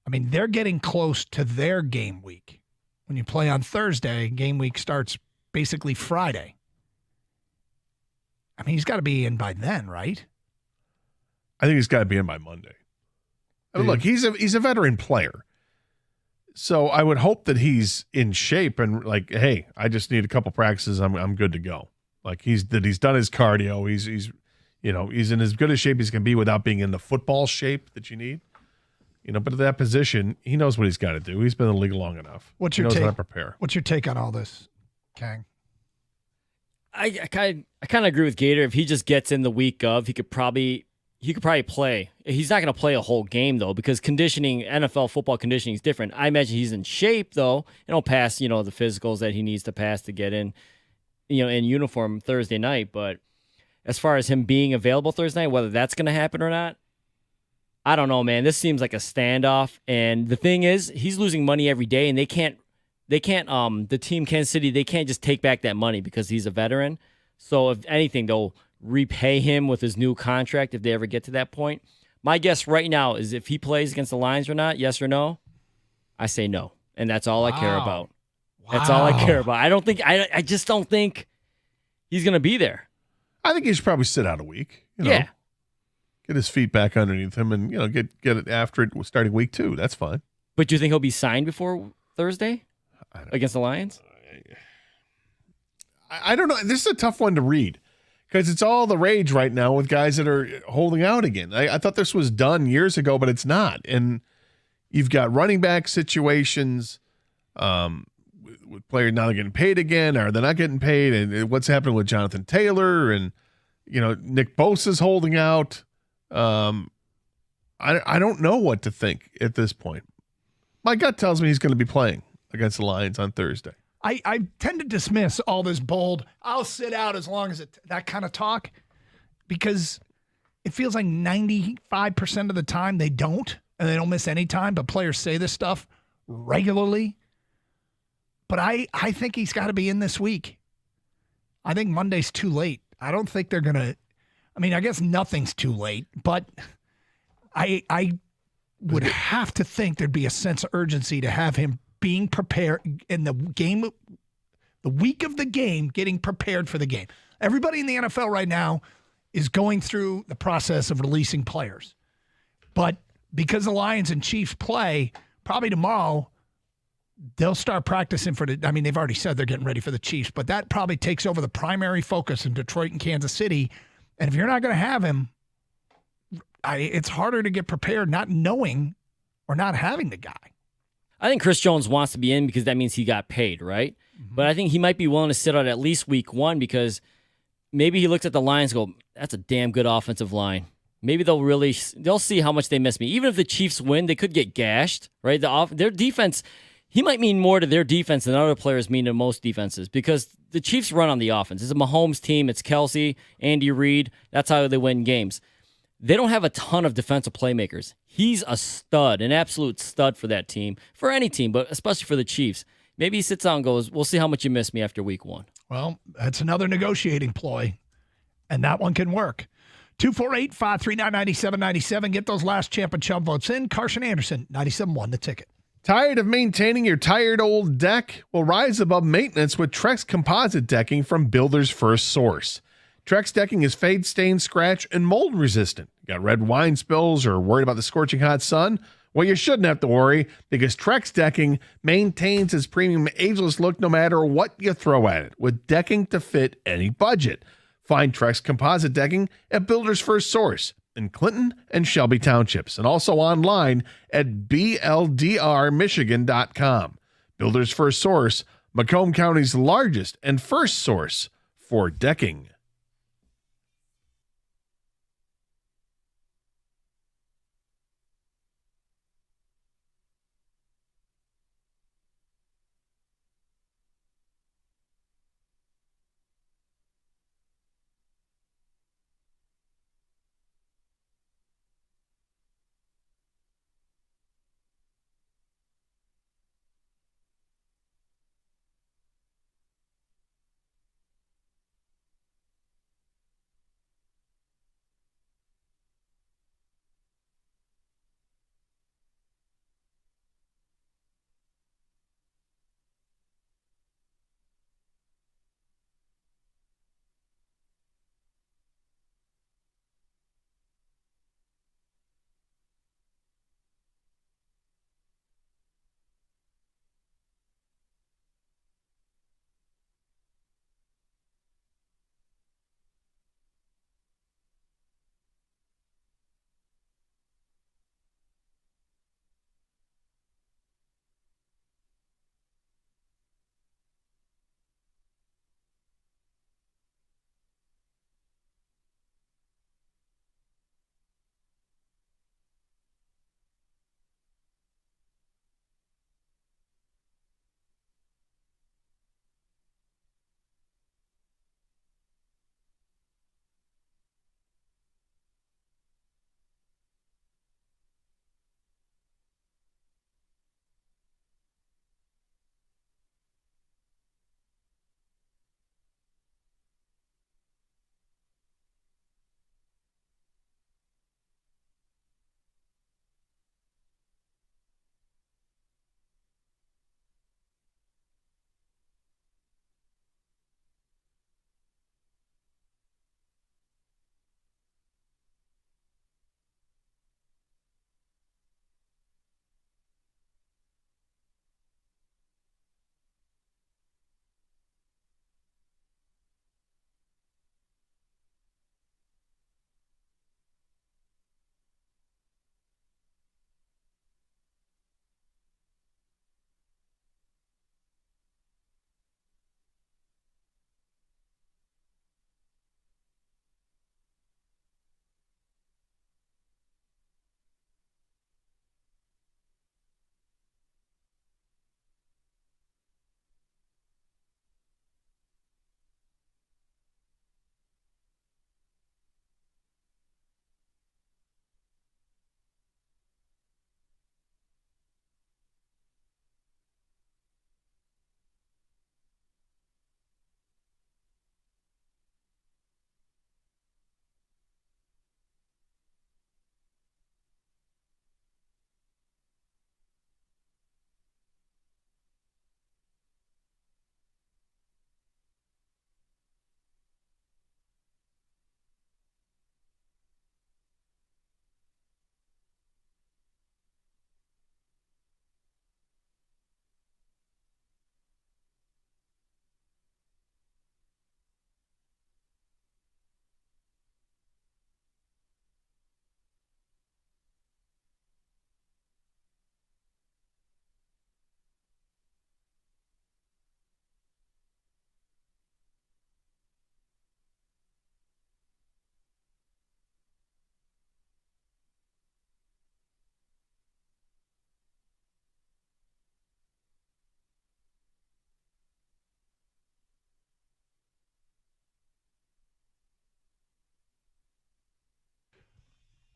I mean, they're getting close to their game week. When you play on Thursday, game week starts basically Friday. I mean, he's got to be in by then, right? I think he's got to be in by Monday. I mean, look, he's a veteran player. So I would hope that he's in shape and like, hey, I just need a couple practices. I'm good to go. Like he's done his cardio. He's in as good a shape as he can be without being in the football shape that you need. But at that position, he knows what he's got to do. He's been in the league long enough. What's your take? How to prepare. What's your take on all this, Kang? I kind of agree with Gator. If he just gets in the week of, he could probably play. He's not going to play a whole game though, because NFL football conditioning is different. I imagine he's in shape though, and he'll pass the physicals that he needs to pass to get in uniform Thursday night. But as far as him being available Thursday night, whether that's going to happen or not, I don't know, man. This seems like a standoff. And the thing is, he's losing money every day, and the team Kansas City, they can't just take back that money because he's a veteran. So if anything, they'll repay him with his new contract if they ever get to that point. My guess right now is if he plays against the Lions or not, yes or no, I say no. And that's all I care about. That's all I care about. I just don't think he's going to be there. I think he should probably sit out a week. Yeah. Get his feet back underneath him and, get it after it starting week 2. That's fine. But do you think he'll be signed before Thursday against the Lions? I don't know. This is a tough one to read because it's all the rage right now with guys that are holding out again. I thought this was done years ago, but it's not. And you've got running back situations with players now getting paid again, or they're not getting paid, and what's happening with Jonathan Taylor, and Nick Bosa's holding out. I don't know what to think at this point. My gut tells me he's going to be playing against the Lions on Thursday. I tend to dismiss all this bold, I'll sit out as long as that kind of talk, because it feels like 95% of the time they don't. and they don't miss any time, but players say this stuff regularly. But I think he's got to be in this week. I think Monday's too late. I don't think they're going to – I mean, I guess nothing's too late, but I would have to think there'd be a sense of urgency to have him being prepared in the game, the week of the game, getting prepared for the game. Everybody in the NFL right now is going through the process of releasing players. But because the Lions and Chiefs play, probably tomorrow – they'll start practicing for they've already said they're getting ready for the Chiefs, but that probably takes over the primary focus in Detroit and Kansas City. And if you're not going to have him, it's harder to get prepared not knowing or not having the guy. I think Chris Jones wants to be in because that means he got paid, right? Mm-hmm. But I think he might be willing to sit out at least week 1 because maybe he looks at the Lions and go, that's a damn good offensive line. Maybe they'll see how much they miss me. Even if the Chiefs win, they could get gashed, right? Their defense... He might mean more to their defense than other players mean to most defenses because the Chiefs run on the offense. It's a Mahomes team. It's Kelsey, Andy Reid. That's how they win games. They don't have a ton of defensive playmakers. He's a stud, an absolute stud for that team, for any team, but especially for the Chiefs. Maybe he sits out and goes, we'll see how much you miss me after week 1. Well, that's another negotiating ploy, and that one can work. 248-539-9797. Get those last champ and chump votes in. Carson Anderson, 97.1 The Ticket. Tired of maintaining your tired old deck? Well, rise above maintenance with Trex composite decking from Builder's First Source. Trex decking is fade, stain, scratch, and mold resistant. Got red wine spills or worried about the scorching hot sun? Well, you shouldn't have to worry because Trex decking maintains its premium ageless look no matter what you throw at it, with decking to fit any budget. Find Trex composite decking at Builder's First Source in Clinton and Shelby Townships, and also online at bldrmichigan.com. Builder's First Source, Macomb County's largest and first source for decking.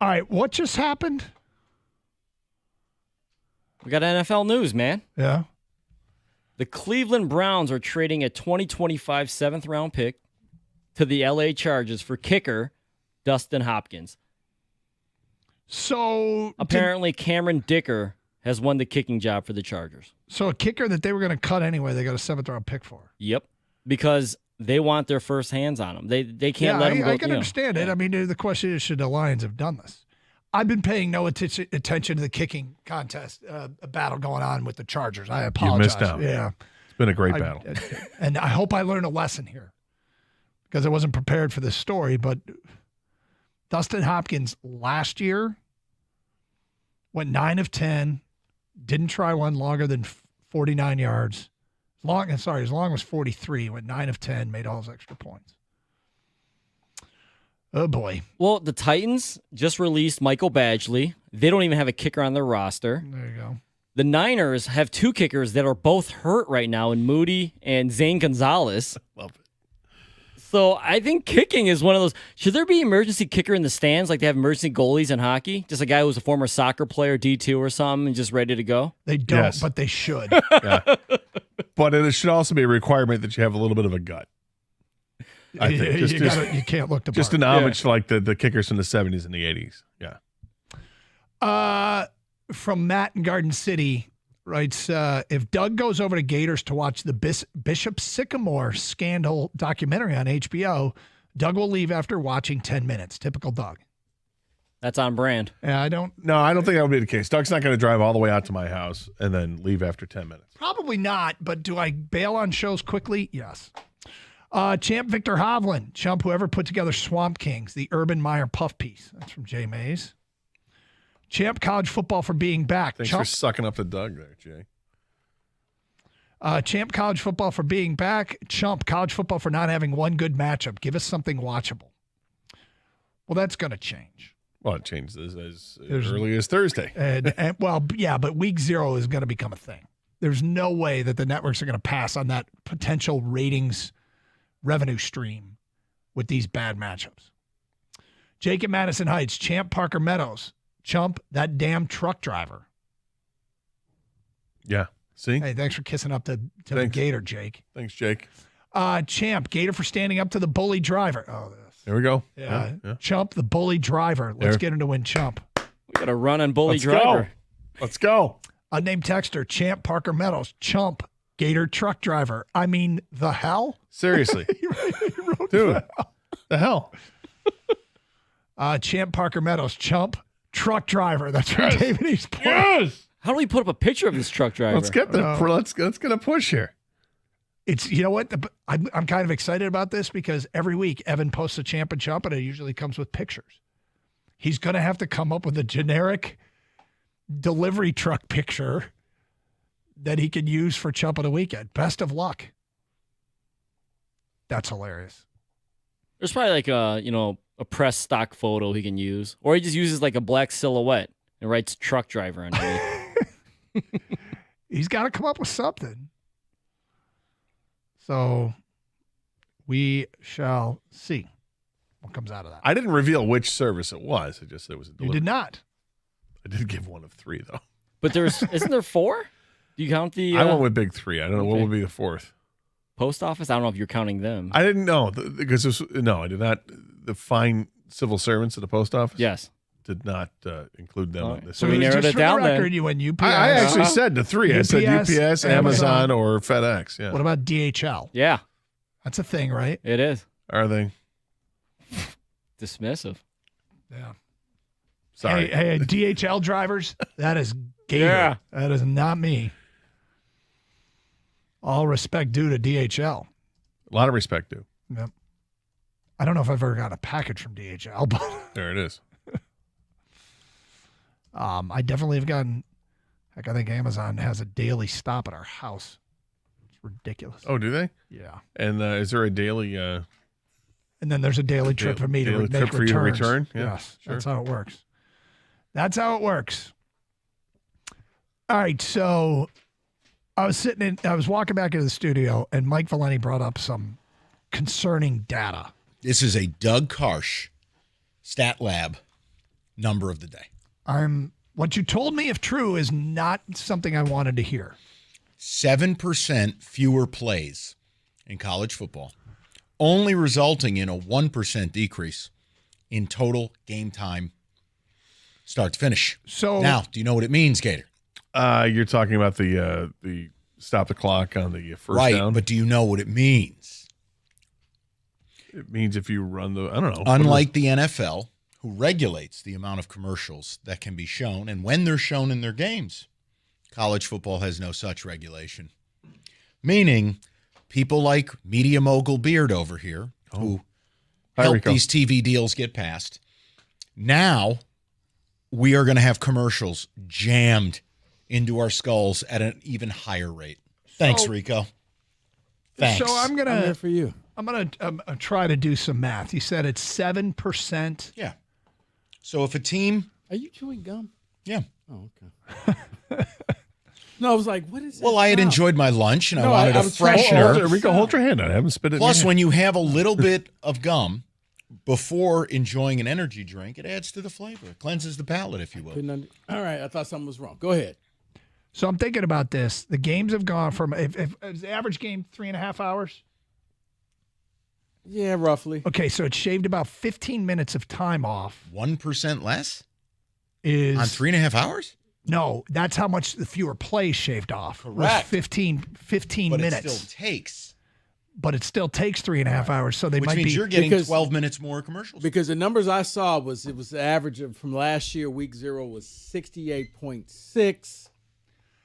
All right, what just happened? We got NFL news, man. Yeah. The Cleveland Browns are trading a 2025 7th-round pick to the LA Chargers for kicker Dustin Hopkins. So apparently Cameron Dicker has won the kicking job for the Chargers. So a kicker that they were going to cut anyway, they got a 7th-round pick for. Yep, because they want their first hands on him. They can't let him go. I can understand it. I mean, the question is, should the Lions have done this? I've been paying no attention to the kicking contest, a battle going on with the Chargers. I apologize. You missed out. Yeah. It's been a great battle. And I hope I learned a lesson here because I wasn't prepared for this story. But Dustin Hopkins last year went 9 of 10, didn't try one longer than 49 yards. As long as 43, went 9 of 10, made all his extra points. Oh, boy. Well, the Titans just released Michael Badgley. They don't even have a kicker on their roster. There you go. The Niners have 2 kickers that are both hurt right now in Moody and Zane Gonzalez. Love it. So I think kicking is one of those. Should there be emergency kicker in the stands like they have emergency goalies in hockey? Just a guy who was a former soccer player, D2 or something, and just ready to go? They don't, but they should. Yeah. But it should also be a requirement that you have a little bit of a gut. I think you can't look the just part. an homage to like the kickers from the 70s and the 80s. Yeah. From Matt in Garden City writes, if Doug goes over to Gators to watch the Bishop Sycamore scandal documentary on HBO, Doug will leave after watching 10 minutes. Typical Doug. That's on brand. Yeah, I don't think that would be the case. Doug's not going to drive all the way out to my house and then leave after 10 minutes. Probably not, but do I bail on shows quickly? Yes. Champ Victor Hovland, chump whoever put together Swamp Kings, the Urban Meyer puff piece. That's from Jay Mays. Champ college football for being back. Thanks for sucking up to Doug there, Jay. Champ college football for being back. Chump college football for not having one good matchup. Give us something watchable. Well, that's going to change. Well, it changes as early as Thursday. But week 0 is going to become a thing. There's no way that the networks are going to pass on that potential ratings revenue stream with these bad matchups. Jake at Madison Heights, Champ Parker Meadows, chump that damn truck driver. Yeah. See? Hey, thanks for kissing up to the Gator, Jake. Thanks, Jake. Champ, Gator for standing up to the bully driver. Oh, there we go. Yeah. Chump, the bully driver. Let's get him to win Chump. We got to run on bully driver. Let's go. Unnamed texter, Champ Parker Meadows, Chump, Gator truck driver. I mean, the hell? Seriously. Dude, the hell? Champ Parker Meadows, Chump, truck driver. That's from David East Point. Yes. How do we put up a picture of this truck driver? Let's get let's get a push here. It's, you know what? I'm kind of excited about this because every week Evan posts a Champ and Chump, and it usually comes with pictures. He's going to have to come up with a generic delivery truck picture that he can use for Chump of the weekend. Best of luck. That's hilarious. There's probably like a press stock photo he can use, or he just uses like a black silhouette and writes truck driver underneath. He's got to come up with something. So we shall see what comes out of that. I didn't reveal which service it was. I just said it was a delivery. You did not. I did give one of 3 though. But isn't there 4? Do you count the? I went with big 3. I don't know what would be the 4th. Post office? I don't know if you're counting them. I didn't know because I did not. The fine civil servants at the post office. Yes. Did not include them on this. So we narrowed it down there. You went UPS. I actually said the 3. I said UPS, Amazon, or FedEx. Yeah. What about DHL? Yeah. That's a thing, right? It is. Are they? Dismissive. Yeah. Sorry. Hey, DHL drivers, that is Gator. Yeah. That is not me. All respect due to DHL. A lot of respect due. Yep. I don't know if I've ever got a package from DHL, but there it is. I definitely have gotten. Heck, I think Amazon has a daily stop at our house. It's ridiculous. Oh, do they? Yeah. And is there a daily? And then there's a daily trip for me to make trip for returns. you to return. Yeah, yes, sure. That's how it works. That's how it works. All right, so I was walking back into the studio, and Mike Valenti brought up some concerning data. This is a Doug Karsh Stat Lab number of the day. What you told me, if true, is not something I wanted to hear. 7% fewer plays in college football, only resulting in a 1% decrease in total game time start to finish. So now, do you know what it means, Gator? You're talking about the stop the clock on the first down? Right, but do you know what it means? It means if you run I don't know. Unlike the NFL, who regulates the amount of commercials that can be shown and when they're shown in their games, college football has no such regulation. Meaning, people like media mogul Beard over here, who help these TV deals get passed, now we are going to have commercials jammed into our skulls at an even higher rate. Thanks, Rico. Thanks. So I'm here for you. I'm gonna try to do some math. You said it's 7%. Yeah. So if a team, Are you chewing gum? yeah. Oh, okay. No, I was like, what is that? Well, I had sound? enjoyed my lunch and I No, wanted I a was trying to- freshener. Rico, hold your hand out. I haven't spit it. in Plus, your when you have a little bit of gum before enjoying an energy drink, it adds to the flavor. It cleanses the palate, if you will. All right, I thought something was wrong. Go ahead. So I'm thinking about this. The games have gone from if is the average game 3.5 hours. Yeah, roughly. Okay, so it shaved about 15 minutes of time off. 1% less Is on 3.5 hours? No, that's how much the fewer plays shaved off. Was Correct. 15 But minutes. it still takes. But it still takes 3.5 hours. So they Which might means be. you're getting 12 minutes more commercials. Because the numbers I saw was the average from last year, week 0 was 68.6,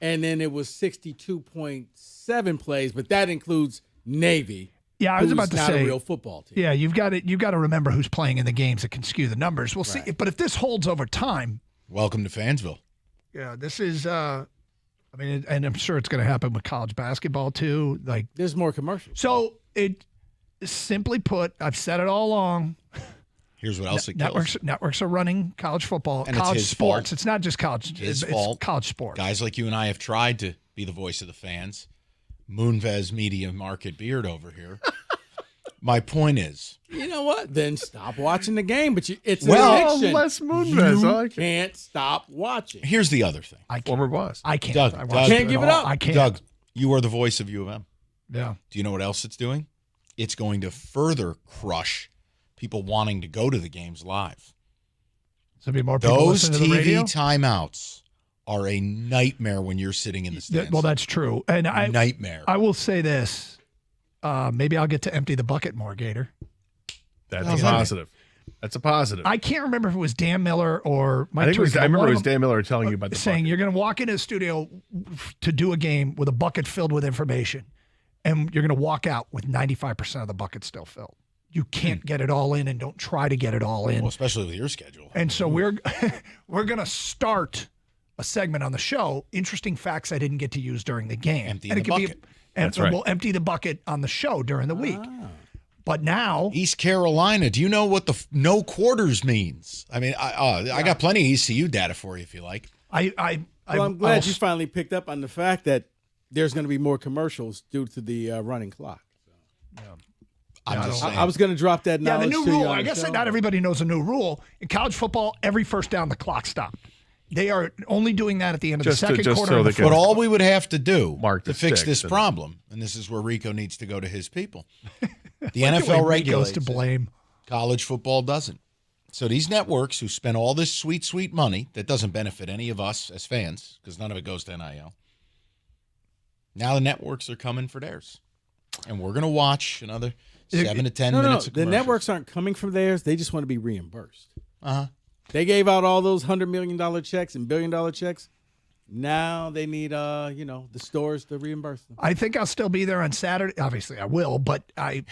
and then it was 62.7 plays, but that includes Navy. Yeah, I was who's about to not say a real football team. Yeah, you've got to remember who's playing in the games that can skew the numbers. We'll see. But if this holds over time, welcome to Fansville. Yeah, this is. I mean, and I'm sure it's going to happen with college basketball too. Like, there's more commercials. So it, simply put, I've said it all along. Here's what else it kills. Networks are running college football, And college it's his sports. fault. It's not just college. His it's fault. college sports. Guys like you and I have tried to be the voice of the fans. Moonves Media Market Beard over here. My point is, You know what? Then stop watching the game. But it's Well, an addiction. Les Moonves, You I like it. can't stop watching. here's the other thing. Former boss. I can't. Doug, I Doug, can't give it up. I can't. Doug, you are the voice of U of M. Yeah. Do you know what else it's doing? It's going to further crush people wanting to go to the games live. So be more people Those listening to the TV radio? timeouts are a nightmare when you're sitting in the stands. Well, that's true. And Nightmare. I will say this. Maybe I'll get to empty the bucket more, Gator. That's How's a that? positive. That's a positive. I can't remember if it was Dan Miller or Mike I think it was, Tirico, I remember one it of was them Dan Miller telling you about the saying you're going to walk into the studio to do a game with a bucket filled with information, and you're going to walk out with 95% of the bucket still filled. You can't get it all in, and don't try to get it all in. Well, especially with your schedule. And so we're going to start a segment on the show, interesting facts I didn't get to use during the game. Empty and the it could bucket. And That's right. we'll empty the bucket on the show during the week. But now, East Carolina, do you know what the no quarters means? I mean, I got plenty of ECU data for you if you like. Well, I'm glad you finally picked up on the fact that there's going to be more commercials due to the running clock. I'm just saying. I was going to drop that yeah, the knowledge new to you rule. on I the guess show. not everybody knows the new rule. In college football, every first down, the clock stopped. They are only doing that at the end of the second quarter. so of the they can- But all we would have to do Mark to the fix sticks this and- problem, and this is where Rico needs to go to his people. The Look at NFL where Rico's regulates to it. blame. College football doesn't. So these networks who spend all this sweet, sweet money that doesn't benefit any of us as fans because none of it goes to NIL. Now the networks are coming for theirs. And we're going to watch another 7 to 10 minutes of the commercials. networks aren't coming from theirs. They just want to be reimbursed. Uh-huh. They gave out all those $100 million checks and $1 billion checks. Now they need, the stores to reimburse them. I think I'll still be there on Saturday. Obviously, I will, but I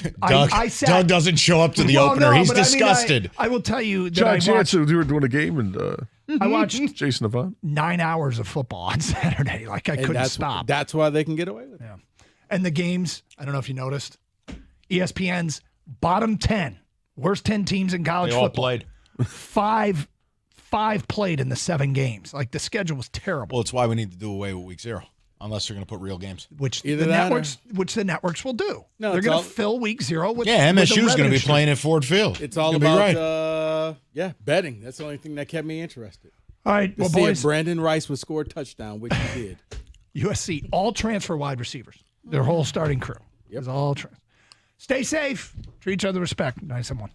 sat. Doug doesn't show up to the Well, opener. no, He's but I mean, disgusted. I will tell you that John I watched, Jansen, we were doing a game, and I watched Jason Avant. 9 hours of football on Saturday. Like I And couldn't that's, stop. That's why they can get away with it. Yeah. And the games, I don't know if you noticed, ESPN's bottom 10, worst 10 teams in college They all football. played. Five played in the 7 games. Like the schedule was terrible. Well, it's why we need to do away with week 0, unless they're going to put real games. Which Either the that networks will do. No, They're it's going all- to fill week 0 with Yeah, with the MSU's going to revenue be stream. playing at Ford Field. It's all You'll be about right. betting. That's the only thing that kept me interested. All right, to well, see boys. if Brandon Rice would score a touchdown, which he did. USC, all transfer wide receivers. Their whole starting crew is all transfer. Stay safe. Treat each other with respect. 971.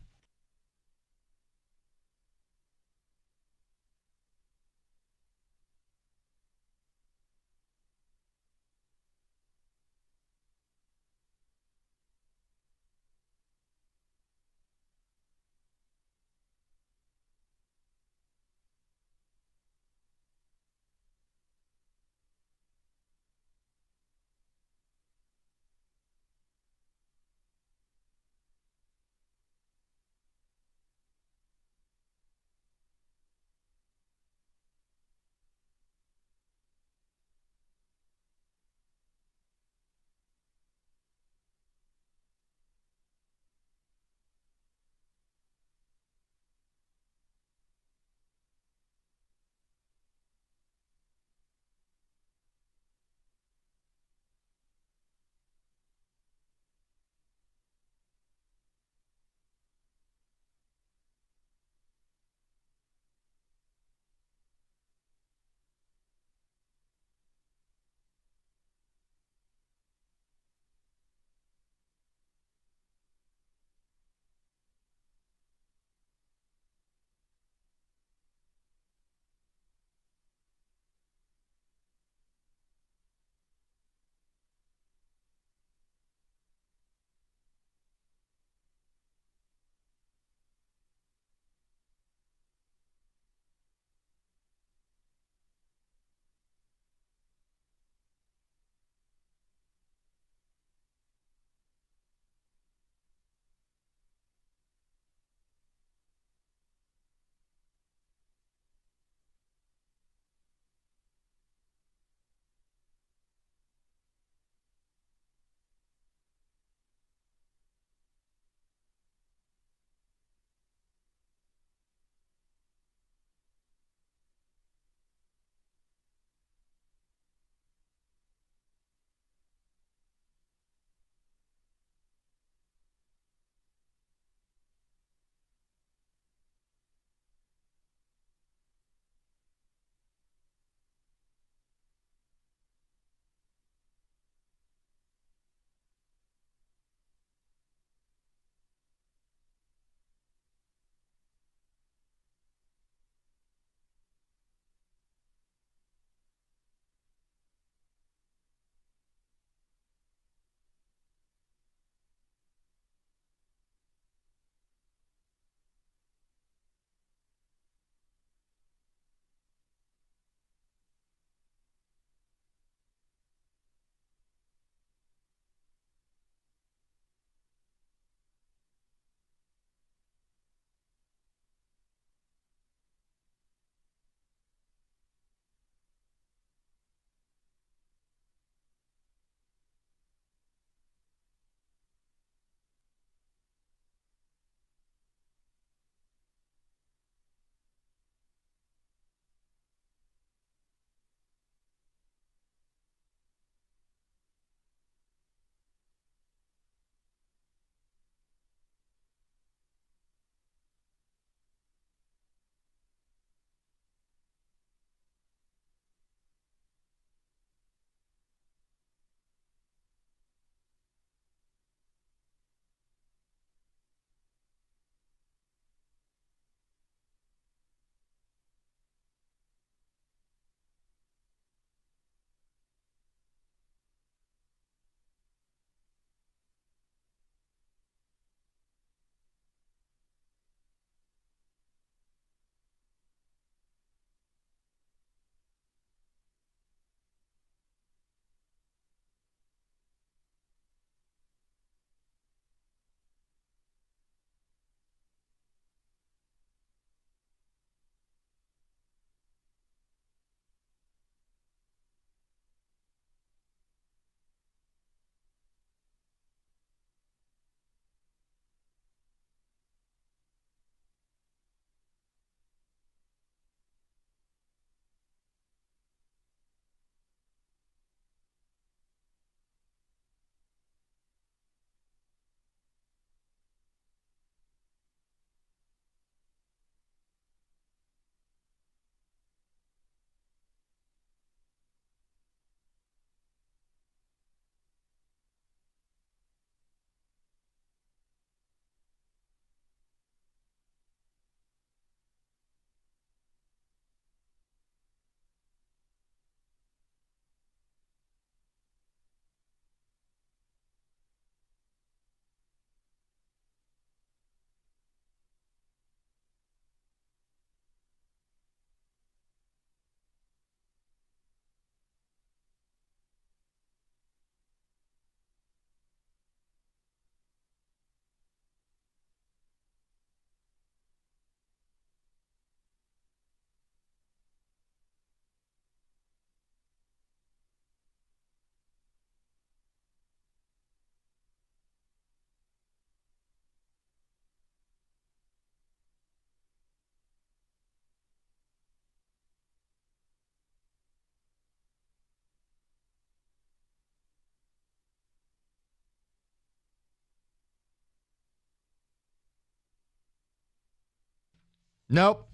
Nope.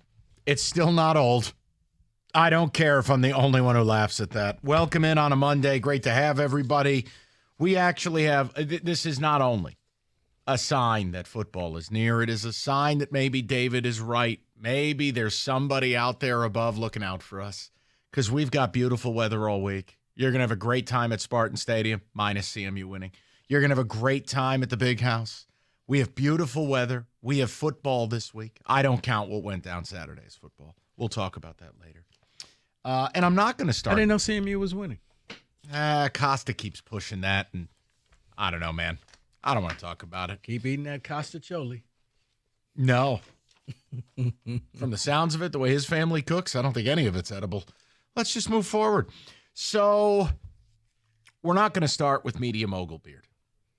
It's still not old. I don't care if I'm the only one who laughs at that. Welcome in on a Monday. Great to have everybody. We actually have, this is not only a sign that football is near, it is a sign that maybe David is right. Maybe there's somebody out there above looking out for us because we've got beautiful weather all week. You're going to have a great time at Spartan Stadium, minus CMU winning. You're going to have a great time at the Big House. We have beautiful weather. We have football this week. I don't count what went down Saturday's football. We'll talk about that later. And I'm not going to start. I didn't know CMU was winning. Costa keeps pushing that, and I don't know, man. I don't want to talk about it. Keep eating that Costa Choli. No. From the sounds of it, the way his family cooks, I don't think any of it's edible. Let's just move forward. So we're not going to start with Media Mogul Beard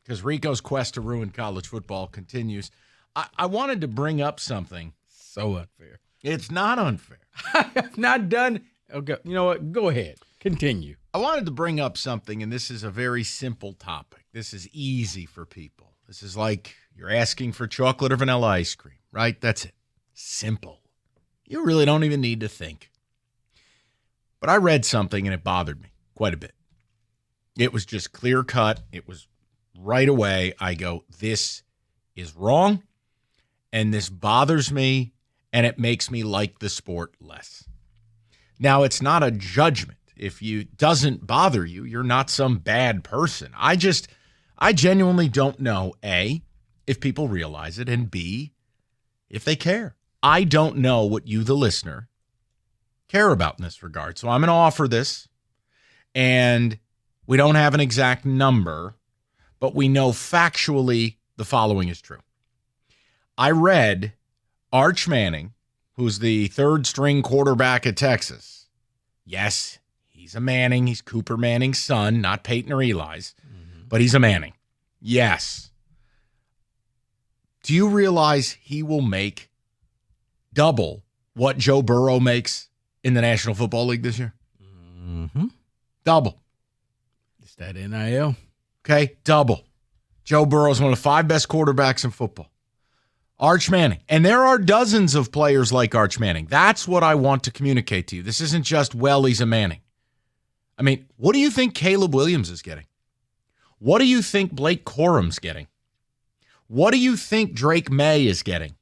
because Rico's quest to ruin college football continues. I wanted to bring up something. So unfair. It's not unfair. I have not done. Okay, you know what? Go ahead. Continue. I wanted to bring up something, and this is a very simple topic. This is easy for people. This is like you're asking for chocolate or vanilla ice cream, right? That's it. Simple. You really don't even need to think. But I read something, and it bothered me quite a bit. It was just clear cut. It was right away. I go, this is wrong, and this bothers me, and it makes me like the sport less. Now, it's not a judgment. If it doesn't bother you, you're not some bad person. I genuinely don't know, A, if people realize it, and B, if they care. I don't know what you, the listener, care about in this regard. So I'm going to offer this, and we don't have an exact number, but we know factually the following is true. I read Arch Manning, who's the third-string quarterback at Texas. Yes, he's a Manning. He's Cooper Manning's son, not Peyton or Eli's, but he's a Manning. Yes. Do you realize he will make double what Joe Burrow makes in the National Football League this year? Mm-hmm. Double. It's that NIL. Okay, double. Joe Burrow is one of the 5 best quarterbacks in football. Arch Manning. And there are dozens of players like Arch Manning. That's what I want to communicate to you. This isn't just, well, he's a Manning. I mean, what do you think Caleb Williams is getting? What do you think Blake Corum's getting? What do you think Drake May is getting?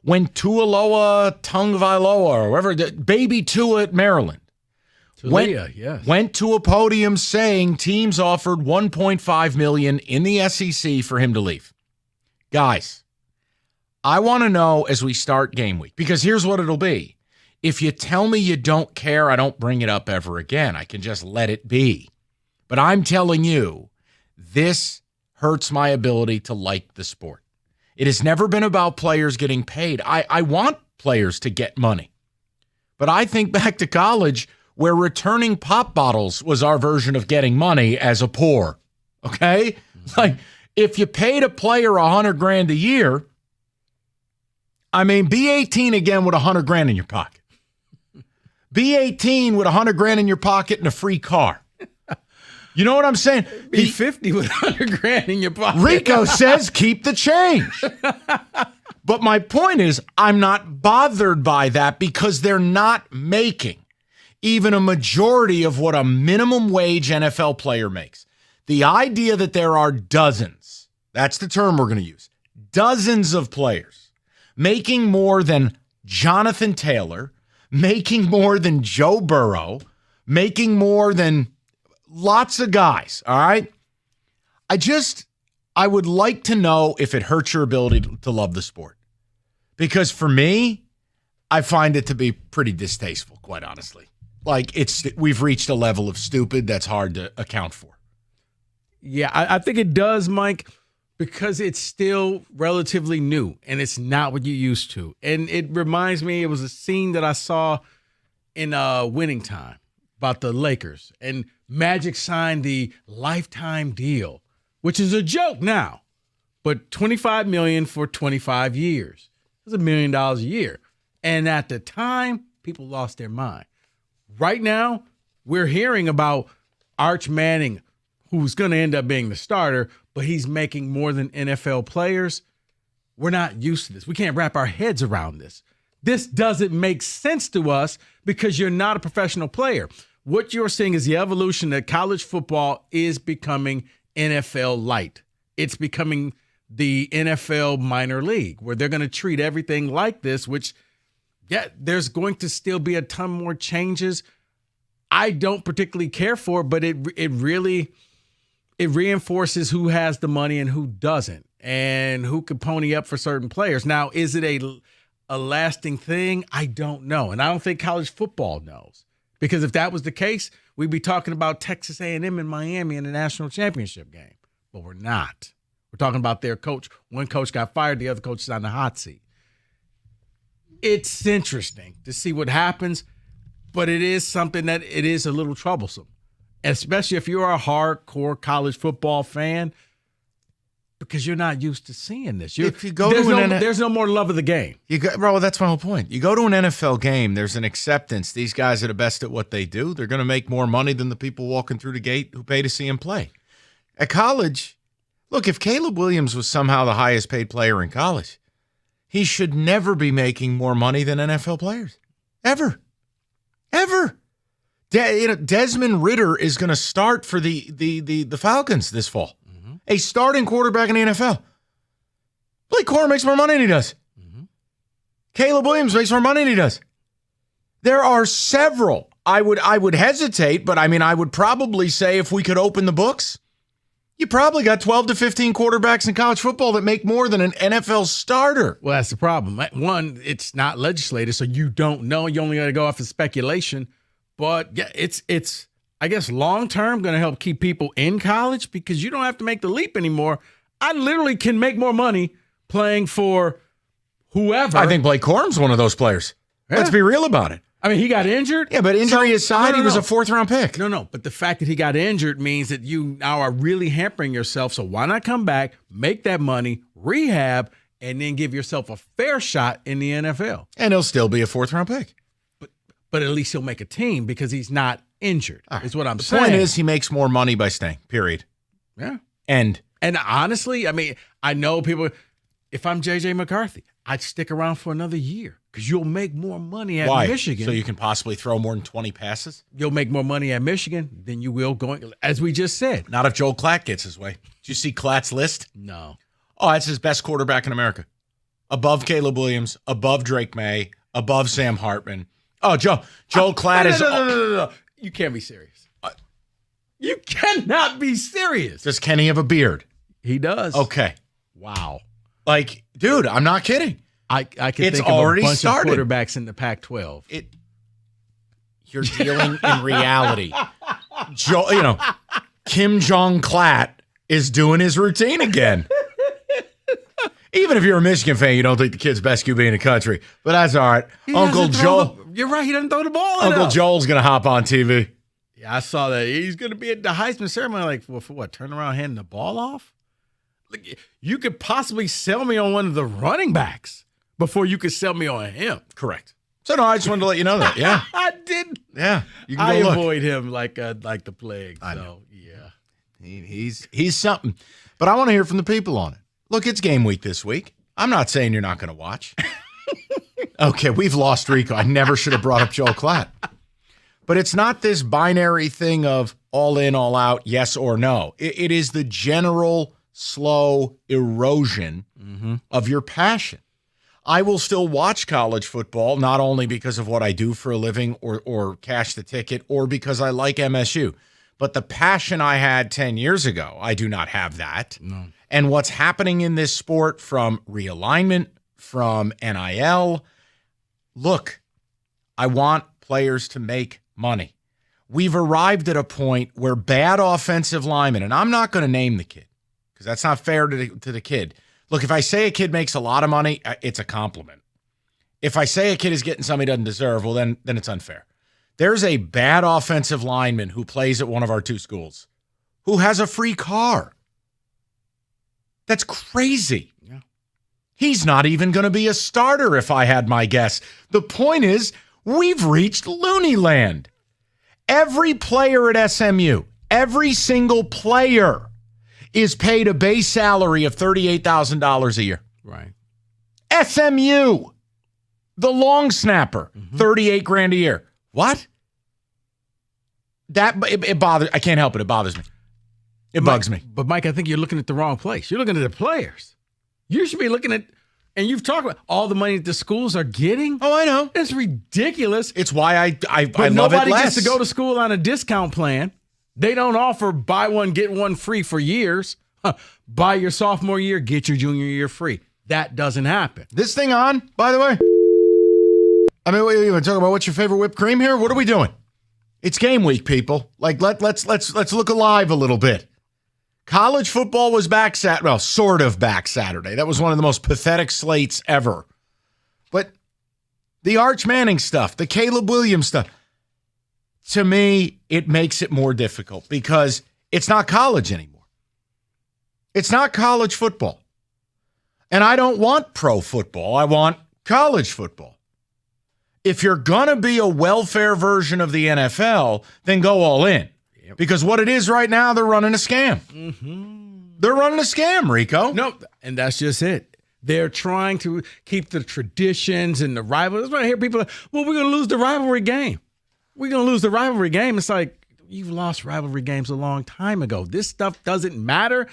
When Tualoa Tungvailoa, or whoever, baby Tua at Maryland, went to a podium saying teams offered $1.5 million in the SEC for him to leave. Guys, I want to know as we start game week, because here's what it'll be. If you tell me you don't care, I don't bring it up ever again. I can just let it be. But I'm telling you, this hurts my ability to like the sport. It has never been about players getting paid. I want players to get money. But I think back to college where returning pop bottles was our version of getting money as a poor. Okay? Like, if you paid a player $100,000 a year, I mean, be 18 again with $100,000 in your pocket. Be 18 with $100,000 in your pocket and a free car. You know what I'm saying? Be 50 with $100,000 in your pocket. Rico says keep the change. But my point is, I'm not bothered by that because they're not making even a majority of what a minimum wage NFL player makes. The idea that there are dozens, that's the term we're going to use, dozens of players making more than Jonathan Taylor, making more than Joe Burrow, making more than lots of guys, all right? I would like to know if it hurts your ability to love the sport. Because for me, I find it to be pretty distasteful, quite honestly. Like, we've reached a level of stupid that's hard to account for. Yeah, I think it does, Mike, because it's still relatively new and it's not what you used to. And it reminds me, it was a scene that I saw in Winning Time about the Lakers. And Magic signed the lifetime deal, which is a joke now, but $25 million for 25 years. That's $1 million a year. And at the time, people lost their mind. Right now, we're hearing about Arch Manning, who's going to end up being the starter, but he's making more than NFL players. We're not used to this. We can't wrap our heads around this. this doesn't make sense to us because you're not a professional player. What you're seeing is the evolution that college football is becoming NFL light. It's becoming the NFL minor league where they're going to treat everything like this, which, yeah, there's going to still be a ton more changes. I don't particularly care for, but it reinforces who has the money and who doesn't, and who can pony up for certain players. Now, is it a lasting thing? I don't know, and I don't think college football knows, because if that was the case, we'd be talking about Texas A&M and Miami in the national championship game, but we're not. We're talking about their coach. One coach got fired, the other coach is on the hot seat. It's interesting to see what happens, but it is something that it is a little troublesome, especially if you're a hardcore college football fan, because you're not used to seeing this. If you go there's no more love of the game. Bro, that's my whole point. You go to an NFL game, there's an acceptance. These guys are the best at what they do. They're going to make more money than the people walking through the gate who pay to see them play. At college, look, if Caleb Williams was somehow the highest paid player in college, he should never be making more money than NFL players. Ever. Desmond Ridder is going to start for the Falcons this fall. Mm-hmm. A starting quarterback in the NFL. Blake Corum makes more money than he does. Mm-hmm. Caleb Williams makes more money than he does. There are several. I would hesitate, but I would probably say if we could open the books, you probably got 12 to 15 quarterbacks in college football that make more than an NFL starter. Well, that's the problem. One, it's not legislated, so you don't know. You only got to go off of speculation. But yeah, it's I guess long-term going to help keep people in college because you don't have to make the leap anymore. I literally can make more money playing for whoever. I think Blake Corum's one of those players. Yeah. Let's be real about it. I mean, he got injured. Yeah, but injury aside, he was a fourth-round pick. No. But the fact that he got injured means that you now are really hampering yourself. So why not come back, make that money, rehab, and then give yourself a fair shot in the NFL? And he'll still be a fourth-round pick. But at least he'll make a team because he's not injured, is what I'm saying. The point is he makes more money by staying, period. Yeah. And honestly, I know people, if I'm J.J. McCarthy, I'd stick around for another year because you'll make more money at Michigan. So you can possibly throw more than 20 passes? You'll make more money at Michigan than you will going, as we just said. Not if Joel Klatt gets his way. Did you see Klatt's list? No. Oh, that's his best quarterback in America. Above Caleb Williams, above Drake May, above Sam Hartman. Oh, Joel Klatt is... No. You can't be serious. You cannot be serious. Does Kenny have a beard? He does. Okay. Wow. Dude, I'm not kidding. I can think of a bunch of quarterbacks in the Pac-12. You're dealing in reality. Kim Jong-Klatt is doing his routine again. Even if you're a Michigan fan, you don't think the kid's best QB in the country. But that's all right. Uncle Joel. You're right. He doesn't throw the ball Uncle Joel's going to hop on TV. Yeah, I saw that. He's going to be at the Heisman ceremony. For what? Turn around handing the ball off? You could possibly sell me on one of the running backs before you could sell me on him. Correct. So, no, I just wanted to let you know that. Yeah. I didn't. Yeah. You can avoid him like the plague. I know. Yeah. He's something. But I want to hear from the people on it. Look, it's game week this week. I'm not saying you're not going to watch. Okay, we've lost Rico. I never should have brought up Joel Klatt. But it's not this binary thing of all in, all out, yes or no. It is the general slow erosion of your passion. I will still watch college football, not only because of what I do for a living or cash the ticket or because I like MSU, but the passion I had 10 years ago, I do not have that. No. And what's happening in this sport from realignment, from NIL, look, I want players to make money. We've arrived at a point where bad offensive linemen, and I'm not going to name the kid because that's not fair to the kid. Look, if I say a kid makes a lot of money, it's a compliment. If I say a kid is getting something he doesn't deserve, well, then it's unfair. There's a bad offensive lineman who plays at one of our two schools who has a free car. That's crazy. Yeah. He's not even going to be a starter if I had my guess. The point is, we've reached loony land. Every player at SMU, every single player is paid a base salary of $38,000 a year. Right. SMU. The long snapper, 38 grand a year. What? It bothers. I can't help it. It bothers me. It bugs me. But Mike, I think you're looking at the wrong place. You're looking at the players. You should be looking at, and you've talked about all the money that the schools are getting. Oh, I know. It's ridiculous. It's why I But love it nobody less. gets to go to school on a discount plan. They don't offer buy one, get one free for years. Buy your sophomore year, get your junior year free. That doesn't happen. This thing on, by the way? I mean, you want to talk about what's your favorite whipped cream here? What are we doing? It's game week, people. Like, let's look alive a little bit. College football was back sort of back Saturday. That was one of the most pathetic slates ever. But the Arch Manning stuff, the Caleb Williams stuff, to me, it makes it more difficult because it's not college anymore. It's not college football. And I don't want pro football. I want college football. If you're going to be a welfare version of the NFL, then go all in. Yep. Because what it is right now, they're running a scam. They're running a scam, Rico. No, and that's just it. They're trying to keep the traditions and the rivalry. That's why I hear people, well, we're going to lose the rivalry game. We're going to lose the rivalry game. It's like, you've lost rivalry games a long time ago. This stuff doesn't matter.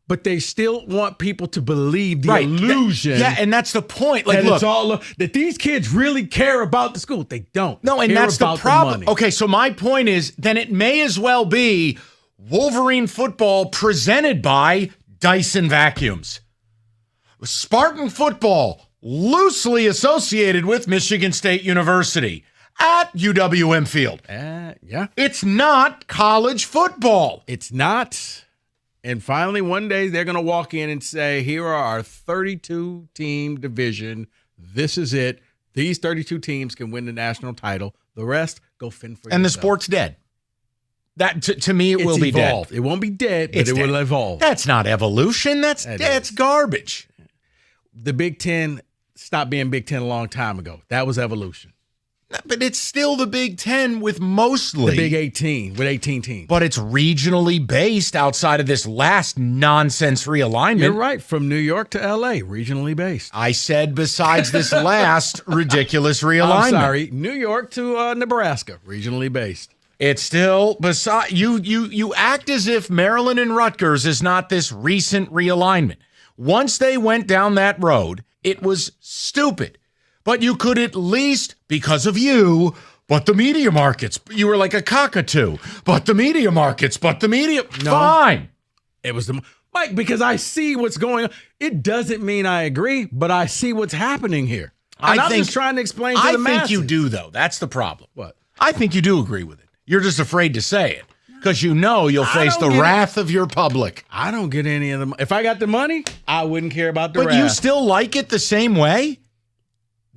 But they still want people to believe the illusion. And that's the point. Like, that look, it's all that these kids really care about the school. They don't. No, and that's the problem. Okay, so my point is, then it may as well be Wolverine football presented by Dyson Vacuums. Spartan football, loosely associated with Michigan State University at UWM Field. Yeah. It's not college football. It's not. And finally, one day, they're going to walk in and say, here are our 32-team division. This is it. These 32 teams can win the national title. The rest, go fend for yourself. And the sport's dead. That to me, it will be evolved. dead. It won't be dead, but it will evolve. That's not evolution. That's garbage. The Big Ten stopped being Big Ten a long time ago. That was evolution. But it's still the Big Ten with mostly the Big 18 with 18 teams. But it's regionally based outside of this last nonsense realignment. You're right. From New York to L.A., regionally based. I said besides this last ridiculous realignment. I'm sorry, New York to Nebraska, regionally based. It's still beside you act as if Maryland and Rutgers is not this recent realignment. Once they went down that road, it was stupid. But you could at least, because of you, but the media markets, you were like a cockatoo. But the media markets, fine. It was Mike, because I see what's going on. It doesn't mean I agree, but I see what's happening here. And I'm just trying to explain to the masses. I think you do, though. That's the problem. What? I think you do agree with it. You're just afraid to say it because you know you'll face the wrath of your public. I don't get any of them. If I got the money, I wouldn't care about the wrath. But you still like it the same way?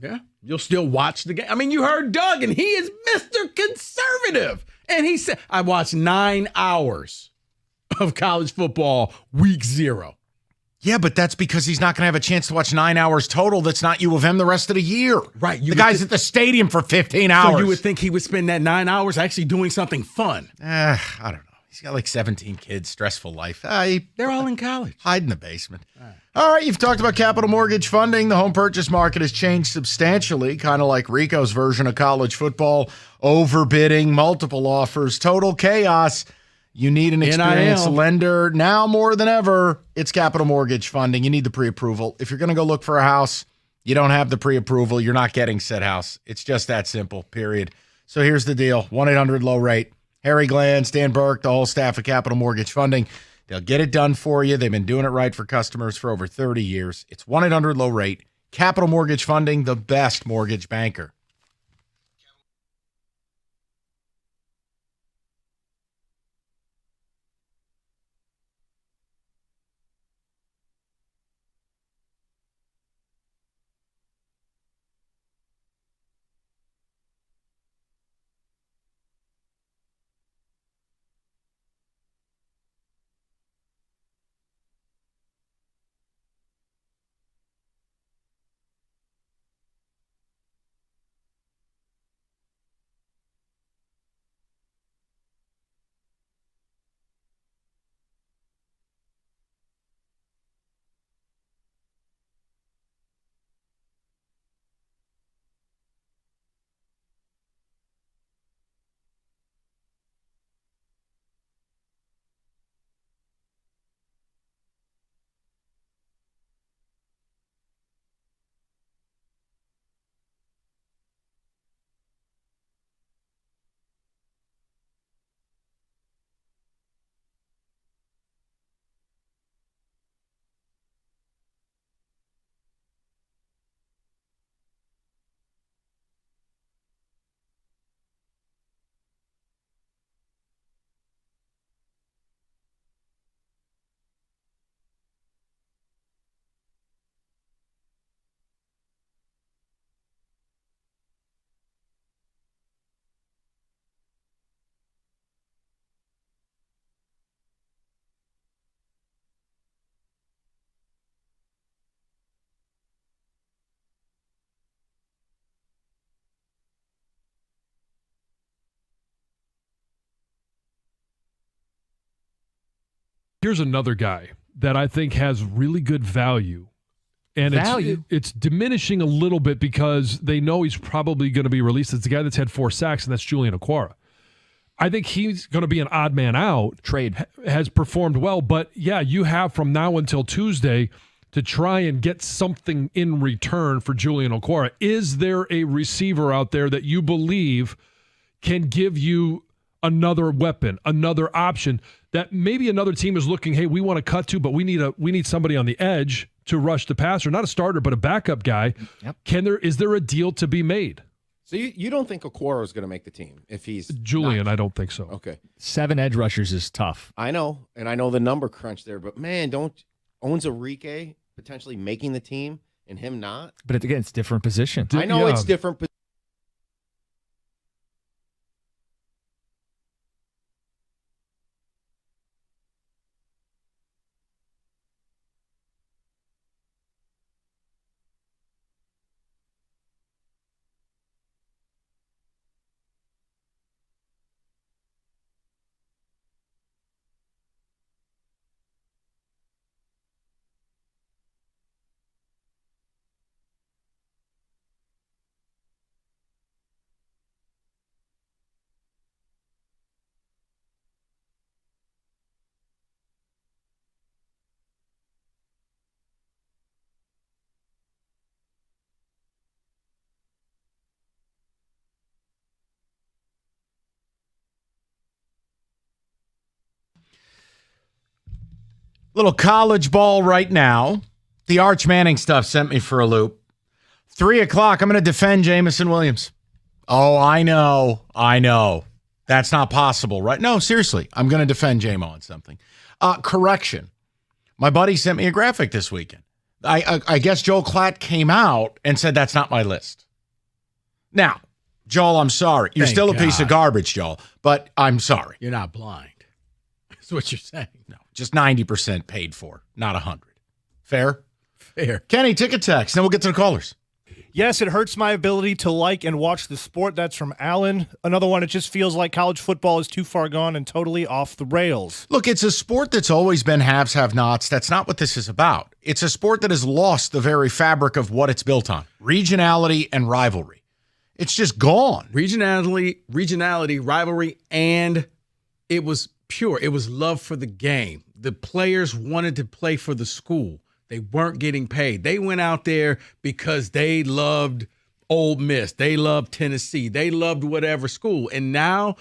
Yeah, you'll still watch the game. I mean, you heard Doug, and he is Mr. Conservative. And he said, I watched 9 hours of college football week 0. Yeah, but that's because he's not going to have a chance to watch 9 hours total. That's not U of M the rest of the year. Right. The guy's at the stadium for 15 hours. So you would think he would spend that 9 hours actually doing something fun. I don't know. He's got like 17 kids, stressful life. They're all in college. Hide in the basement. All right, you've talked about capital mortgage funding. The home purchase market has changed substantially, kind of like Rico's version of college football. Overbidding, multiple offers, total chaos. You need an experienced lender. Now more than ever, it's capital mortgage funding. You need the pre-approval. If you're going to go look for a house, you don't have the pre-approval, you're not getting said house. It's just that simple, period. So here's the deal. 1-800-LOW-RATE. Harry Glanz, Dan Burke, the whole staff of Capital Mortgage Funding. They'll get it done for you. They've been doing it right for customers for over 30 years. It's 1-800-LOW-RATE. Capital Mortgage Funding, the best mortgage banker. Here's another guy that I think has really good value. And it's diminishing a little bit because they know he's probably going to be released. It's the guy that's had 4 sacks, and that's Julian Okwara. I think he's going to be an odd man out. Trade. Has performed well, but yeah, you have from now until Tuesday to try and get something in return for Julian Okwara. Is there a receiver out there that you believe can give you another weapon, another option that maybe another team is looking, hey, we want to cut to, but we need somebody on the edge to rush the passer, not a starter, but a backup guy. Yep. Is there a deal to be made? So you don't think Okwara is going to make the team if he's Julian? I don't think so. Okay. 7 edge rushers is tough. I know, and I know the number crunch there, but man, owns Enrique potentially making the team and him not? But again, it's different position. I know it's different. Little college ball right now. The Arch Manning stuff sent me for a loop. 3 o'clock, I'm going to defend Jameson Williams. Oh, I know. That's not possible, right? No, seriously, I'm going to defend J-Mo on something. Correction. My buddy sent me a graphic this weekend. I guess Joel Klatt came out and said that's not my list. Now, Joel, I'm sorry. You're still a piece of garbage, Joel, but I'm sorry. You're not blind. That's what you're saying. No, just 90% paid for, not 100. Fair? Fair. Kenny, ticket text. Then we'll get to the callers. Yes, it hurts my ability to like and watch the sport. That's from Alan. Another one, it just feels like college football is too far gone and totally off the rails. Look, it's a sport that's always been haves, have-nots. That's not what this is about. It's a sport that has lost the very fabric of what it's built on. Regionality and rivalry. It's just gone. Regionality, rivalry, and it was pure. It was love for the game. The players wanted to play for the school. They weren't getting paid. They went out there because they loved Ole Miss. They loved Tennessee. They loved whatever school. And now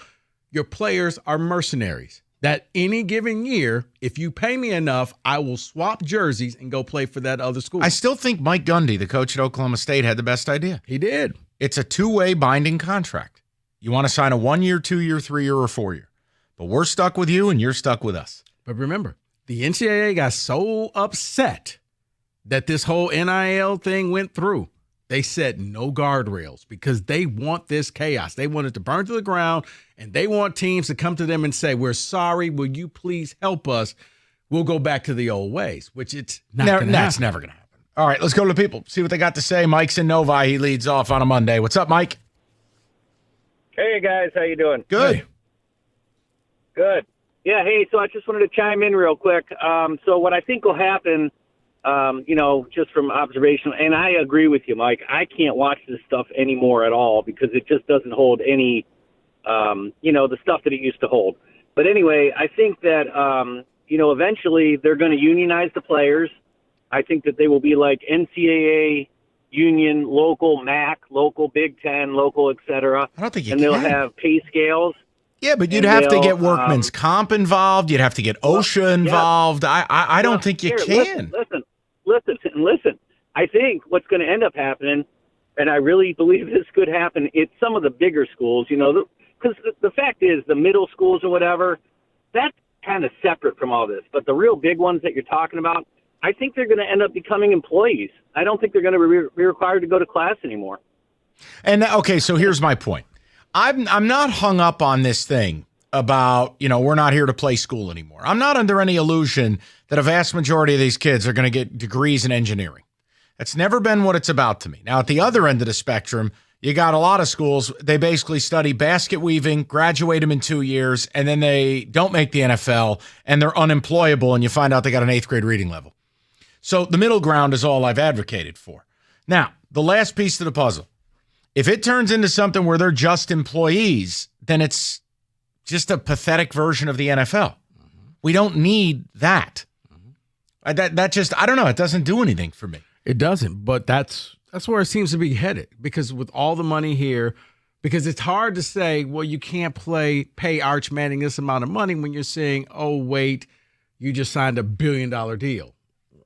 your players are mercenaries. That any given year, if you pay me enough, I will swap jerseys and go play for that other school. I still think Mike Gundy, the coach at Oklahoma State, had the best idea. He did. It's a 2-way binding contract. You want to sign a 1-year, 2-year, 3-year, or 4-year. But we're stuck with you and you're stuck with us. But remember, the NCAA got so upset that this whole NIL thing went through. They set no guardrails because they want this chaos. They want it to burn to the ground, and they want teams to come to them and say, we're sorry, will you please help us? We'll go back to the old ways, which it's not going to happen. That's never going to happen. All right, let's go to the people, see what they got to say. Mike's in Novi. He leads off on a Monday. What's up, Mike? Hey, guys. How you doing? Good. Hey. Good. Yeah, hey, so I just wanted to chime in real quick. So what I think will happen, just from observation, and I agree with you, Mike, I can't watch this stuff anymore at all because it just doesn't hold any, the stuff that it used to hold. But anyway, I think that, eventually they're going to unionize the players. I think that they will be like NCAA, union, local, MAC, local, Big Ten, local, et cetera. I don't think you can. And they'll have pay scales. Yeah, but you'd have to get workman's comp involved. You'd have to get OSHA involved. Yeah. I don't think you can. Listen. I think what's going to end up happening, and I really believe this could happen, it's some of the bigger schools, because the fact is the middle schools or whatever, that's kind of separate from all this. But the real big ones that you're talking about, I think they're going to end up becoming employees. I don't think they're going to be required to go to class anymore. And, okay, so here's my point. I'm not hung up on this thing about, we're not here to play school anymore. I'm not under any illusion that a vast majority of these kids are going to get degrees in engineering. That's never been what it's about to me. Now, at the other end of the spectrum, You got a lot of schools, they basically study basket weaving, graduate them in 2 years, and then they don't make the NFL, and they're unemployable, and you find out they got an 8th grade reading level. So the middle ground is all I've advocated for. Now, the last piece to the puzzle. If it turns into something where they're just employees, then it's just a pathetic version of the NFL. We don't need that. That just, I don't know, it doesn't do anything for me. It doesn't, but that's where it seems to be headed, because with all the money here, because it's hard to say, well, you can't pay Arch Manning this amount of money when you're saying, oh, wait, you just signed $1 billion deal.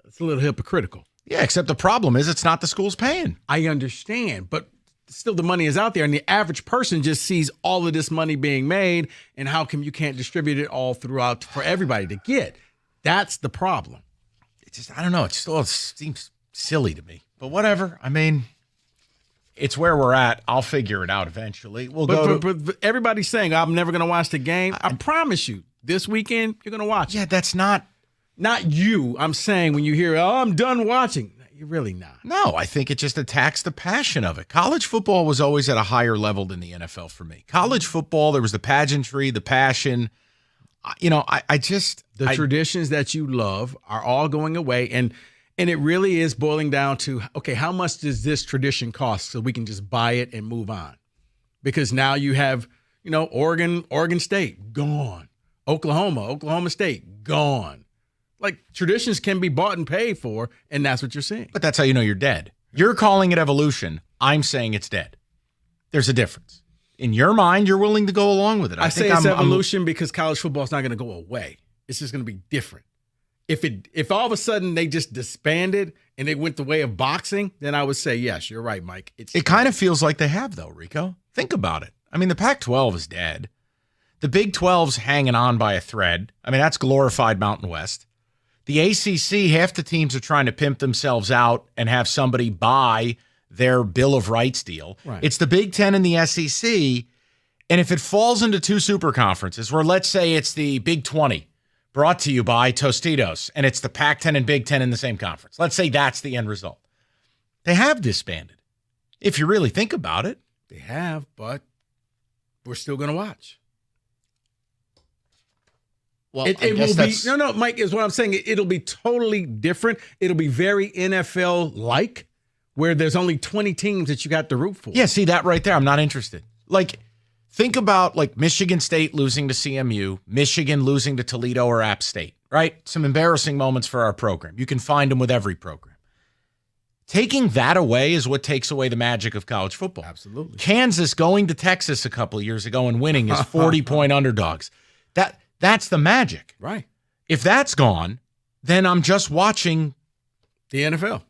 It's a little hypocritical. Yeah, except the problem is it's not the schools paying. I understand, but still the money is out there, and the average person just sees all of this money being made, and how come you can't distribute it all throughout for everybody to get? That's the problem. It just, I don't know, it still seems silly to me. But whatever. I mean, it's where we're at. I'll figure it out eventually. But everybody's saying, I'm never going to watch the game. I promise you, this weekend, you're going to watch it. Yeah, that's not you. I'm saying when you hear, oh, I'm done watching. You're really not. No, I think it just attacks the passion of it. College football was always at a higher level than the NFL for me. College football, there was the pageantry, the passion. The traditions that you love are all going away. And it really is boiling down to, okay, how much does this tradition cost so we can just buy it and move on? Because now you have, Oregon State, gone. Oklahoma State, gone. Like, traditions can be bought and paid for, and that's what you're seeing. But that's how you know you're dead. You're calling it evolution. I'm saying it's dead. There's a difference. In your mind, you're willing to go along with it. I say it's evolution because college football is not going to go away. It's just going to be different. If all of a sudden they just disbanded and they went the way of boxing, then I would say, yes, you're right, Mike. It kind of feels like they have, though, Rico. Think about it. I mean, the Pac-12 is dead. The Big 12's hanging on by a thread. I mean, that's glorified Mountain West. The ACC, half the teams are trying to pimp themselves out and have somebody buy their Bill of Rights deal. Right. It's the Big 10 and the SEC. And if it falls into two super conferences, where let's say it's the Big 20, brought to you by Tostitos, and it's the Pac-10 and Big 10 in the same conference. Let's say that's the end result. They have disbanded. If you really think about it. They have, but we're still going to watch. Well, it will be no, Mike, is what I'm saying. It'll be totally different. It'll be very NFL-like, where there's only 20 teams that you got to root for. Yeah, see that right there. I'm not interested. Like, think about like Michigan State losing to CMU, Michigan losing to Toledo or App State, right? Some embarrassing moments for our program. You can find them with every program. Taking that away is what takes away the magic of college football. Absolutely. Kansas going to Texas a couple of years ago and winning as 40-point underdogs. That's the magic. Right. If that's gone, then I'm just watching the NFL.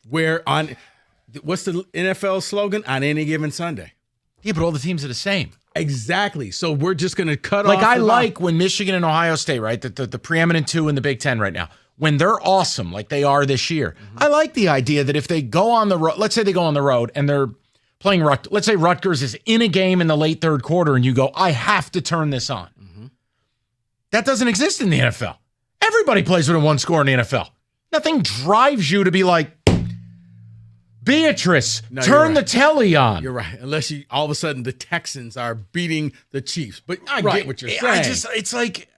What's the NFL slogan? On any given Sunday. Yeah, but all the teams are the same. Exactly. So we're just going to cut off. Like I like when Michigan and Ohio State, right? The preeminent two in the Big Ten right now. When they're awesome, like they are this year. Mm-hmm. I like the idea that if they go on the road, let's say they go on the road and they're playing let's say Rutgers is in a game in the late third quarter and you go, I have to turn this on. Mm-hmm. That doesn't exist in the NFL. Everybody plays with a one score in the NFL. Nothing drives you to be like, Beatrice, turn the telly on. You're right. Unless all of a sudden the Texans are beating the Chiefs. But I get what you're saying. It's like...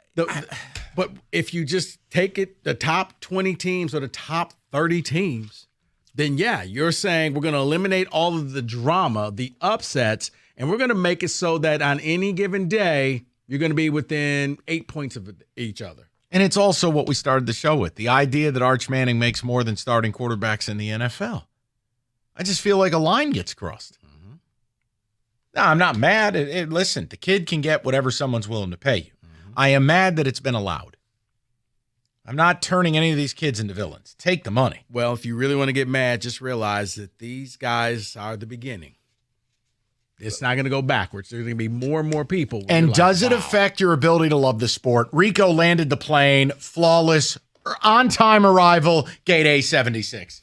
But if you just take it, the top 20 teams or the top 30 teams, then yeah, you're saying we're going to eliminate all of the drama, the upsets, and we're going to make it so that on any given day, you're going to be within 8 points of each other. And it's also what we started the show with, the idea that Arch Manning makes more than starting quarterbacks in the NFL. I just feel like a line gets crossed. Mm-hmm. No, I'm not mad. Listen, the kid can get whatever someone's willing to pay you. Mm-hmm. I am mad that it's been allowed. I'm not turning any of these kids into villains. Take the money. Well, if you really want to get mad, just realize that these guys are the beginning. It's not going to go backwards. There's going to be more and more people. And does it affect your ability to love the sport? Rico landed the plane, flawless, on-time arrival, gate A76.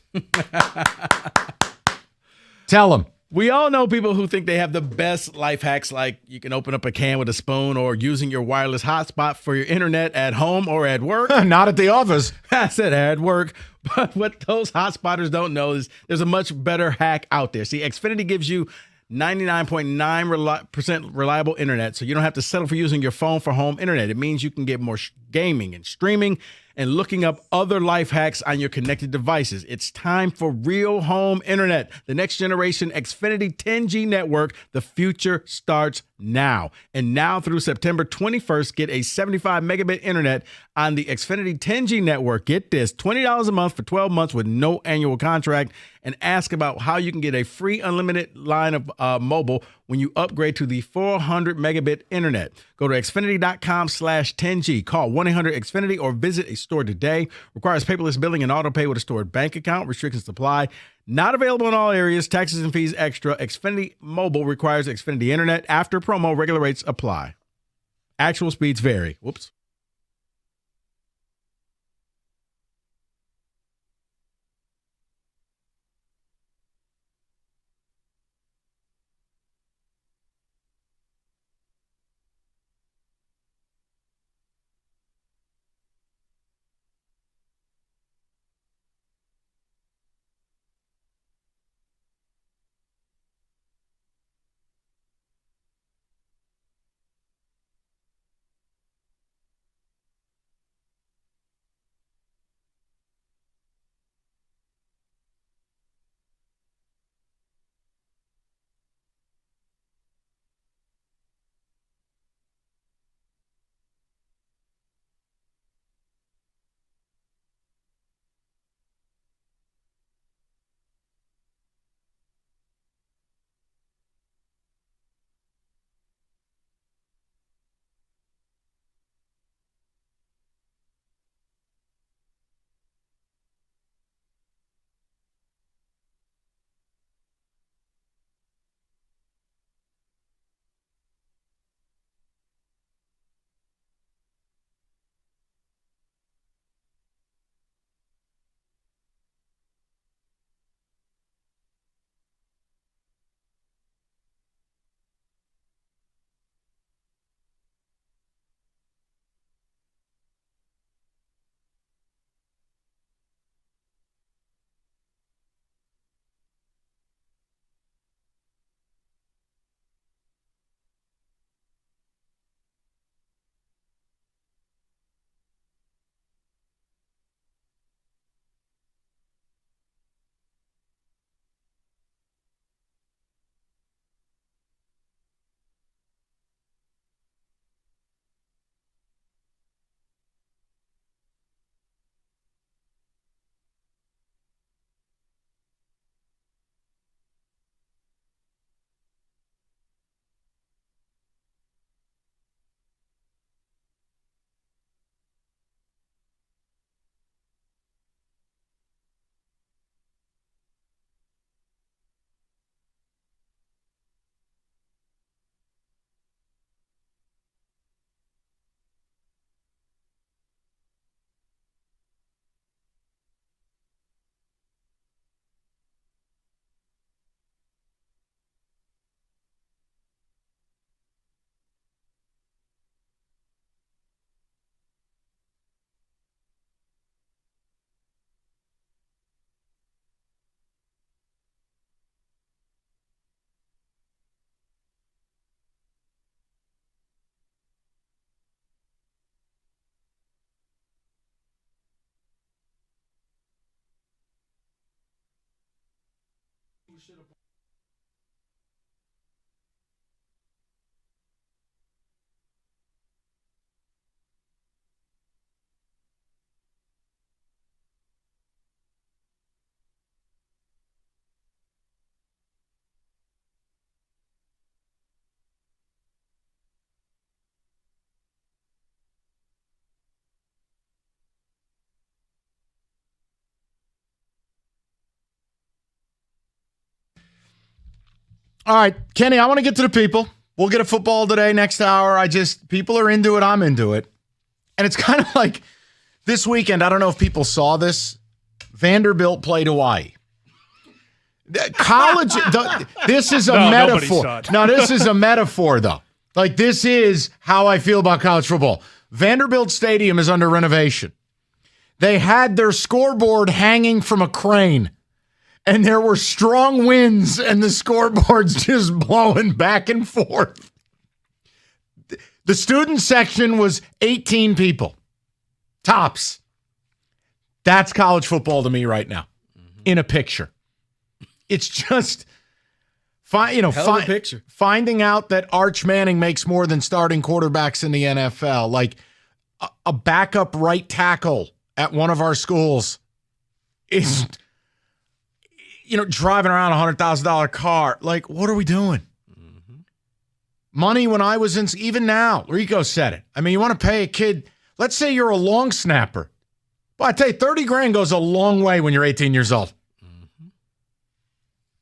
Tell him. We all know people who think they have the best life hacks, like you can open up a can with a spoon or using your wireless hotspot for your internet at home or at work. Not at the office. I said at work. But what those hotspotters don't know is there's a much better hack out there. See, Xfinity gives you 99.9% reliable internet, so you don't have to settle for using your phone for home internet. It means you can get more gaming and streaming and looking up other life hacks on your connected devices. It's time for real home internet. The next generation Xfinity 10G network. The future starts now. And now through September 21st, get a 75 megabit internet on the Xfinity 10G network. Get this, $20 a month for 12 months with no annual contract. And ask about how you can get a free unlimited line of mobile when you upgrade to the 400 megabit internet. Go to Xfinity.com/10G. Call 1-800-XFINITY or visit a store today. Requires paperless billing and auto pay with a stored bank account. Restrictions apply. Not available in all areas. Taxes and fees extra. Xfinity Mobile requires Xfinity Internet. After promo, regular rates apply. Actual speeds vary. Whoops. All right, Kenny, I want to get to the people. We'll get a football today next hour. People are into it. I'm into it. And it's kind of like this weekend. I don't know if people saw this. Vanderbilt played Hawaii. College, this is a metaphor. No, this is a metaphor, though. Like, this is how I feel about college football. Vanderbilt Stadium is under renovation. They had their scoreboard hanging from a crane, and there were strong winds, and the scoreboard's just blowing back and forth. The student section was 18 people. Tops. That's college football to me right now, in a picture. It's just, picture. Finding out that Arch Manning makes more than starting quarterbacks in the NFL, like a backup right tackle at one of our schools is, driving around a $100,000 car. Like, what are we doing? Money when I was in, even now, Rico said it. I mean, you want to pay a kid, let's say you're a long snapper. Well, I tell you, $30,000 goes a long way when you're 18 years old.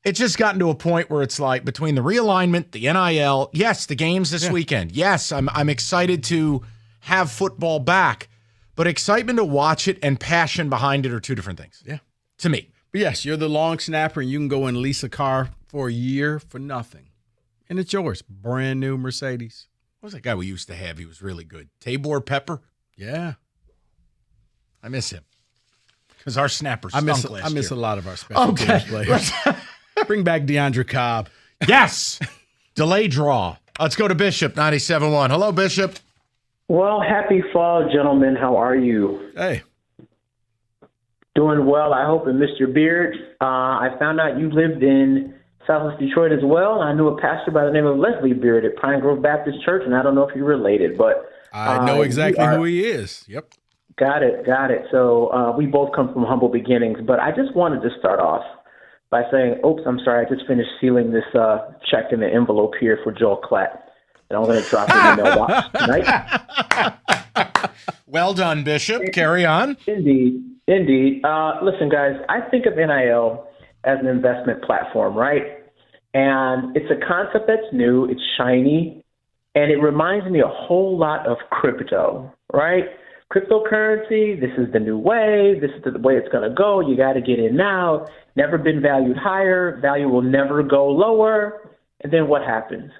It's just gotten to a point where it's like between the realignment, the NIL, yes, the games this weekend. Yes, I'm excited to have football back, but excitement to watch it and passion behind it are two different things. Yeah. To me. But yes, you're the long snapper and you can go and lease a car for a year for nothing. And it's yours. Brand new Mercedes. What was that guy we used to have? He was really good. Tabor Pepper? Yeah. I miss him. Because our snapper stunk last year. I miss a lot of our special teams players. Bring back DeAndre Cobb. Yes. Delay draw. Let's go to Bishop, 97.1. Hello, Bishop. Well, happy fall, gentlemen. How are you? Hey. Doing well. I hope, and Mr. Beard. I found out you lived in Southwest Detroit as well. I knew a pastor by the name of Leslie Beard at Pine Grove Baptist Church, and I don't know if you're related, but I know exactly who he is. Yep. Got it. So we both come from humble beginnings, but I just wanted to start off by saying, oops, I'm sorry, I just finished sealing this check in the envelope here for Joel Klatt, and I'm going to drop it in the mailbox tonight. Well done, Bishop. Carry on. Indeed. Listen, guys, I think of NIL as an investment platform, right? And it's a concept that's new, it's shiny, and it reminds me a whole lot of crypto, right? Cryptocurrency, this is the new way, this is the way it's going to go, you got to get in now, never been valued higher, value will never go lower, and then what happens?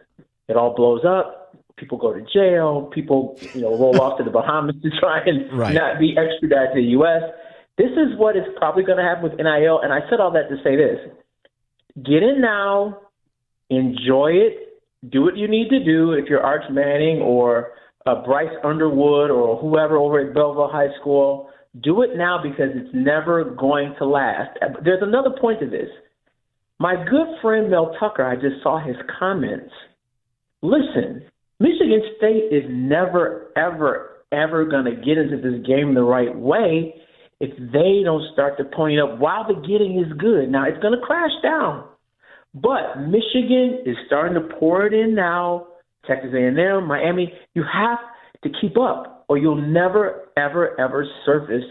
It all blows up, people go to jail, people roll off to the Bahamas to try and not be extradited to the U.S., This is what is probably going to happen with NIL, and I said all that to say this. Get in now, enjoy it, do what you need to do if you're Arch Manning or Bryce Underwood or whoever over at Belleville High School. Do it now because it's never going to last. There's another point to this. My good friend Mel Tucker, I just saw his comments. Listen, Michigan State is never, ever, ever going to get into this game the right way if they don't start to pony up while the getting is good. Now, it's going to crash down. But Michigan is starting to pour it in now. Texas A&M, Miami, you have to keep up or you'll never, ever, ever surface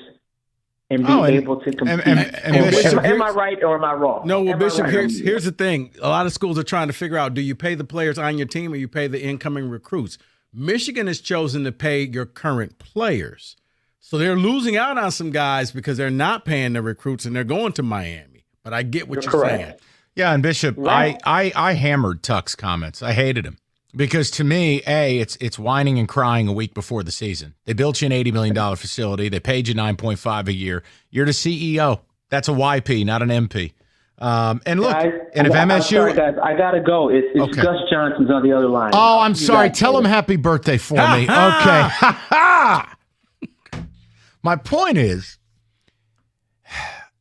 and be able to compete. Am I right or am I wrong? No, well, Bishop, here's the thing. A lot of schools are trying to figure out, do you pay the players on your team or you pay the incoming recruits? Michigan has chosen to pay your current players. So they're losing out on some guys because they're not paying the recruits and they're going to Miami. But I get what you're saying. Yeah, and Bishop, I hammered Tuck's comments. I hated him because to me, it's whining and crying a week before the season. They built you an $80 million facility. They paid you $9.5 a year. You're the CEO. That's a YP, not an MP. And look, and if MSU, sorry, guys, I gotta go. It's okay. Gus Johnson's on the other line. Oh, I'm sorry. Tell him happy birthday for me. Okay. My point is,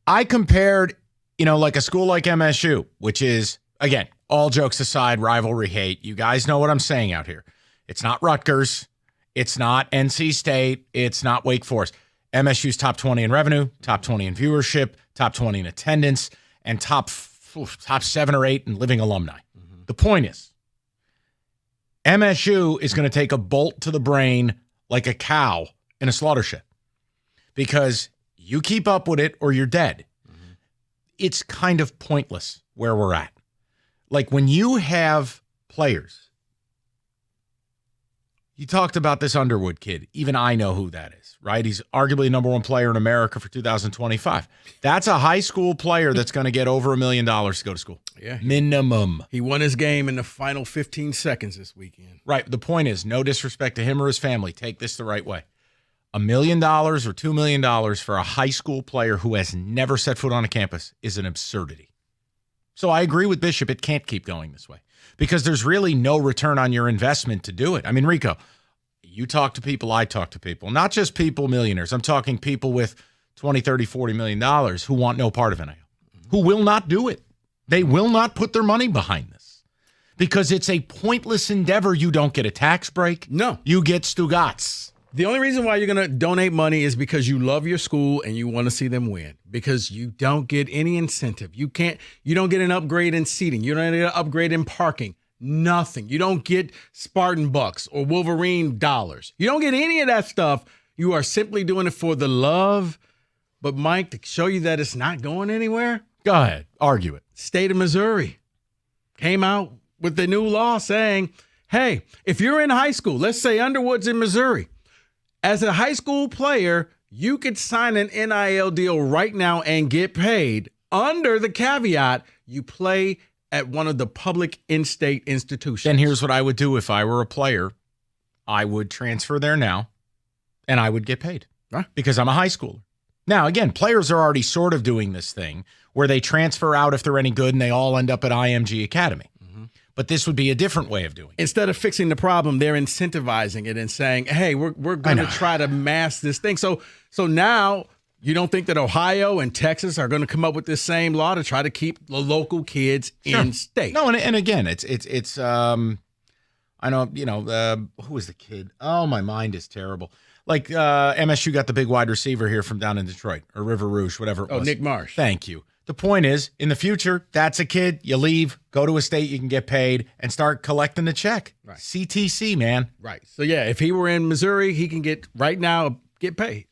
I compared, like a school like MSU, which is, again, all jokes aside, rivalry hate. You guys know what I'm saying out here. It's not Rutgers. It's not NC State. It's not Wake Forest. MSU's top 20 in revenue, top 20 in viewership, top 20 in attendance, and top 7 or 8 in living alumni. Mm-hmm. The point is, MSU is going to take a bolt to the brain like a cow in a slaughter shed. Because you keep up with it or you're dead. Mm-hmm. It's kind of pointless where we're at. Like when you have players, You talked about this Underwood kid. Even I know who that is, right? He's arguably the number one player in America for 2025. That's a high school player that's going to get over $1 million to go to school. Yeah. Minimum. He won his game in the final 15 seconds this weekend. Right. The point is, no disrespect to him or his family. Take this the right way. $1 million or $2 million for a high school player who has never set foot on a campus is an absurdity. So I agree with Bishop. It can't keep going this way because there's really no return on your investment to do it. I mean, Rico, you talk to people, I talk to people, not just people, millionaires. I'm talking people with $20, $30, $40 million who want no part of NIL, who will not do it. They will not put their money behind this because it's a pointless endeavor. You don't get a tax break. No. You get Stugotz. The only reason why you're going to donate money is because you love your school and you want to see them win, because you don't get any incentive. You don't get an upgrade in seating. You don't get an upgrade in parking. Nothing. You don't get Spartan bucks or Wolverine dollars. You don't get any of that stuff. You are simply doing it for the love. But Mike, to show you that it's not going anywhere, go ahead, argue it. State of Missouri came out with the new law saying, hey, if you're in high school, let's say Underwood's in Missouri, as a high school player, you could sign an NIL deal right now and get paid under the caveat you play at one of the public in-state institutions. Then here's what I would do if I were a player. I would transfer there now, and I would get paid because I'm a high schooler. Now, again, players are already sort of doing this thing where they transfer out if they're any good, and they all end up at IMG Academy. But this would be a different way of doing it. Instead of fixing the problem, they're incentivizing it and saying, hey, we're going to try to mask this thing. So now you don't think that Ohio and Texas are going to come up with this same law to try to keep the local kids in state? No, and again, it's I know, who is the kid? Oh, my mind is terrible. Like MSU got the big wide receiver here from down in Detroit or River Rouge, whatever it was. Oh, Nick Marsh. Thank you. The point is, in the future, that's a kid. You leave, go to a state you can get paid, and start collecting the check. Right. CTC, man. Right. So, yeah, if he were in Missouri, he can get paid.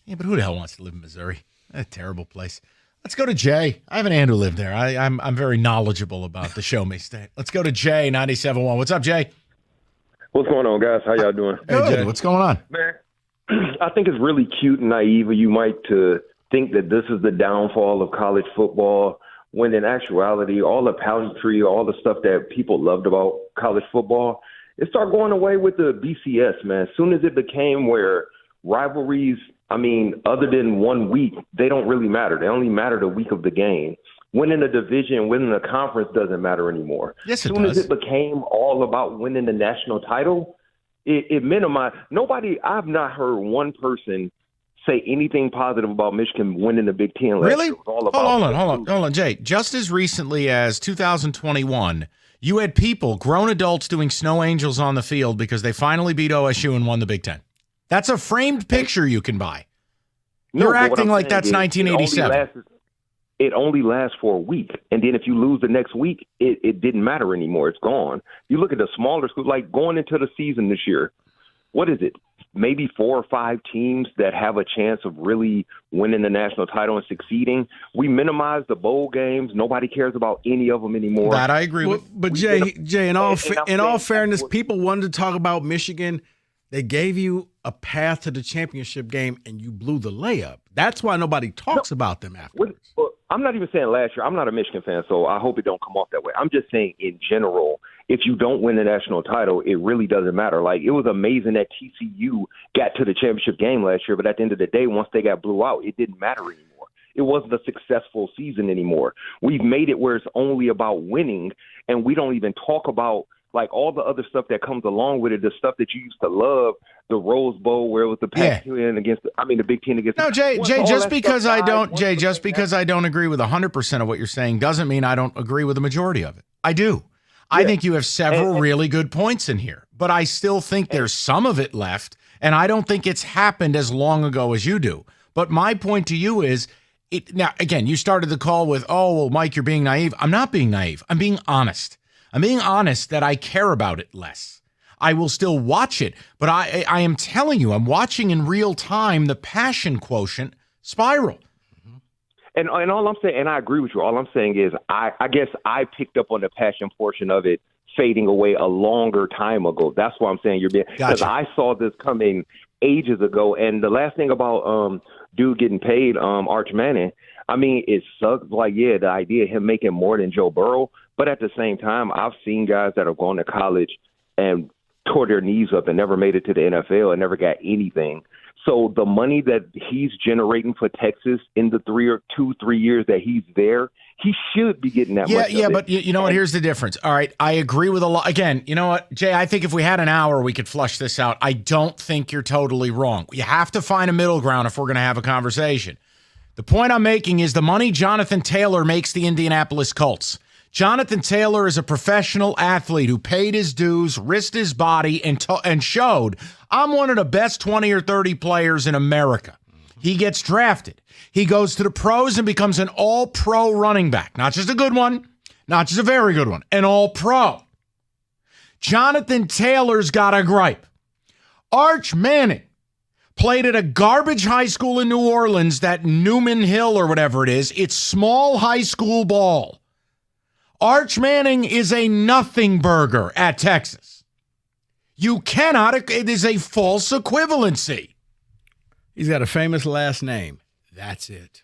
Yeah, but who the hell wants to live in Missouri? A terrible place. Let's go to Jay. I have an aunt who lived there. I'm very knowledgeable about the Show Me State. Let's go to Jay, 97.1. What's up, Jay? What's going on, guys? How y'all doing? Hey, Jay. What's going on? Man, I think it's really cute and naive of you, Mike, to think that this is the downfall of college football, when in actuality, all the pageantry, all the stuff that people loved about college football, it started going away with the BCS, man. As soon as it became where rivalries, other than 1 week, they don't really matter. They only matter the week of the game. Winning a division, winning a conference doesn't matter anymore. Yes, as soon as it became all about winning the national title, it minimized. I've not heard one person say anything positive about Michigan winning the Big Ten last Really? year. Hold on, Jay. Just as recently as 2021, you had people, grown adults, doing snow angels on the field because they finally beat OSU and won the Big Ten. That's a framed picture you can buy. You're acting like that's 1987. It only lasts for a week. And then if you lose the next week, it didn't matter anymore. It's gone. You look at the smaller schools, like going into the season this year, what is it? Maybe 4 or 5 teams that have a chance of really winning the national title and succeeding. We minimize the bowl games. Nobody cares about any of them anymore. That I agree with. But Jay, in all fairness, people wanted to talk about Michigan. They gave you a path to the championship game, and you blew the layup. That's why nobody talks about them afterwards. Well, I'm not even saying last year. I'm not a Michigan fan, so I hope it don't come off that way. I'm just saying in general, if you don't win the national title, it really doesn't matter. Like, it was amazing that TCU got to the championship game last year, but at the end of the day, once they got blew out, it didn't matter anymore. It wasn't a successful season anymore. We've made it where it's only about winning, and we don't even talk about like all the other stuff that comes along with it, the stuff that you used to love, the Rose Bowl where it was the Pac-10 against, the Big Ten against. No, Jay, just because I don't agree with 100% of what you're saying doesn't mean I don't agree with the majority of it. I do. I think you have several really good points in here, but I still think there's some of it left, and I don't think it's happened as long ago as you do. But my point to you is, now, again, you started the call with, oh, well, Mike, you're being naive. I'm not being naive. I'm being honest. I'm being honest that I care about it less. I will still watch it, but I am telling you, I'm watching in real time the passion quotient spiral. And all I'm saying, and I agree with you, all I'm saying is I guess I picked up on the passion portion of it fading away a longer time ago. That's why I'm saying you're being, because I saw this coming ages ago. And the last thing about dude getting paid, Arch Manning, I mean, it sucks. Like, yeah, the idea of him making more than Joe Burrow, but at the same time, I've seen guys that have gone to college and tore their knees up and never made it to the NFL and never got anything. So the money that he's generating for Texas in the 3 years that he's there, he should be getting that much. Yeah, but you know what? Here's the difference. All right, I agree with a lot. Again, you know what, Jay? I think if we had an hour, we could flush this out. I don't think you're totally wrong. You have to find a middle ground if we're going to have a conversation. The point I'm making is the money Jonathan Taylor makes the Indianapolis Colts. Jonathan Taylor is a professional athlete who paid his dues, risked his body, and showed, I'm one of the best 20 or 30 players in America. He gets drafted. He goes to the pros and becomes an all-pro running back. Not just a good one, not just a very good one, an all-pro. Jonathan Taylor's got a gripe. Arch Manning played at a garbage high school in New Orleans, that Newman Hill or whatever it is. It's small high school ball. Arch Manning is a nothing burger at Texas. You cannot, it is a false equivalency. He's got a famous last name. That's it.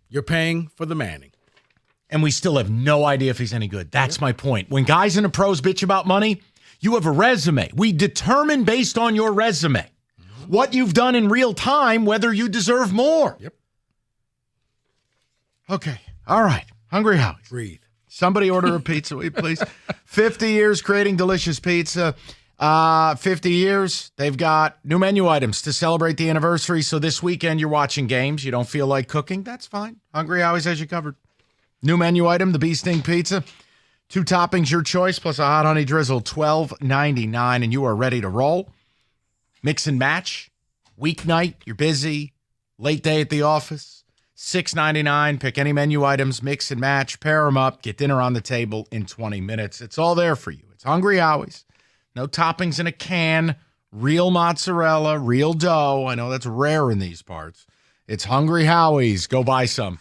You're paying for the Manning. And we still have no idea if he's any good. That's my point. When guys in the pros bitch about money, you have a resume. We determine based on your resume what you've done in real time, whether you deserve more. Yep. Okay. All right. Hungry Howie. Breathe. Somebody order a pizza, will you please? 50 years creating delicious pizza. 50 years. They've got new menu items to celebrate the anniversary. So this weekend you're watching games. You don't feel like cooking. That's fine. Hungry Howie's has you covered. New menu item, the Bee Sting Pizza. 2 toppings, your choice, plus a hot honey drizzle, $12.99, and you are ready to roll. Mix and match. Weeknight, you're busy. Late day at the office. $6.99. Pick any menu items, mix and match, pair them up, get dinner on the table in 20 minutes. It's all there for you. It's Hungry Howie's. No toppings in a can. Real mozzarella, real dough. I know that's rare in these parts. It's Hungry Howie's. Go buy some.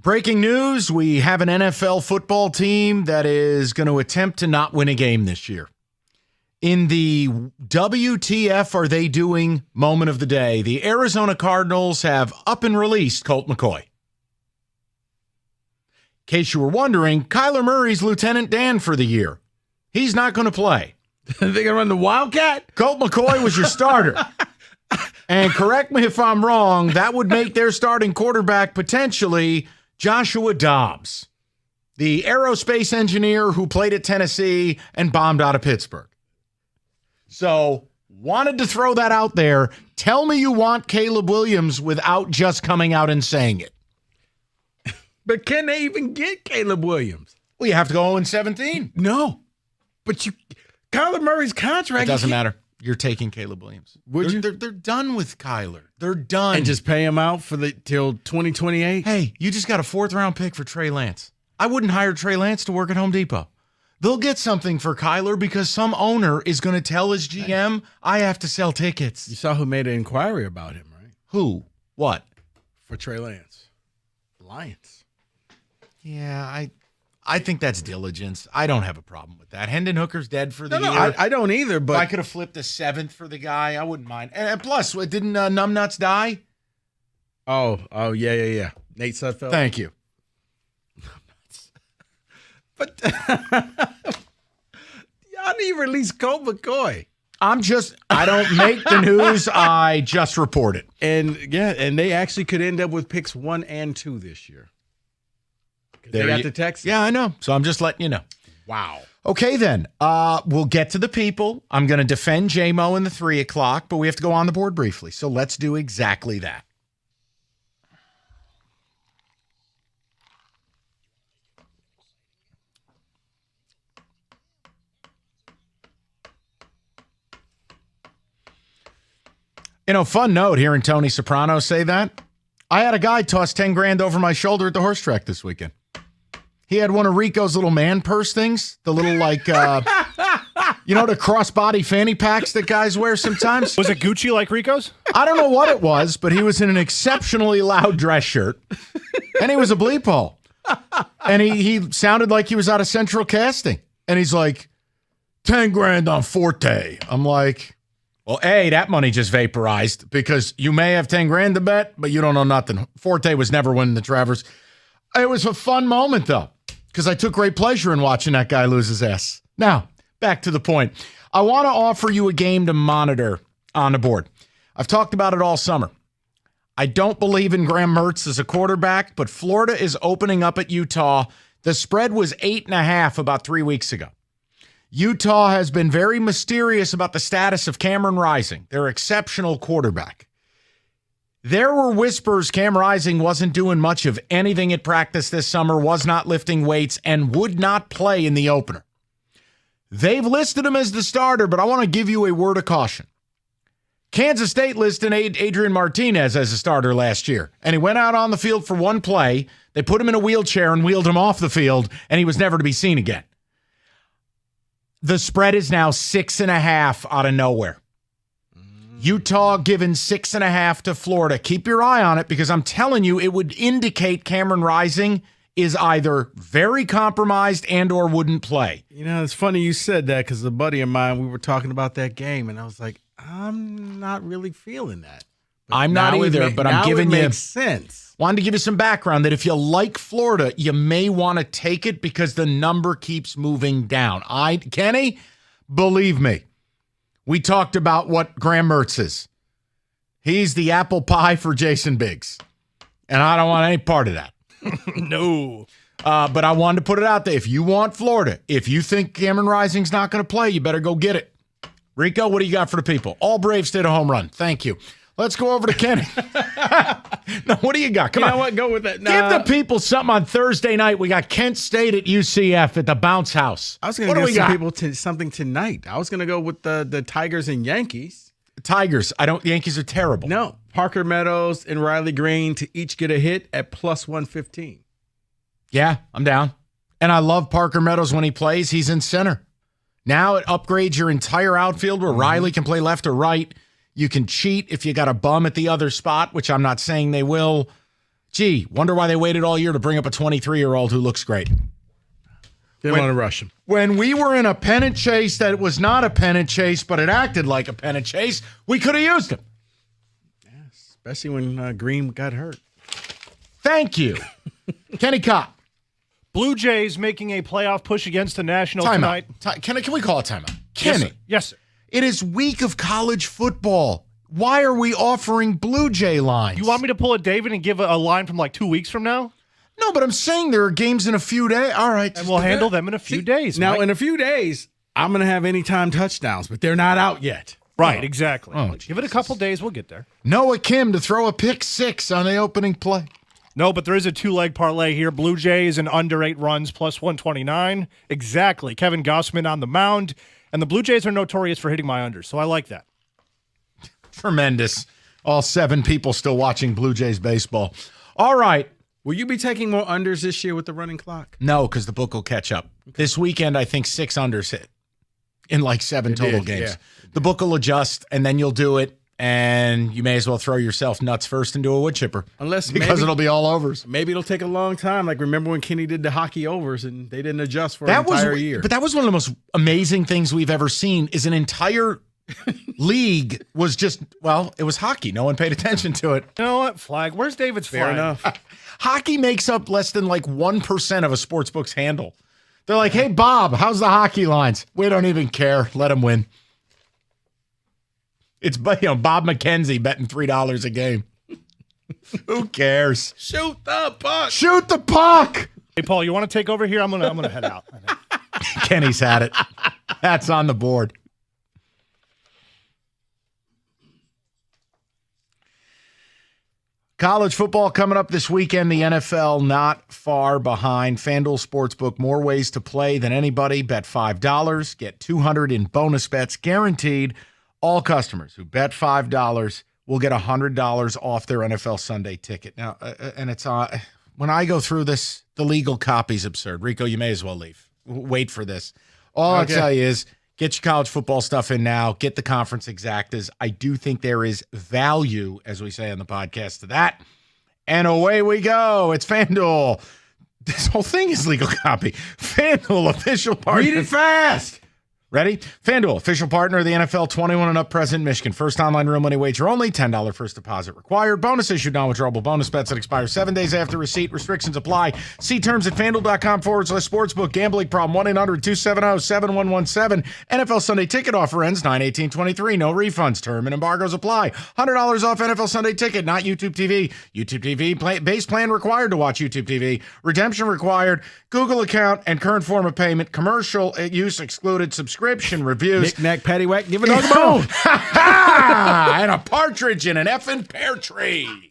Breaking news, we have an NFL football team that is going to attempt to not win a game this year. In the WTF are they doing moment of the day, the Arizona Cardinals have up and released Colt McCoy. In case you were wondering, Kyler Murray's Lieutenant Dan for the year. He's not going to play. They're going to run the Wildcat? Colt McCoy was your starter. And correct me if I'm wrong, that would make their starting quarterback potentially Joshua Dobbs, the aerospace engineer who played at Tennessee and bombed out of Pittsburgh. So, wanted to throw that out there. Tell me you want Caleb Williams without just coming out and saying it. But can they even get Caleb Williams? Well, you have to go 0-17. No. But Kyler Murray's contract. It doesn't matter. You're taking Caleb Williams. They're done with Kyler. They're done. And just pay him out for till 2028? Hey, you just got a 4th-round pick for Trey Lance. I wouldn't hire Trey Lance to work at Home Depot. They'll get something for Kyler because some owner is going to tell his GM, I have to sell tickets. You saw who made an inquiry about him, right? Who? What? For Trey Lance. Lions. Yeah, I think that's diligence. I don't have a problem with that. Hendon Hooker's dead for the year. I don't either, but if I could have flipped a 7th for the guy, I wouldn't mind. And plus, didn't Numbnuts die? Oh, yeah. Nate Sudfeld. Thank you. But y'all need to release Colt McCoy. I don't make the news. I just report it. And they actually could end up with picks 1 and 2 this year. They got the Texans. Yeah, I know. So I'm just letting you know. Wow. Okay, then. We'll get to the people. I'm going to defend J-Mo in the 3 o'clock, but we have to go on the board briefly. So let's do exactly that. Fun note, hearing Tony Soprano say that. I had a guy toss 10 grand over my shoulder at the horse track this weekend. He had one of Rico's little man purse things, the little the crossbody fanny packs that guys wear sometimes. Was it Gucci like Rico's? I don't know what it was, but he was in an exceptionally loud dress shirt, and he was a bleep hole. And he sounded like he was out of Central Casting. And he's like, 10 grand on Forte. I'm like, well, A, that money just vaporized because you may have 10 grand to bet, but you don't know nothing. Forte was never winning the Travers. It was a fun moment, though, because I took great pleasure in watching that guy lose his ass. Now, back to the point. I want to offer you a game to monitor on the board. I've talked about it all summer. I don't believe in Graham Mertz as a quarterback, but Florida is opening up at Utah. The spread was 8.5 about 3 weeks ago. Utah has been very mysterious about the status of Cameron Rising, their exceptional quarterback. There were whispers Cam Rising wasn't doing much of anything at practice this summer, was not lifting weights, and would not play in the opener. They've listed him as the starter, but I want to give you a word of caution. Kansas State listed Adrian Martinez as a starter last year, and he went out on the field for one play. They put him in a wheelchair and wheeled him off the field, and he was never to be seen again. The spread is now 6.5 out of nowhere. Utah given 6.5 to Florida. Keep your eye on it because I'm telling you, it would indicate Cameron Rising is either very compromised and or wouldn't play. It's funny you said that because a buddy of mine, we were talking about that game, and I was like, I'm not really feeling that. But I'm not either, but I'm giving you makes sense. Wanted to give you some background that if you like Florida, you may want to take it because the number keeps moving down. Kenny, believe me, we talked about what Graham Mertz is. He's the apple pie for Jason Biggs, and I don't want any part of that. No. But I wanted to put it out there. If you want Florida, if you think Cameron Rising's not going to play, you better go get it. Rico, what do you got for the people? All Braves did a home run. Thank you. Let's go over to Kenny. No, what do you got? Come on. You know what? Go with it. Give the people something on Thursday night. We got Kent State at UCF at the Bounce House. I was going to give some people something tonight. I was going to go with the Tigers and Yankees. Tigers. Yankees are terrible. No. Parker Meadows and Riley Green to each get a hit at plus 115. Yeah, I'm down. And I love Parker Meadows when he plays. He's in center. Now it upgrades your entire outfield where Riley can play left or right. You can cheat if you got a bum at the other spot, which I'm not saying they will. Gee, wonder why they waited all year to bring up a 23-year-old who looks great. Didn't want to rush him. When we were in a pennant chase that was not a pennant chase, but it acted like a pennant chase, we could have used him. Especially when Green got hurt. Thank you. Kenny Kopp. Blue Jays making a playoff push against the Nationals tonight. Can we call it timeout? Kenny. Yes, sir. It is week of college football. Why are we offering Blue Jay lines? You want me to pull a David and give a line from like 2 weeks from now? No, but I'm saying there are games in a few days. All right. And we'll handle them in a few days. Now, Mike. in a few days, I'm going to have anytime touchdowns, but they're not out yet. Right, exactly. Oh, give it a couple days, we'll get there. Noah Kim to throw a pick 6 on the opening play. No, but there is a 2-leg parlay here. Blue Jays and under 8 runs plus 129. Exactly. Kevin Gossman on the mound. And the Blue Jays are notorious for hitting my unders, so I like that. Tremendous. All 7 people still watching Blue Jays baseball. All right. Will you be taking more unders this year with the running clock? No, because the book will catch up. This weekend, I think 6 unders hit in like 7 total games. Yeah. The book will adjust, and then you'll do it, and you may as well throw yourself nuts first into a wood chipper. Because it'll be all overs. Maybe it'll take a long time. Like, remember when Kenny did the hockey overs, and they didn't adjust for an entire year. But that was one of the most amazing things we've ever seen, is an entire league was just, it was hockey. No one paid attention to it. You know what? Flag. Where's David's flag? Fair enough. Hockey makes up less than like 1% of a sportsbook's handle. They're like, hey, Bob, how's the hockey lines? We don't even care. Let them win. It's Bob McKenzie betting $3 a game. Who cares? Shoot the puck. Shoot the puck. Hey, Paul, you want to take over here? I'm gonna head out. Kenny's had it. That's on the board. College football coming up this weekend. The NFL not far behind. FanDuel Sportsbook, more ways to play than anybody. Bet $5. Get $200 in bonus bets guaranteed. All customers who bet $5 will get $100 off their NFL Sunday ticket. Now, and it's when I go through this, the legal copy's absurd. Rico, you may as well leave. Wait for this. All I'll tell you is get your college football stuff in now. Get the conference exactas. I do think there is value, as we say on the podcast, to that. And away we go. It's FanDuel. This whole thing is legal copy. FanDuel, official partner. Read it fast. Ready? FanDuel, official partner of the NFL, 21 and up, present Michigan. First online real money wager only, $10 first deposit required. Bonus issued, non-withdrawable bonus bets that expire 7 days after receipt. Restrictions apply. See terms at FanDuel.com/sportsbook. Gambling problem, 1-800-270-7117. NFL Sunday ticket offer ends 9/18/23. No refunds. Term and embargoes apply. $100 off NFL Sunday ticket, not YouTube TV. YouTube TV base plan required to watch YouTube TV. Redemption required. Google account and current form of payment. Commercial use excluded. Subscription reviews. Knick-knack, paddywhack, give a dog a bone. And a partridge in an effing pear tree.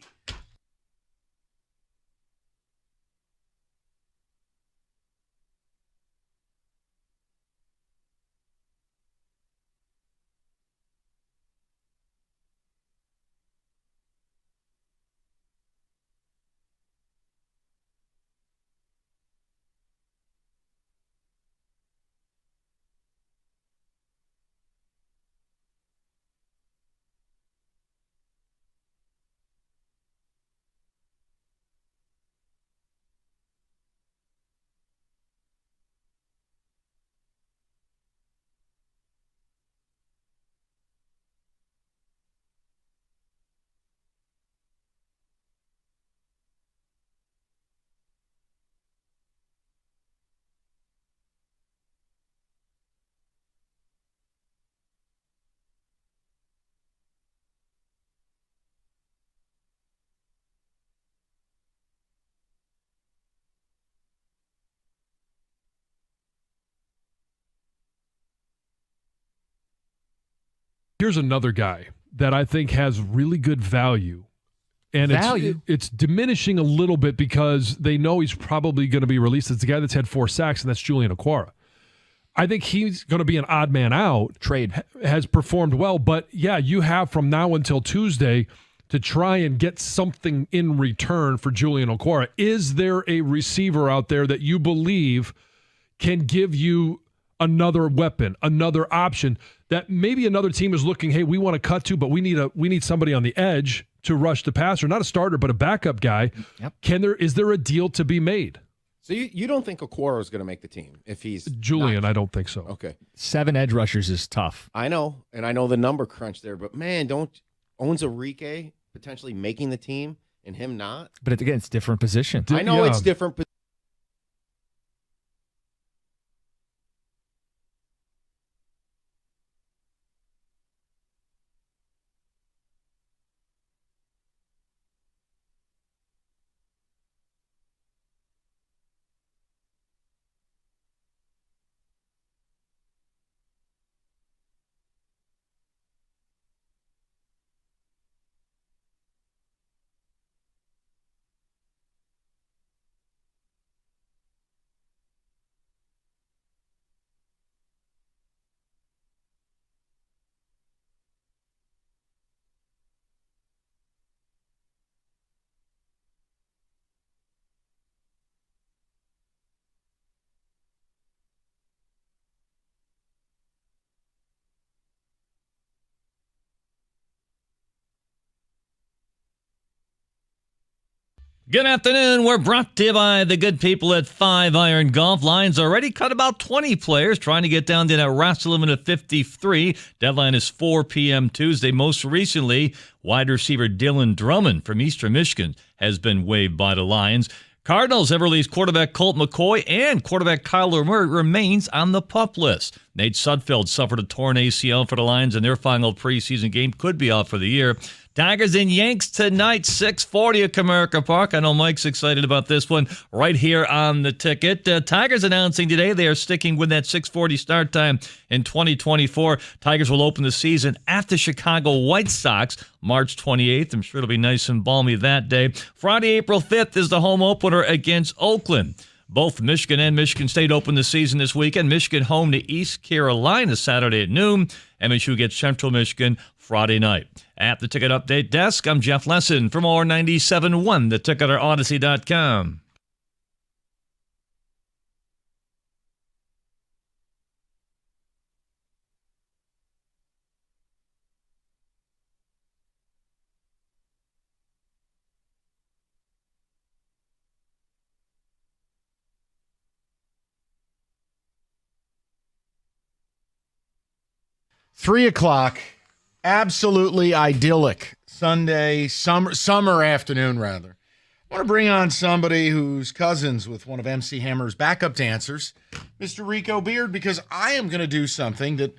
Here's another guy that I think has really good value. And it's diminishing a little bit because they know he's probably going to be released. It's the guy that's had 4 sacks, and that's Julian Okwara. I think he's going to be an odd man out. Trade. Has performed well. But, yeah, you have from now until Tuesday to try and get something in return for Julian Okwara. Is there a receiver out there that you believe can give you another weapon, another option that maybe another team is looking, hey, we want to cut to, but we need somebody on the edge to rush the passer, not a starter, but a backup guy. Yep. Is there a deal to be made? So you don't think Okoro is going to make the team if he's Julian? I don't think so. Okay. 7 edge rushers is tough. I know, and I know the number crunch there, but man, owns Enrique potentially making the team and him not? But again, it's different position. I know it's different. Good afternoon. We're brought to you by the good people at 5 Iron Golf. Lines already cut about 20 players trying to get down to that roster limit of 53. Deadline is 4 p.m. Tuesday. Most recently, wide receiver Dylan Drummond from Eastern Michigan has been waived by the Lions. Cardinals have released quarterback Colt McCoy and quarterback Kyler Murray remains on the PUP list. Nate Sudfeld suffered a torn ACL for the Lions in their final preseason game. Could be out for the year. Tigers and Yanks tonight, 6:40 at Comerica Park. I know Mike's excited about this one right here on the ticket. Tigers announcing today they are sticking with that 6:40 start time in 2024. Tigers will open the season at the Chicago White Sox March 28th. I'm sure it'll be nice and balmy that day. Friday, April 5th is the home opener against Oakland. Both Michigan and Michigan State open the season this weekend. Michigan home to East Carolina Saturday at noon. MSU gets Central Michigan Friday night. At the Ticket Update Desk, I'm Jeff Lesson from R97.1, the Ticket or Odyssey.com. Three o'clock. Absolutely idyllic Sunday, summer afternoon, rather. I want to bring on somebody who's cousins with one of MC Hammer's backup dancers, Mr. Rico Beard, because I am going to do something that,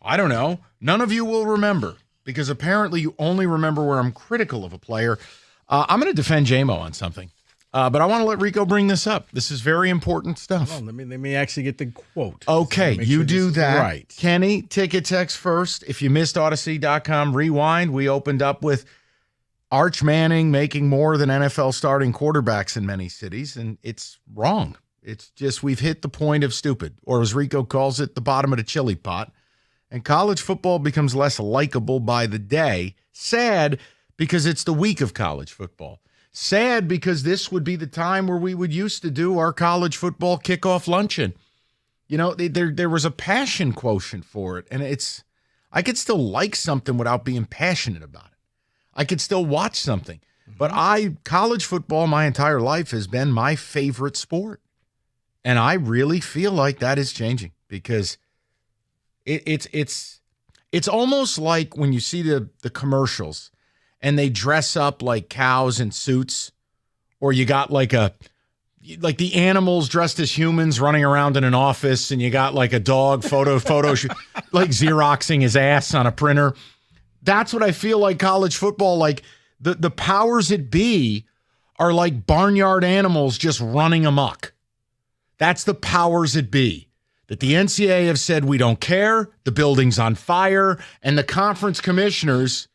I don't know, none of you will remember, because apparently you only remember where I'm critical of a player. I'm going to defend J-Mo on something, but I want to let Rico bring this up. This is very important stuff. Hold on, let me actually get the quote. Okay, you do that. Right. Kenny, ticket text first. If you missed Odyssey.com, rewind. We opened up with Arch Manning making more than NFL starting quarterbacks in many cities, and it's wrong. It's just we've hit the point of stupid, or as Rico calls it, the bottom of the chili pot, and college football becomes less likable by the day. Sad because it's the week of college football. Sad because this would be the time where we would used to do our college football kickoff luncheon. You know, there was a passion quotient for it, and I could still like something without being passionate about it. I could still watch something, but college football my entire life has been my favorite sport, and I really feel like that is changing because it's almost like when you see the commercials. And they dress up like cows in suits, or you got like the animals dressed as humans running around in an office, and you got like a dog photo like Xeroxing his ass on a printer. That's what I feel like college football, like the powers that be are like barnyard animals just running amok. That's the powers that be. That the NCAA have said we don't care, the building's on fire, and the conference commissioners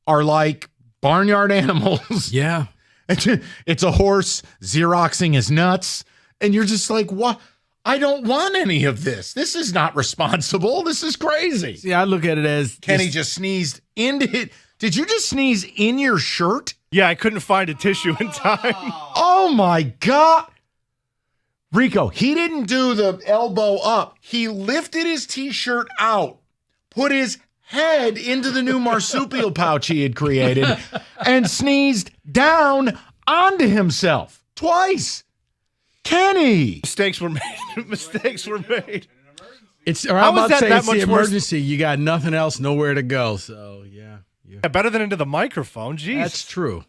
are like barnyard animals. Yeah. It's a horse Xeroxing his nuts. And you're just like, what? I don't want any of this. This is not responsible. This is crazy. See, I look at it as Kenny just sneezed into it. Did you just sneeze in your shirt? Yeah, I couldn't find a tissue in time. Oh my God. Rico, he didn't do the elbow up. He lifted his t-shirt out, put his head into the new marsupial pouch he had created, and sneezed down onto himself twice. Kenny. Mistakes were made. Mistakes were made. It's I'm about to say it's the emergency. You got nothing else, nowhere to go. So yeah, better than into the microphone. Jeez, that's true.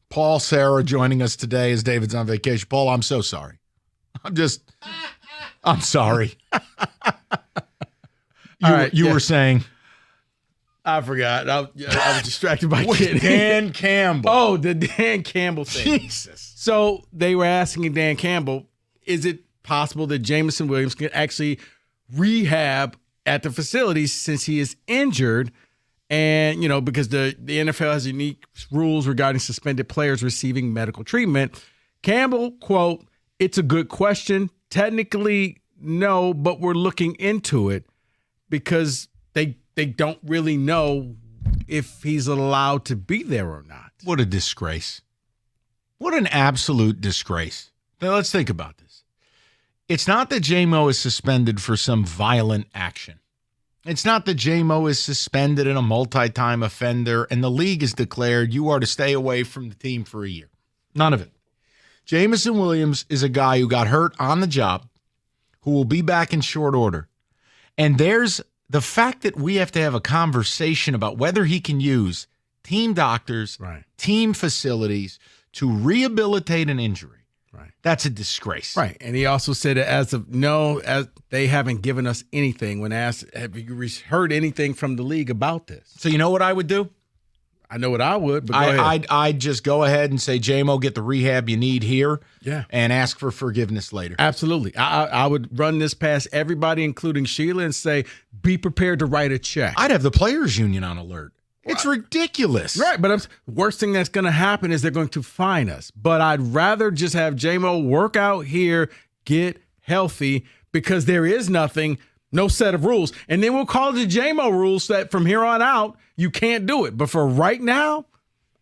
Paul Sarah joining us today as David's on vacation. Paul, I'm so sorry. I'm sorry. You were saying. I forgot. I was distracted by kidding. Dan Campbell. Oh, the Dan Campbell thing. Jesus. So they were asking Dan Campbell, is it possible that Jameson Williams can actually rehab at the facilities since he is injured? And, because the NFL has unique rules regarding suspended players receiving medical treatment. Campbell, quote, "It's a good question. Technically, no, but we're looking into it because they don't really know if he's allowed to be there or not." What a disgrace. What an absolute disgrace. Now, let's think about this. It's not that J-Mo is suspended for some violent action. It's not that J-Mo is suspended and a multi-time offender and the league has declared you are to stay away from the team for a year. None of it. Jameson Williams is a guy who got hurt on the job, who will be back in short order. And there's the fact that we have to have a conversation about whether he can use team doctors, team facilities to rehabilitate an injury. Right. That's a disgrace. Right. And he also said that as they haven't given us anything when asked, have you heard anything from the league about this? So you know what I would do? I know what I would, but go ahead. I'd just go ahead and say, J-Mo, get the rehab you need here. Yeah. And ask for forgiveness later. Absolutely. I would run this past everybody, including Sheila, and say, be prepared to write a check. I'd have the players union on alert. It's ridiculous. Right, but worst thing that's going to happen is they're going to fine us. But I'd rather just have J-Mo work out here, get healthy, because there is nothing, no set of rules. And then we'll call it the J-Mo rules that from here on out, you can't do it. But for right now,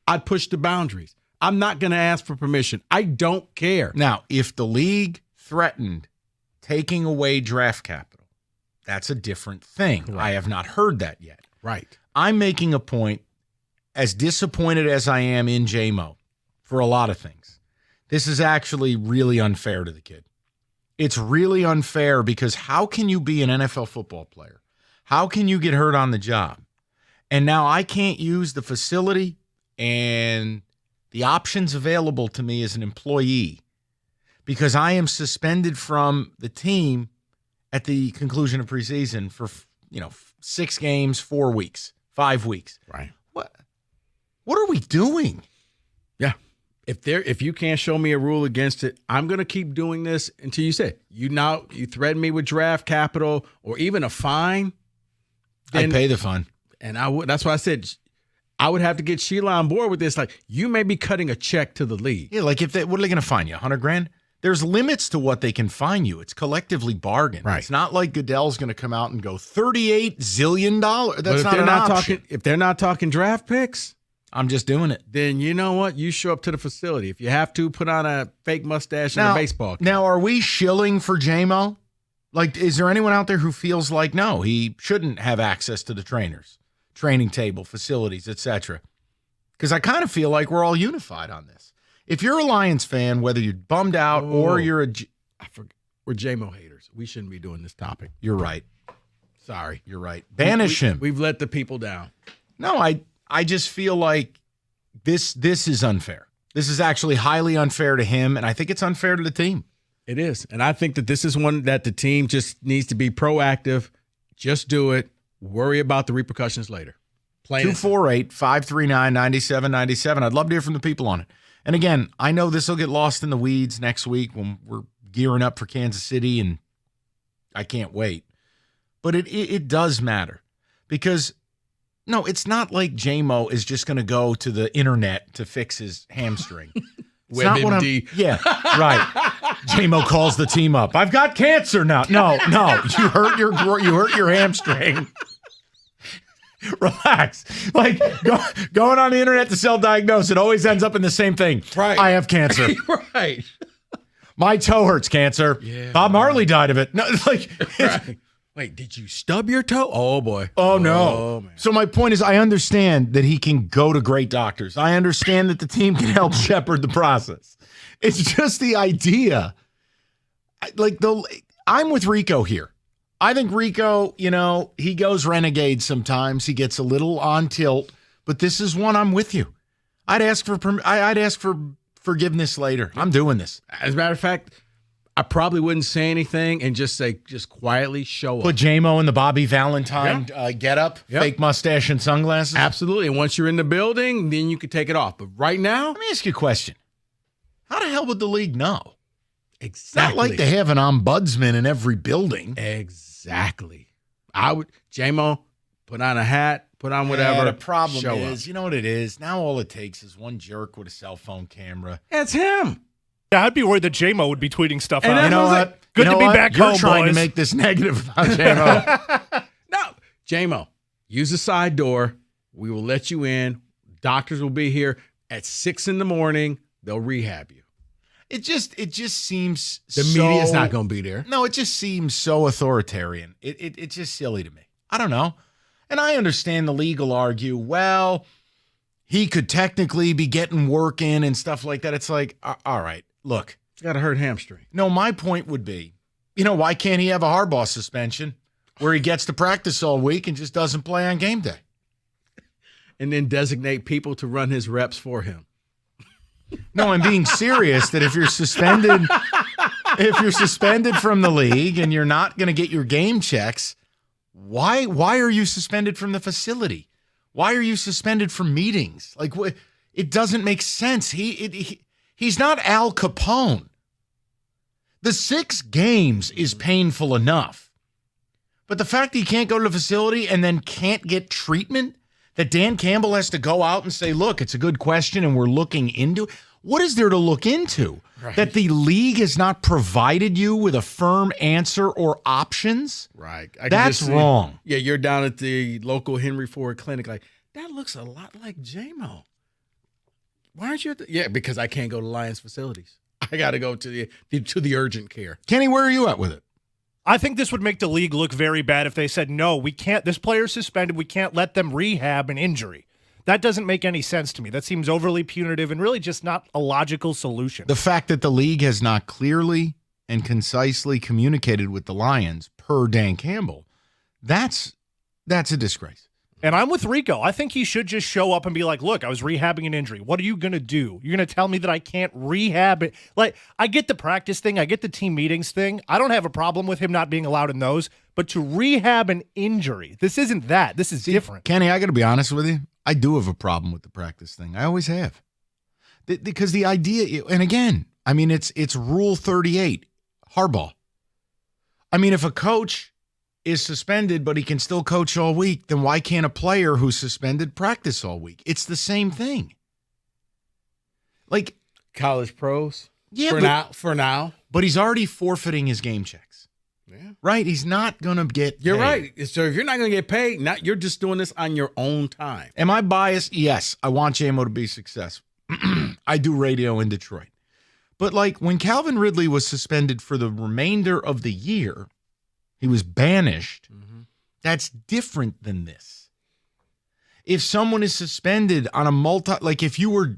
I'd push the boundaries. I'm not going to ask for permission. I don't care. Now, if the league threatened taking away draft capital, that's a different thing. Right. I have not heard that yet. Right. I'm making a point, as disappointed as I am in J-Mo for a lot of things. This is actually really unfair to the kid. It's really unfair because how can you be an NFL football player? How can you get hurt on the job? And now I can't use the facility and the options available to me as an employee because I am suspended from the team at the conclusion of preseason for, 6 games, 4 weeks. 5 weeks. Right. What are we doing? Yeah. If you can't show me a rule against it, I'm going to keep doing this until you say you threaten me with draft capital or even a fine. I'd pay the fine. And that's why I said I would have to get Sheila on board with this. Like, you may be cutting a check to the league. Yeah, like what are they going to fine you? $100,000? There's limits to what they can fine you. It's collectively bargained. Right. It's not like Goodell's going to come out and go $38 zillion. That's not an option. If they're not talking draft picks, I'm just doing it. Then you know what? You show up to the facility. If you have to, put on a fake mustache and a baseball cap. Now, are we shilling for J-Mo? Like, is there anyone out there who feels like, no, he shouldn't have access to the trainers, training table, facilities, etc.? Because I kind of feel like we're all unified on this. If you're a Lions fan, whether you're bummed out or you're we're J-Mo haters. We shouldn't be doing this topic. You're right. Sorry. You're right. Banish him. We've let the people down. No, I just feel like this is unfair. This is actually highly unfair to him, and I think it's unfair to the team. It is. And I think that this is one that the team just needs to be proactive. Just do it. Worry about the repercussions later. 248-539-9797. I'd love to hear from the people on it. And again, I know this will get lost in the weeds next week when we're gearing up for Kansas City, and I can't wait. But it does matter because, no, it's not like J-Mo is just going to go to the internet to fix his hamstring. WebMD. Yeah, right. J-Mo calls the team up. I've got cancer now. No, you hurt your hamstring. Relax. Like going on the internet to self-diagnose, it always ends up in the same thing. Right. I have cancer. Right. My toe hurts cancer. Yeah, Bob Marley died of it. No, like right. Wait, did you stub your toe? Oh, boy. Oh, no. Oh, man. So my point is, I understand that he can go to great doctors. I understand that the team can help shepherd the process. It's just the idea. I'm with Rico here. I think Rico, he goes renegade sometimes. He gets a little on tilt, but this is one I'm with you. I'd ask for forgiveness later. I'm doing this. As a matter of fact, I probably wouldn't say anything and just quietly show up. Put J-Mo in the Bobby Valentine getup, fake mustache and sunglasses. Absolutely. And once you're in the building, then you can take it off. But right now, let me ask you a question. How the hell would the league know? Exactly. It's not like they have an ombudsman in every building. Exactly. I would, J-Mo, put on a hat, put on whatever. The problem is, up. You know what it is? Now all it takes is one jerk with a cell phone camera. It's him. Yeah, I'd be worried that J-Mo would be tweeting stuff out. You know what? Good to be back home, You're trying boys. to make this negative about J-Mo. No. J-Mo, use the side door. We will let you in. Doctors will be here at 6 a.m. They'll rehab you. It just seems the media's not going to be there. No, it just seems so authoritarian. It's just silly to me. I don't know. And I understand the league will argue, well, he could technically be getting work in and stuff like that. It's like, all right, look. It's got a hurt hamstring. No, my point would be, why can't he have a Harbaugh suspension where he gets to practice all week and just doesn't play on game day? And then designate people to run his reps for him. No, I'm being serious that if you're suspended from the league and you're not going to get your game checks, why are you suspended from the facility? Why are you suspended from meetings? Like, it doesn't make sense. He's not Al Capone. The 6 games is painful enough. But the fact that he can't go to the facility and then can't get treatment, that Dan Campbell has to go out and say, look, it's a good question and we're looking into it. What is there to look into? Right. That the league has not provided you with a firm answer or options? Right. That's wrong. Yeah, you're down at the local Henry Ford clinic like, that looks a lot like J-Mo. Why aren't you at the... Yeah, because I can't go to Lions facilities. I got to go to the urgent care. Kenny, where are you at with it? I think this would make the league look very bad if they said, no, we can't, this player's suspended, we can't let them rehab an injury. That doesn't make any sense to me. That seems overly punitive and really just not a logical solution. The fact that the league has not clearly and concisely communicated with the Lions, per Dan Campbell, that's a disgrace. And I'm with Rico. I think he should just show up and be like, look, I was rehabbing an injury. What are you going to do? You're going to tell me that I can't rehab it? Like, I get the practice thing. I get the team meetings thing. I don't have a problem with him not being allowed in those. But to rehab an injury, this isn't that. This is different. Kenny, I got to be honest with you. I do have a problem with the practice thing. I always have. Because the idea, and again, I mean, it's Rule 38, Harbaugh. I mean, if a coach is suspended, but he can still coach all week, then why can't a player who's suspended practice all week? It's the same thing. Like college pros. Yeah, for now. But he's already forfeiting his game checks. Yeah. Right? He's not going to get You're paid. right. So if you're not going to get paid, you're just doing this on your own time. Am I biased? Yes. I want J-Mo to be successful. I do radio in Detroit. But like when Calvin Ridley was suspended for the remainder of the year, he was banished. Mm-hmm. That's different than this. If someone is suspended on a like if you were,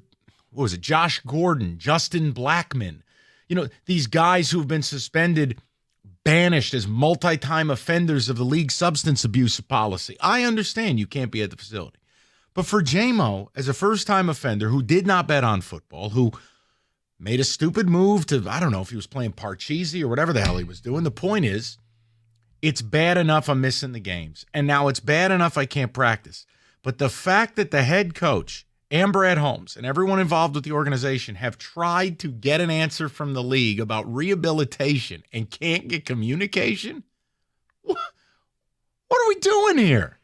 what was it, Josh Gordon, Justin Blackmon, these guys who've been suspended, banished as multi-time offenders of the league substance abuse policy. I understand you can't be at the facility. But for J-Mo, as a first-time offender who did not bet on football, who made a stupid move to, I don't know if he was playing Parcheesi or whatever the hell he was doing. The point is, it's bad enough I'm missing the games. And now it's bad enough I can't practice. But the fact that the head coach and Brad Holmes and everyone involved with the organization have tried to get an answer from the league about rehabilitation and can't get communication, what are we doing here?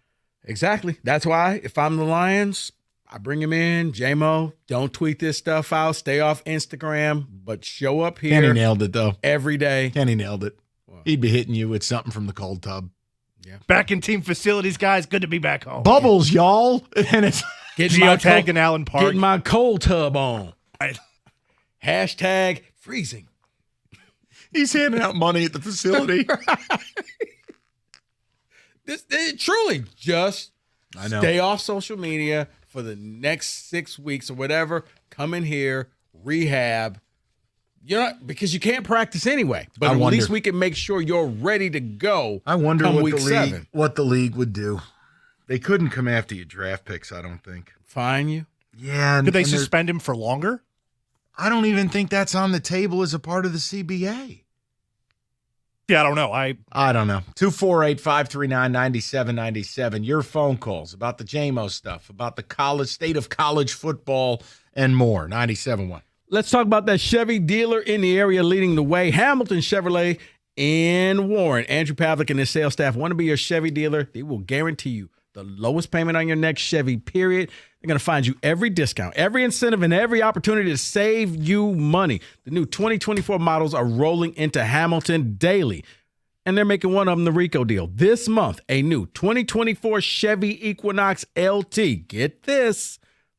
Exactly. That's why if I'm the Lions, I bring him in. J-Mo, don't tweet this stuff out. Stay off Instagram, but show up here. Kenny nailed it, though. Every day. Kenny nailed it. He'd be hitting you with something from the cold tub. Yeah. Back in team facilities, guys. Good to be back home. Bubbles, y'all. And it's geotag in Allen Park. Getting my cold tub on. Right. Hashtag freezing. He's handing out money at the facility. Truly, just I know. stay off social media for the next 6 weeks or whatever. Come in here, rehab. Because you can't practice anyway. But at least we can make sure you're ready to go. I wonder come what week the league 7. what the league would do. They couldn't come after you draft picks, I don't think. Fine you? Yeah. Could they suspend him for longer? I don't even think that's on the table as a part of the CBA. Yeah, I don't know. I don't know. 248-539-9797. Your phone calls about the JMO stuff, about the state of college football, and more. 97.1. Let's talk about that Chevy dealer in the area leading the way, Hamilton Chevrolet in Warren. Andrew Pavlik and his sales staff want to be your Chevy dealer. They will guarantee you the lowest payment on your next Chevy, period. They're going to find you every discount, every incentive, and every opportunity to save you money. The new 2024 models are rolling into Hamilton daily, and they're making one of them the Rico deal. This month, a new 2024 Chevy Equinox LT. Get this,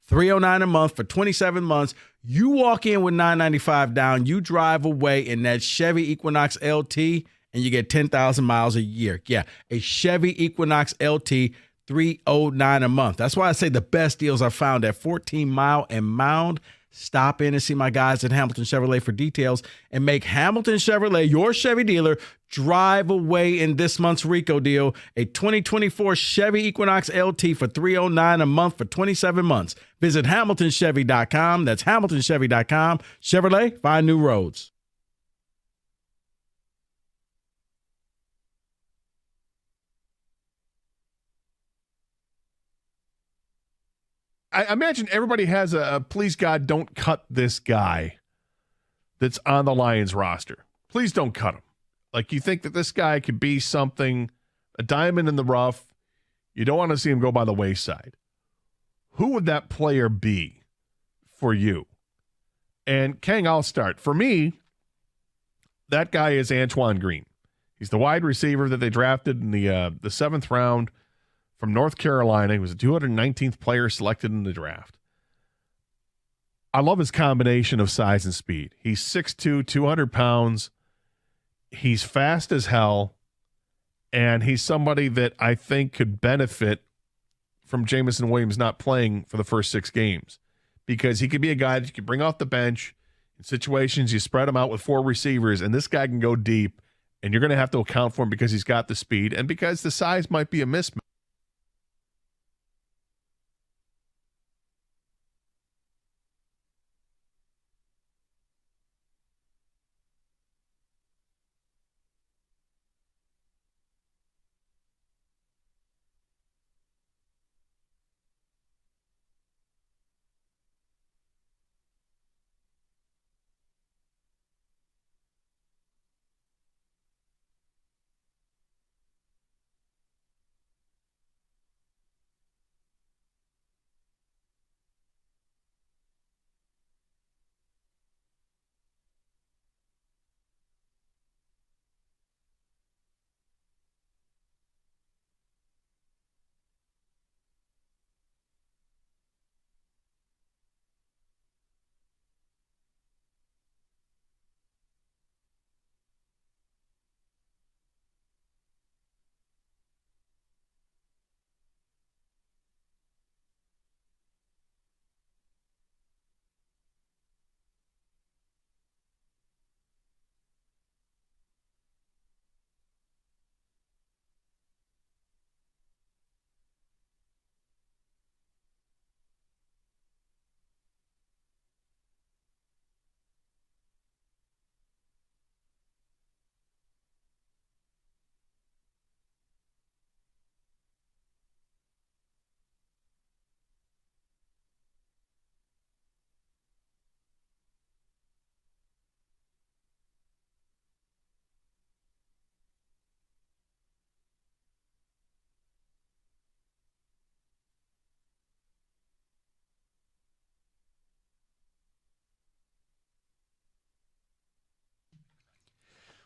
$309 a month for 27 months. You walk in with $995 down, you drive away in that Chevy Equinox LT, and you get 10,000 miles a year. Yeah, a Chevy Equinox LT, $309 a month. That's why I say the best deals are found at 14 Mile and Mound. Stop in and see my guys at Hamilton Chevrolet for details and make Hamilton Chevrolet your Chevy dealer. Drive away in this month's Rico deal, a 2024 Chevy Equinox LT for $309 a month for 27 months. Visit HamiltonChevy.com. That's HamiltonChevy.com. Chevrolet, find new roads. I imagine everybody has a please God don't cut this guy that's on the Lions roster. Please don't cut him. Like, you think that this guy could be something, a diamond in the rough. You don't want to see him go by the wayside. Who would that player be for you? And Kang, I'll start. For me, that guy is Antoine Green. He's the wide receiver that they drafted in the 7th round from North Carolina. He was the 219th player selected in the draft. I love his combination of size and speed. He's 6'2", 200 pounds. He's fast as hell, and he's somebody that I think could benefit from Jameson Williams not playing for the first 6 games, because he could be a guy that you could bring off the bench in situations. You spread him out with 4 receivers, and this guy can go deep, and you're going to have to account for him because he's got the speed and because the size might be a mismatch.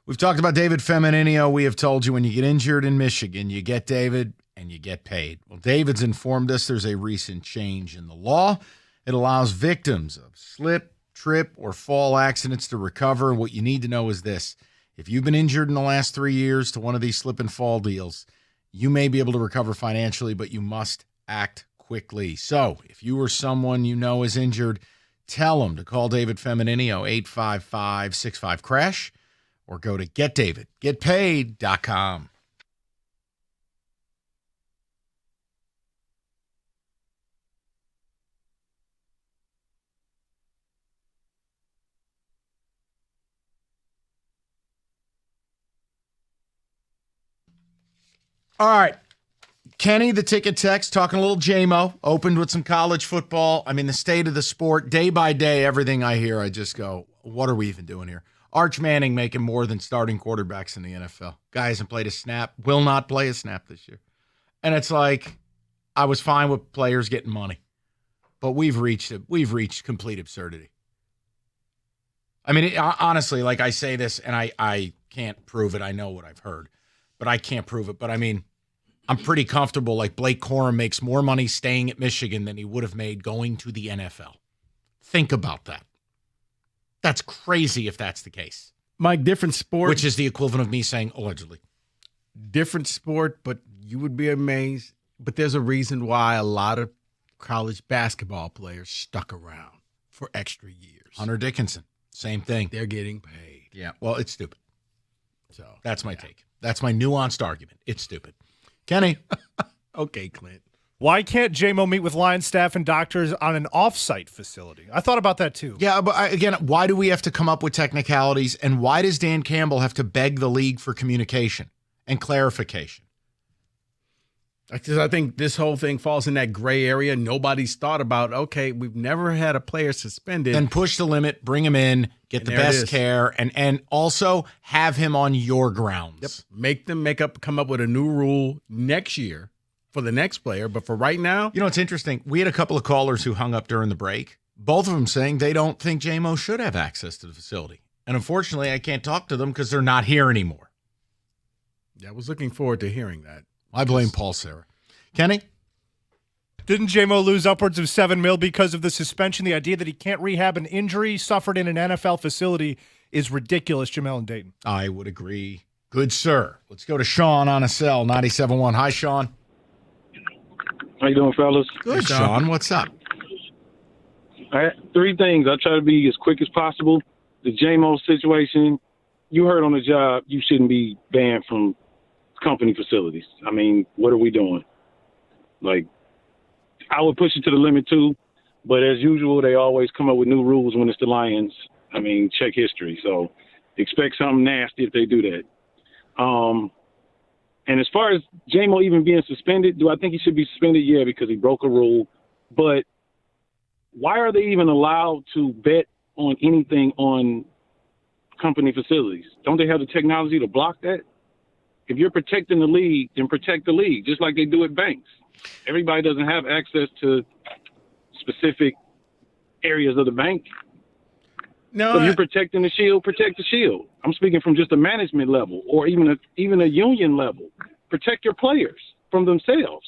We've talked about David Femininio. We have told you when you get injured in Michigan, you get David and you get paid. Well, David's informed us there's a recent change in the law. It allows victims of slip, trip, or fall accidents to recover. What you need to know is this. If you've been injured in the last 3 years to one of these slip and fall deals, you may be able to recover financially, but you must act quickly. So if you or someone you know is injured, tell them to call David Femininio, 855-65-CRASH, or go to getdavidgetpaid.com. All right. Kenny, the ticket text, talking a little JMO, opened with some college football. I mean, the state of the sport, day by day, everything I hear, I just go, what are we even doing here? Arch Manning making more than starting quarterbacks in the NFL. Guy hasn't played a snap, will not play a snap this year. And it's like, I was fine with players getting money, but we've reached complete absurdity. I mean, honestly, like I say this, and I can't prove it. I know what I've heard, but I can't prove it. But I mean, I'm pretty comfortable. Like Blake Corum makes more money staying at Michigan than he would have made going to the NFL. Think about that. That's crazy if that's the case. Mike, different sport. Which is the equivalent of me saying allegedly. Different sport, but you would be amazed. But there's a reason why a lot of college basketball players stuck around for extra years. Hunter Dickinson, same thing. They're getting paid. Yeah, well, it's stupid. So that's my take. That's my nuanced argument. It's stupid. Kenny. Okay, Clint. Why can't JMO meet with Lions staff and doctors on an off-site facility? I thought about that too. Yeah, but again, why do we have to come up with technicalities, and why does Dan Campbell have to beg the league for communication and clarification? Because I think this whole thing falls in that gray area. Nobody's thought about, okay, we've never had a player suspended. Then push the limit, bring him in, get the best care, and also have him on your grounds. Yep. Make them come up with a new rule next year for the next player. But for right now. You know, it's interesting. We had a couple of callers who hung up during the break, both of them saying they don't think JMO should have access to the facility. And unfortunately, I can't talk to them because they're not here anymore. Yeah, I was looking forward to hearing that. I blame Paul Sarah. Kenny? Didn't JMO lose upwards of $7 million because of the suspension? The idea that he can't rehab an injury suffered in an NFL facility is ridiculous, Jamel and Dayton. I would agree. Good, sir. Let's go to Sean on a cell, 97.1. Hi, Sean. How you doing, fellas? Good, Sean. What's up? All right, 3 things. I try to be as quick as possible. The JMO situation, you heard on the job, you shouldn't be banned from company facilities. I mean, what are we doing? Like, I would push it to the limit too, but as usual, they always come up with new rules when it's the Lions. I mean, check history. So expect something nasty if they do that. And as far as JMO even being suspended, do I think he should be suspended? Yeah, because he broke a rule. But why are they even allowed to bet on anything on company facilities? Don't they have the technology to block that? If you're protecting the league, then protect the league, just like they do at banks. Everybody doesn't have access to specific areas of the bank. No, so if you're protecting the shield, protect the shield. I'm speaking from just a management level or even a union level. Protect your players from themselves.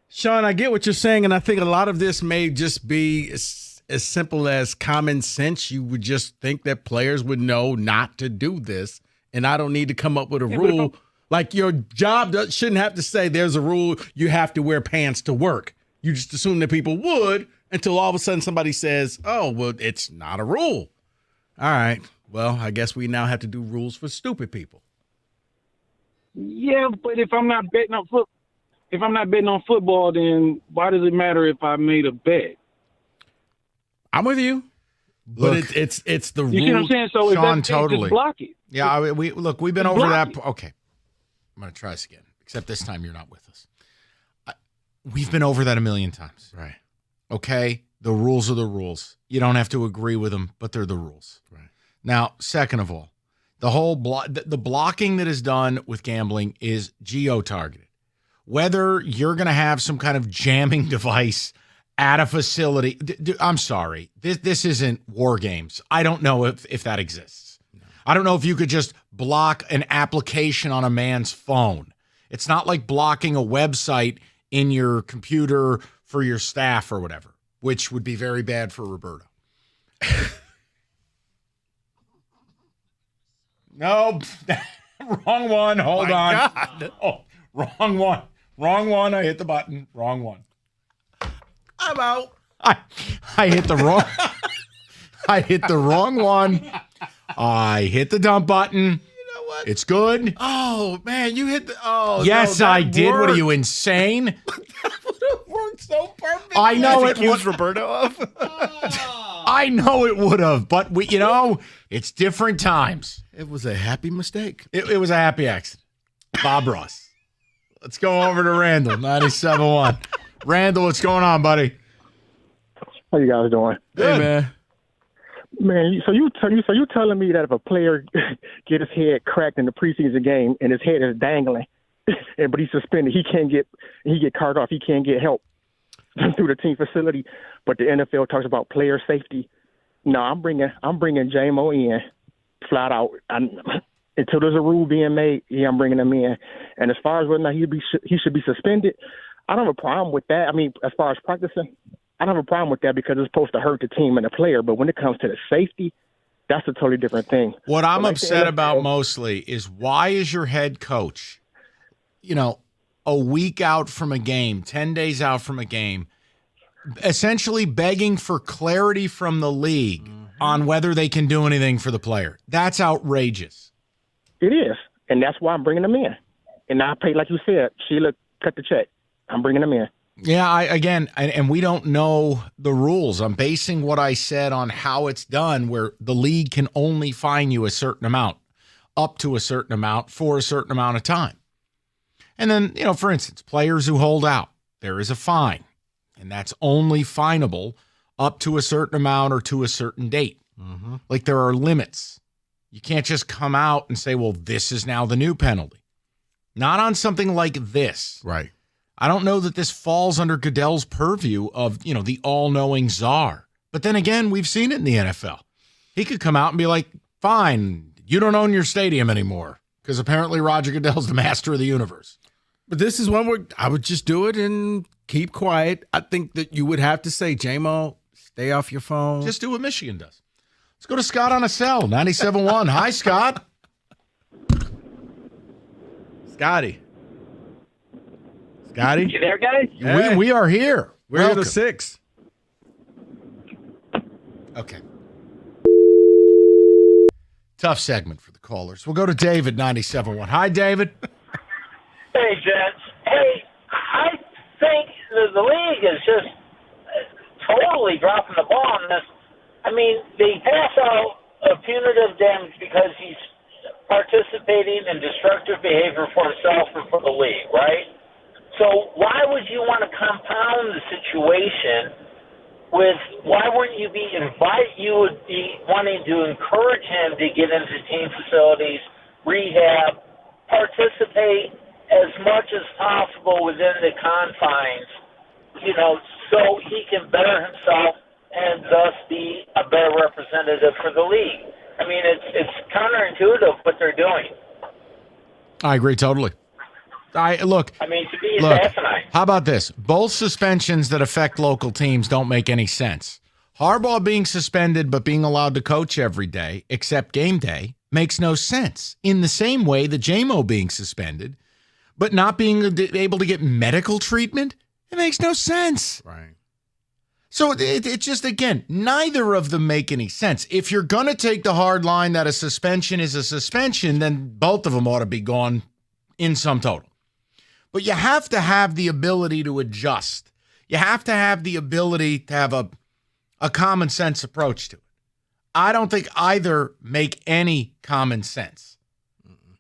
Sean, I get what you're saying, and I think a lot of this may just be as simple as common sense. You would just think that players would know not to do this, and I don't need to come up with a rule. Like your job shouldn't have to say there's a rule you have to wear pants to work. You just assume that people would until all of a sudden somebody says, oh, well, it's not a rule. All right. Well, I guess we now have to do rules for stupid people. Yeah, but if I'm not betting on football, then why does it matter if I made a bet? I'm with you. But it's the rule. You see what I'm saying? So Sean, if totally. just block it. Yeah, we've been Just over that. block it. Okay. I'm going to try this again, except this time you're not with us. We've been over that a million times. Right. Okay? The rules are the rules. You don't have to agree with them, but they're the rules. Right. Now, second of all, the whole the blocking that is done with gambling is geo-targeted. Whether you're going to have some kind of jamming device at a facility, I'm sorry, this isn't War Games. I don't know if that exists. No. I don't know if you could just block an application on a man's phone. It's not like blocking a website in your computer for your staff or whatever, which would be very bad for Roberto. Nope. Wrong one. Hold on. God. Oh, Wrong one. Wrong one. I hit the button. Wrong one. I'm out. I hit the wrong. I hit the wrong one. I hit the dump button. You know what? It's good. Oh man, you hit the. Oh yes, no, I did. worked. What are you, insane? That would have worked so perfect. I know it accused Roberto of. I know it would have, but it's different times. It was a happy mistake. It was a happy accident. Bob Ross. Let's go over to Randall, 97.1. Randall, what's going on, buddy? How you guys doing? Hey, man. Man, so you telling me that if a player get his head cracked in the preseason game and his head is dangling, but he's suspended, he get carted off, he can't get help through the team facility, but the NFL talks about player safety. No, I'm bringing J-Mo in flat out. Until there's a rule being made, I'm bringing him in. And as far as whether or not he should be suspended, I don't have a problem with that. I mean, as far as practicing, I don't have a problem with that because it's supposed to hurt the team and the player. But when it comes to the safety, that's a totally different thing. What I'm upset about mostly is why is your head coach, a week out from a game, 10 days out from a game, essentially begging for clarity from the league on whether they can do anything for the player? That's outrageous. It is, and that's why I'm bringing them in. And I pay, like you said, Sheila, cut the check. I'm bringing them in. Yeah, and we don't know the rules. I'm basing what I said on how it's done, where the league can only fine you a certain amount, up to a certain amount for a certain amount of time. And then, for instance, players who hold out, there is a fine, and that's only finable up to a certain amount or to a certain date. Mm-hmm. Like there are limits. You can't just come out and say, well, this is now the new penalty. Not on something like this. Right. I don't know that this falls under Goodell's purview of, the all-knowing czar. But then again, we've seen it in the NFL. He could come out and be like, fine, you don't own your stadium anymore because apparently Roger Goodell's the master of the universe. But this is one where I would just do it and keep quiet. I think that you would have to say, J-Mo, stay off your phone. Just do what Michigan does. Let's go to Scott on a cell, 97.1. Hi, Scott. Scotty. You there, guys? Hey. We are here. We're here to 6. Okay. Tough segment for the callers. We'll go to David, 97.1. Hi, David. Hey, gents. Hey, I think the league is just totally dropping the ball on this. I mean, they pass out a punitive damage because he's participating in destructive behavior for himself or for the league, right? So why would you want to compound the situation with, why wouldn't you you would be wanting to encourage him to get into team facilities, rehab, participate as much as possible within the confines, so he can better himself and thus be a better representative for the league. I mean, it's counterintuitive what they're doing. I agree totally. Look, to me, it's asinine. How about this? Both suspensions that affect local teams don't make any sense. Harbaugh being suspended but being allowed to coach every day except game day makes no sense. In the same way that J-Mo being suspended but not being able to get medical treatment, it makes no sense. Right. So it's just, again, neither of them make any sense. If you're going to take the hard line that a suspension is a suspension, then both of them ought to be gone in sum total. But you have to have the ability to adjust. You have to have the ability to have a common sense approach to it. I don't think either make any common sense.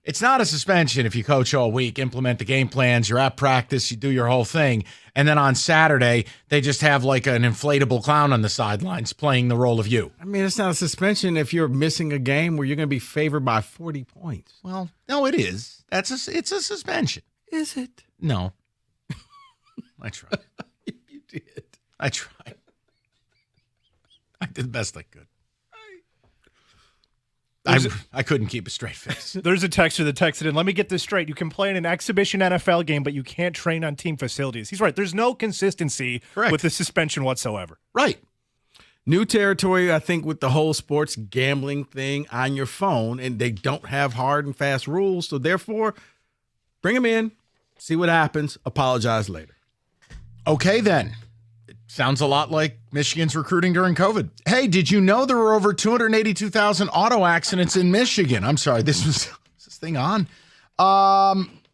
It's not a suspension if you coach all week, implement the game plans, you're at practice, you do your whole thing, and then on Saturday, they just have like an inflatable clown on the sidelines playing the role of you. I mean, it's not a suspension if you're missing a game where you're going to be favored by 40 points. Well, no, it is. It's a suspension. Is it? No. I tried. You did. I tried. I did the best I could. I couldn't keep a straight face. There's a texter that texted in, let me get this straight. You can play in an exhibition NFL game, but you can't train on team facilities. He's right. There's no consistency with the suspension whatsoever. Right. New territory, I think, with the whole sports gambling thing on your phone, and they don't have hard and fast rules. So, therefore, bring them in. See what happens. Apologize later. Okay, then. It sounds a lot like Michigan's recruiting during COVID. Hey, did you know there were over 282,000 auto accidents in Michigan? I'm sorry, is this thing on?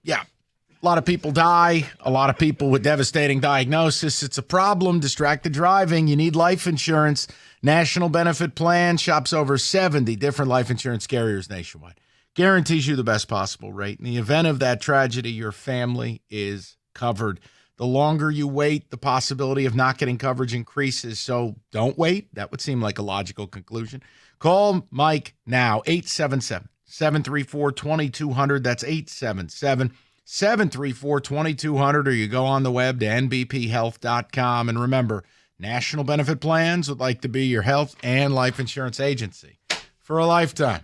Yeah. A lot of people die. A lot of people with devastating diagnosis. It's a problem. Distracted driving. You need life insurance. National Benefit Plan shops over 70 different life insurance carriers nationwide. Guarantees you the best possible rate. In the event of that tragedy, your family is covered. The longer you wait, the possibility of not getting coverage increases. So don't wait. That would seem like a logical conclusion. Call Mike now, 877-734-2200. That's 877-734-2200, or you go on the web to nbphealth.com. And remember, National Benefit Plans would like to be your health and life insurance agency for a lifetime.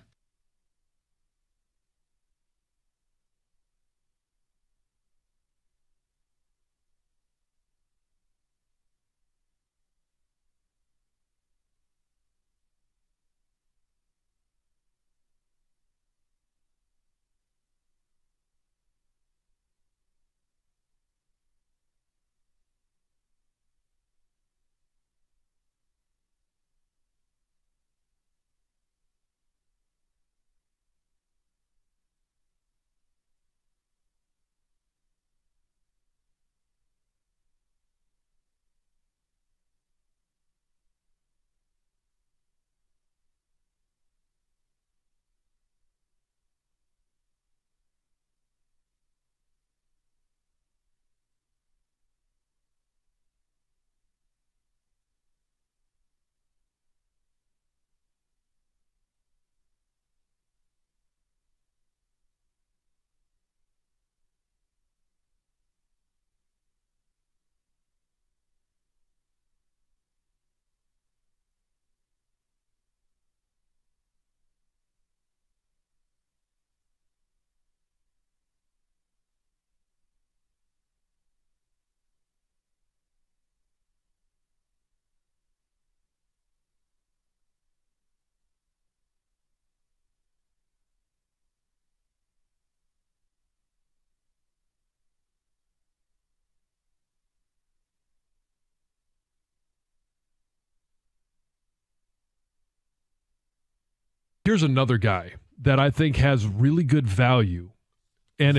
Here's another guy that I think has really good value. And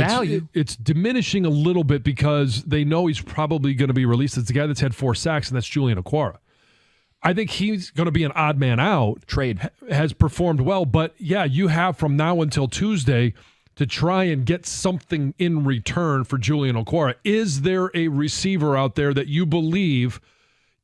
it's diminishing a little bit because they know he's probably going to be released. It's the guy that's had 4 sacks, and that's Julian Okwara. I think he's going to be an odd man out. Trade. Has performed well. But, yeah, you have from now until Tuesday to try and get something in return for Julian Okwara. Is there a receiver out there that you believe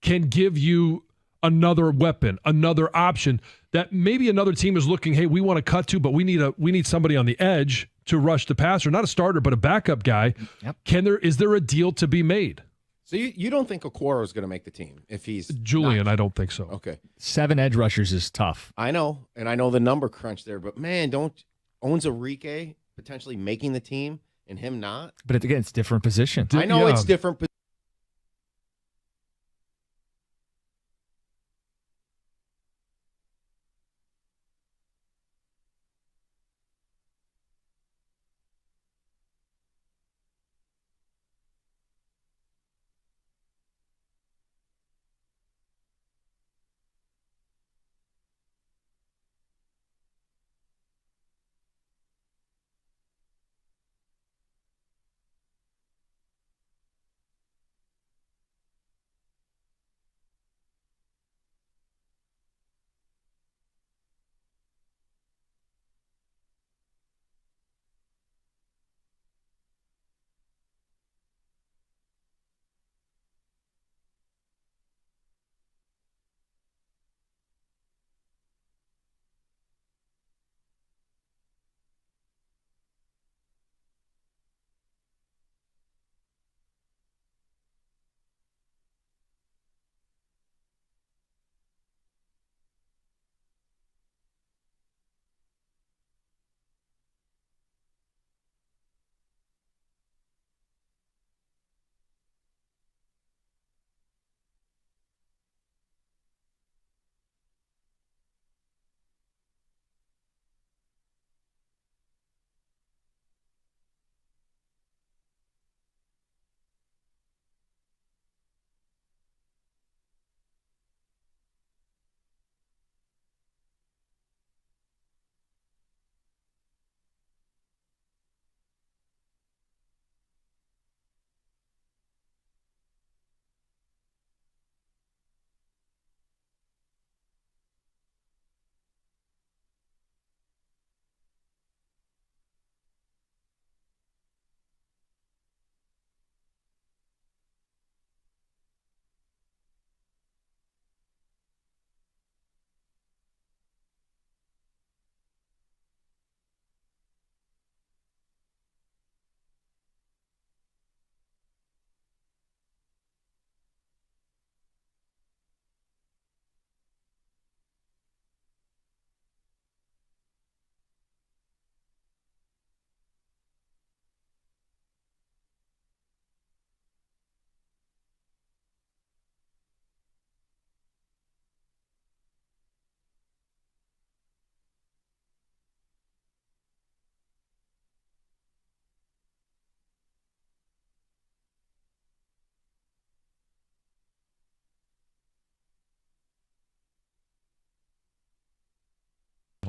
can give you another weapon, another option that maybe another team is looking, hey, we want to cut to, but we need somebody on the edge to rush the passer, not a starter, but a backup guy. Yep. Is there a deal to be made? So you don't think Okwara is going to make the team if he's Julian? I don't think so. Okay. 7 edge rushers is tough. I know, and I know the number crunch there, but man, owns Enrique potentially making the team and him not? But again, it's different position. I know it's different.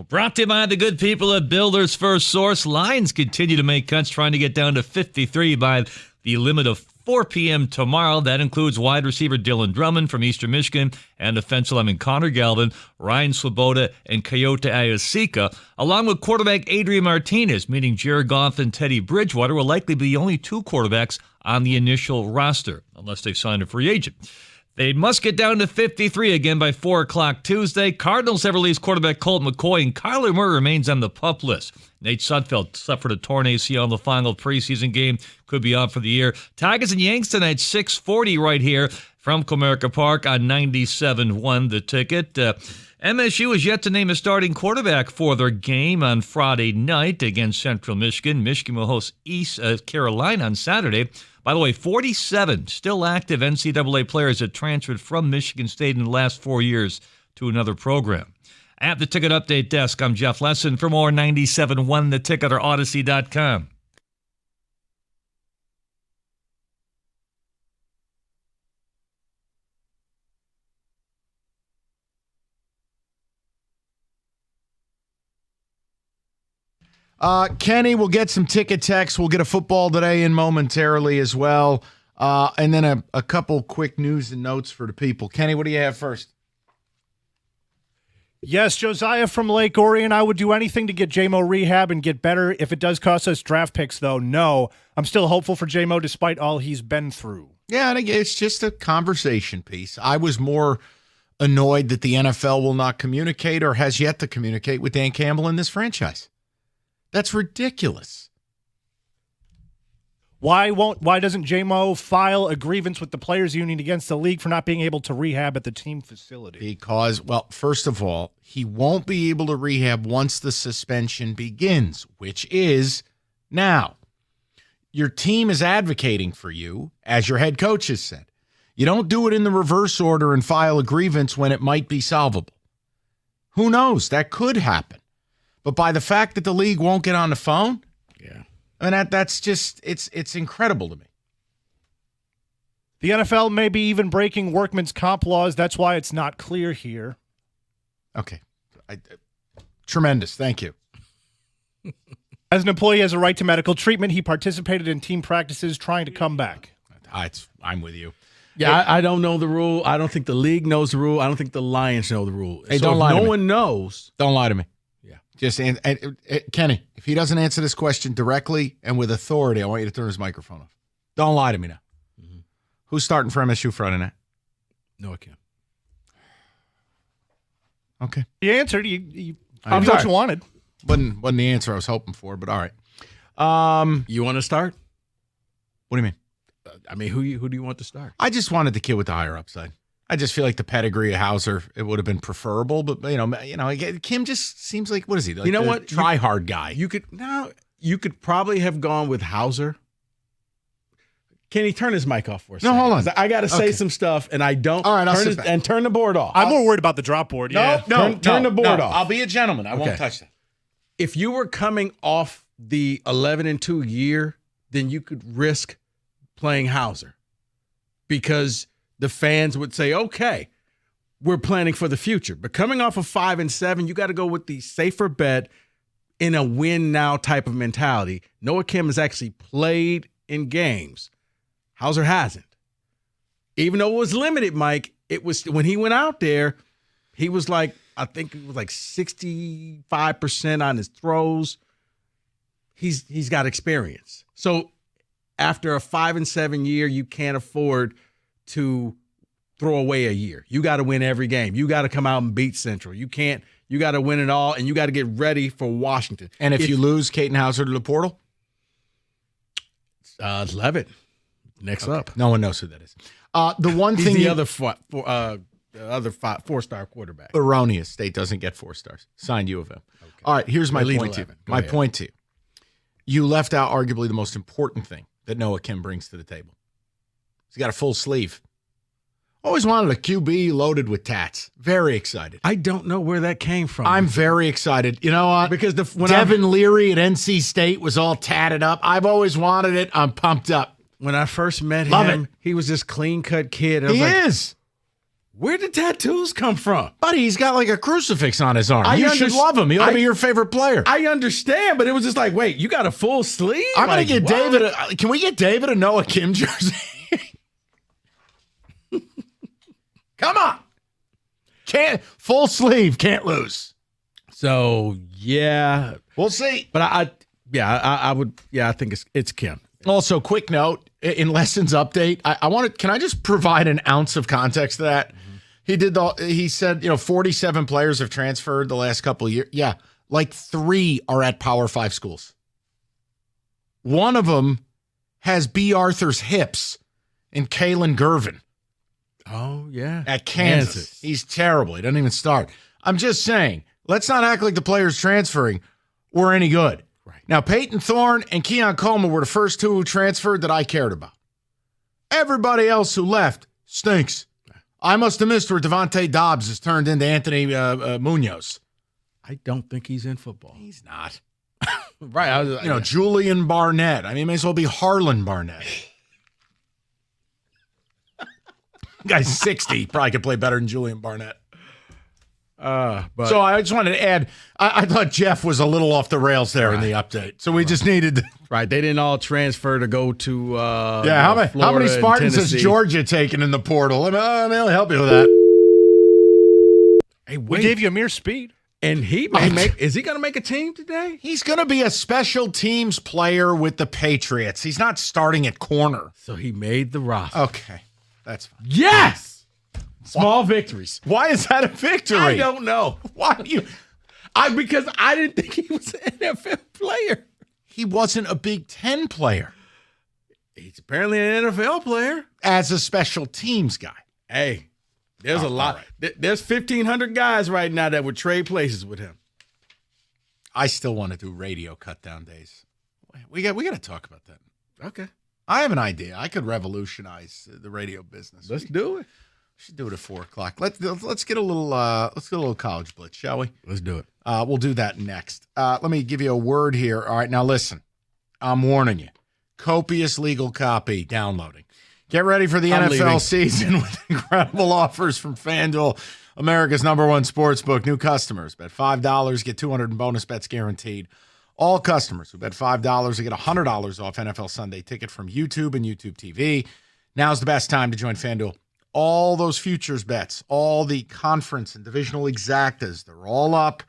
Brought to you by the good people at Builders First Source. Lions continue to make cuts, trying to get down to 53 by the limit of 4 p.m. tomorrow. That includes wide receiver Dylan Drummond from Eastern Michigan and defensive lineman Connor Galvin, Ryan Swoboda, and Kyoto Ayosika, along with quarterback Adrian Martinez, meaning Jared Goff and Teddy Bridgewater will likely be the only 2 quarterbacks on the initial roster, unless they sign a free agent. They must get down to 53 again by 4 o'clock Tuesday. Cardinals have released quarterback Colt McCoy, and Kyler Murray remains on the PUP list. Nate Sudfeld suffered a torn ACL in the final preseason game. Could be out for the year. Tigers and Yanks tonight, 6:40 right here from Comerica Park on 97.1 The Ticket. MSU is yet to name a starting quarterback for their game on Friday night against Central Michigan. Michigan will host East Carolina on Saturday. By the way, 47 still active NCAA players that transferred from Michigan State in the last 4 years to another program. At the Ticket Update Desk, I'm Jeff Lesson. For more 97.1 The Ticket or Odyssey.com. Kenny will get some ticket text. We'll get a football today in momentarily as well. And then a couple quick news and notes for the people. Kenny, what do you have first? Yes, Josiah from Lake Orion. I would do anything to get J-Mo rehab and get better. If it does cost us draft picks, though, no. I'm still hopeful for J-Mo despite all he's been through. Yeah, and it's just a conversation piece. I was more annoyed that the NFL will not communicate or has yet to communicate with Dan Campbell in this franchise. That's ridiculous. Why doesn't J-Mo file a grievance with the players union against the league for not being able to rehab at the team facility? Because, well, first of all, he won't be able to rehab once the suspension begins, which is now. Your team is advocating for you, as your head coach has said. You don't do it in the reverse order and file a grievance when it might be solvable. Who knows? That could happen. But by the fact that the league won't get on the phone, yeah, I mean, that's just, it's incredible to me. The NFL may be even breaking workman's comp laws. That's why it's not clear here. Okay. Tremendous. Thank you. As an employee has a right to medical treatment, he participated in team practices trying to come back. I'm with you. Yeah, I don't know the rule. I don't think the league knows the rule. I don't think the Lions know the rule. Hey, so don't lie to me. No one knows. Don't lie to me. Yeah. Just Kenny, if he doesn't answer this question directly and with authority, I want you to turn his microphone off. Don't lie to me now. Mm-hmm. Who's starting for MSU Friday night? No, I can't. Okay. You answered. You I'm what you wanted. Wasn't the answer I was hoping for, but all right. You want to start? What do you mean? I mean, who do you want to start? I just wanted the kid with the higher upside. I just feel like the pedigree of Hauser, it would have been preferable, but Kim just seems like, what is he? Like, you know what? Try hard guy. You could probably have gone with Hauser. Can he turn his mic off for a second? No, hold on. I got to say some stuff, and I don't. All right, I'll sit back. And turn the board off. I'm more worried about the drop board. Yeah. Turn the board off. I'll be a gentleman. I won't touch that. If you were coming off the 11-2 year, then you could risk playing Hauser because the fans would say, okay, we're planning for the future. But coming off of 5-7, you got to go with the safer bet in a win now type of mentality. Noah Kim has actually played in games. Hauser hasn't. Even though it was limited, Mike, it was when he went out there, he was like, I think it was like 65% on his throws. He's got experience. So after a 5-7 year, you can't afford to throw away a year. You got to win every game. You got to come out and beat Central. You got to win it all, and you got to get ready for Washington. And if you lose Caden Hauser to the portal? Levitt. Next up. No one knows who that is. The one He's thing the other four-star quarterback. Erroneous. State doesn't get 4 stars. Signed U of M. Okay. All right, here's my point to you. My point to you. You left out arguably the most important thing that Noah Kim brings to the table. He's got a full sleeve. Always wanted a QB loaded with tats. Very excited. I don't know where that came from. I'm very excited. You know what? Because Devin Leary at NC State was all tatted up. I've always wanted it. I'm pumped up. When I first met him, he was this clean-cut kid. He is. Where did tattoos come from? Buddy, he's got like a crucifix on his arm. You should love him. He ought to be your favorite player. I understand, but it was just like, wait, you got a full sleeve? I'm going to get David. Can we get David a Noah Kim jersey? Come on. Can't full sleeve, can't lose. So, yeah. We'll see. But I would, I think it's Kim. Also, quick note in Lessons update, can I just provide an ounce of context to that? He said, 47 players have transferred the last couple of years. Yeah, like 3 are at Power 5 schools. One of them has B. Arthur's hips and Kalen Gervin. Oh, yeah. At Kansas. He's terrible. He doesn't even start. I'm just saying, let's not act like the players transferring were any good. Right. Now, Peyton Thorne and Keon Coleman were the first 2 who transferred that I cared about. Everybody else who left stinks. I must have missed where Devontae Dobbs has turned into Anthony Munoz. I don't think he's in football. He's not. Right. Julian Barnett. I mean, he may as well be Harlan Barnett. Guy's 60. Probably could play better than Julian Barnett. So I just wanted to add, I thought Jeff was a little off the rails there in the update. So we just needed Right. They didn't all transfer to go to how many Spartans has Georgia taken in the portal? I'll help you with that. Hey, we gave you Amir Speed. And he may is he going to make a team today? He's going to be a special teams player with the Patriots. He's not starting at corner. So he made the roster. Okay. That's fine. Yes! Small victories. Why is that a victory? I don't know. Why do you? Because I didn't think he was an NFL player. He wasn't a Big Ten player. He's apparently an NFL player. As a special teams guy. Hey, there's a lot. Right. There's 1,500 guys right now that would trade places with him. I still want to do radio cut down days. We got to talk about that. Okay. I have an idea. I could revolutionize the radio business. Let's do it. We should do it at 4:00. Let's get a little college blitz, shall we? Let's do it. We'll do that next. Let me give you a word here. All right, now listen. I'm warning you. Copious legal copy downloading. Get ready for the NFL season with incredible offers from FanDuel, America's #1 sportsbook. New customers bet $5, get $200 in bonus bets guaranteed. All customers who bet $5 will get $100 off NFL Sunday Ticket from YouTube and YouTube TV. Now's the best time to join FanDuel. All those futures bets, all the conference and divisional exactas, they're all up.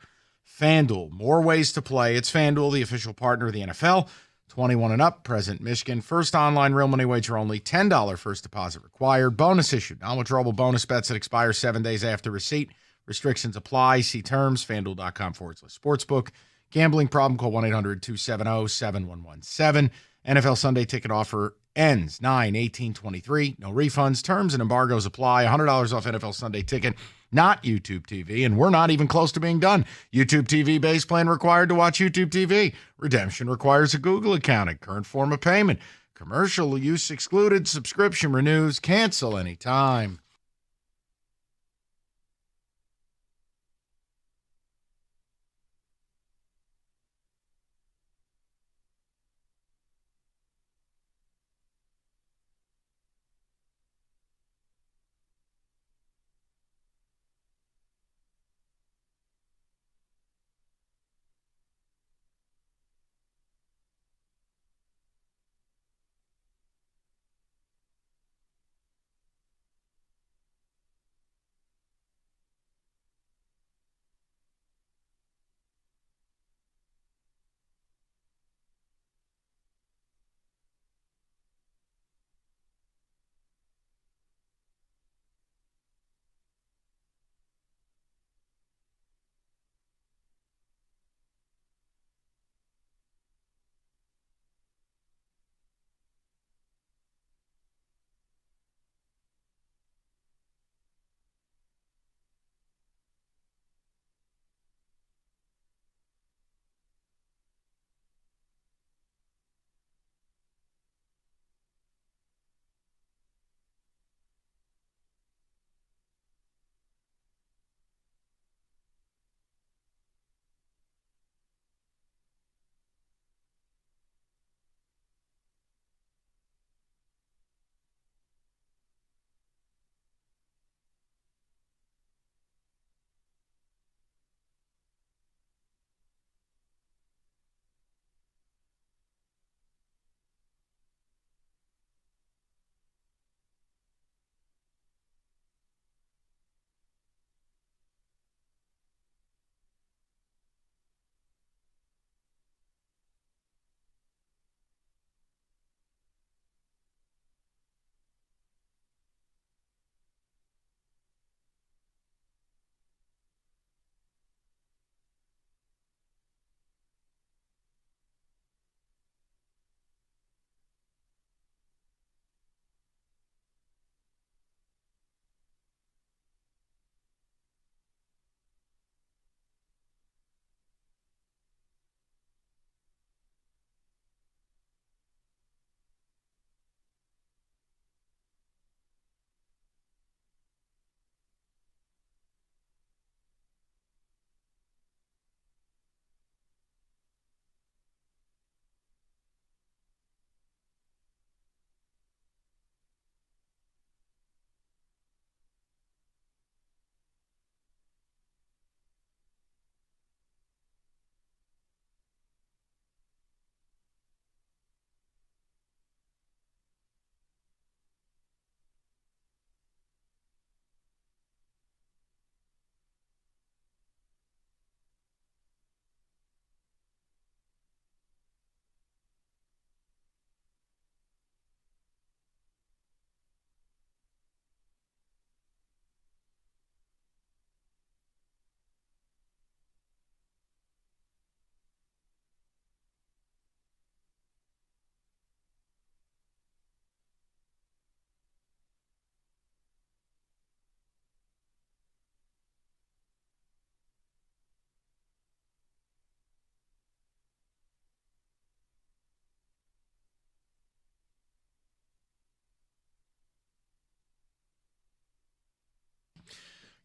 FanDuel, more ways to play. It's FanDuel, the official partner of the NFL. 21 and up, present Michigan. First online real money wager only. $10 first deposit required. Bonus issued. Non-withdrawable bonus bets that expire 7 days after receipt. Restrictions apply. See terms. FanDuel.com/sportsbook. Gambling problem, call 1-800-270-7117. NFL Sunday Ticket offer ends 9/18/23. No refunds. Terms and embargoes apply. $100 off NFL Sunday Ticket, not YouTube TV. And we're not even close to being done. YouTube TV base plan required to watch YouTube TV. Redemption requires a Google account and current form of payment. Commercial use excluded. Subscription renews. Cancel anytime.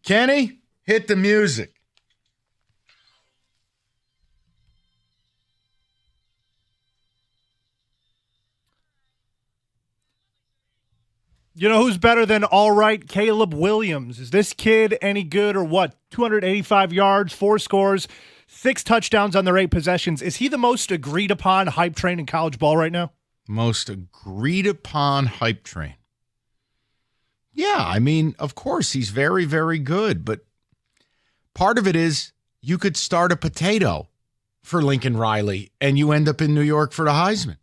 Kenny, hit the music. You know who's better than all right? Caleb Williams. Is this kid any good or what? 285 yards, 4 scores, 6 touchdowns on their 8 possessions. Is he the most agreed upon hype train in college ball right now? Most agreed upon hype train. Yeah, I mean, of course, he's very, very good. But part of it is you could start a potato for Lincoln Riley and you end up in New York for the Heisman.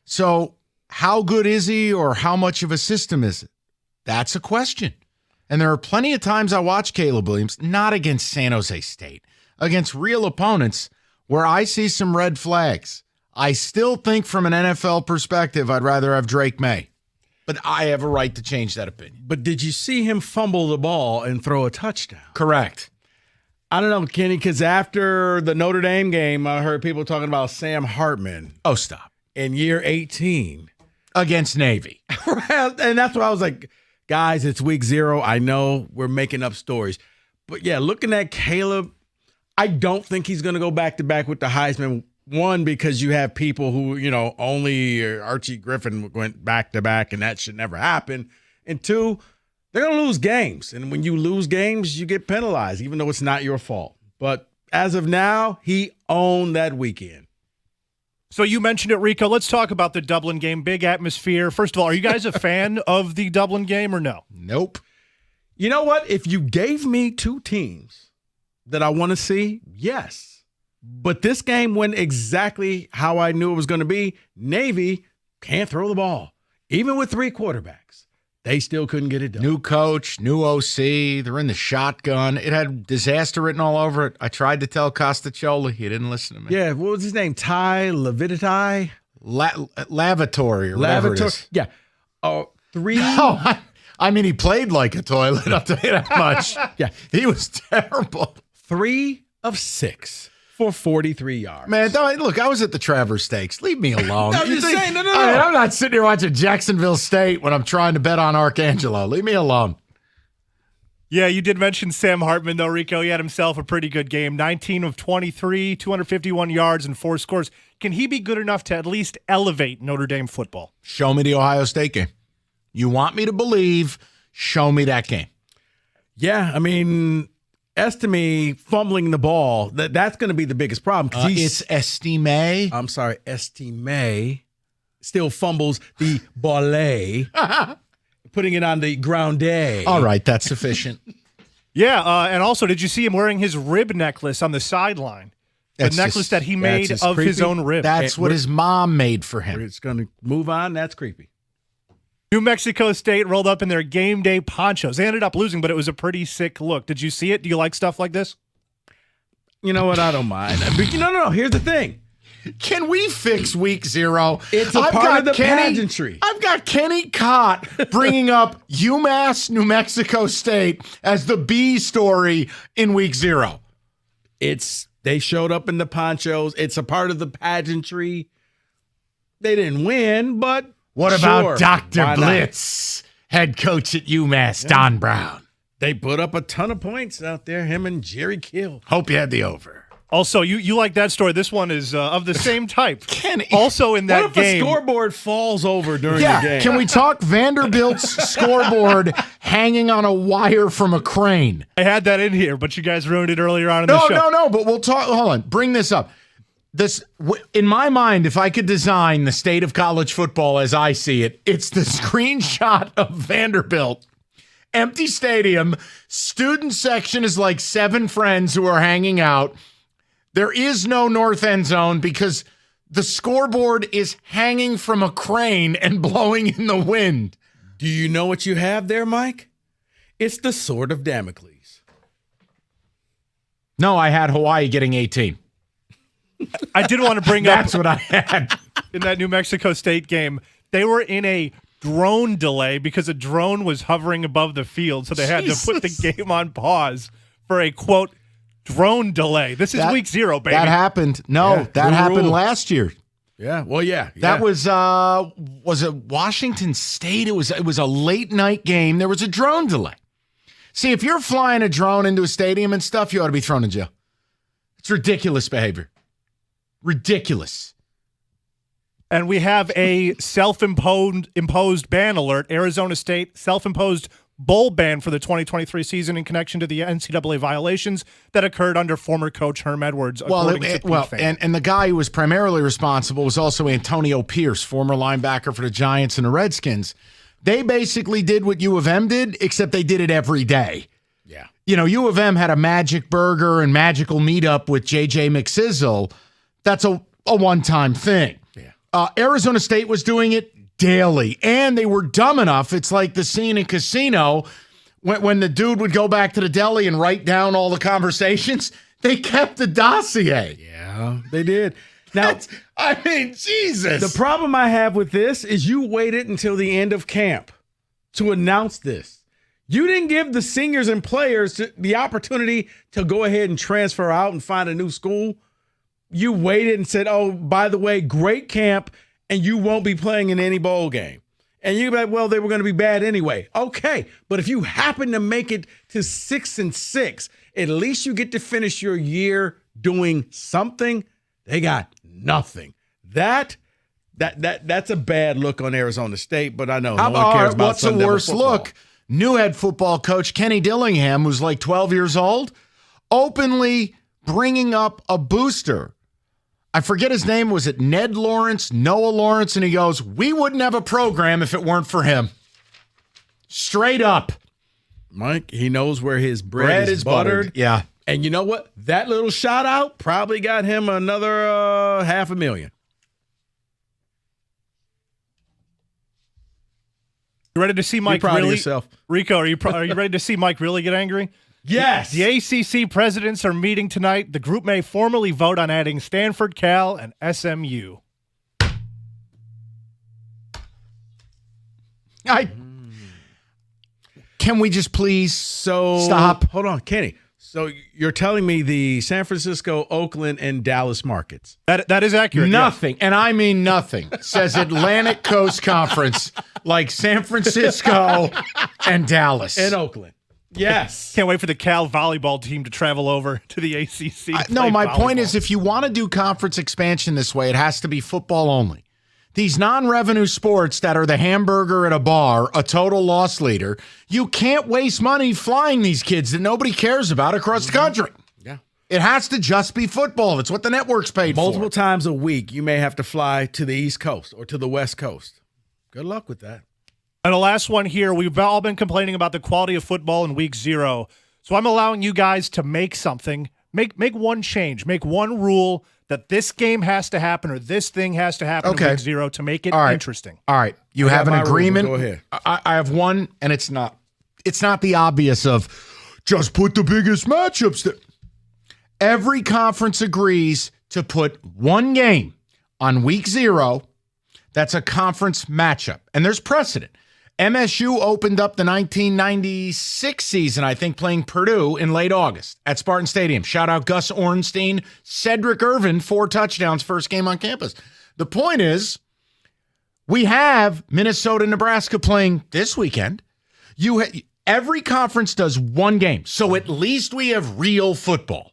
So how good is he or how much of a system is it? That's a question. And there are plenty of times I watch Caleb Williams, not against San Jose State, against real opponents where I see some red flags. I still think from an NFL perspective, I'd rather have Drake May. But I have a right to change that opinion. But did you see him fumble the ball and throw a touchdown? Correct. I don't know, Kenny, because after the Notre Dame game, I heard people talking about Sam Hartman. Oh, stop. In year 18. Against Navy. And that's why I was like, guys, it's week 0. I know we're making up stories. But, yeah, looking at Caleb, I don't think he's going to go back-to-back with the Heisman. One, because you have people who, only Archie Griffin went back-to-back, and that should never happen. And 2, they're going to lose games. And when you lose games, you get penalized, even though it's not your fault. But as of now, he owned that weekend. So you mentioned it, Rico. Let's talk about the Dublin game. Big atmosphere. First of all, are you guys a fan of the Dublin game or no? Nope. You know what? If you gave me 2 teams that I want to see, yes. But this game went exactly how I knew it was going to be. Navy can't throw the ball. Even with 3 quarterbacks, they still couldn't get it done. New coach, new OC. They're in the shotgun. It had disaster written all over it. I tried to tell Costaccioli. He didn't listen to me. Yeah, what was his name? Ty Levitatai? Lavatory or whatever it is. Yeah. 3. No, I mean, he played like a toilet, I'll tell you that much. Yeah. He was terrible. 3 of 6 for 43 yards. Man, look, I was at the Travers Stakes. Leave me alone. I'm just saying, no. I mean, I'm not sitting here watching Jacksonville State when I'm trying to bet on Arcangelo. Leave me alone. Yeah, you did mention Sam Hartman, though, Rico. He had himself a pretty good game. 19 of 23, 251 yards, and 4 scores. Can he be good enough to at least elevate Notre Dame football? Show me the Ohio State game. You want me to believe, show me that game. Yeah, I mean, Estime fumbling the ball, that's going to be the biggest problem. It's Estime. I'm sorry, Estime still fumbles the ball, putting it on the ground day. All right, that's sufficient. Yeah, and also, did you see him wearing his rib necklace on the sideline? The necklace that he made of his own rib. That's what his mom made for him. It's going to move on. That's creepy. New Mexico State rolled up in their game day ponchos. They ended up losing, but it was a pretty sick look. Did you see it? Do you like stuff like this? You know what? I don't mind. But no. Here's the thing. Can we fix week 0? It's a part of the pageantry. I've got Kenny Cott bringing up UMass, New Mexico State as the B story in week 0. They showed up in the ponchos. It's a part of the pageantry. They didn't win, but what about Dr. Blitz, head coach at UMass, Don Brown? They put up a ton of points out there, him and Jerry Kill. Hope you had the over. Also, you like that story. This one is of the same type. Also in that what if game. The scoreboard falls over during the game? Can we talk Vanderbilt's scoreboard hanging on a wire from a crane? I had that in here, but you guys ruined it earlier on in the show. No, but we'll talk. Hold on. Bring this up. In my mind, if I could design the state of college football as I see it, it's the screenshot of Vanderbilt. Empty stadium. Student section is like 7 friends who are hanging out. There is no north end zone because the scoreboard is hanging from a crane and blowing in the wind. Do you know what you have there, Mike? It's the sword of Damocles. No, I had Hawaii getting 18. I did want to bring up. That's what I had. In that New Mexico State game, they were in a drone delay because a drone was hovering above the field, so they had to put the game on pause for a, quote, drone delay. This is week 0, baby. That happened. No, that happened last year. Yeah, well, yeah. That was it Washington State? It was a late night game. There was a drone delay. See, if you're flying a drone into a stadium and stuff, you ought to be thrown in jail. It's ridiculous behavior. Ridiculous. And we have a self-imposed ban alert. Arizona State self-imposed bowl ban for the 2023 season in connection to the NCAA violations that occurred under former coach Herm Edwards. And the guy who was primarily responsible was also Antonio Pierce, former linebacker for the Giants and the Redskins. They basically did what U of M did, except they did it every day. Yeah. You know, U of M had a magic burger and magical meetup with J.J. McSizzle. That's a one-time thing. Yeah. Arizona State was doing it daily, and they were dumb enough. It's like the scene in Casino when the dude would go back to the deli and write down all the conversations. They kept the dossier. Yeah, they did. Now, I mean, Jesus. The problem I have with this is you waited until the end of camp to announce this. You didn't give the seniors and players the opportunity to go ahead and transfer out and find a new school. You waited and said, oh, by the way, great camp, and you won't be playing in any bowl game. And you'd be like, well, they were going to be bad anyway. Okay, but if you happen to make it to 6-6, at least you get to finish your year doing something. They got nothing. That's a bad look on Arizona State, but I know no one cares about what's the worst look? New head football coach Kenny Dillingham, who's like 12 years old, openly bringing up a booster. I forget his name. Was it Ned Lawrence, Noah Lawrence? And he goes, we wouldn't have a program if it weren't for him. Straight up. Mike, he knows where his bread is buttered. Yeah. And you know what? That little shout out probably got him another $500,000. You ready to see Mike proud really? Of yourself. Rico, are you ready to see Mike really get angry? Yes. The ACC presidents are meeting tonight. The group may formally vote on adding Stanford, Cal, and SMU. Can we just please stop? Hold on, Kenny. So you're telling me the San Francisco, Oakland, and Dallas markets. That is accurate. Nothing, and I mean nothing, says Atlantic Coast Conference, like San Francisco and Dallas. And Oakland. Yes. Can't wait for the Cal volleyball team to travel over to the ACC. No, my point is, if you want to do conference expansion this way, it has to be football only. These non-revenue sports that are the hamburger at a bar, a total loss leader, you can't waste money flying these kids that nobody cares about across the country. Yeah. It has to just be football. It's what the network's paid Multiple for. times a week, you may have to fly to the East Coast or to the West Coast. Good luck with that. And the last one here, we've all been complaining about the quality of football in week 0. So I'm allowing you guys to make something, make one change, make one rule that this game has to happen or this thing has to happen in week 0 to make it interesting. All right. You have an agreement. Go ahead. I have one, and it's not the obvious of just put the biggest matchups there. Every conference agrees to put one game on week 0 that's a conference matchup. And there's precedent. MSU opened up the 1996 season, I think, playing Purdue in late August at Spartan Stadium. Shout out Gus Ornstein, Cedric Irvin, 4 touchdowns, first game on campus. The point is, we have Minnesota, Nebraska playing this weekend. Every conference does one game, so at least we have real football.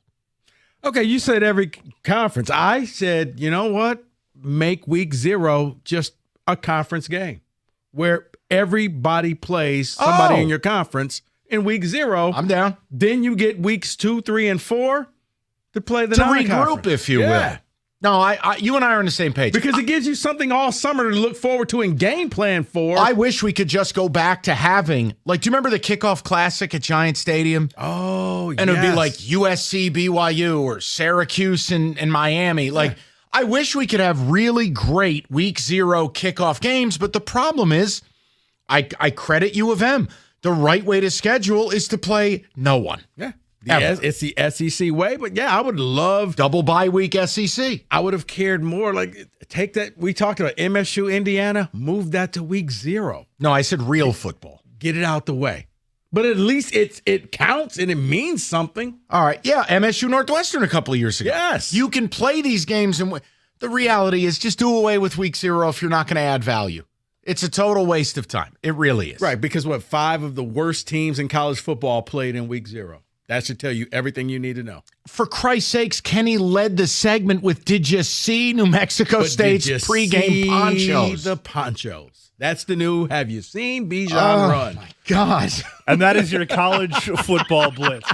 Okay, you said every conference. I said, you know what? Make week 0 just a conference game where everybody plays somebody in your conference in week 0. I'm down. Then you get weeks 2, 3, and 4 to play the regroup, if you will. No, you and I are on the same page. Because it gives you something all summer to look forward to and game plan for. I wish we could just go back to having, like, do you remember the kickoff classic at Giant Stadium? Oh, And it would be like USC, BYU, or Syracuse and Miami. Like, I wish we could have really great week 0 kickoff games, but the problem is, I credit U of M. The right way to schedule is to play no one. Yeah. It's the SEC way, but yeah, I would love double bye week SEC. I would have cared more. Like, take that. We talked about MSU, Indiana, move that to week 0. No, I said real football. Get it out the way. But at least it counts and it means something. All right. Yeah, MSU Northwestern a couple of years ago. Yes. You can play these games, and the reality is just do away with week 0 if you're not going to add value. It's a total waste of time. It really is. Right, because 5 of the worst teams in college football played in week 0. That should tell you everything you need to know. For Christ's sakes, Kenny led the segment with, did you see New Mexico State's pregame ponchos? The ponchos. That's the new, have you seen Bijan run? Oh, my God. And that is your college football blitz.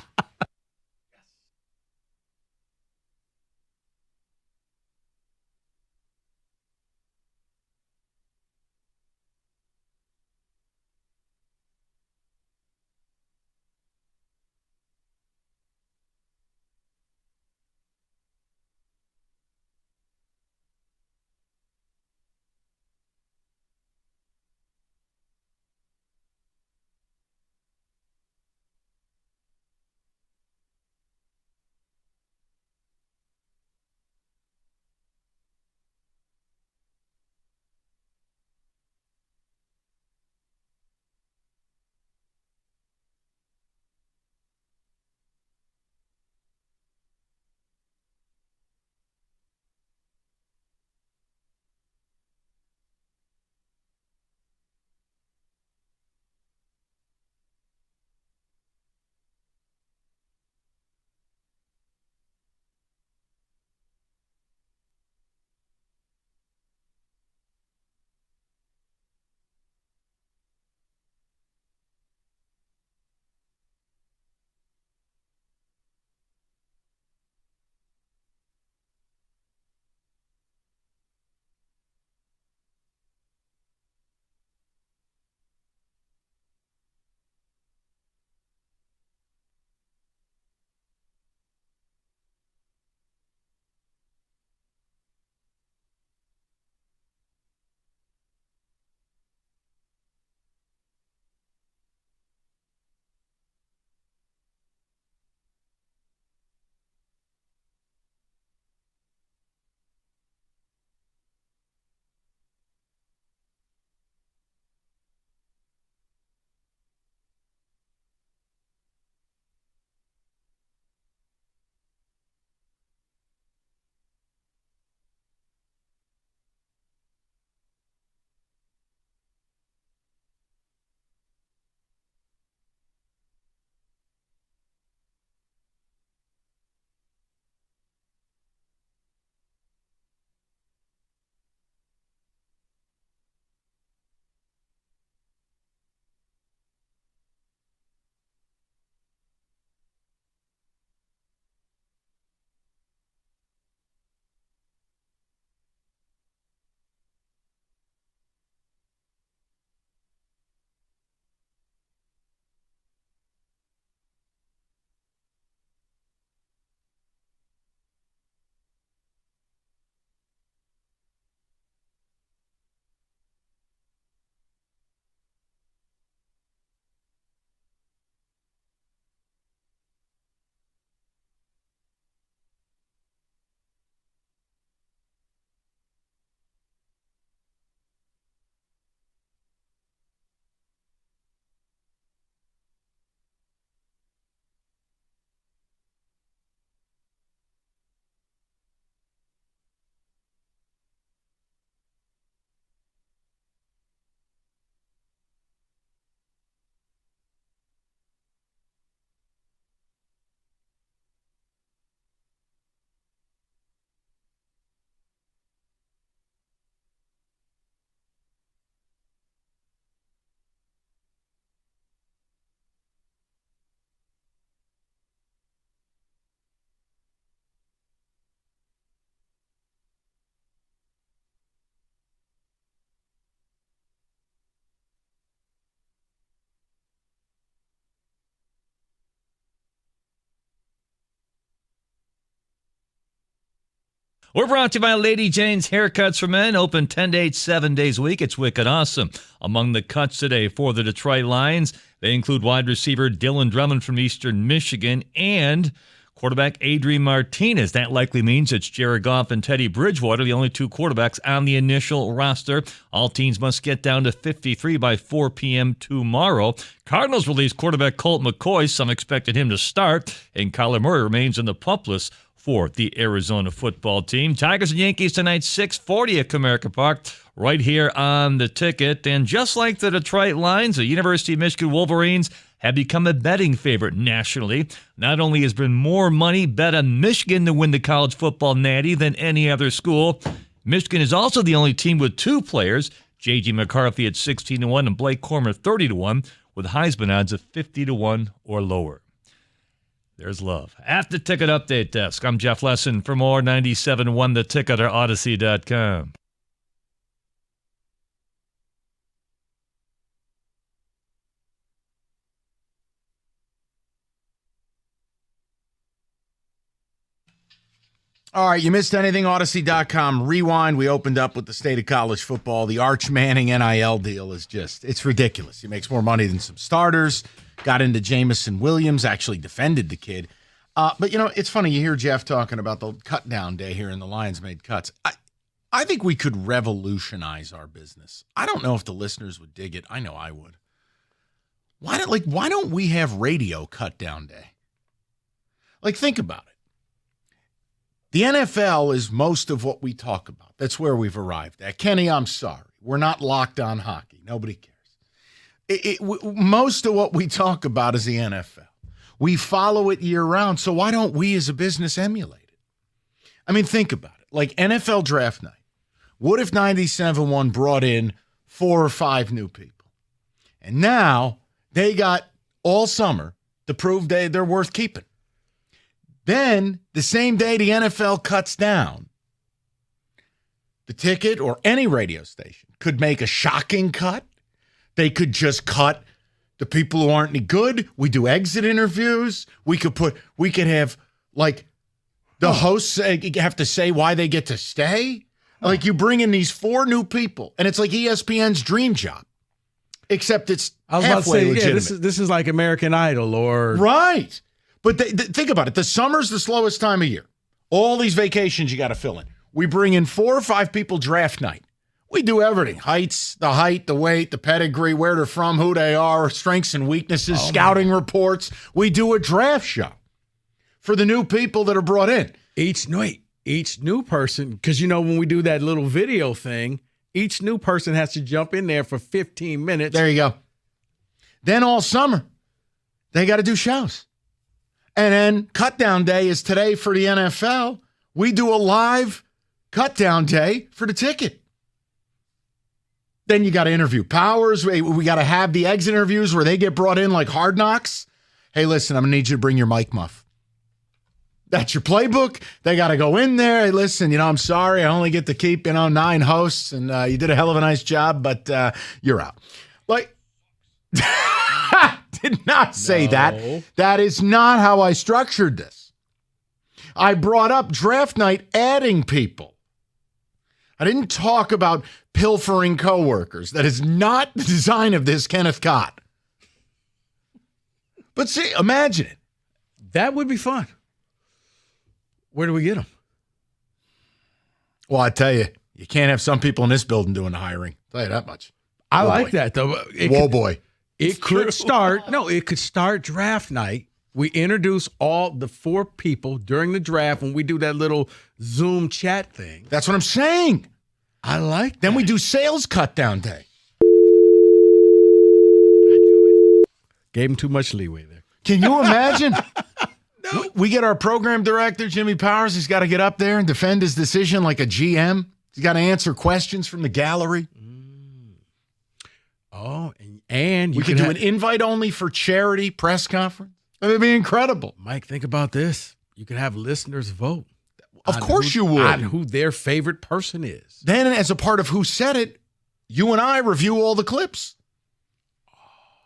We're brought to you by Lady Jane's Haircuts for Men, open 10 to 8, 7 days a week. It's wicked awesome. Among the cuts today for the Detroit Lions, they include wide receiver Dylan Drummond from Eastern Michigan and quarterback Adrian Martinez. That likely means it's Jared Goff and Teddy Bridgewater, the only 2 quarterbacks on the initial roster. All teams must get down to 53 by 4 p.m. tomorrow. Cardinals release quarterback Colt McCoy. Some expected him to start, and Kyler Murray remains in the pup list for the Arizona football team. Tigers and Yankees tonight, 6:40 at Comerica Park. right here on The Ticket. And just like the Detroit Lions, the University of Michigan Wolverines have become a betting favorite nationally. Not only has been more money bet on Michigan to win the college football natty than any other school, Michigan is also the only team with 2 players, J.J. McCarthy at 16-1 and Blake Cormer 30-1, with Heisman odds of 50-1 or lower. There's love. At the Ticket Update Desk, I'm Jeff Lesson. For more 97.1 The Ticket or Odyssey.com. All right, you missed anything, Odyssey.com. Rewind. We opened up with the state of college football. The Arch Manning NIL deal is it's ridiculous. He makes more money than some starters. Got into Jamison Williams, actually defended the kid. But, it's funny. You hear Jeff talking about the cut down day here and the Lions made cuts. I think we could revolutionize our business. I don't know if the listeners would dig it. I know I would. Why don't we have radio cut down day? Think about it. The NFL is most of what we talk about. That's where we've arrived at. Kenny, I'm sorry. We're not locked on hockey. Nobody cares. Most of what we talk about is the NFL. We follow it year-round, so why don't we as a business emulate it? I mean, think about it. Like NFL Draft Night. What if 97.1 brought in 4 or 5 new people? And now they got all summer to prove they're worth keeping. Then, the same day the NFL cuts down, The Ticket or any radio station could make a shocking cut. They could just cut the people who aren't any good. We do exit interviews. We could have, the hosts have to say why they get to stay. You bring in these 4 new people, and it's like ESPN's dream job, except it's halfway legitimate. Yeah, this is like American Idol or... Right. But think about it. The summer's the slowest time of year. All these vacations you got to fill in. We bring in 4 or 5 people draft night. We do everything. The height, the weight, the pedigree, where they're from, who they are, strengths and weaknesses, scouting reports. We do a draft show for the new people that are brought in. Each new person, because, when we do that little video thing, each new person has to jump in there for 15 minutes. There you go. Then all summer, they got to do shows. And then cut down day is today for the NFL. We do a live cut down day for The Ticket. Then you got to interview Powers. We got to have the exit interviews where they get brought in like Hard Knocks. Hey, listen, I'm going to need you to bring your mic muff. That's your playbook. They got to go in there. Hey, listen, I'm sorry. I only get to keep, 9 hosts, and you did a hell of a nice job, but you're out. Did not say that. That is not how I structured this. I brought up draft night adding people. I didn't talk about pilfering coworkers. That is not the design of this Kenneth Cott. But see, imagine it. That would be fun. Where do we get them? Well, I tell you, you can't have some people in this building doing the hiring. I'll tell you that much. I like that, though. Boy. It could start draft night. We introduce all the 4 people during the draft when we do that little Zoom chat thing. That's what I'm saying. I like that. Then we do sales cut down day. I do it. Gave him too much leeway there. Can you imagine? No. We get our program director, Jimmy Powers. He's got to get up there and defend his decision like a GM. He's got to answer questions from the gallery. Oh, and we could do an invite-only for charity press conference. It would be incredible. Mike, think about this. You could have listeners vote. Of course you would. On who their favorite person is. Then, as a part of Who Said It, you and I review all the clips.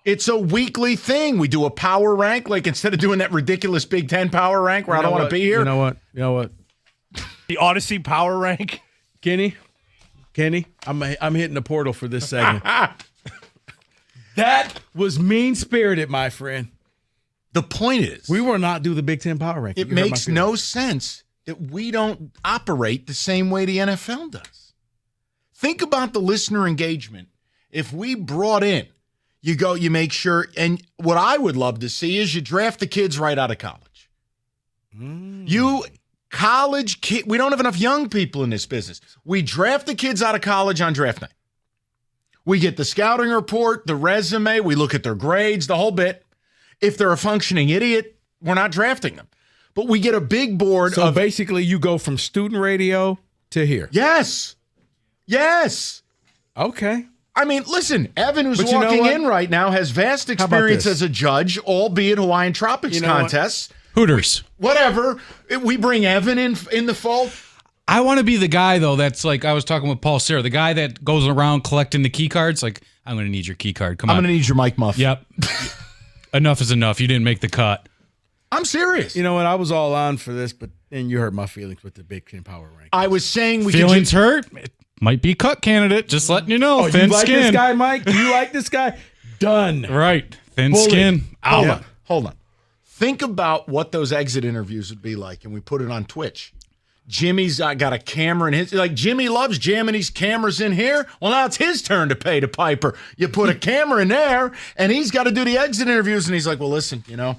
It's a weekly thing. We do a power rank. Instead of doing that ridiculous Big Ten power rank where I don't want to be here. You know what? The Odyssey power rank. Kenny, I'm hitting the portal for this segment. That was mean-spirited, my friend. The point is, we will not do the Big Ten power ranking. It makes no sense that we don't operate the same way the NFL does. Think about the listener engagement. If we brought in, you make sure, and what I would love to see is you draft the kids right out of college. You college kid. We don't have enough young people in this business. We draft the kids out of college on draft night. We get the scouting report, the resume. We look at their grades, the whole bit. If they're a functioning idiot, we're not drafting them. But we get a big board. So basically, you go from student radio to here. Yes. Okay. I mean, listen, Evan, who's walking in right now, has vast experience as a judge, albeit Hawaiian Tropics contests. Hooters. Whatever. We bring Evan in the fold. I want to be the guy, though, that's like, I was talking with Paul Serra, the guy that goes around collecting the key cards. Like, I'm going to need your key card. Come on. I'm going to need your Mike Muff. Yep. Enough is enough. You didn't make the cut. I'm serious. You know what? I was all on for this, but then you hurt my feelings with the Big Ten Power rank. I was saying we feelings hurt. It might be cut candidate. Just letting you know. Oh, thin you like skin. this guy, Mike? You like this guy? Done. Right. Thin Bully. skin. Out. Hold on. Think about what those exit interviews would be like, and we put it on Twitch. Jimmy's got a camera in his, like Jimmy loves jamming these cameras in here. Well, now it's his turn to pay to Piper. You put a camera in there, and he's got to do the exit interviews, and he's like, well, listen, your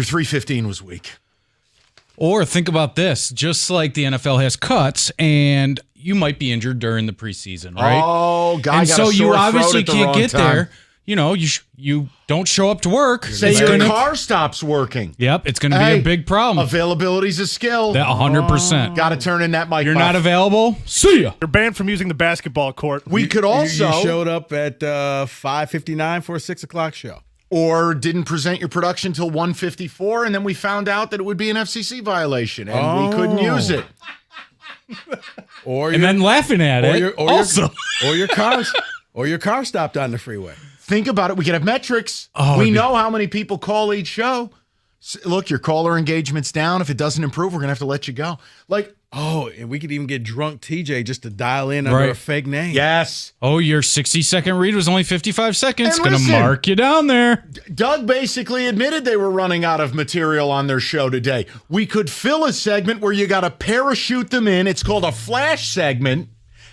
315 was weak. Or think about this. Just like the NFL has cuts, and you might be injured during the preseason, right? Oh, guy and got so a sore you throat obviously at the can't wrong get time. there. You don't show up to work. Say your car stops working. Yep, it's going to be a big problem. Availability's a skill. That 100%. Got to turn in that mic. You're not available? See ya. You're banned from using the basketball court. We could also You showed up at 5:59 for a 6 o'clock show. Or didn't present your production till 1:54, and then we found out that it would be an FCC violation, and we couldn't use it. And then laughing at it. Or your car stopped on the freeway. Think about it. We could have metrics. We know how many people call each show. Look, your caller engagement's down. If it doesn't improve, we're going to have to let you go. And we could even get drunk TJ just to dial in under a fake name. Yes. Oh, your 60-second read was only 55 seconds. And Going to listen, mark you down there. Doug basically admitted they were running out of material on their show today. We could fill a segment where you got to parachute them in. It's called a flash segment.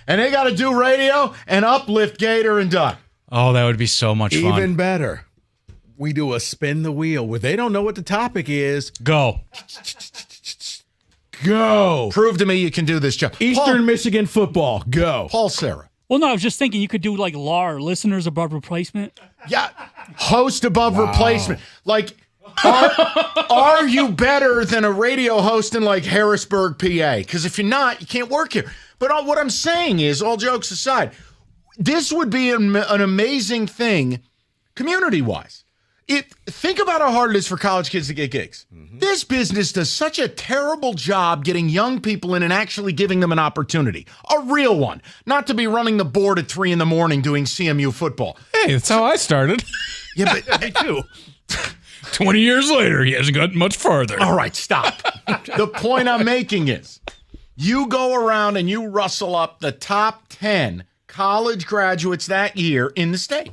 And they got to do radio and uplift Gator and Doug. Oh, that would be so much fun. Even better. We do a spin the wheel where they don't know what the topic is. Go. Prove to me you can do this job. Eastern Michigan football. Go. Paul Serra. Well, no, I was just thinking you could do like LAR, listeners above replacement. Yeah. Host above replacement. Like, are you better than a radio host in like Harrisburg, PA? Because if you're not, you can't work here. But what I'm saying is, all jokes aside, this would be an amazing thing community-wise. Think about how hard it is for college kids to get gigs. Mm-hmm. This business does such a terrible job getting young people in and actually giving them an opportunity. A real one. Not to be running the board at 3 a.m. doing CMU football. Hey, that's how I started. Yeah, but me too. 20 years later, he hasn't gotten much farther. All right, stop. The point I'm making is you go around and you rustle up the top 10 college graduates that year in the state.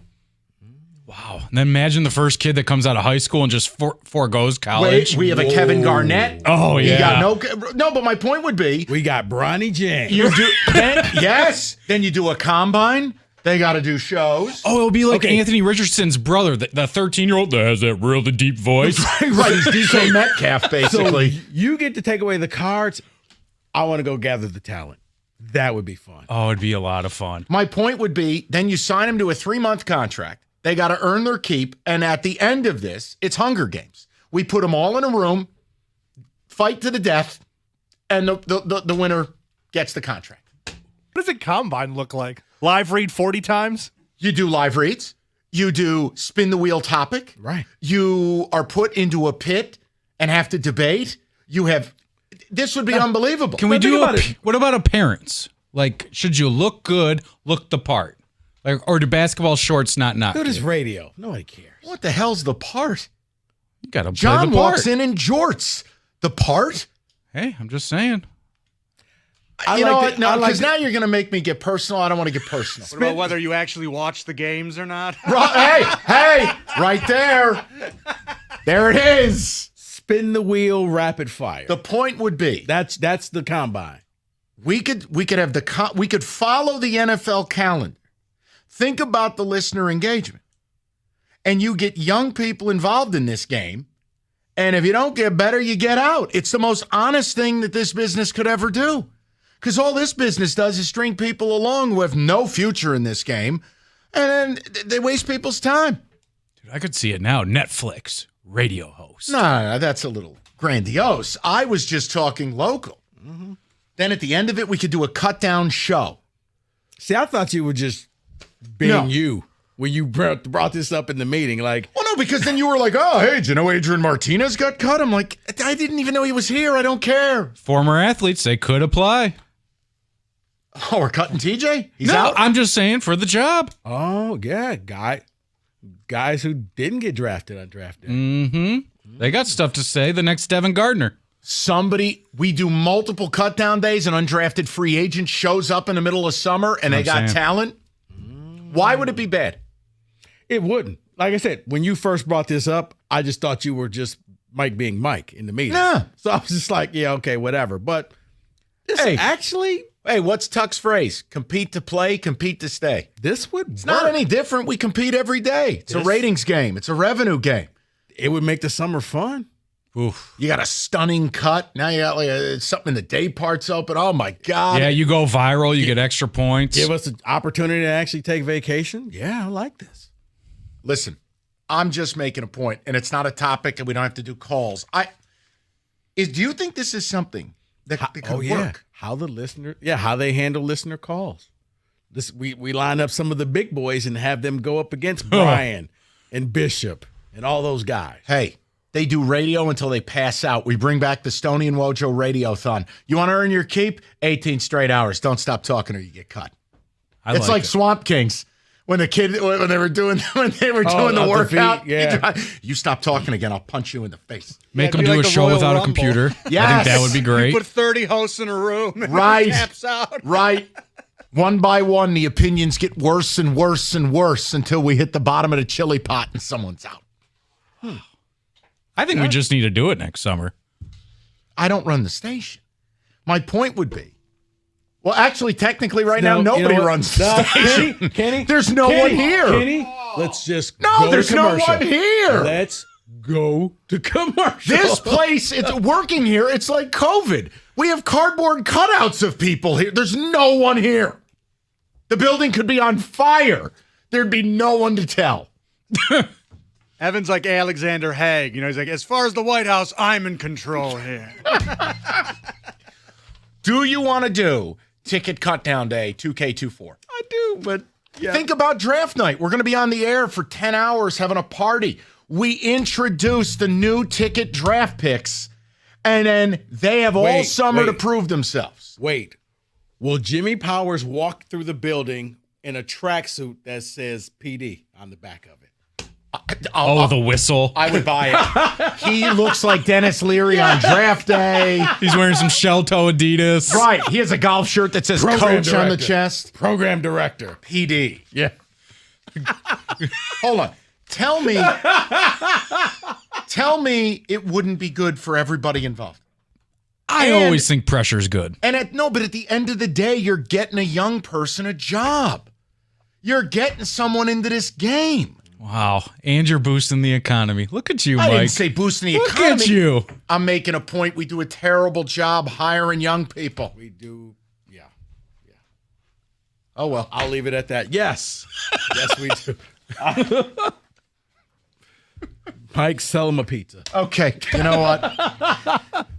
Wow. And then imagine the first kid that comes out of high school and just foregoes college. Wait, we have a Kevin Garnett. Oh, yeah. You got no, but my point would be. We got Bronny James. You do, yes. Then you do a combine. They got to do shows. Oh, it'll be like Anthony Richardson's brother, the 13-year-old that has that really deep voice. Right, he's DK Metcalf, basically. So you get to take away the cards. I want to go gather the talent. That would be fun. Oh, it'd be a lot of fun. My point would be, then you sign them to a 3-month contract. They got to earn their keep. And at the end of this, it's Hunger Games. We put them all in a room, fight to the death, and the winner gets the contract. What does a combine look like? Live read 40 times? You do live reads. You do spin the wheel topic. Right. You are put into a pit and have to debate. This would be unbelievable. Can we what about appearance? Like, should you look good, look the part? Like, or do basketball shorts not Dude, it's radio. Nobody cares. What the hell's the part? You got to play John the part. walks in jorts. The part? Hey, I'm just saying. You know what? No, because now you're going to make me get personal. I don't want to get personal. What about whether you actually watch the games or not? Hey, right there. There it is. Spin the wheel, rapid fire. The point would be that's the combine. We could have we could follow the NFL calendar. Think about the listener engagement. And you get young people involved in this game, And if you don't get better, you get out. It's the most honest thing that this business could ever do. Because all this business does is string people along who have no future in this game, and they waste people's time. Dude, I could see it now. Netflix, radio host. No, that's a little grandiose. I was just talking local. Mm-hmm. Then at the end of it, we could do a cut-down show. See, I thought you were just being you when you brought this up in the meeting. Like, well, no, because then you were like, oh, hey, do you know Adrian Martinez got cut? I'm like, I didn't even know he was here. I don't care. Former athletes, they could apply. Oh, we're cutting TJ? He's no, out? I'm just saying for the job. Oh, yeah, guys who didn't get drafted, undrafted. Mm-hmm. They got stuff to say. The next Devin Gardner. We do multiple cut-down days, an undrafted free agent shows up in the middle of summer, and they got talent. Why would it be bad? It wouldn't. Like I said, when you first brought this up, I just thought you were just Mike being Mike in the meeting. Nah. So I was just like, yeah, okay, whatever. But Hey, what's Tuck's phrase? Compete to play, compete to stay. It's not any different. We compete every day. It's a ratings game. It's a revenue game. It would make the summer fun. Oof. You got a stunning cut. Now you got something in the day parts open. Oh, my God. Yeah, you go viral. You get extra points. Give us an opportunity to actually take vacation. Yeah, I like this. Listen, I'm just making a point, and it's not a topic, and we don't have to do calls. Do you think this is something that could work? How they handle listener calls. We line up some of the big boys and have them go up against Brian and Bishop and all those guys. Hey, they do radio until they pass out. We bring back the Stoney and Wojo Radiothon. You want to earn your keep? 18 straight hours. Don't stop talking or you get cut. It's like Swamp Kings. When they were doing the workout, you stop talking again, I'll punch you in the face. Make them do a show without a computer. Yes. I think that would be great. You put 30 hosts in a room. Right. Taps out. Right. One by one, the opinions get worse and worse and worse until we hit the bottom of the chili pot and someone's out. I think we just need to do it next summer. I don't run the station. My point would be, well, actually, technically, right now, nobody runs the station. Kenny, there's no one here. Kenny, let's just there's no one here. Let's go to commercial. This place, it's working here. It's like COVID. We have cardboard cutouts of people here. There's no one here. The building could be on fire. There'd be no one to tell. Evan's like Alexander Haig. He's like, as far as the White House, I'm in control here. Do you want to do Ticket Cutdown Day 2K24? I do, but think about draft night. We're going to be on the air for 10 hours having a party. We introduce the new ticket draft picks, and then they have all summer to prove themselves. Wait. Will Jimmy Powers walk through the building in a tracksuit that says PD on the back of it? The whistle. I would buy it. He looks like Dennis Leary on draft day. He's wearing some shell toe Adidas. Right. He has a golf shirt that says Coach on the chest. Program director. PD. Yeah. Hold on. Tell me it wouldn't be good for everybody involved. I always think pressure's good. But at the end of the day, you're getting a young person a job. You're getting someone into this game. Wow. And you're boosting the economy. Look at you, Mike. I didn't say boosting the economy. Look at you. I'm making a point. We do a terrible job hiring young people. We do. Yeah. Oh, well. I'll leave it at that. Yes. Yes, we do. Mike, sell him a pizza. Okay. You know what?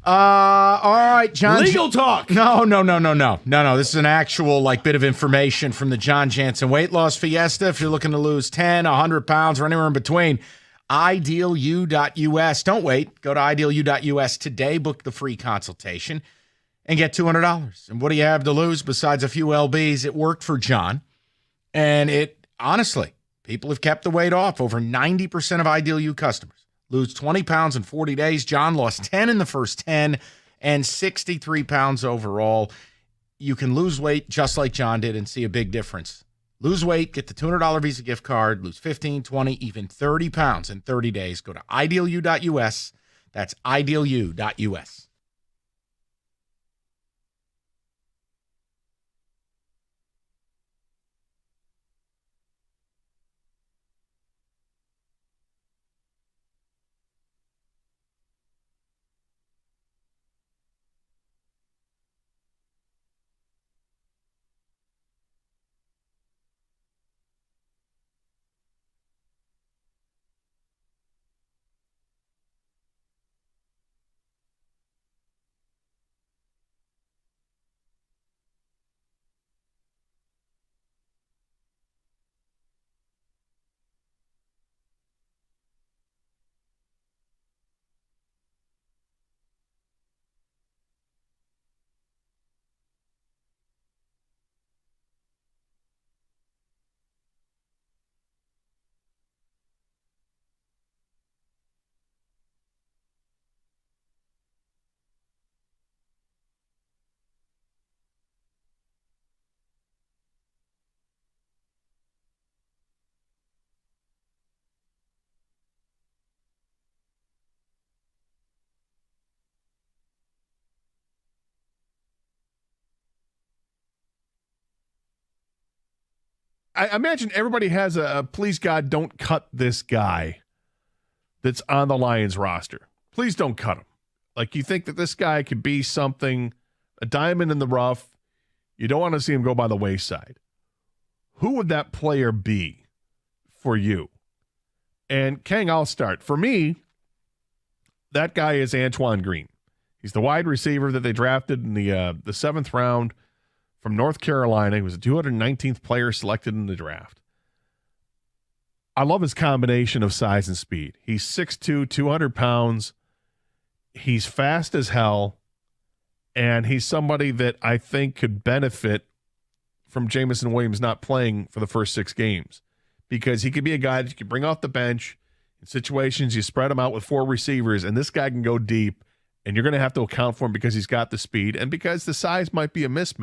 All right, John. Legal talk. No. This is an actual bit of information from the John Jansen Weight Loss Fiesta. If you're looking to lose 10, 100 pounds, or anywhere in between, idealu.us. Don't wait. Go to idealu.us today. Book the free consultation and get $200. And what do you have to lose besides a few lbs? It worked for John. And it, honestly, people have kept the weight off. Over 90% of Ideal U customers lose 20 pounds in 40 days. John lost 10 in the first 10 and 63 pounds overall. You can lose weight just like John did and see a big difference. Lose weight, get the $200 Visa gift card, lose 15, 20, even 30 pounds in 30 days. Go to idealu.us. That's idealu.us. I imagine everybody has a please God don't cut this guy that's on the Lions roster. Please don't cut him. Like, you think that this guy could be something, a diamond in the rough. You don't want to see him go by the wayside. Who would that player be for you? And Kang, I'll start. For me, that guy is Antoine Green. He's the wide receiver that they drafted in the seventh round from North Carolina. He was the 219th player selected in the draft. I love his combination of size and speed. He's 6'2", 200 pounds. He's fast as hell, and he's somebody that I think could benefit from Jameson Williams not playing for the first 6 games, because he could be a guy that you can bring off the bench in situations. You spread him out with 4 receivers, and this guy can go deep, and you're going to have to account for him because he's got the speed and because the size might be a mismatch.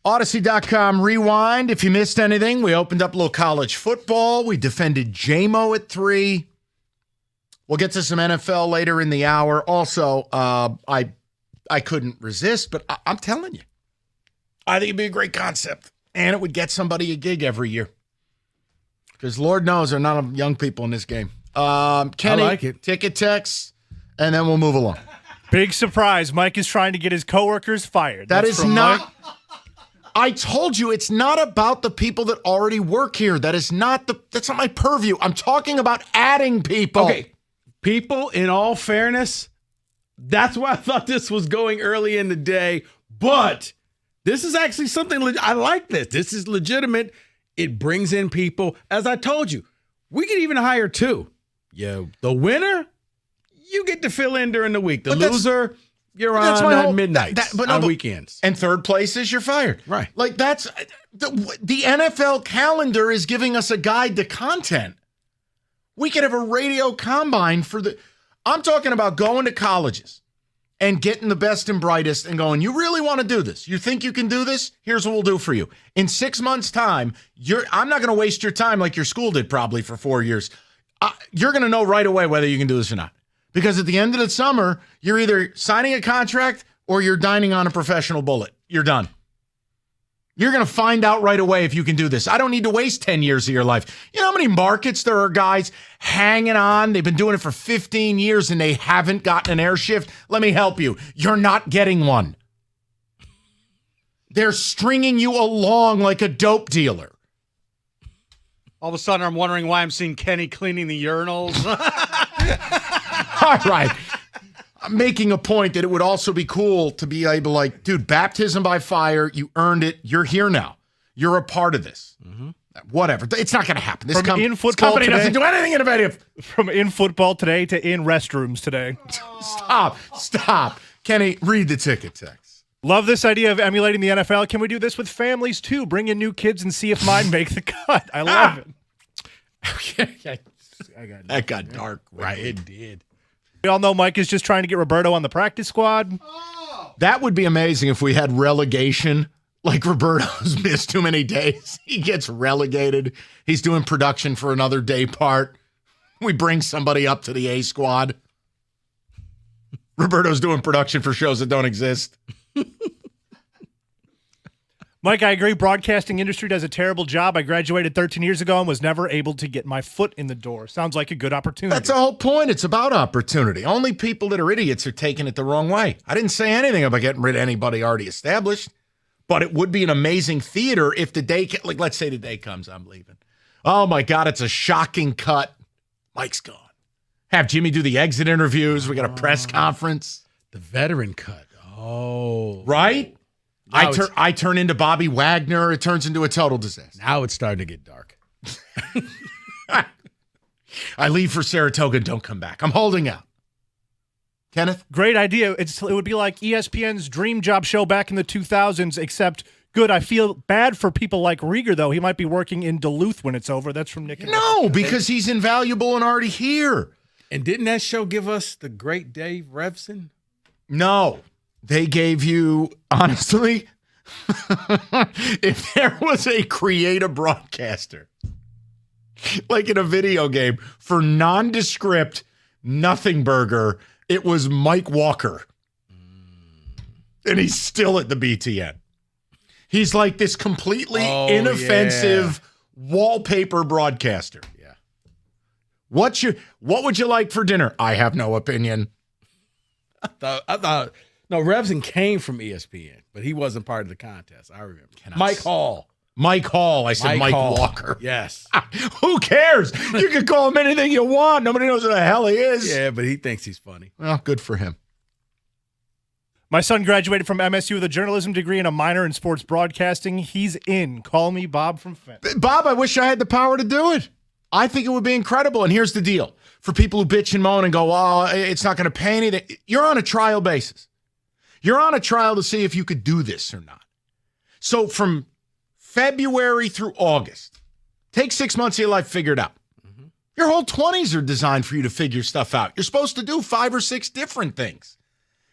Odyssey.com rewind. If you missed anything, we opened up a little college football. We defended JMO at 3. We'll get to some NFL later in the hour. Also, I couldn't resist, but I'm telling you, I think it'd be a great concept. And it would get somebody a gig every year. Because Lord knows there are not enough young people in this game. Kenny, I like it. Ticket text, and then we'll move along. Big surprise. Mike is trying to get his coworkers fired. That That's is from not... Mike. I told you it's not about the people that already work here. That's not my purview. I'm talking about adding people. Okay. People, in all fairness, that's why I thought this was going early in the day. But this is actually something I like this. This is legitimate. It brings in people. As I told you, we could even hire 2. Yeah. The winner, you get to fill in during the week. The loser, you're on at midnight on weekends. And third place is you're fired. Right. Like, that's the NFL calendar is giving us a guide to content. We could have a radio combine I'm talking about going to colleges and getting the best and brightest and going, you really want to do this? You think you can do this? Here's what we'll do for you. In 6 months' time, I'm not going to waste your time like your school did probably for 4 years. You're going to know right away whether you can do this or not. Because at the end of the summer, you're either signing a contract or you're dining on a professional bullet. You're done. You're going to find out right away if you can do this. I don't need to waste 10 years of your life. You know how many markets there are guys hanging on? They've been doing it for 15 years and they haven't gotten an air shift. Let me help you. You're not getting one. They're stringing you along like a dope dealer. All of a sudden, I'm wondering why I'm seeing Kenny cleaning the urinals. All right. I'm making a point that it would also be cool to be able, like, dude, baptism by fire, you earned it. You're here now. You're a part of this. Mm-hmm. Whatever. It's not going to happen. This company doesn't do anything innovative. From in football today to in restrooms today. Stop. Kenny, read the ticket text. Love this idea of emulating the NFL. Can we do this with families, too? Bring in new kids and see if mine make the cut. I love it. That got dark, right? It did. We all know Mike is just trying to get Roberto on the practice squad. That would be amazing if we had relegation. Like Roberto's missed too many days. He gets relegated. He's doing production for another day part. We bring somebody up to the A squad. Roberto's doing production for shows that don't exist. Mike, I agree. Broadcasting industry does a terrible job. I graduated 13 years ago and was never able to get my foot in the door. Sounds like a good opportunity. That's the whole point. It's about opportunity. Only people that are idiots are taking it the wrong way. I didn't say anything about getting rid of anybody already established, but it would be an amazing theater if the day, like let's say the day comes, I'm leaving. Oh my God, it's a shocking cut. Mike's gone. Have Jimmy do the exit interviews. We got a press conference. The veteran cut. Oh. Right? I turn into Bobby Wagner. It turns into a total disaster. Now it's starting to get dark. I leave for Saratoga and don't come back. I'm holding out. Kenneth? Great idea. It would be like ESPN's dream job show back in the 2000s, except good. I feel bad for people like Rieger, though. He might be working in Duluth when it's over. That's from Nick. No, because he's invaluable and already here. And didn't that show give us the great Dave Revson? No. They gave you, honestly, if there was a creative broadcaster, like in a video game, for nondescript nothing burger, it was Mike Walker. And he's still at the BTN. He's like this completely inoffensive wallpaper broadcaster. Yeah. What would you like for dinner? I have no opinion. I thought no, Revson came from ESPN, but he wasn't part of the contest. I remember. Mike Hall. Mike Hall. I said Mike Walker. Yes. Who cares? You can call him anything you want. Nobody knows who the hell he is. Yeah, but he thinks he's funny. Well, good for him. My son graduated from MSU with a journalism degree and a minor in sports broadcasting. He's in. Call me Bob from Fenton. Bob, I wish I had the power to do it. I think it would be incredible. And here's the deal. For people who bitch and moan and go, oh, it's not going to pay anything. You're on a trial basis. You're on a trial to see if you could do this or not. So from February through August, take 6 months of your life, figure it out. Mm-hmm. Your whole 20s are designed for you to figure stuff out. You're supposed to do 5 or 6 different things.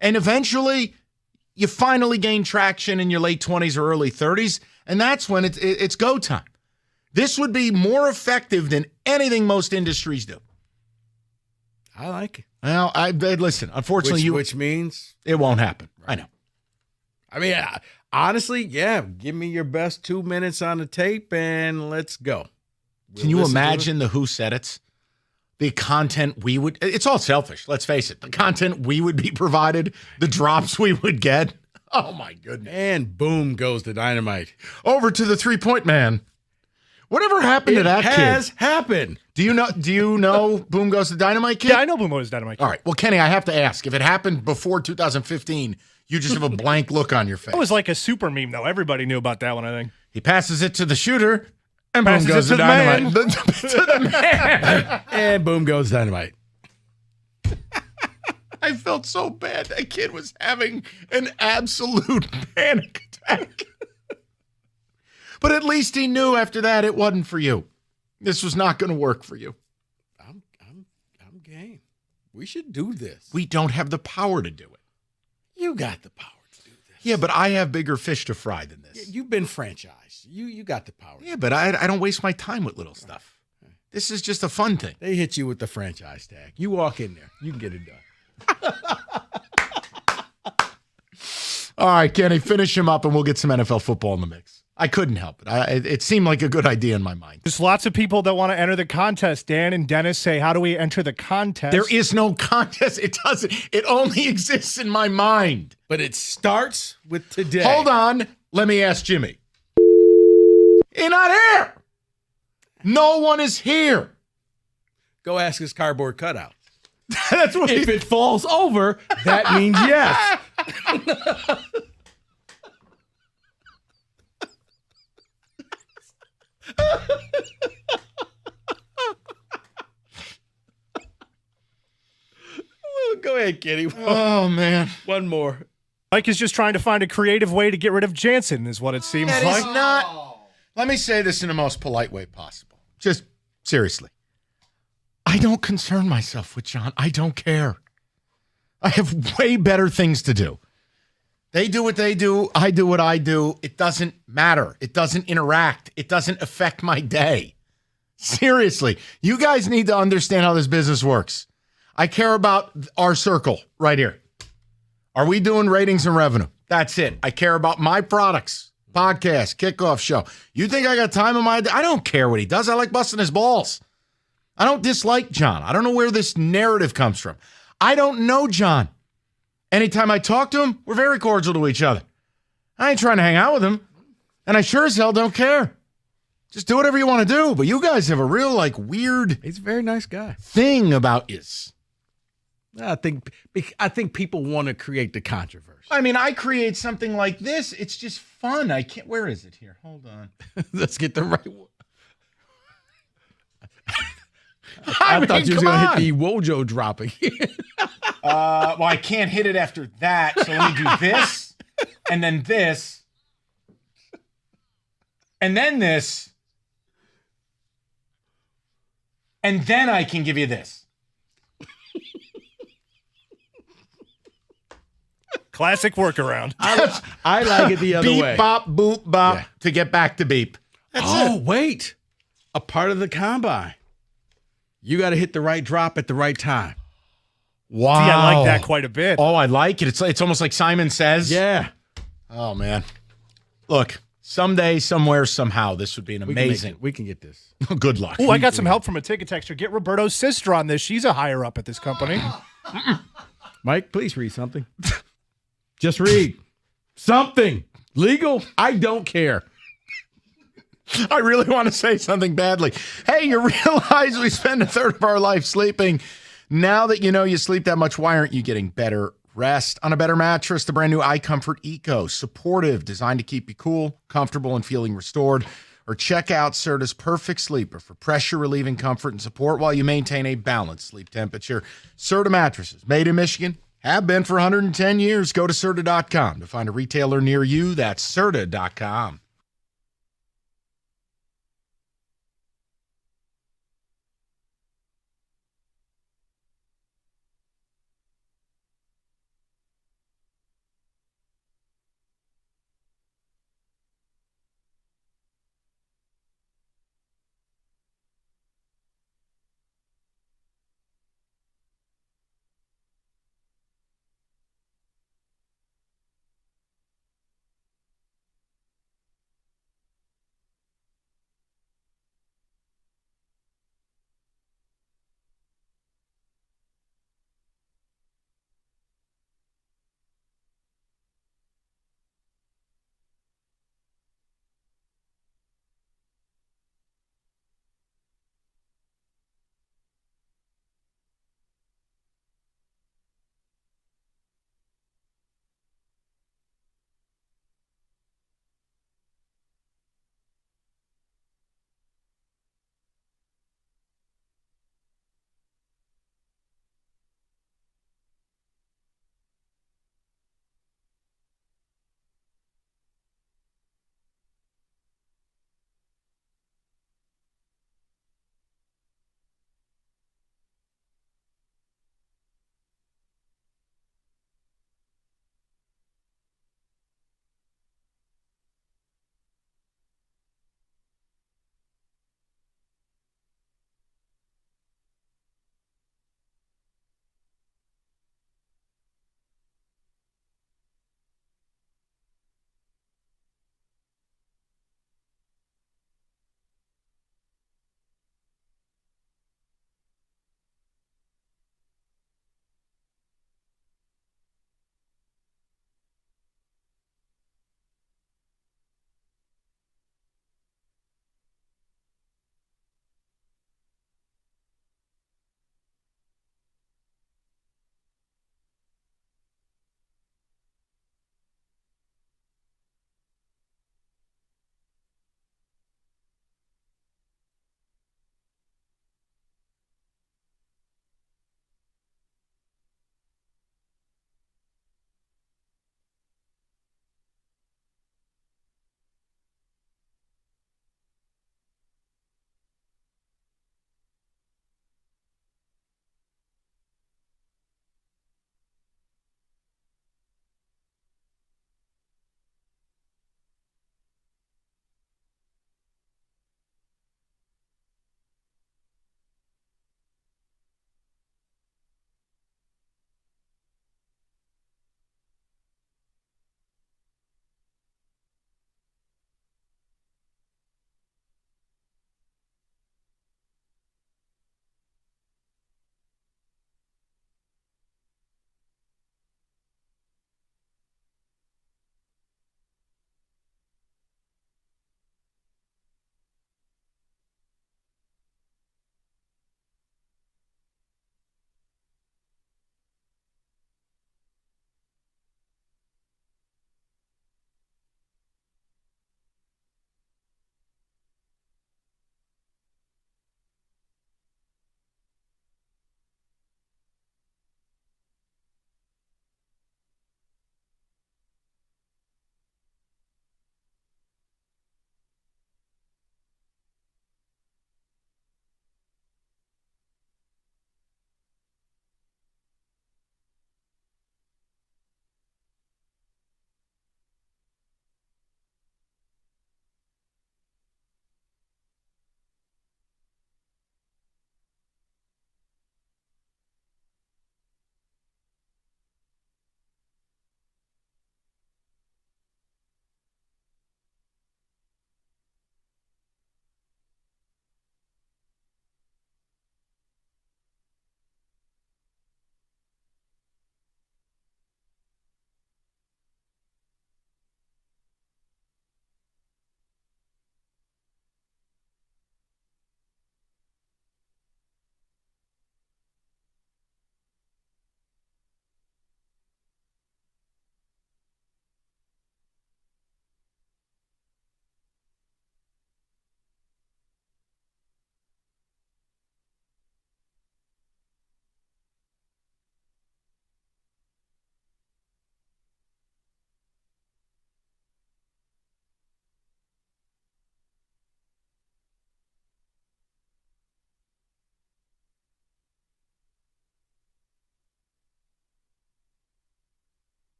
And eventually, you finally gain traction in your late 20s or early 30s, and that's when it's go time. This would be more effective than anything most industries do. I like it. Well, listen, unfortunately, which means it won't happen. Right. I know. I mean, honestly, yeah, give me your best 2 minutes on the tape and let's go. Can you imagine the Who Said It's? The content we would, it's all selfish, let's face it. The content we would be provided, the drops we would get. Oh, my goodness. And boom goes the dynamite. Over to the 3-point man. Whatever happened to that kid? It has happened. Do you know Boom Goes the Dynamite Kid? Yeah, I know Boom Goes the Dynamite Kid. All right. Well, Kenny, I have to ask. If it happened before 2015, you just have a blank look on your face. It was like a super meme, though. Everybody knew about that one, I think. He passes it to the shooter, and Boom Goes the Dynamite. To the man. And Boom Goes Dynamite. I felt so bad. That kid was having an absolute panic attack. But at least he knew after that it wasn't for you. This was not going to work for you. I'm game. We should do this. We don't have the power to do it. You got the power to do this. Yeah, but I have bigger fish to fry than this. You've been franchised. You got the power. Yeah, but I don't waste my time with little stuff. This is just a fun thing. They hit you with the franchise tag. You walk in there. You can get it done. All right, Kenny, finish him up and we'll get some NFL football in the mix. I couldn't help it. It seemed like a good idea in my mind. There's lots of people that want to enter the contest. Dan and Dennis say, how do we enter the contest? There is no contest. It doesn't. It only exists in my mind. But it starts with today. Hold on. Let me ask Jimmy. You're not here. No one is here. Go ask his cardboard cutout. That's what if it falls over, that means yes. Go ahead, Kitty. Oh, man. One more. Mike is just trying to find a creative way to get rid of Jansen, is what it seems like. That is not. Let me say this in the most polite way possible. Just seriously. I don't concern myself with John. I don't care. I have way better things to do. They do what they do. I do what I do. It doesn't matter. It doesn't interact. It doesn't affect my day. Seriously. You guys need to understand how this business works. I care about our circle right here. Are we doing ratings and revenue? That's it. I care about my products. podcast, kickoff show. You think I got time on my... I don't care what he does. I like busting his balls. I don't dislike John. I don't know where this narrative comes from. I don't know John. Anytime I talk to him, we're very cordial to each other. I ain't trying to hang out with him, and I sure as hell don't care. Just do whatever you want to do. But you guys have a real, weird... He's a very nice guy. ...thing about is. I think people want to create the controversy. I mean, I create something like this. It's just fun. I can't... Where is it here? Hold on. Let's get the right one. I thought you was going to hit the Wojo drop again. Well, I can't hit it after that. So let me do this, and then this, and then this. And then I can give you this. Classic workaround. I like it the other beep, way. Beep, bop, boop, bop, to get back to beep. That's it. Wait. A part of the combine. You got to hit the right drop at the right time. Wow. See, I like that quite a bit. Oh, I like it. It's almost like Simon Says. Yeah. Oh, man. Look, someday, somewhere, somehow, this would be an amazing. We can get this. Good luck. Oh, I got some help from a ticket texter. Get Roberto's sister on this. She's a higher up at this company. Mike, please read something. Just read something. Legal? I don't care. I really want to say something badly. Hey, you realize we spend a third of our life sleeping. Now that you know you sleep that much, why aren't you getting better rest on a better mattress? The brand new iComfort Eco. Supportive, designed to keep you cool, comfortable, and feeling restored. Or check out Serta's Perfect Sleeper for pressure-relieving comfort and support while you maintain a balanced sleep temperature. Serta mattresses, made in Michigan, have been for 110 years. Go to Serta.com to find a retailer near you. That's Serta.com.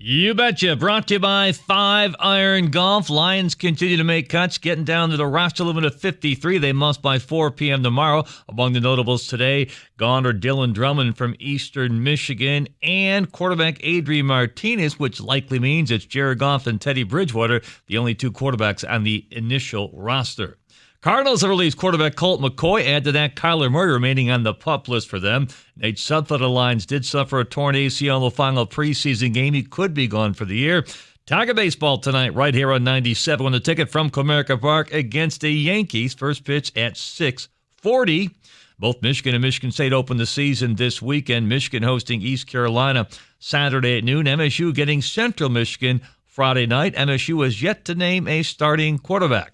You betcha. Brought to you by 5 Iron Golf. Lions continue to make cuts, getting down to the roster limit of 53. They must by 4 p.m. tomorrow. Among the notables today, gone are Dylan Drummond from Eastern Michigan and quarterback Adrian Martinez, which likely means it's Jared Goff and Teddy Bridgewater, the only 2 quarterbacks on the initial roster. Cardinals have released quarterback Colt McCoy. Add to that Kyler Murray remaining on the PUP list for them. Nate Sudfeld of the Lions did suffer a torn ACL in the final preseason game. He could be gone for the year. Tiger baseball tonight right here on 97. Won the ticket from Comerica Park against the Yankees. First pitch at 6:40. Both Michigan and Michigan State open the season this weekend. Michigan hosting East Carolina Saturday at noon. MSU getting Central Michigan Friday night. MSU has yet to name a starting quarterback.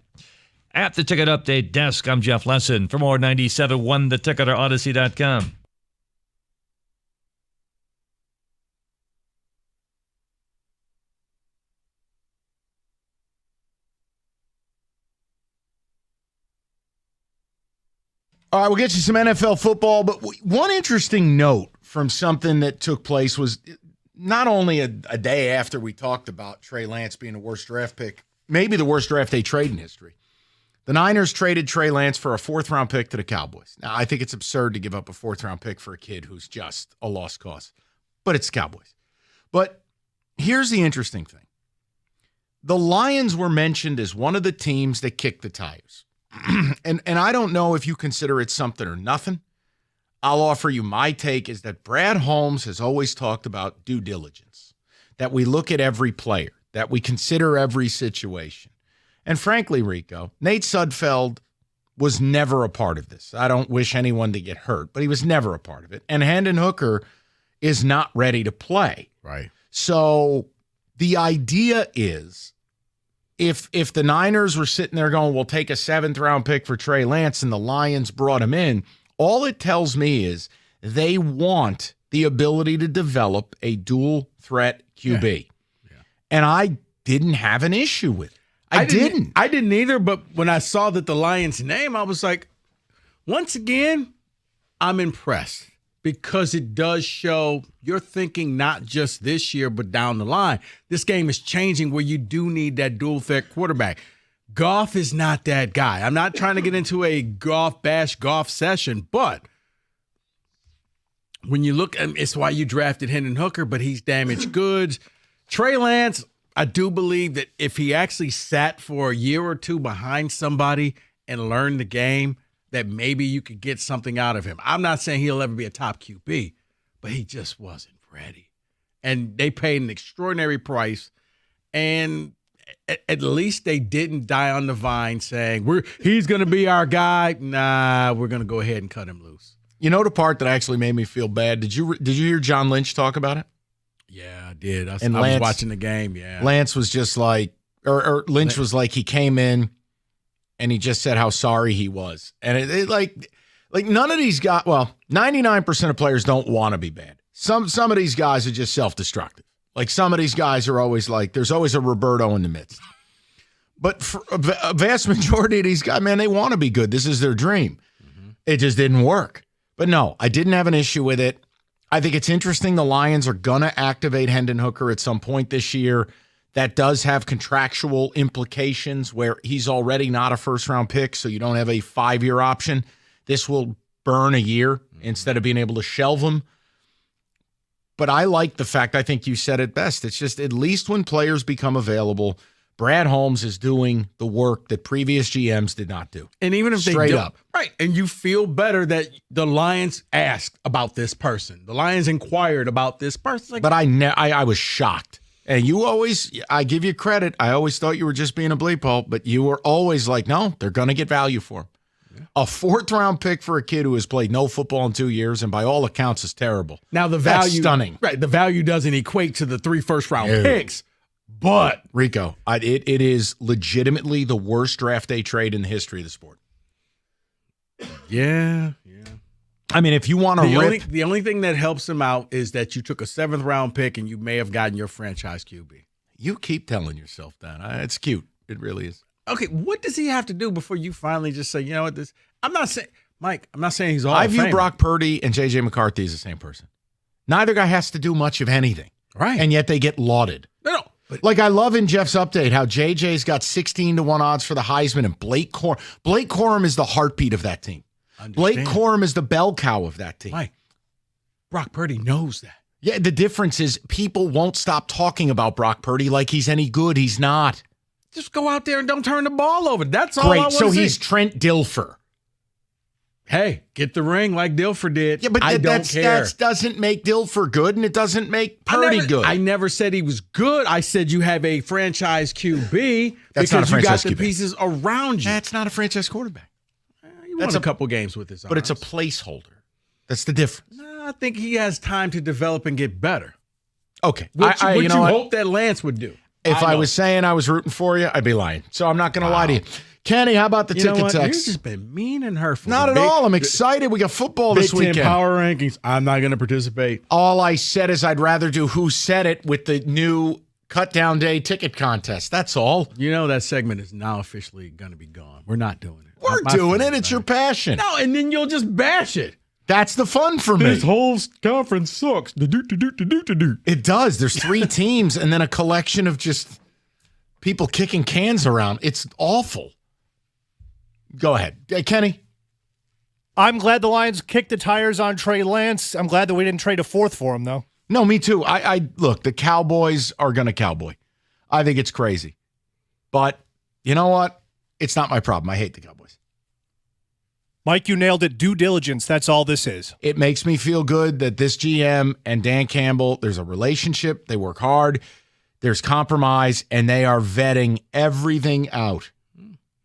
At the Ticket Update desk, I'm Jeff Lesson. For more 97.1 The Ticket or Odyssey.com. All right, we'll get you some NFL football, but one interesting note from something that took place was not only a day after we talked about Trey Lance being the worst draft pick, maybe the worst draft day trade in history. The Niners traded Trey Lance for a 4th-round pick to the Cowboys. Now, I think it's absurd to give up a 4th-round pick for a kid who's just a lost cause, but it's Cowboys. But here's the interesting thing. The Lions were mentioned as one of the teams that kicked the tires. and I don't know if you consider it something or nothing. I'll offer you my take is that Brad Holmes has always talked about due diligence, that we look at every player, that we consider every situation. And frankly, Rico, Nate Sudfeld was never a part of this. I don't wish anyone to get hurt, but he was never a part of it. And Hendon Hooker is not ready to play. Right. So the idea is if the Niners were sitting there going, we'll take a 7th-round pick for Trey Lance, and the Lions brought him in, all it tells me is they want the ability to develop a dual-threat QB. Yeah. And I didn't have an issue with it. I didn't either, but when I saw that the Lions name, I was like, once again, I'm impressed because it does show you're thinking not just this year, but down the line. This game is changing where you do need that dual threat quarterback. Goff is not that guy. I'm not trying to get into a Goff session, but when you look, it's why you drafted Hendon Hooker, but he's damaged goods. Trey Lance, I do believe that if he actually sat for a year or two behind somebody and learned the game, that maybe you could get something out of him. I'm not saying he'll ever be a top QB, but he just wasn't ready. And they paid an extraordinary price, and at least they didn't die on the vine saying, he's going to be our guy. Nah, we're going to go ahead and cut him loose. You know the part that actually made me feel bad? Did you hear John Lynch talk about it? Yeah, I did. I Lance, was watching the game, yeah. Lance was just like, or Lynch was like, he came in and he just said how sorry he was. And it like none of these guys, 99% of players don't want to be bad. Some of these guys are just self-destructive. Like some of these guys are always like, there's always a Roberto in the midst. But for a vast majority of these guys, man, they want to be good. This is their dream. Mm-hmm. It just didn't work. But no, I didn't have an issue with it. I think it's interesting the Lions are going to activate Hendon Hooker at some point this year. That does have contractual implications where he's already not a 1st-round pick, so you don't have a 5-year option. This will burn a year instead of being able to shelve him. But I like the fact, I think you said it best, it's just at least when players become available, Brad Holmes is doing the work that previous GMs did not do. And even if Straight they don't, up. right, and you feel better that the Lions asked about this person. The Lions inquired about this person. But I was shocked. And I give you credit. I always thought you were just being a bleep hole, but you were always like, no, they're going to get value for him. Yeah. A 4th-round pick for a kid who has played no football in 2 years and by all accounts is terrible. Now the value, that's stunning. Right, the value doesn't equate to the 3 first-round picks. But Rico, it is legitimately the worst draft day trade in the history of the sport. Yeah. I mean, if you want to the only thing that helps him out is that you took a 7th-round pick and you may have gotten your franchise QB. You keep telling yourself that. It's cute. It really is. Okay, what does he have to do before you finally just say, you know what, this? I'm not saying, Mike, I'm not saying he's all I view Brock Purdy and J.J. McCarthy as the same person. Neither guy has to do much of anything. Right. And yet they get lauded. No. Like, I love in Jeff's update how JJ's got 16-1 odds for the Heisman, and Blake Corum is the heartbeat of that team. Blake Corum is the bell cow of that team. Right. Brock Purdy knows that. Yeah, the difference is people won't stop talking about Brock Purdy like he's any good. He's not. Just go out there and don't turn the ball over. That's all I Great. want to So see. he's Trent Dilfer. Hey, get the ring like Dilfer did. Yeah, but I don't care. That doesn't make Dilfer good, and it doesn't make Purdy good. I never said he was good. I said you have a franchise QB That's because not a you got franchise the QB. pieces around you. That's not a franchise quarterback. That's a couple games with his arms. But it's a placeholder. That's the difference. No, I think he has time to develop and get better. Okay. What you you hope that Lance would do. If I was saying I was rooting for you, I'd be lying. So I'm not going to lie to you. Kenny, how about the ticket You've text? just been mean and hurtful. Not at all. I'm excited. We got football this Big Ten weekend. power rankings. I'm not going to participate. All I said is I'd rather do Who Said It with the new Cut Down Day ticket contest. That's all. You know that segment is now officially going to be gone. We're not doing it. We're doing it. It's your passion. No, and then you'll just bash it. That's the fun for me. This whole conference sucks. It does. There's 3 teams and then a collection of just people kicking cans around. It's awful. Go ahead. Kenny? I'm glad the Lions kicked the tires on Trey Lance. I'm glad that we didn't trade a 4th for him, though. No, me too. I look, the Cowboys are going to cowboy. I think it's crazy. But you know what? It's not my problem. I hate the Cowboys. Mike, you nailed it. Due diligence. That's all this is. It makes me feel good that this GM and Dan Campbell, there's a relationship. They work hard. There's compromise, and they are vetting everything out.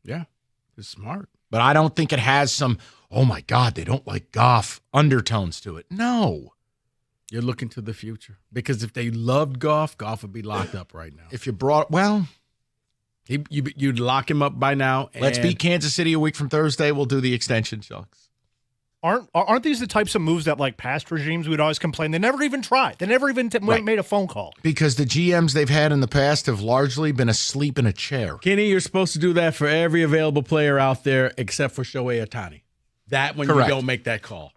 Yeah, it's smart. But I don't think it has some, oh, my God, they don't like Goff undertones to it. No. You're looking to the future. Because if they loved Goff, Goff would be locked up right now. If you brought, well, you'd lock him up by now. Let's beat Kansas City a week from Thursday. We'll do the extension, Shucks. Aren't these the types of moves that, like, past regimes would always complain? They never even tried. They never even made a phone call. Because the GMs they've had in the past have largely been asleep in a chair. Kenny, you're supposed to do that for every available player out there except for Shohei Ohtani. That when Correct. you don't make that call.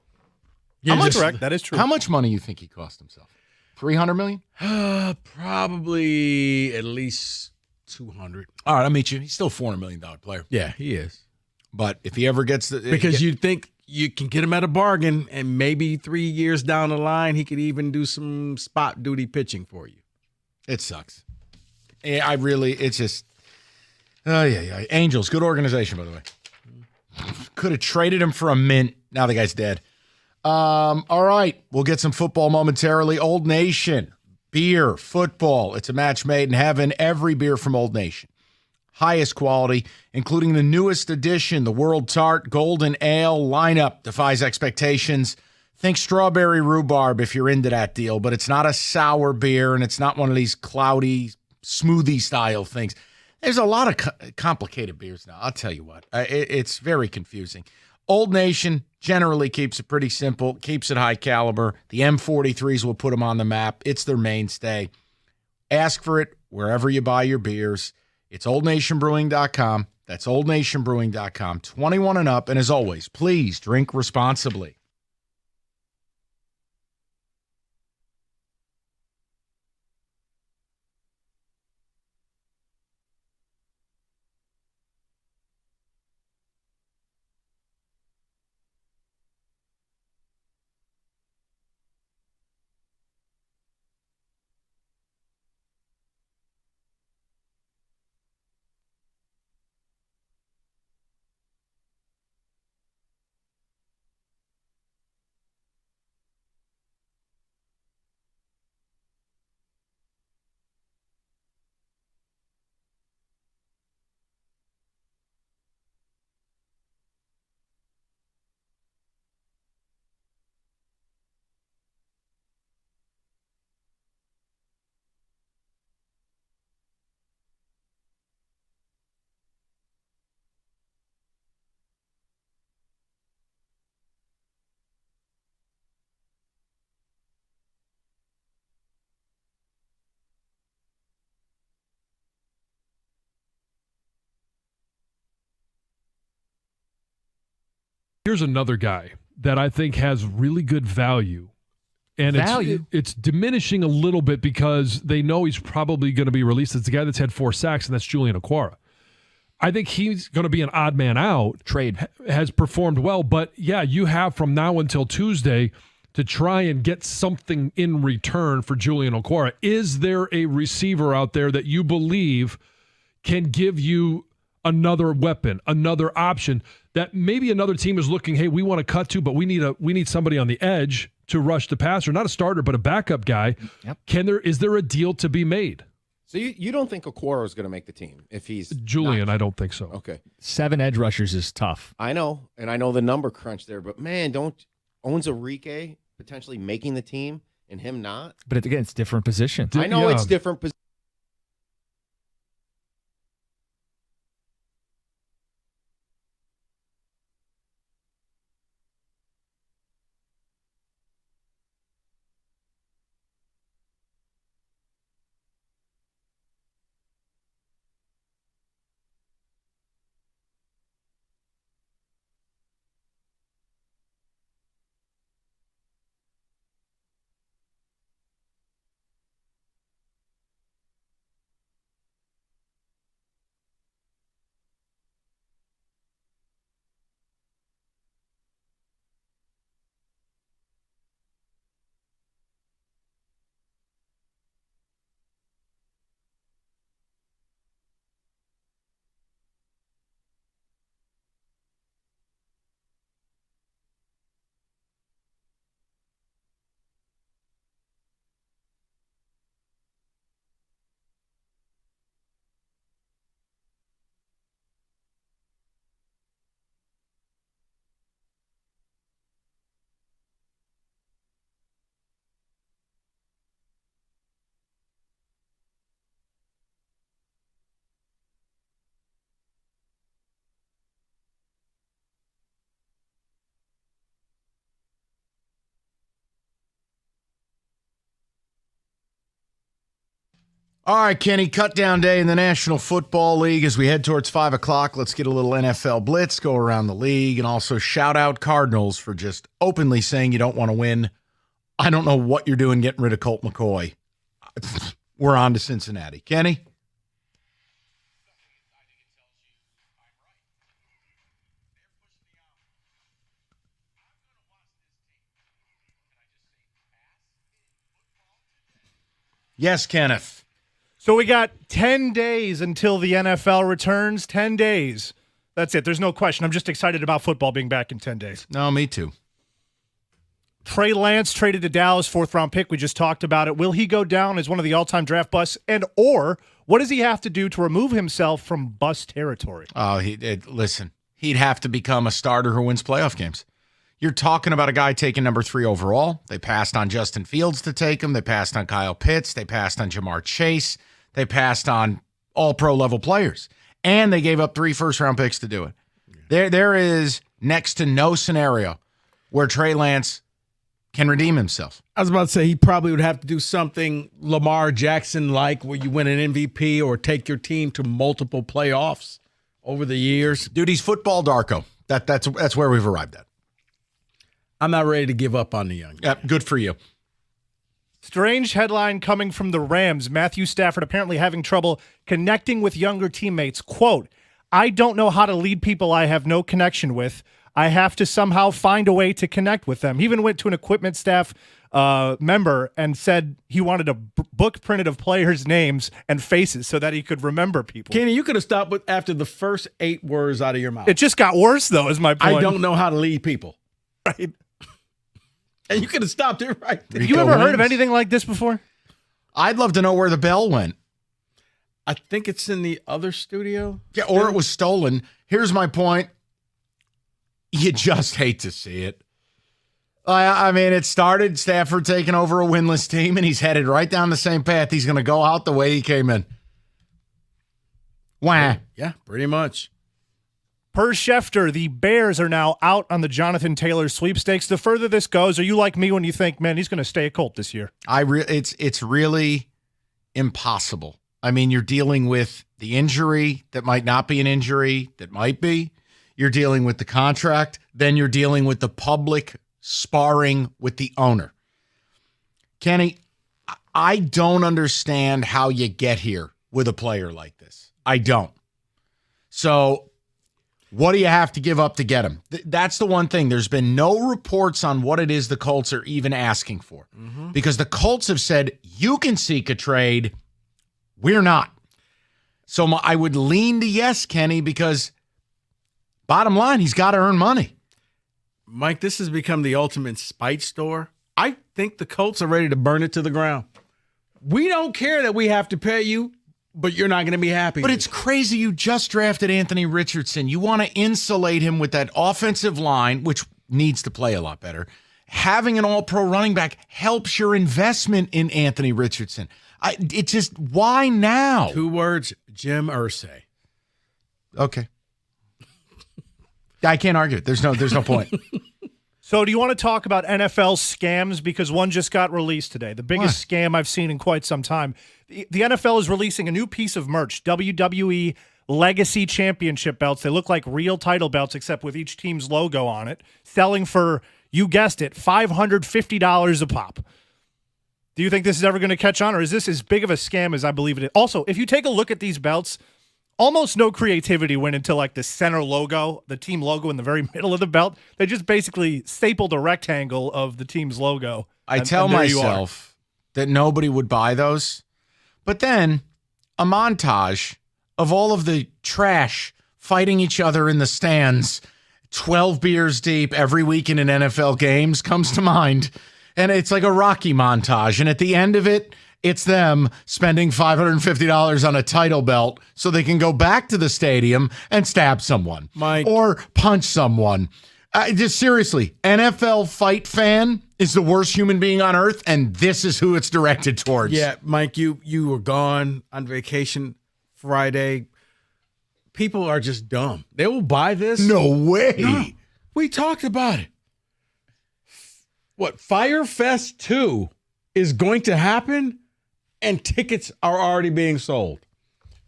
Correct. That is true. How much money you think he cost himself? $300 million? Probably at least 200. All right, I'll meet you. He's still a $400 million player. Yeah, he is. But if he ever gets the... Because you think you can get him at a bargain, and maybe 3 years down the line, he could even do some spot duty pitching for you. It sucks. It's just... Oh, yeah. Angels, good organization, by the way. Could have traded him for a mint. Now the guy's dead. All right, we'll get some football momentarily. Old Nation, beer, football. It's a match made in heaven. Every beer from Old Nation. Highest quality, including the newest edition, the World Tart Golden Ale lineup. Defies expectations. Think strawberry rhubarb if you're into that deal, but it's not a sour beer, and it's not one of these cloudy smoothie style things. There's a lot of complicated beers now. I'll tell you what. It's very confusing. Old Nation generally keeps it pretty simple, keeps it high caliber. The M43s will put them on the map. It's their mainstay. Ask for it wherever you buy your beers. It's oldnationbrewing.com. That's oldnationbrewing.com. 21 and up. And as always, please drink responsibly. Here's another guy that I think has really good value And Value. it's diminishing a little bit because they know he's probably going to be released. It's the guy that's had 4 sacks, and that's Julian Okwara. I think he's going to be an odd man out. Trade. Has performed well, but yeah, you have from now until Tuesday to try and get something in return for Julian Okwara. Is there a receiver out there that you believe can give you another weapon, another option that maybe another team is looking, hey, we want to cut to, but we need somebody on the edge to rush the passer, not a starter, but a backup guy. Yep. Is there a deal to be made? So you don't think Okwara is going to make the team if he's Julian? I don't think so. Okay. 7 edge rushers is tough. I know, and I know the number crunch there, but man, Owens Enrique potentially making the team and him not? But again, it's different positions. I know it's different positions. All right, Kenny, cut down day in the National Football League as we head towards 5 o'clock. Let's get a little NFL blitz, go around the league, and also shout out Cardinals for just openly saying you don't want to win. I don't know what you're doing getting rid of Colt McCoy. We're on to Cincinnati. Kenny? Yes, Kenneth. So we got 10 days until the NFL returns. 10 days. That's it. There's no question. I'm just excited about football being back in 10 days. No, me too. Trey Lance traded to Dallas, 4th-round pick. We just talked about it. Will he go down as one of the all-time draft busts? Or what does he have to do to remove himself from bust territory? Oh, listen, he'd have to become a starter who wins playoff games. You're talking about a guy taking number 3 overall. They passed on Justin Fields to take him. They passed on Kyle Pitts. They passed on Jamar Chase. They passed on all pro level players, and they gave up 3 first-round picks to do it. There is next to no scenario where Trey Lance can redeem himself. I was about to say he probably would have to do something Lamar Jackson-like where you win an MVP or take your team to multiple playoffs over the years. Dude, he's football Darko. That's where we've arrived at. I'm not ready to give up on the young guy. Good for you. Strange headline coming from the Rams. Matthew Stafford apparently having trouble connecting with younger teammates. Quote, I don't know how to lead people I have no connection with. I have to somehow find a way to connect with them. He even went to an equipment staff member and said he wanted a book printed of players' names and faces so that he could remember people. Kenny, you could have stopped after the first 8 words out of your mouth. It just got worse, though, is my point. I don't know how to lead people. Right. And you could have stopped it right there. Have you ever heard of anything like this before? I'd love to know where the bell went. I think it's in the other studio. Yeah, or it was stolen. Here's my point. You just hate to see it. I mean, it started Stafford taking over a winless team, and he's headed right down the same path. He's going to go out the way he came in. Wah. Yeah, pretty much. Per Schefter, the Bears are now out on the Jonathan Taylor sweepstakes. The further this goes, are you like me when you think, man, he's going to stay a Colt this year? It's really impossible. I mean, you're dealing with the injury that might not be an injury, that might be. You're dealing with the contract. Then you're dealing with the public sparring with the owner. Kenny, I don't understand how you get here with a player like this. I don't. So what do you have to give up to get him? That's the one thing. There's been no reports on what it is the Colts are even asking for. Because the Colts have said, you can seek a trade. We're not. So I would lean to yes, Kenny, because bottom line, he's got to earn money. Mike, this has become the ultimate spite store. I think the Colts are ready to burn it to the ground. We don't care that we have to pay you, but you're not going to be happy. But it's crazy. You just drafted Anthony Richardson. You want to insulate him with that offensive line, which needs to play a lot better. Having an all-pro running back helps your investment in Anthony Richardson. It's just, why now? 2 words, Jim Irsay. Okay. I can't argue it. There's no point. So do you want to talk about NFL scams? Because one just got released today. The biggest scam I've seen in quite some time. The NFL is releasing a new piece of merch, WWE Legacy Championship belts. They look like real title belts, except with each team's logo on it, selling for, you guessed it, $550 a pop. Do you think this is ever going to catch on, or is this as big of a scam as I believe it is? Also, if you take a look at these belts, almost no creativity went into like the center logo, the team logo in the very middle of the belt. They just basically stapled a rectangle of the team's logo. I tell myself that nobody would buy those, but then a montage of all of the trash fighting each other in the stands, 12 beers deep every weekend in NFL games comes to mind. And it's like a Rocky montage. And at the end of it, it's them spending $550 on a title belt so they can go back to the stadium and stab someone or punch someone. Just seriously, NFL fight fan is the worst human being on earth, and this is who it's directed towards. Yeah, Mike, you were gone on vacation Friday. People are just dumb. They will buy this. No way. No, we talked about it. What, Firefest 2 is going to happen, and tickets are already being sold.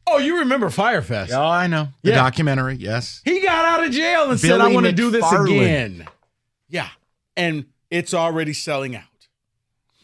Oh, you remember Firefest? Oh, I know. The documentary, yes. He got out of jail and said, I want to do this again. Yeah, and it's already selling out.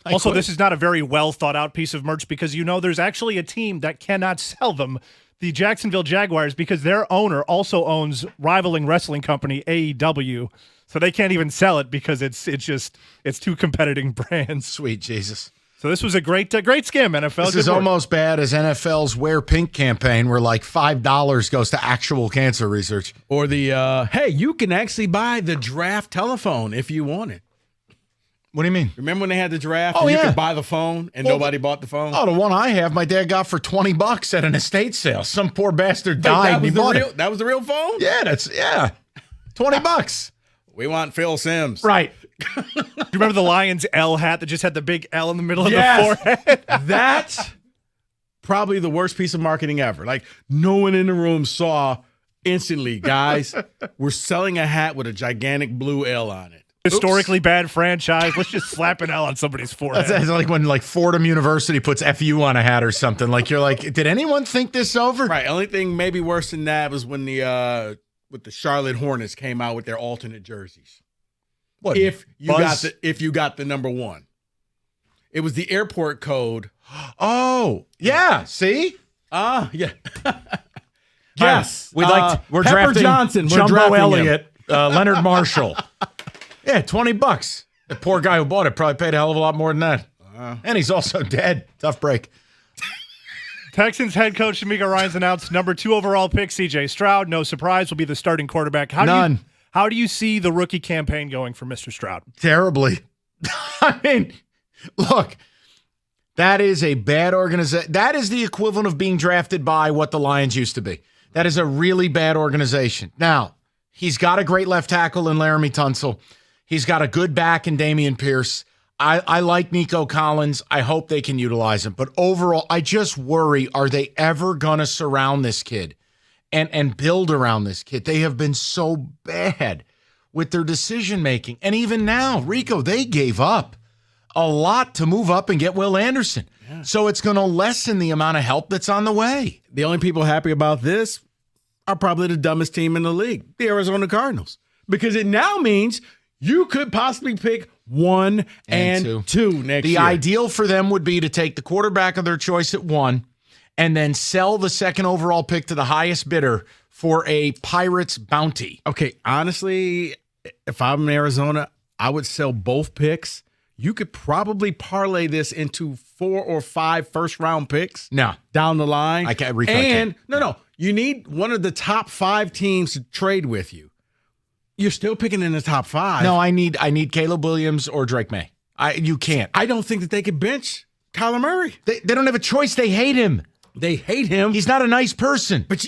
Also, this is not a very well thought out piece of merch because there's actually a team that cannot sell them, the Jacksonville Jaguars, because their owner also owns rivaling wrestling company AEW. So they can't even sell it because it's two competing brands. Sweet Jesus. So this was a great scam, NFL. This is almost bad as NFL's Wear Pink campaign where like $5 goes to actual cancer research. Or the, hey, you can actually buy the draft telephone if you want it. What do you mean? Remember when they had the draft and you could buy the phone and nobody bought the phone? Oh, the one I have, my dad got for $20 at an estate sale. Some poor bastard died and he bought it. That was the real phone? Yeah, $20. We want Phil Simms. Right. Do you remember the Lions L hat that just had the big L in the middle of the forehead? That's probably the worst piece of marketing ever. Like, no one in the room saw instantly, guys, we're selling a hat with a gigantic blue L on it. Historically bad franchise. Let's just slap an L on somebody's forehead. That's like when Fordham University puts FU on a hat or something. Like, you're like, did anyone think this over? Right. Only thing maybe worse than that was when the Charlotte Hornets came out with their alternate jerseys. What? If you got the number 1. It was the airport code. Oh, yeah. See? Yeah. Yes. We're Pepper drafting Johnson. Jumbo Elliott. Leonard Marshall. Yeah, $20. The poor guy who bought it probably paid a hell of a lot more than that. And he's also dead. Tough break. Texans head coach D'Amico Ryans announced number 2 overall pick C.J. Stroud. No surprise, will be the starting quarterback. How do you see the rookie campaign going for Mr. Stroud? Terribly. I mean, look, that is a bad organization. That is the equivalent of being drafted by what the Lions used to be. That is a really bad organization. Now, he's got a great left tackle in Laramie Tunsil. He's got a good back in Dameon Pierce. I like Nico Collins. I hope they can utilize him. But overall, I just worry, are they ever going to surround this kid and build around this kid? They have been so bad with their decision-making. And even now, Rico, they gave up a lot to move up and get Will Anderson. Yeah. So it's going to lessen the amount of help that's on the way. The only people happy about this are probably the dumbest team in the league, the Arizona Cardinals. Because it now means you could possibly pick 1 and 2 next year. The ideal for them would be to take the quarterback of their choice at 1 and then sell the second overall pick to the highest bidder for a Pirates bounty. Okay, honestly, if I'm in Arizona, I would sell both picks. You could probably parlay this into 4 or 5 first-round picks. No. Down the line. I can't. No. You need one of the top 5 teams to trade with you. You're still picking in the top 5. No, I need Caleb Williams or Drake May. You can't. I don't think that they could bench Kyler Murray. They don't have a choice. They hate him. They hate him. He's not a nice person. But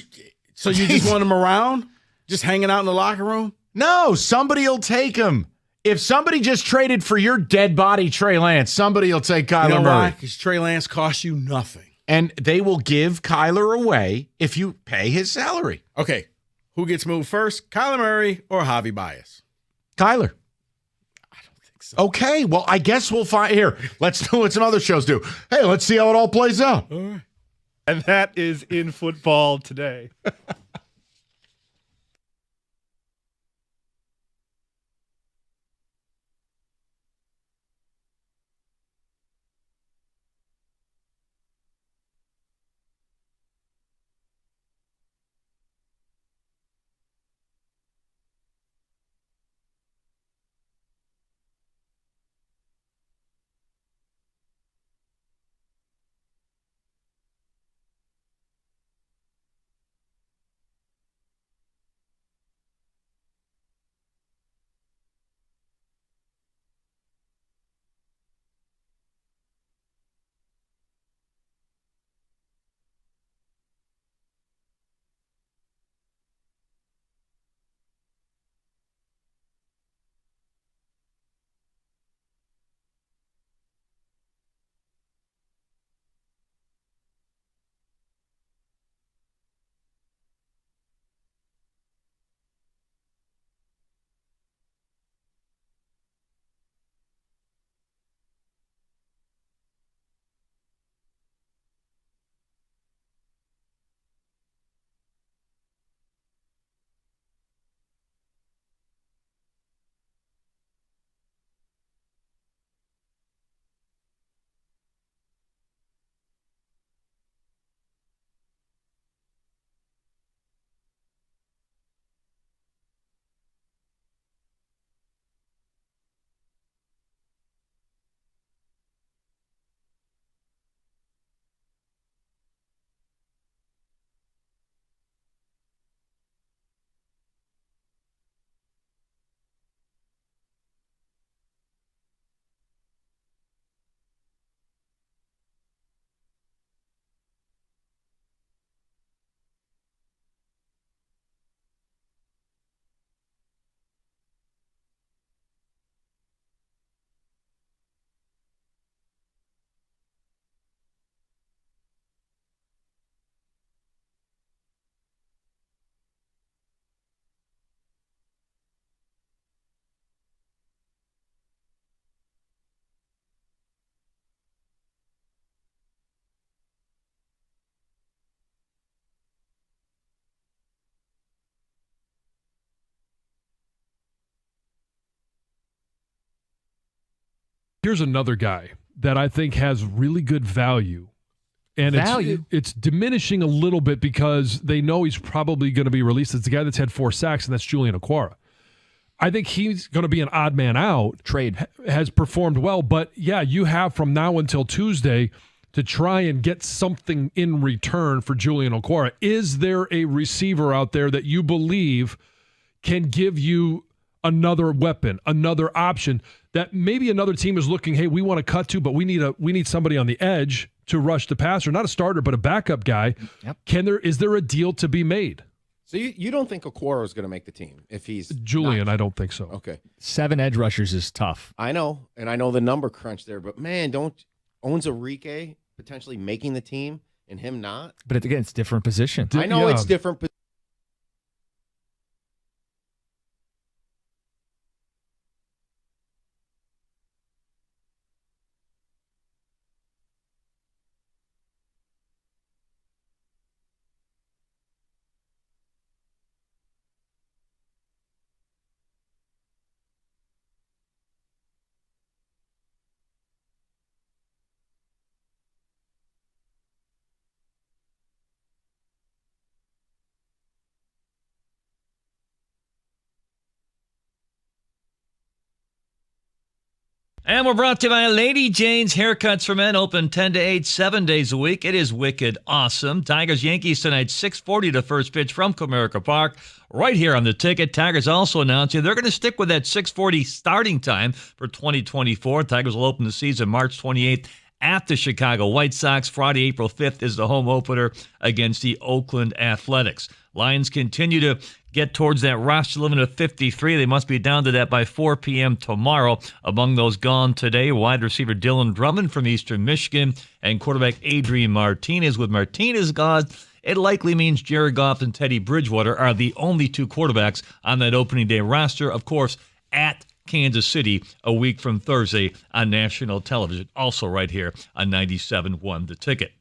so you just want him around? Just hanging out in the locker room? No, somebody will take him. If somebody just traded for your dead body, Trey Lance, somebody will take Kyler Murray. Because Trey Lance costs you nothing. And they will give Kyler away if you pay his salary. Okay, who gets moved first, Kyler Murray or Javi Baez? Kyler. I don't think so. Okay, well, I guess we'll find. Here, let's do what some other shows do. Hey, let's see how it all plays out. All right. And that is in football today. Here's another guy that I think has really good value. And it's diminishing a little bit because they know he's probably going to be released. It's the guy that's had 4 sacks, and that's Julian Okwara. I think he's going to be an odd man out. Trade. Has performed well, but yeah, you have from now until Tuesday to try and get something in return for Julian Okwara. Is there a receiver out there that you believe can give you another weapon, another option that maybe another team is looking, hey, we want to cut to, but we need somebody on the edge to rush the passer, not a starter, but a backup guy. Yep. Is there a deal to be made? So you don't think Okwara is going to make the team if he's Julian? I don't think so. Okay. 7 edge rushers is tough. I know, and I know the number crunch there, but man, owns Enrique potentially making the team and him not? But again, it's different position. I know it's different. And we're brought to you by Lady Jane's Haircuts for Men, open 10 to 8, 7 days a week. It is wicked awesome. Tigers-Yankees tonight, 6:40 to first pitch from Comerica Park, right here on the ticket. Tigers also announcing they're going to stick with that 6:40 starting time for 2024. Tigers will open the season March 28th at the Chicago White Sox. Friday, April 5th is the home opener against the Oakland Athletics. Lions continue to get towards that roster limit of 53. They must be down to that by 4 p.m. tomorrow. Among those gone today, wide receiver Dylan Drummond from Eastern Michigan and quarterback Adrian Martinez. With Martinez gone, it likely means Jared Goff and Teddy Bridgewater are the only two quarterbacks on that opening day roster. Of course, at Kansas City a week from Thursday on national television, also right here on 97.1 The Ticket.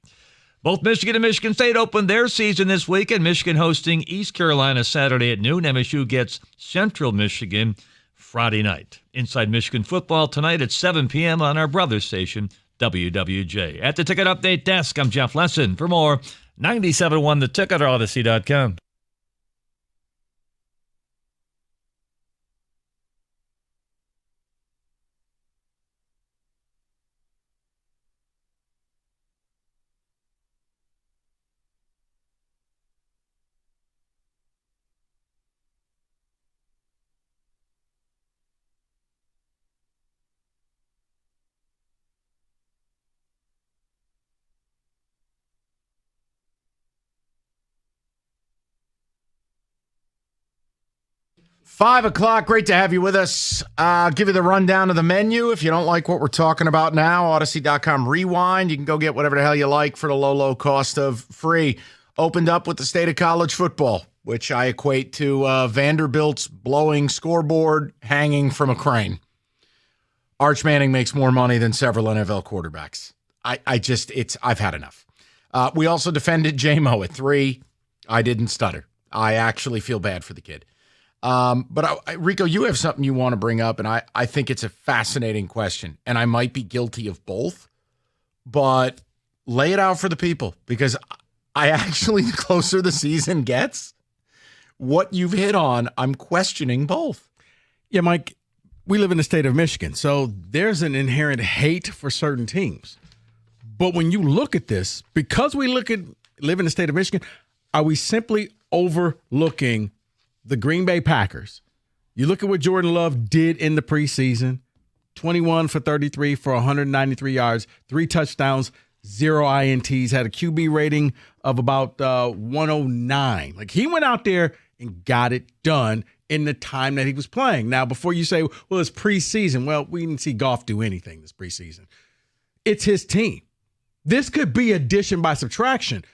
Both Michigan and Michigan State open their season this weekend. Michigan hosting East Carolina Saturday at noon. MSU gets Central Michigan Friday night. Inside Michigan football tonight at 7 p.m. on our brother station, WWJ. At the Ticket Update Desk, I'm Jeff Lesson. For more, 97.1 The Ticket or Odyssey.com. Five o'clock. Great to have you with us. I'll give you the rundown of the menu. If you don't like what we're talking about now, Odyssey.com rewind. You can go get whatever the hell you like for the low cost of free. Opened up with the state of college football, which I equate to Vanderbilt's blowing scoreboard hanging from a crane. Arch Manning makes more money than several NFL quarterbacks. I've had enough. We also defended J-Mo at 3. I didn't stutter. I actually feel bad for the kid. But Rico, you have something you want to bring up, and I think it's a fascinating question, and I might be guilty of both, but lay it out for the people, because I actually, the closer the season gets, what you've hit on, I'm questioning both. Yeah, Mike, we live in the state of Michigan, so there's an inherent hate for certain teams. But when you look at this, because we live in the state of Michigan, are we simply overlooking the Green Bay Packers? You look at what Jordan Love did in the preseason, 21 for 33 for 193 yards, 3 touchdowns, 0 INTs, had a QB rating of about 109. Like, he went out there and got it done in the time that he was playing. Now, before you say, well, it's preseason. Well, we didn't see Goff do anything this preseason. It's his team. This could be addition by subtraction.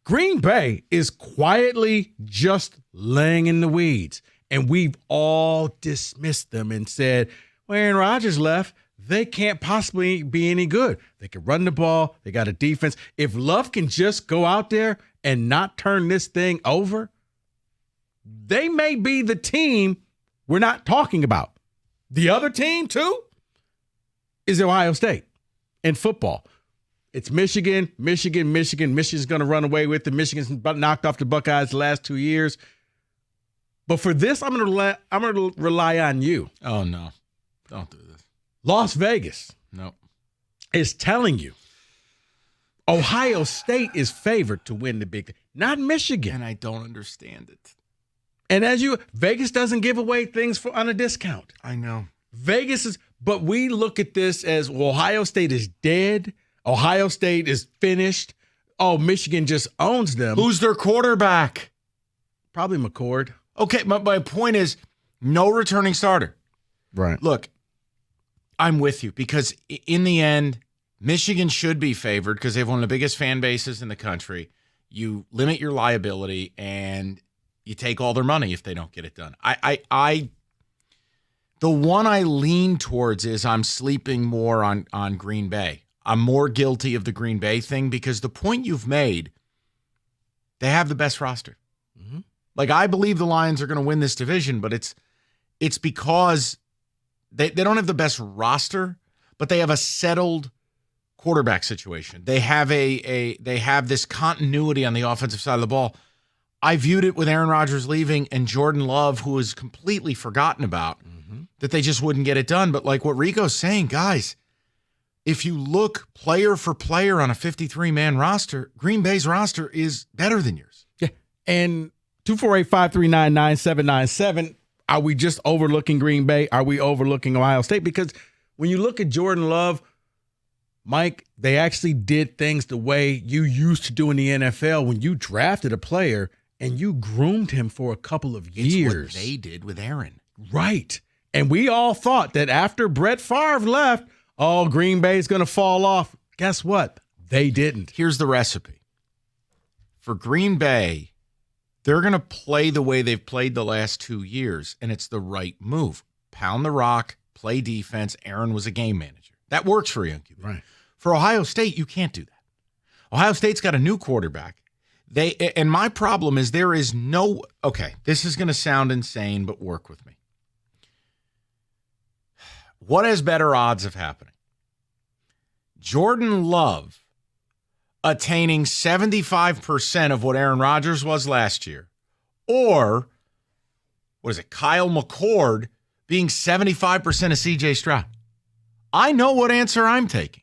Green Bay is quietly just laying in the weeds, and we've all dismissed them and said, well, Aaron Rodgers left. They can't possibly be any good. They can run the ball. They got a defense. If Love can just go out there and not turn this thing over, they may be the team we're not talking about. The other team, too, is Ohio State in football. It's Michigan. Michigan's going to run away with it. Michigan's knocked off the Buckeyes the last 2 years. But for this, I'm going to rely on you. Oh, no. Don't do this. Las Vegas. No. Is telling you Ohio State is favored to win the Big Ten, not Michigan. And I don't understand it. And Vegas doesn't give away things on a discount. I know. But we look at this as, well, Ohio State is dead. Ohio State is finished. Oh, Michigan just owns them. Who's their quarterback? Probably McCord. Okay, my point is no returning starter. Right. Look, I'm with you, because in the end, Michigan should be favored because they have one of the biggest fan bases in the country. You limit your liability and you take all their money if they don't get it done. The one I lean towards is I'm sleeping more on Green Bay. I'm more guilty of the Green Bay thing because the point you've made, they have the best roster. Mm-hmm. Like, I believe the Lions are going to win this division, but it's because they don't have the best roster, but they have a settled quarterback situation. They have they have this continuity on the offensive side of the ball. I viewed it with Aaron Rodgers leaving and Jordan Love, who was completely forgotten about, that they just wouldn't get it done. But like what Rico's saying, guys, if you look player for player on a 53-man roster, Green Bay's roster is better than yours. Yeah. And 248-539-9797, are we just overlooking Green Bay? Are we overlooking Ohio State? Because when you look at Jordan Love, Mike, they actually did things the way you used to do in the NFL when you drafted a player and you groomed him for a couple of years. It's what they did with Aaron. Right. And we all thought that after Brett Favre left, oh, Green Bay's going to fall off. Guess what? They didn't. Here's the recipe. For Green Bay, they're going to play the way they've played the last 2 years, and it's the right move. Pound the rock, play defense. Aaron was a game manager. That works for a young QB. Right. For Ohio State, you can't do that. Ohio State's got a new quarterback. And my problem is there is no, okay, this is going to sound insane, but work with me. What has better odds of happening? Jordan Love attaining 75% of what Aaron Rodgers was last year, or what is it, Kyle McCord being 75% of CJ Stroud? I know what answer I'm taking.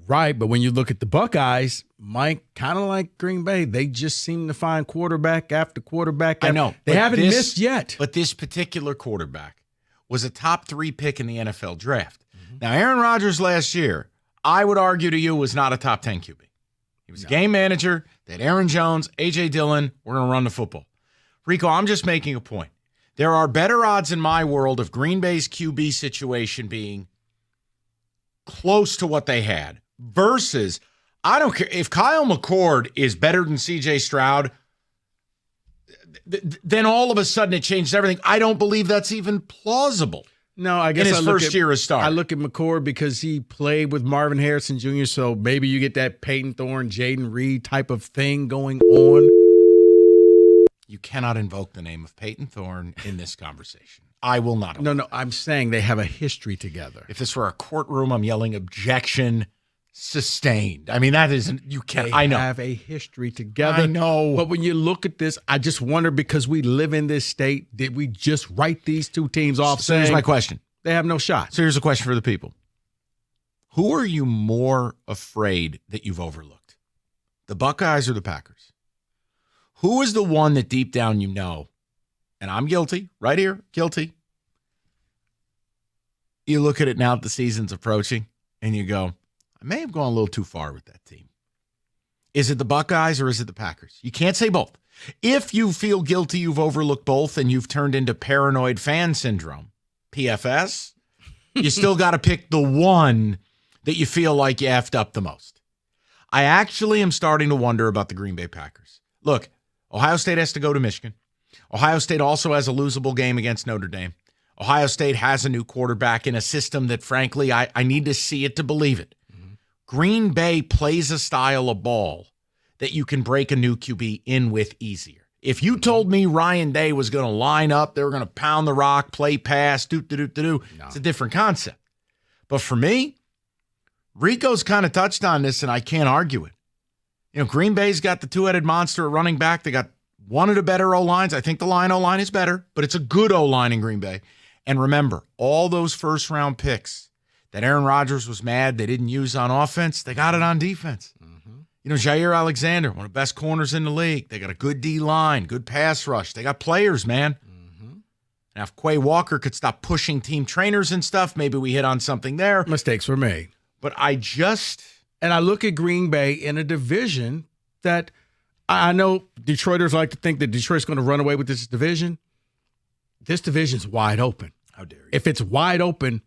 Right, but when you look at the Buckeyes, Mike, kind of like Green Bay, they just seem to find quarterback after quarterback. I know. They haven't missed yet. But this particular quarterback was a top 3 pick in the NFL draft. Now, Aaron Rodgers last year, I would argue to you, was not a top 10 QB. He was a game manager. They had Aaron Jones, A.J. Dillon. We're going to run the football. Rico, I'm just making a point. There are better odds in my world of Green Bay's QB situation being close to what they had versus, I don't care, if Kyle McCord is better than C.J. Stroud, then all of a sudden it changes everything. I don't believe that's even plausible. No, I guess in his first year as starter. I look at McCord because he played with Marvin Harrison Jr., so maybe you get that Peyton Thorne, Jaden Reed type of thing going on. You cannot invoke the name of Peyton Thorne in this conversation. I will not. No, I'm saying they have a history together. If this were a courtroom, I'm yelling objection sustained. I mean, that isn't, you can't, I know. They have a history together. I know. But when you look at this, I just wonder, because we live in this state, did we just write these two teams off? So here's my question. They have no shot. So here's a question for the people. Who are you more afraid that you've overlooked? The Buckeyes or the Packers? Who is the one that deep down you know, and I'm guilty, right here, guilty. You look at it now that the season's approaching, and you go, I may have gone a little too far with that team. Is it the Buckeyes or is it the Packers? You can't say both. If you feel guilty you've overlooked both and you've turned into paranoid fan syndrome, PFS, you still got to pick the one that you feel like you effed up the most. I actually am starting to wonder about the Green Bay Packers. Look, Ohio State has to go to Michigan. Ohio State also has a losable game against Notre Dame. Ohio State has a new quarterback in a system that, frankly, I need to see it to believe it. Green Bay plays a style of ball that you can break a new QB in with easier. If you told me Ryan Day was going to line up, they were going to pound the rock, play pass, it's a different concept. But for me, Rico's kind of touched on this, and I can't argue it. You know, Green Bay's got the two-headed monster at running back. They got one of the better O-lines. I think the line O-line is better, but it's a good O-line in Green Bay. And remember, all those first-round picks that Aaron Rodgers was mad they didn't use on offense, they got it on defense. You know, Jair Alexander, one of the best corners in the league. They got a good D-line, good pass rush. They got players, man. Now, if Quay Walker could stop pushing team trainers and stuff, maybe we hit on something there. Mistakes were made. But I look at Green Bay in a division that I know Detroiters like to think that Detroit's going to run away with this division. This division's wide open. How dare you? If it's wide open,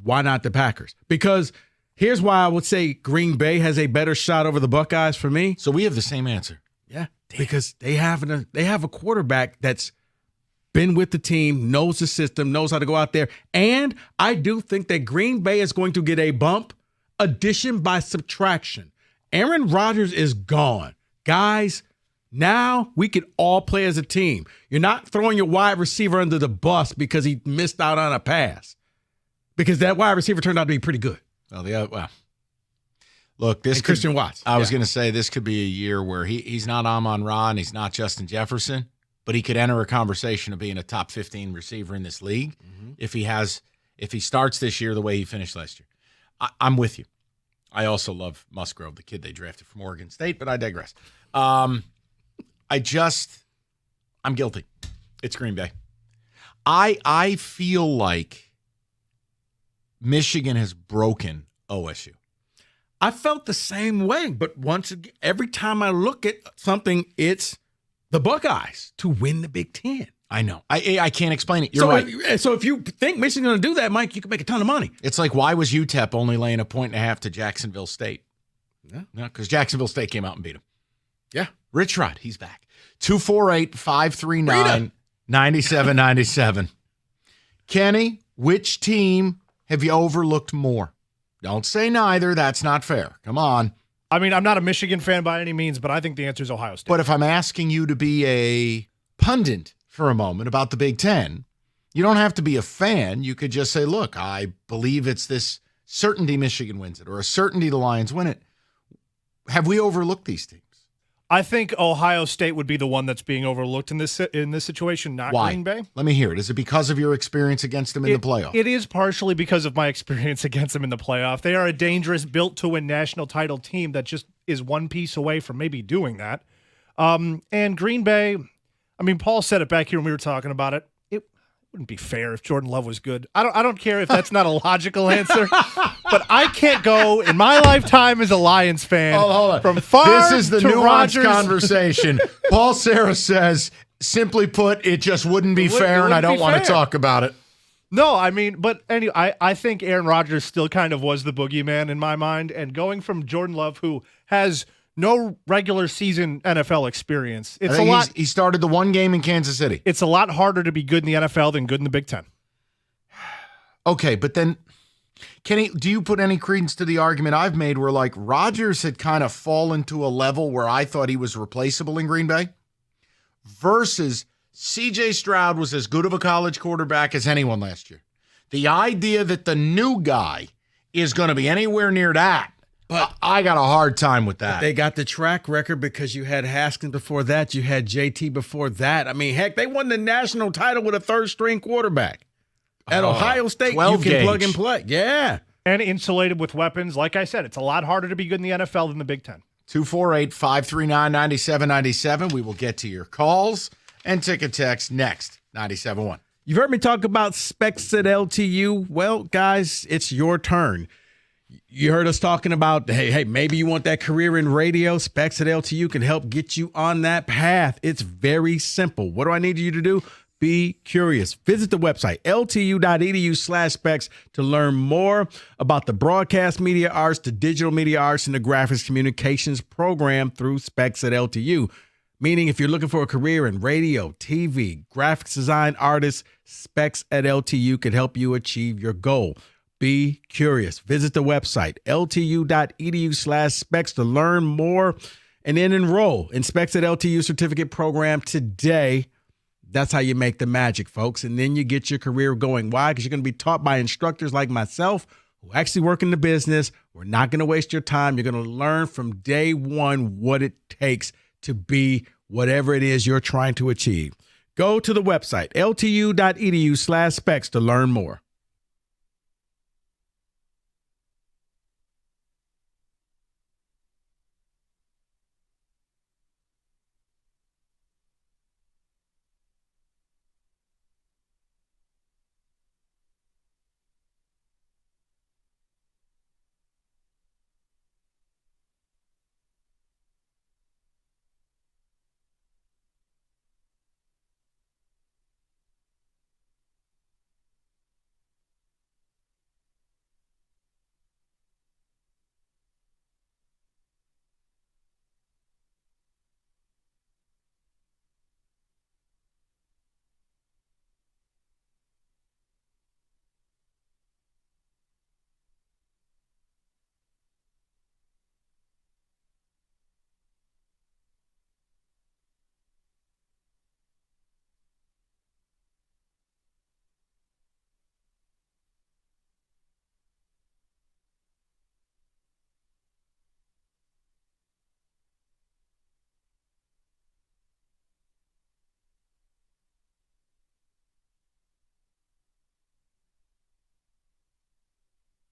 why not the Packers? Because here's why I would say Green Bay has a better shot over the Buckeyes for me. So we have the same answer. Yeah, because they have a quarterback that's been with the team, knows the system, knows how to go out there. And I do think that Green Bay is going to get a bump, addition by subtraction. Aaron Rodgers is gone. Guys, now we can all play as a team. You're not throwing your wide receiver under the bus because he missed out on a pass. Because that wide receiver turned out to be pretty good. Well, Look, this and Christian Watts. I was going to say this could be a year where he's not Amon-Ra and he's not Justin Jefferson, but he could enter a conversation of being a top 15 receiver in this league if he starts this year the way he finished last year. I'm with you. I also love Musgrove, the kid they drafted from Oregon State, but I digress. I'm guilty. It's Green Bay. I feel like Michigan has broken OSU. I felt the same way, but once again, every time I look at something, it's the Buckeyes to win the Big Ten. I know. I can't explain it. You're right. So if you think Michigan's going to do that, Mike, you can make a ton of money. It's like, why was UTEP only laying 1.5 to Jacksonville State? Yeah, because Jacksonville State came out and beat them. Yeah. Rich Rod, he's back. 248-539-9797. Kenny, which team have you overlooked more? Don't say neither. That's not fair. Come on. I mean, I'm not a Michigan fan by any means, but I think the answer is Ohio State. But if I'm asking you to be a pundit for a moment about the Big Ten, you don't have to be a fan. You could just say, look, I believe it's this certainty Michigan wins it or a certainty the Lions win it. Have we overlooked these teams? I think Ohio State would be the one that's being overlooked in this situation, not Why? Green Bay. Let me hear it. Is it because of your experience against them in the playoff? It is partially because of my experience against them in the playoff. They are a dangerous, built-to-win national title team that just is one piece away from maybe doing that. And Green Bay, I mean, Paul said it back here when we were talking about it. It wouldn't be fair if Jordan Love was good. I don't care if that's not a logical answer, but I can't go in my lifetime as a Lions fan. Hold on. From Favre This is the to nuanced Rodgers. conversation. Paul Sarah says, simply put, it just wouldn't be fair, and I don't want to talk about it. No, I mean, but anyway, I think Aaron Rodgers still kind of was the boogeyman in my mind, and going from Jordan Love, who has no regular season NFL experience, it's a lot. He started the one game in Kansas City. It's a lot harder to be good in the NFL than good in the Big Ten. Okay, but then, Kenny, do you put any credence to the argument I've made where, like, Rodgers had kind of fallen to a level where I thought he was replaceable in Green Bay versus C.J. Stroud was as good of a college quarterback as anyone last year. The idea that the new guy is going to be anywhere near that, but I got a hard time with that. They got the track record because you had Haskins before that. You had JT before that. I mean, heck, they won the national title with a third-string quarterback. At Ohio State, you can plug and play. Yeah. And insulated with weapons. Like I said, it's a lot harder to be good in the NFL than the Big Ten. 248-539-9797. We will get to your calls and ticket text next. 97.1. You've heard me talk about Specs at LTU. Well, guys, it's your turn. You heard us talking about, hey, maybe you want that career in radio. Specs at LTU can help get you on that path. It's very simple. What do I need you to do? Be curious. Visit the website, ltu.edu/specs, to learn more about the broadcast media arts, the digital media arts, and the graphics communications program through Specs at LTU. Meaning if you're looking for a career in radio, TV, graphics design artists, Specs at LTU can help you achieve your goal. Be curious. Visit the website, ltu.edu/specs, to learn more and then enroll in Specs at LTU certificate program today. That's how you make the magic, folks. And then you get your career going. Why? Because you're going to be taught by instructors like myself who actually work in the business. We're not going to waste your time. You're going to learn from day one what it takes to be whatever it is you're trying to achieve. Go to the website, ltu.edu/specs, to learn more.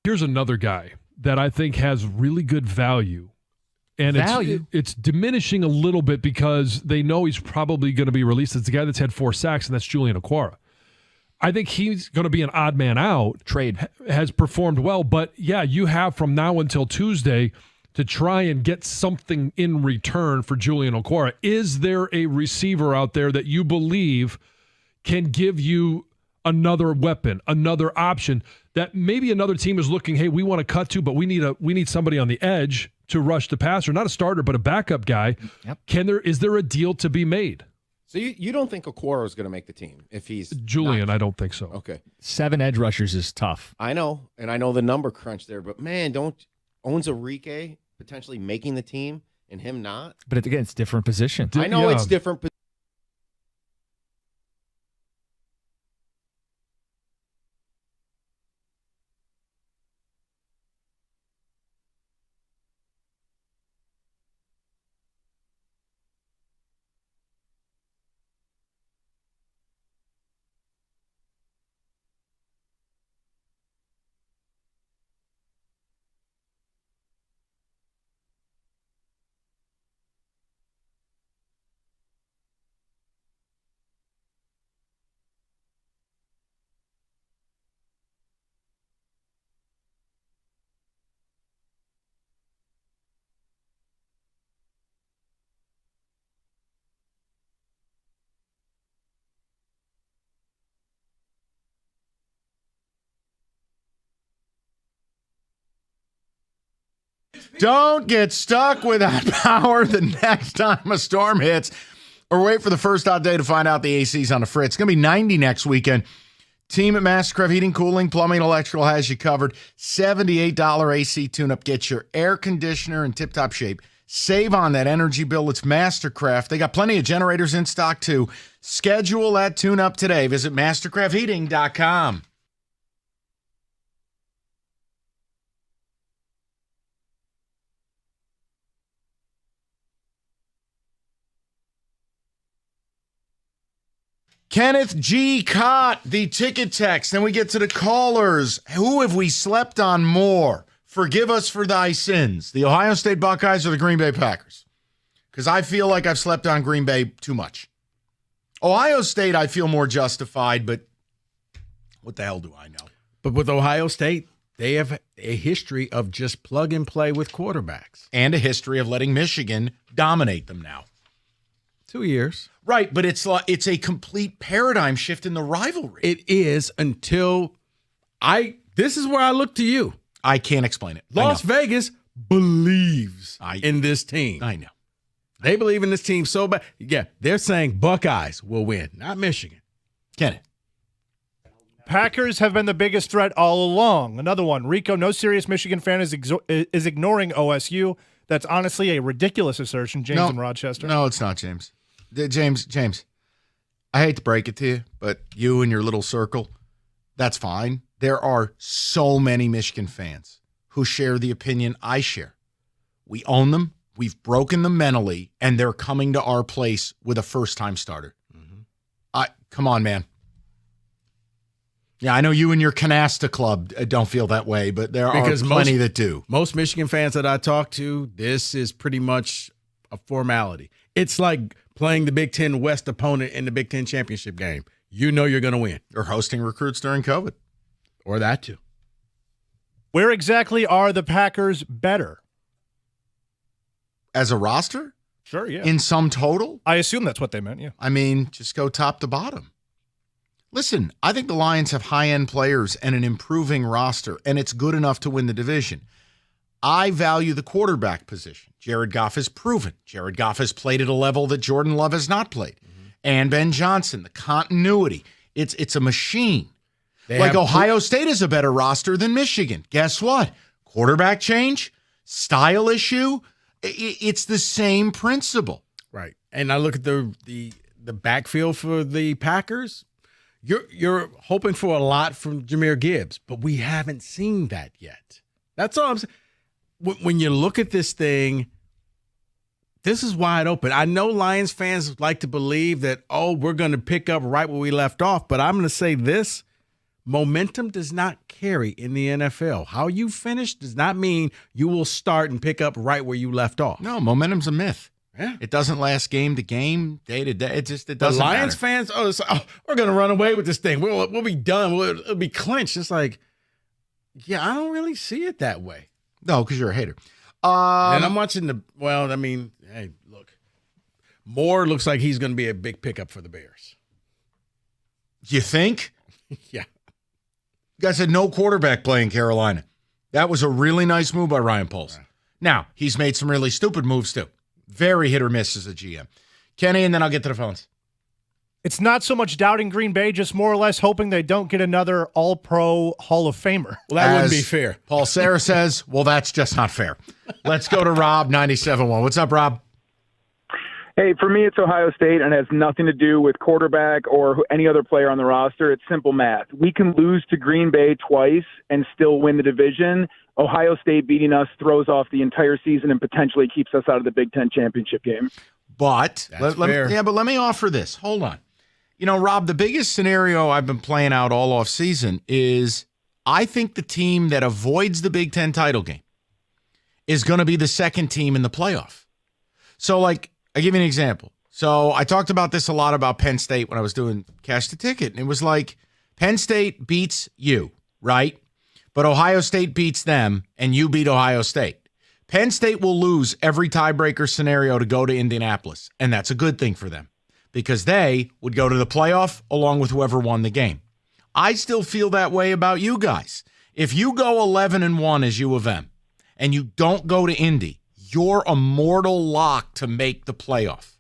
Here's another guy that I think has really good value. And it's diminishing a little bit because they know he's probably going to be released. It's the guy that's had 4 sacks, and that's Julian Okwara. I think he's going to be an odd man out. Trade. Has performed well. But, yeah, you have from now until Tuesday to try and get something in return for Julian Okwara. Is there a receiver out there that you believe can give you another weapon, another option that maybe another team is looking, hey, we want to cut to, but we need somebody on the edge to rush the passer, not a starter, but a backup guy. Yep. Is there a deal to be made? So you don't think Okwara is going to make the team if he's Julian? I don't think so. Okay. 7 edge rushers is tough. I know, and I know the number crunch there, but man, don't Onwuzurike potentially making the team and him not? But again, it's different position. I know it's different. Don't get stuck without power the next time a storm hits, or wait for the first hot day to find out the AC's on the fritz. It's going to be 90 next weekend. Team at Mastercraft Heating, Cooling, Plumbing, Electrical has you covered. $78 AC tune-up gets your air conditioner in tip-top shape. Save on that energy bill. It's Mastercraft. They got plenty of generators in stock, too. Schedule that tune-up today. Visit mastercraftheating.com. Kenneth G. Cott, the ticket text. Then we get to the callers. Who have we slept on more? Forgive us for thy sins. The Ohio State Buckeyes or the Green Bay Packers? Because I feel like I've slept on Green Bay too much. Ohio State, I feel more justified, but what the hell do I know? But with Ohio State, they have a history of just plug and play with quarterbacks. And a history of letting Michigan dominate them now. 2 years. Right, but it's a complete paradigm shift in the rivalry. It is until this is where I look to you. I can't explain it. Las Vegas believes in this team. I know. They believe in this team so bad. Yeah, they're saying Buckeyes will win, not Michigan. Kenneth. Packers have been the biggest threat all along. Another one. Rico, no serious Michigan fan is ignoring OSU. That's honestly a ridiculous assertion, James in Rochester. No, it's not, James. James, I hate to break it to you, but you and your little circle, that's fine. There are so many Michigan fans who share the opinion I share. We own them. We've broken them mentally, and they're coming to our place with a first-time starter. Come on, man. Yeah, I know you and your Canasta club don't feel that way, but there are plenty that do. Most Michigan fans that I talk to, this is pretty much a formality. It's like playing the Big Ten West opponent in the Big Ten championship game. You know you're going to win. Or hosting recruits during COVID. Or that too. Where exactly are the Packers better? As a roster? Sure, yeah. In sum total? I assume that's what they meant, yeah. I mean, just go top to bottom. Listen, I think the Lions have high-end players and an improving roster, and it's good enough to win the division. I value the quarterback position. Jared Goff has proven. Jared Goff has played at a level that Jordan Love has not played. And Ben Johnson, the continuity. It's a machine. Like Ohio State is a better roster than Michigan. Guess what? Quarterback change, style issue, it's the same principle. Right. And I look at the backfield for the Packers. You're hoping for a lot from Jahmyr Gibbs, but we haven't seen that yet. That's all I'm saying. When you look at this thing, this is wide open. I know Lions fans like to believe that, we're going to pick up right where we left off, but I'm going to say this. Momentum does not carry in the NFL. How you finish does not mean you will start and pick up right where you left off. No, momentum's a myth. Yeah. It doesn't last game to game, day to day. It doesn't The Lions matter. fans, we're going to run away with this thing. We'll be done. It'll be clinched. It's like, yeah, I don't really see it that way. No, because you're a hater. And I'm watching hey, look. Moore looks like he's going to be a big pickup for the Bears. You think? Yeah. You guys had no quarterback play in Carolina. That was a really nice move by Ryan Poles. Right. Now, he's made some really stupid moves too. Very hit or miss as a GM. Kenny, and then I'll get to the phones. It's not so much doubting Green Bay, just more or less hoping they don't get another All-Pro Hall of Famer. Well, that wouldn't be fair. Paul Sarah says, well, that's just not fair. Let's go to Rob, 97.1. What's up, Rob? Hey, for me, it's Ohio State, and it has nothing to do with quarterback or any other player on the roster. It's simple math. We can lose to Green Bay twice and still win the division. Ohio State beating us throws off the entire season and potentially keeps us out of the Big Ten championship game. But let me offer this. Hold on. You know, Rob, the biggest scenario I've been playing out all off season is I think the team that avoids the Big Ten title game is going to be the second team in the playoff. So, like, I'll give you an example. So I talked about this a lot about Penn State when I was doing Cash the Ticket. And it was like Penn State beats you, right? But Ohio State beats them, and you beat Ohio State. Penn State will lose every tiebreaker scenario to go to Indianapolis, and that's a good thing for them because they would go to the playoff along with whoever won the game. I still feel that way about you guys. If you go 11-1 as U of M and you don't go to Indy, you're a mortal lock to make the playoff.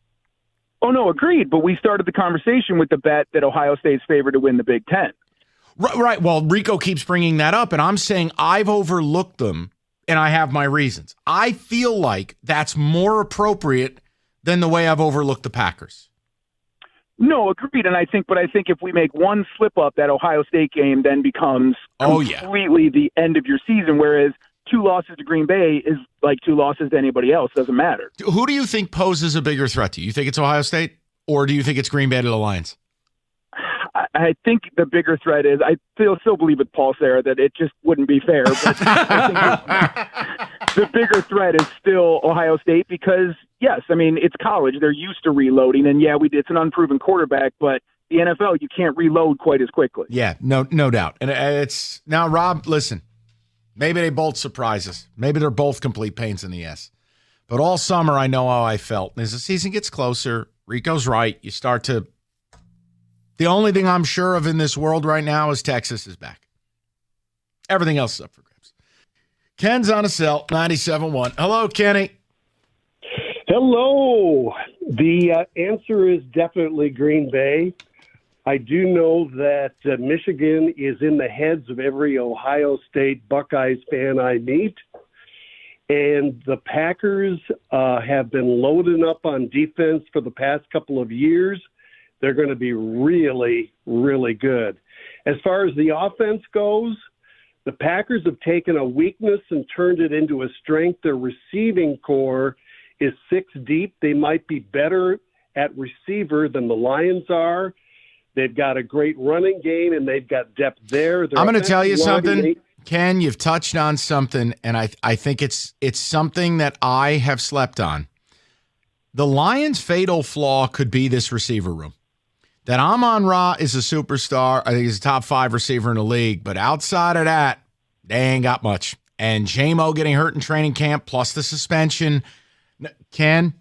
Oh, no, agreed. But we started the conversation with the bet that Ohio State's favored to win the Big Ten. Right. Well, Rico keeps bringing that up, and I'm saying I've overlooked them, and I have my reasons. I feel like that's more appropriate than the way I've overlooked the Packers. No, agreed. And I think if we make one slip up, that Ohio State game then becomes completely the end of your season, whereas 2 losses to Green Bay is like 2 losses to anybody else. Doesn't matter. Who do you think poses a bigger threat to you? You think it's Ohio State, or do you think it's Green Bay to the Lions? I think the bigger threat is I still believe with Paul Sarah that it just wouldn't be fair. But I think the bigger threat is still Ohio State because, yes, I mean, it's college. They're used to reloading. And, yeah, it's an unproven quarterback, but the NFL, you can't reload quite as quickly. Yeah, no doubt. And it's now, Rob, listen, maybe they both surprise us. Maybe they're both complete pains in the ass. But all summer, I know how I felt. As the season gets closer, Rico's right. You start to – the only thing I'm sure of in this world right now is Texas is back. Everything else is up for grabs. Ken's on a cell, 97.1. Hello, Kenny. Hello. The answer is definitely Green Bay. I do know that Michigan is in the heads of every Ohio State Buckeyes fan I meet. And the Packers have been loading up on defense for the past couple of years. They're going to be really, really good. As far as the offense goes, the Packers have taken a weakness and turned it into a strength. Their receiving core is 6 deep. They might be better at receiver than the Lions are. They've got a great running game, and they've got depth there. I'm going to tell you something, Ken. You've touched on something, and I think it's something that I have slept on. The Lions' fatal flaw could be this receiver room. That Amon-Ra is a superstar. I think he's a top 5 receiver in the league. But outside of that, they ain't got much. And J-Mo getting hurt in training camp, plus the suspension. Ken,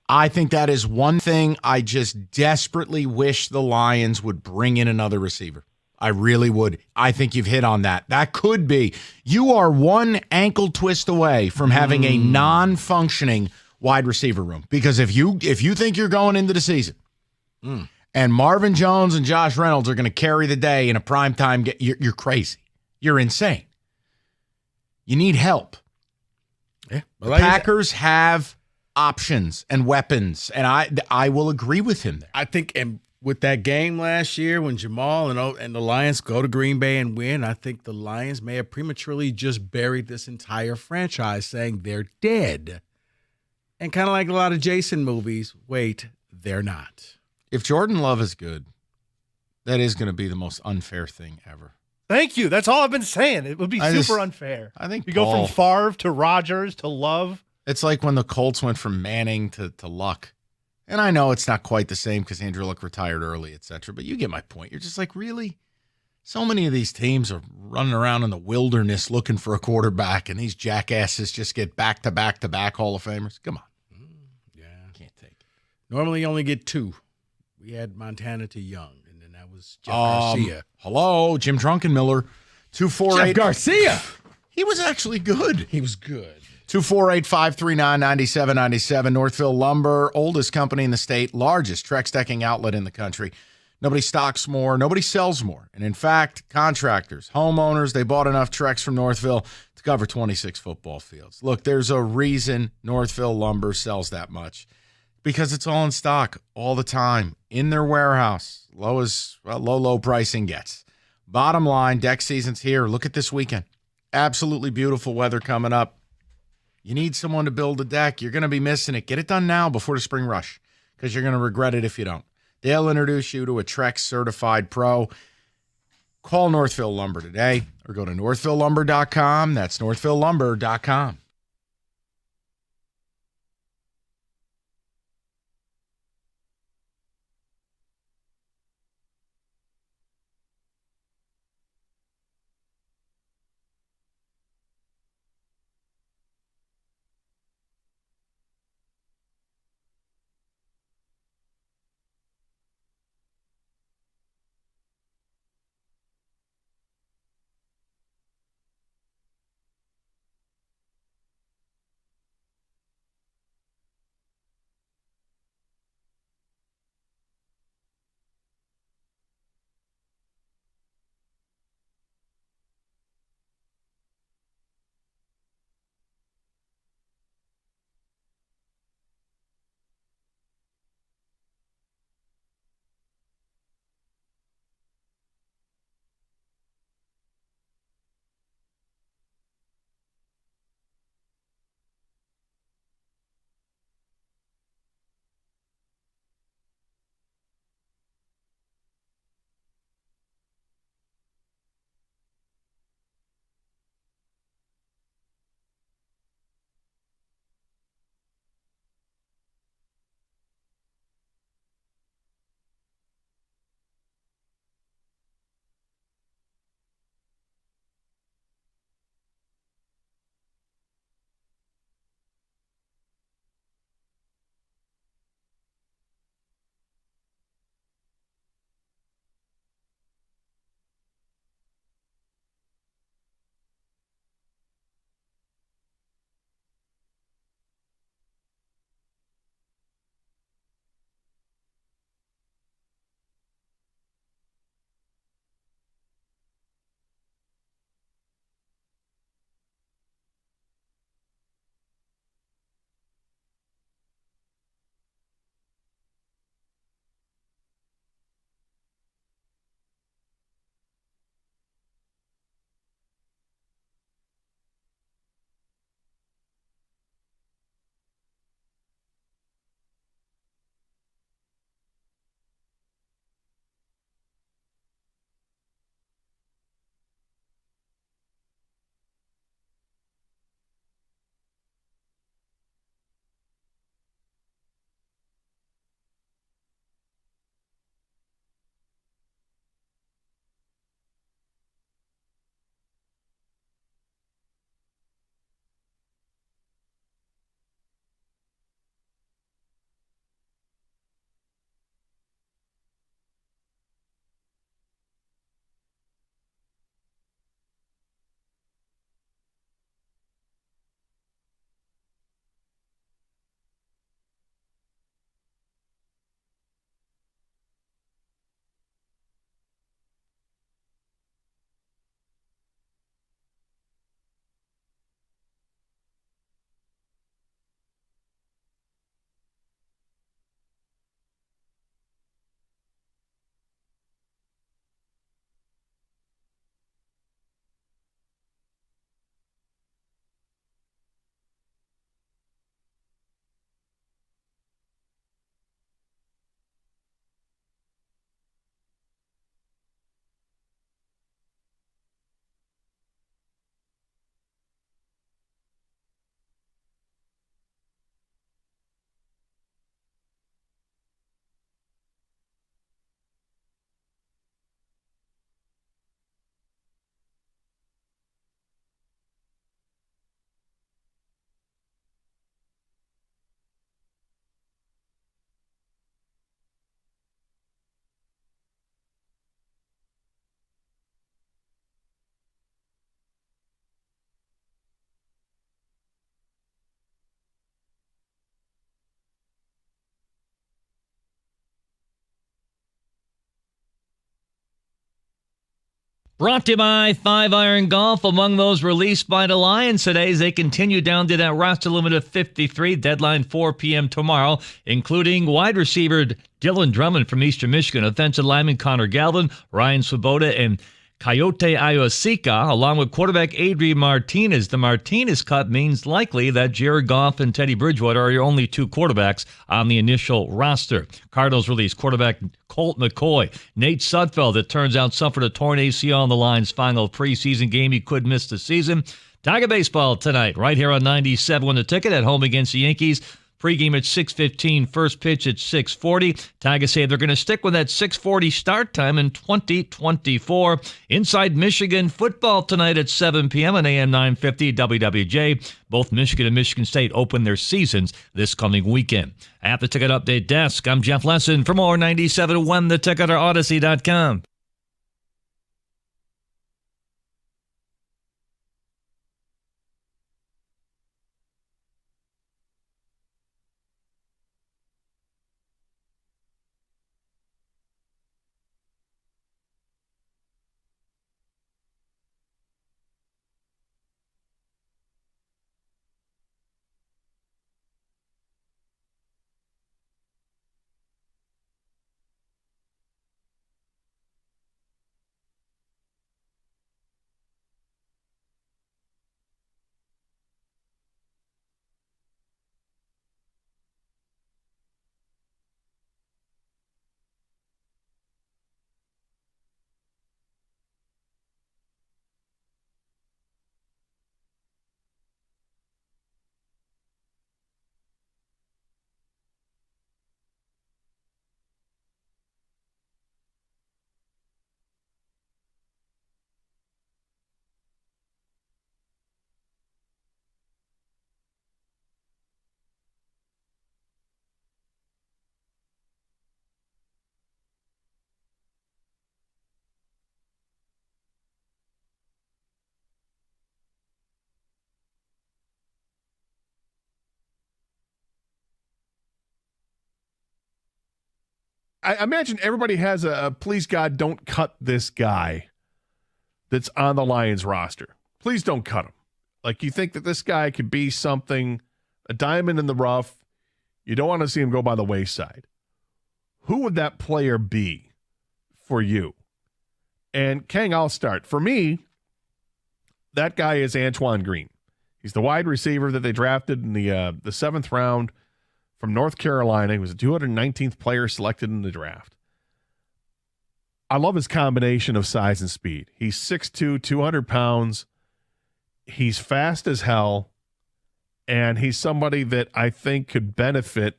I think that is one thing I just desperately wish the Lions would bring in another receiver. I really would. I think you've hit on that. That could be. You are one ankle twist away from having a non-functioning wide receiver room. Because if you think you're going into the season and Marvin Jones and Josh Reynolds are going to carry the day in a primetime game, you're crazy. You're insane. You need help. Yeah, the Packers have options and weapons, and I will agree with him there. I think, and with that game last year when Jamal and the Lions go to Green Bay and win, I think the Lions may have prematurely just buried this entire franchise, saying they're dead. And kind of like a lot of Jason movies, wait, they're not. If Jordan Love is good, That is going to be the most unfair thing ever. Thank you. That's all I've been saying. It would be super unfair. I think you go from Favre to Rodgers to Love. It's like when the Colts went from Manning to Luck. And I know it's not quite the same because Andrew Luck retired early, et cetera, but you get my point. You're just like, really? So many of these teams are running around in the wilderness looking for a quarterback, and these jackasses just get back-to-back-to-back Hall of Famers. Come on. Can't take it. Normally you only get 2. We had Montana to Young, and then that was Jeff Garcia. Hello, Jim Drunkenmiller. 248. Jeff Garcia. He was actually good. He was good. 248-539-9797. Northville Lumber, oldest company in the state, largest Trex decking outlet in the country. Nobody stocks more. Nobody sells more. And in fact, contractors, homeowners, they bought enough Trex from Northville to cover 26 football fields. Look, there's a reason Northville Lumber sells that much. Because it's all in stock all the time in their warehouse. Low pricing gets. Bottom line, deck season's here. Look at this weekend. Absolutely beautiful weather coming up. You need someone to build a deck. You're going to be missing it. Get it done now before the spring rush because you're going to regret it if you don't. They'll introduce you to a Trex certified pro. Call Northville Lumber today or go to northvillelumber.com. That's northvillelumber.com. Brought to you by 5 Iron Golf. Among those released by the Lions today, as they continue down to that roster limit of 53, deadline 4 p.m. tomorrow, including wide receiver Dylan Drummond from Eastern Michigan, offensive lineman Connor Galvin, Ryan Swoboda, and Coyote Iosika, along with quarterback Adrian Martinez. The Martinez cut means likely that Jared Goff and Teddy Bridgewater are your only two quarterbacks on the initial roster. Cardinals release quarterback Colt McCoy. Nate Sudfeld, it turns out, suffered a torn ACL in the Lions' final preseason game. He could miss the season. Tiger baseball tonight, right here on 97 The Ticket, at home against the Yankees. Pregame at 6:15, first pitch at 6:40. Tigers say they're going to stick with that 6:40 start time in 2024. Inside Michigan football tonight at 7 p.m. on AM 950 WWJ. Both Michigan and Michigan State open their seasons this coming weekend. At the Ticket Update Desk, I'm Jeff Lesson. For more 97.1 The Ticket or Odyssey.com. I imagine everybody has a please God don't cut this guy that's on the Lions roster. Please don't cut him. Like, you think that this guy could be something, a diamond in the rough. You don't want to see him go by the wayside. Who would that player be for you? And Kang, I'll start. For me, that guy is Antoine Green. He's the wide receiver that they drafted in the seventh round from North Carolina. He was the 219th player selected in the draft. I love his combination of size and speed. He's 6'2", 200 pounds. He's fast as hell. And he's somebody that I think could benefit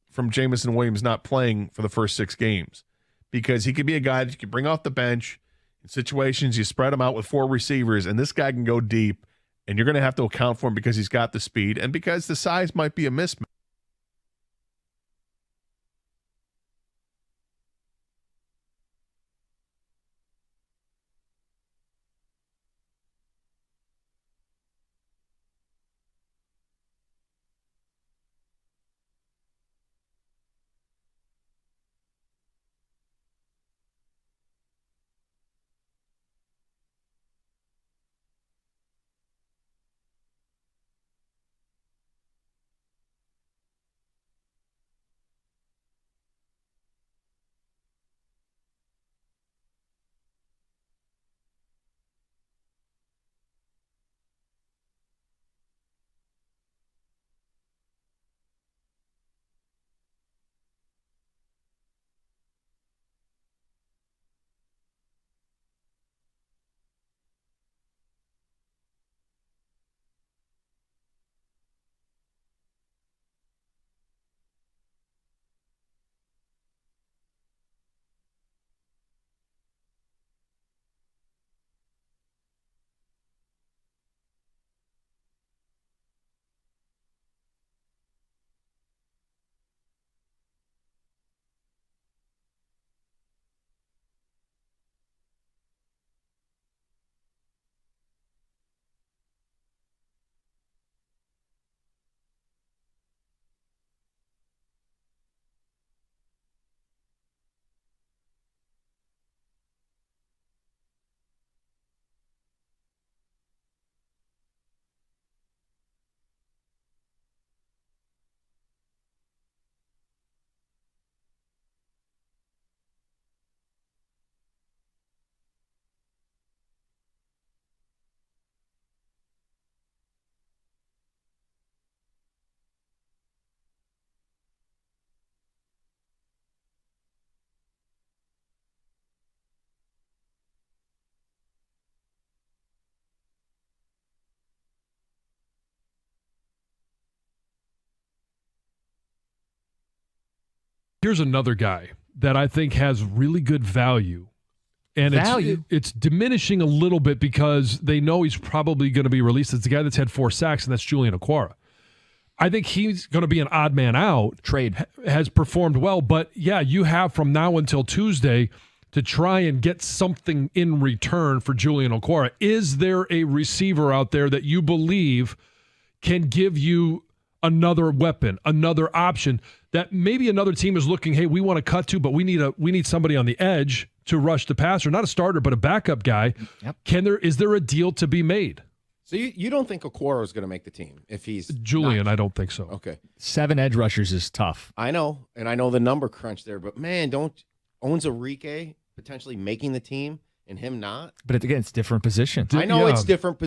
from Jameson Williams not playing for the first 6 games, because he could be a guy that you can bring off the bench in situations. You spread him out with 4 receivers, and this guy can go deep, and you're going to have to account for him because he's got the speed and because the size might be a mismatch. Here's another guy that I think has really good value. And it's diminishing a little bit because they know he's probably going to be released. It's the guy that's had 4 sacks, and that's Julian Okwara. I think he's going to be an odd man out. Trade. Has performed well. But, yeah, you have from now until Tuesday to try and get something in return for Julian Okwara. Is there a receiver out there that you believe can give you another weapon, another option that maybe another team is looking, hey, we want to cut to, but we need somebody on the edge to rush the passer, not a starter, but a backup guy. Yep. Is there a deal to be made? So you don't think Okwara is going to make the team if he's Julian? not. I don't think so. Okay. 7 edge rushers is tough. I know, and I know the number crunch there, but man, owns Enrique potentially making the team and him not? But again, it's different position. I know it's different.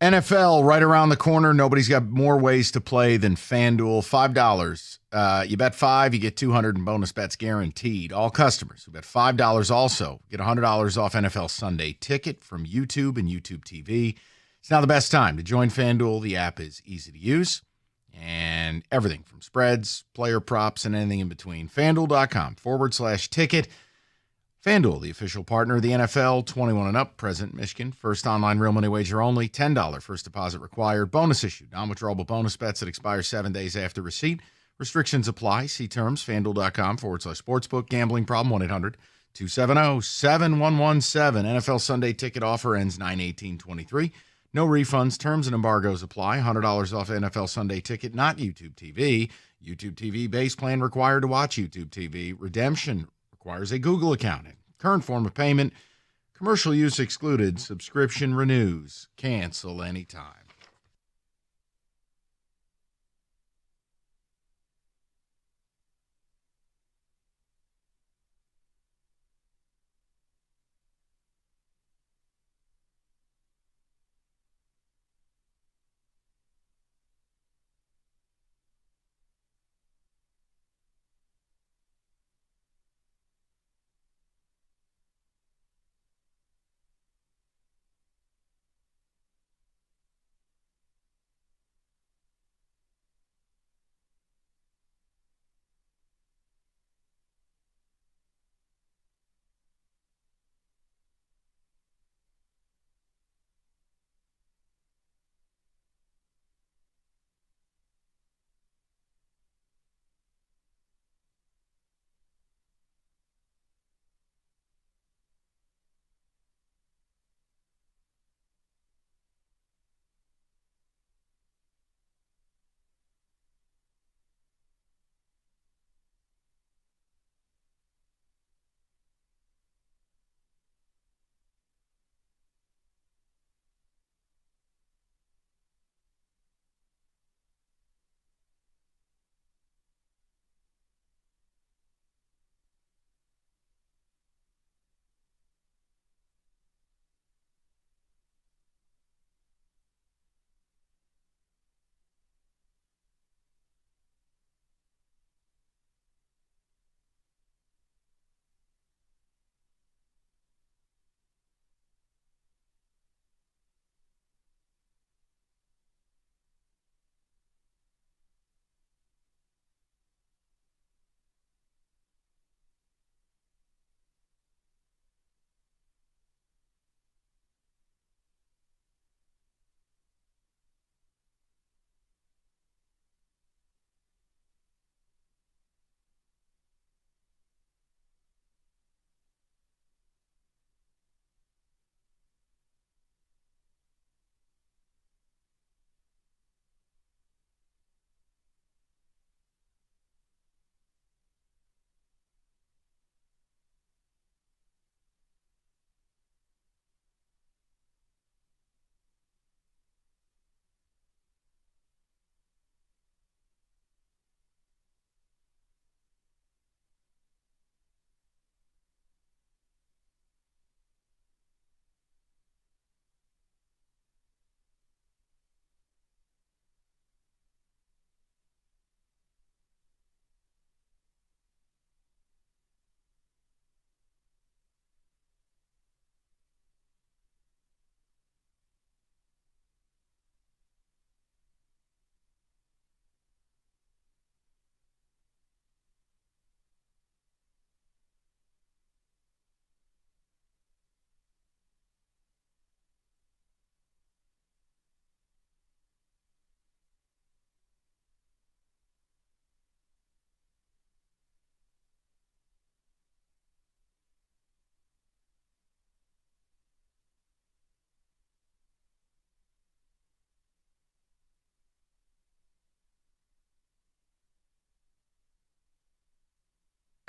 NFL right around the corner. Nobody's got more ways to play than FanDuel. $5. You bet $5, you get $200 in bonus bets guaranteed. All customers who bet $5 also get $100 off NFL Sunday Ticket from YouTube and YouTube TV. It's now the best time to join FanDuel. The app is easy to use, and everything from spreads, player props, and anything in between. FanDuel.com/ticket. FanDuel, the official partner of the NFL, 21 and up, present Michigan. First online real money wager only, $10 first deposit required. Bonus issue, non-withdrawable bonus bets that expire 7 days after receipt. Restrictions apply. See terms, FanDuel.com/sportsbook. Gambling problem, 1-800-270-7117. NFL Sunday Ticket offer ends 9/18/23. No refunds, terms and embargoes apply. $100 off NFL Sunday Ticket, not YouTube TV. YouTube TV base plan required to watch YouTube TV. Redemption requires a Google account. Current form of payment. Commercial use excluded. Subscription renews. Cancel anytime.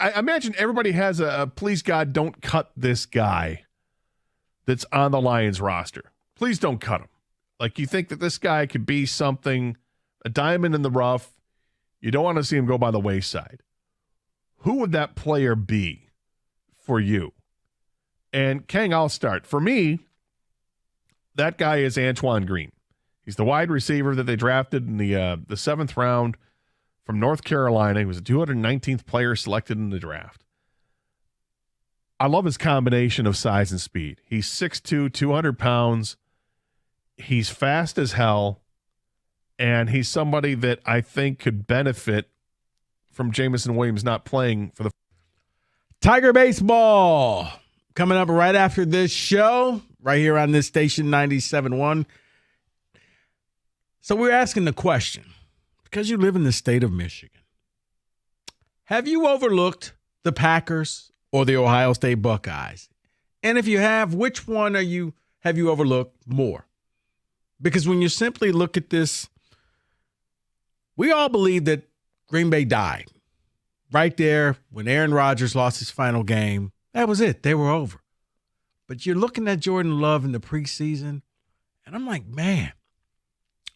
I imagine everybody has a please God don't cut this guy that's on the Lions roster. Please don't cut him. Like, you think that this guy could be something, a diamond in the rough. You don't want to see him go by the wayside. Who would that player be for you? And Kang, I'll start. For me, that guy is Antoine Green. He's the wide receiver that they drafted in the 7th round from North Carolina. He was the 219th player selected in the draft. I love his combination of size and speed. He's 6'2", 200 pounds. He's fast as hell, and he's somebody that I think could benefit from Jameson Williams not playing for the Tiger Baseball coming up right after this show, right here on this station 97.1. So we're asking the question, because you live in the state of Michigan, have you overlooked the Packers or the Ohio State Buckeyes? And if you have, which one have you overlooked more? Because when you simply look at this, we all believe that Green Bay died. Right there, when Aaron Rodgers lost his final game, that was it. They were over. But you're looking at Jordan Love in the preseason, and I'm like, man,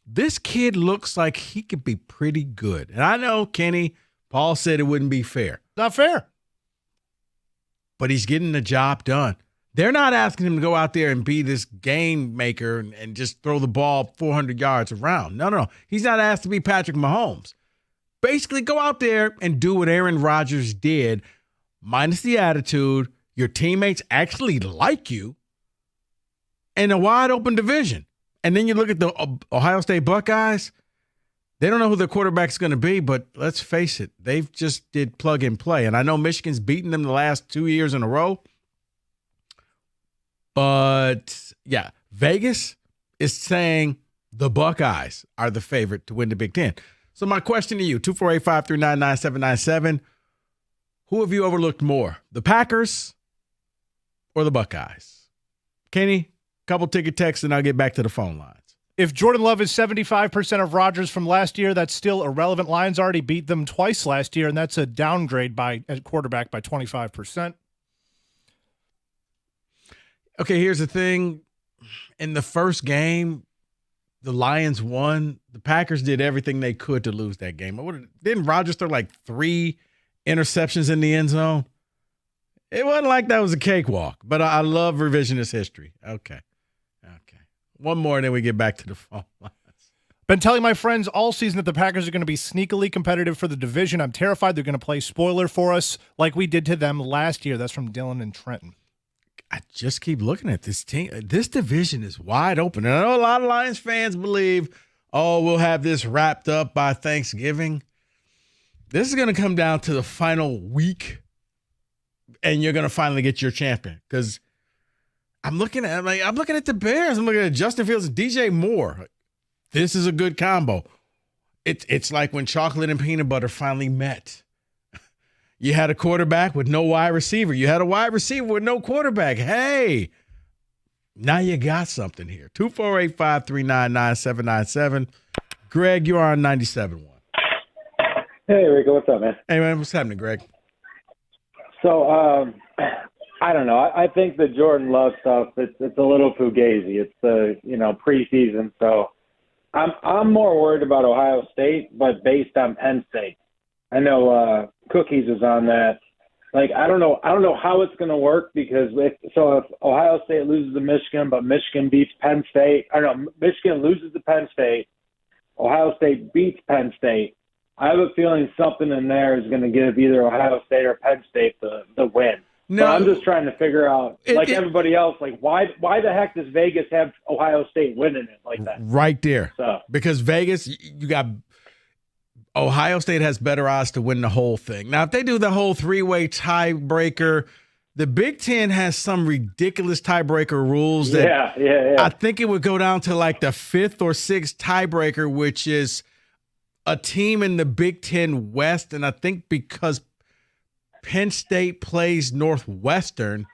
this kid looks like he could be pretty good. And I know, Kenny, Paul said it wouldn't be fair. Not fair. But he's getting the job done. They're not asking him to go out there and be this game maker and just throw the ball 400 yards around. No. He's not asked to be Patrick Mahomes. Basically, go out there and do what Aaron Rodgers did, minus the attitude. Your teammates actually like you in a wide open division. And then you look at the Ohio State Buckeyes. They don't know who their quarterback's going to be, but let's face it, they've just did plug and play. And I know Michigan's beaten them the last 2 years in a row. But, yeah, Vegas is saying the Buckeyes are the favorite to win the Big Ten. So my question to you, 248-539-9797, who have you overlooked more, the Packers or the Buckeyes? Kenny, couple ticket texts, and I'll get back to the phone lines. If Jordan Love is 75% of Rodgers from last year, that's still irrelevant. Lions already beat them twice last year, and that's a downgrade at quarterback by 25%. Okay, here's the thing. In the first game, the Lions won. The Packers did everything they could to lose that game. Didn't Rodgers throw like 3 interceptions in the end zone? It wasn't like that was a cakewalk, but I love revisionist history. Okay. One more, and then we get back to the phone lines. Been telling my friends all season that the Packers are going to be sneakily competitive for the division. I'm terrified they're going to play spoiler for us like we did to them last year. That's from Dylan and Trenton. I just keep looking at this team. This division is wide open. And I know a lot of Lions fans believe, we'll have this wrapped up by Thanksgiving. This is going to come down to the final week, and you're going to finally get your champion. Because I'm looking at the Bears. I'm looking at Justin Fields and DJ Moore. This is a good combo. It's like when chocolate and peanut butter finally met. You had a quarterback with no wide receiver. You had a wide receiver with no quarterback. Hey, now you got something here. 248-539-9797. Greg, you are on 97.1. Hey, Rico, what's up, man? Hey, man, what's happening, Greg? So, I don't know. I think the Jordan Love stuff, it's a little fugazi. It's the, preseason. So I'm more worried about Ohio State, but based on Penn State. I know Cookies is on that. Like, I don't know how it's going to work because if Ohio State loses to Michigan, but Michigan beats Penn State, Michigan loses to Penn State, Ohio State beats Penn State. I have a feeling something in there is going to give either Ohio State or Penn State the win. No, but I'm just trying to figure out, everybody else, why the heck does Vegas have Ohio State winning it like that? Right there. So. Because Vegas, you got Ohio State has better odds to win the whole thing. Now, if they do the whole 3-way tiebreaker, the Big Ten has some ridiculous tiebreaker rules that I think it would go down to like the 5th or 6th tiebreaker, which is a team in the Big Ten West. And I think because Penn State plays Northwestern,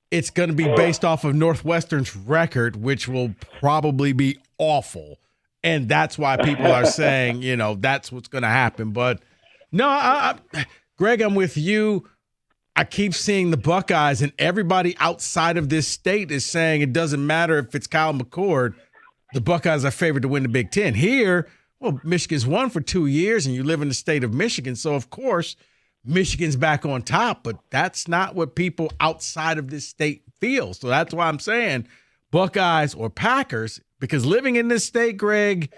it's going to be based off of Northwestern's record, which will probably be awful. And that's why people are saying, that's what's going to happen. But no, Greg, I'm with you. I keep seeing the Buckeyes, and everybody outside of this state is saying it doesn't matter if it's Kyle McCord. The Buckeyes are favored to win the Big Ten. Here, Michigan's won for 2 years, and you live in the state of Michigan. So, of course, Michigan's back on top. But that's not what people outside of this state feel. So that's why I'm saying Buckeyes or Packers, because living in this state, Greg,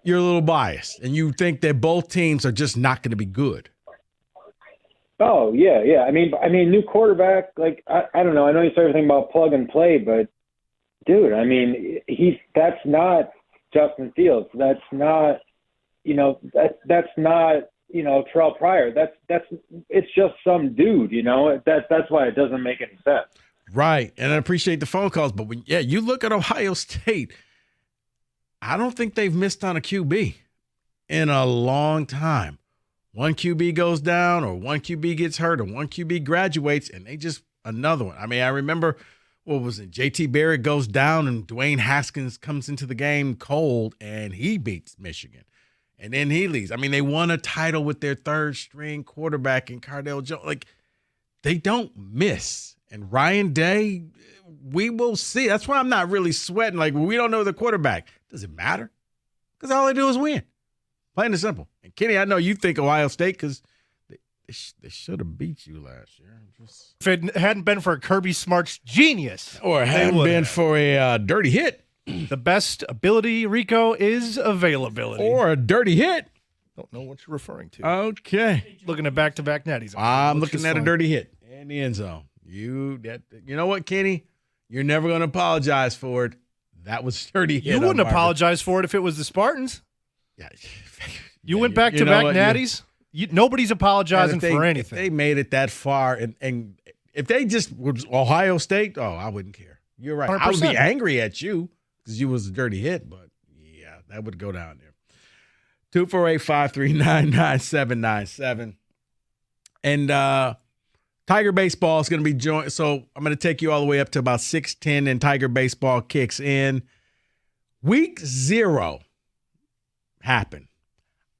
you're a little biased, and you think that both teams are just not going to be good. Oh, yeah. I mean, new quarterback, like, I don't know. I know you say everything about plug and play, but, dude, I mean, that's not Justin Fields. That's not, that's not, Terrell Pryor. It's just some dude, That's why it doesn't make any sense. Right, and I appreciate the phone calls, but when you look at Ohio State, I don't think they've missed on a QB in a long time. One QB goes down, or one QB gets hurt, or one QB graduates, and they just another one. I mean, I remember, what was it? JT Barrett goes down, and Dwayne Haskins comes into the game cold, and he beats Michigan. And then he leaves. I mean, they won a title with their third-string quarterback in Cardale Jones. Like, they don't miss. And Ryan Day, we will see. That's why I'm not really sweating. Like, we don't know the quarterback. Does it matter? Because all they do is win. Plain and simple. And Kenny, I know you think Ohio State because they should have beat you last year. If it hadn't been for Kirby Smart's genius. Or it hadn't been for a dirty hit. The best ability, Rico, is availability. Or a dirty hit. Don't know what you're referring to. Okay. Looking at back-to-back natties. I'm looking at a dirty hit in the end zone. You know what, Kenny? You're never going to apologize for it. That was dirty hit. You wouldn't apologize for it if it was the Spartans. Yeah. You went back-to-back natties. Nobody's apologizing for anything. If they made it that far, and if they just was Ohio State, I wouldn't care. You're right. 100%. I would be angry at you because you was a dirty hit, but yeah, that would go down there. 248-539-9797. And Tiger Baseball is going to be joined. So I'm going to take you all the way up to about 6:10, and Tiger Baseball kicks in. Week 0 happened.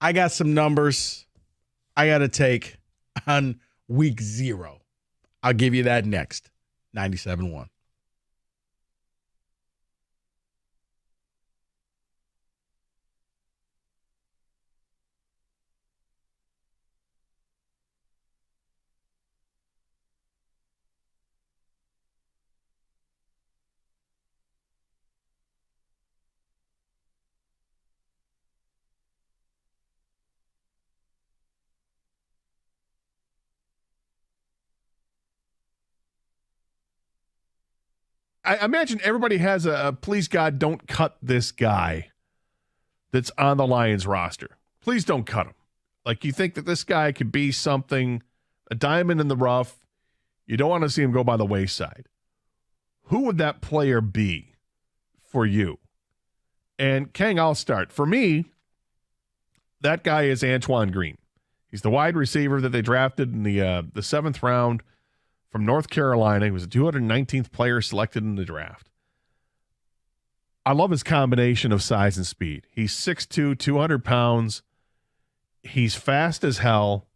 I got some numbers I got to take on week 0. I'll give you that next. 97.1. I imagine everybody has a please God don't cut this guy that's on the Lions roster. Please don't cut him. Like, you think that this guy could be something, a diamond in the rough. You don't want to see him go by the wayside. Who would that player be for you? And Kang, I'll start. For me, that guy is Antoine Green. He's the wide receiver that they drafted in the 7th round from North Carolina. He was the 219th player selected in the draft. I love his combination of size and speed. He's 6'2", 200 pounds. He's fast as hell.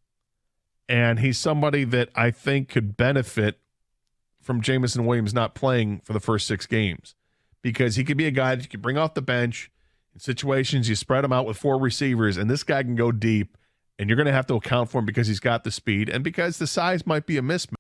And he's somebody that I think could benefit from Jameson Williams not playing for the first 6 games, because he could be a guy that you can bring off the bench in situations. You spread him out with 4 receivers, and this guy can go deep, and you're going to have to account for him because he's got the speed and because the size might be a mismatch.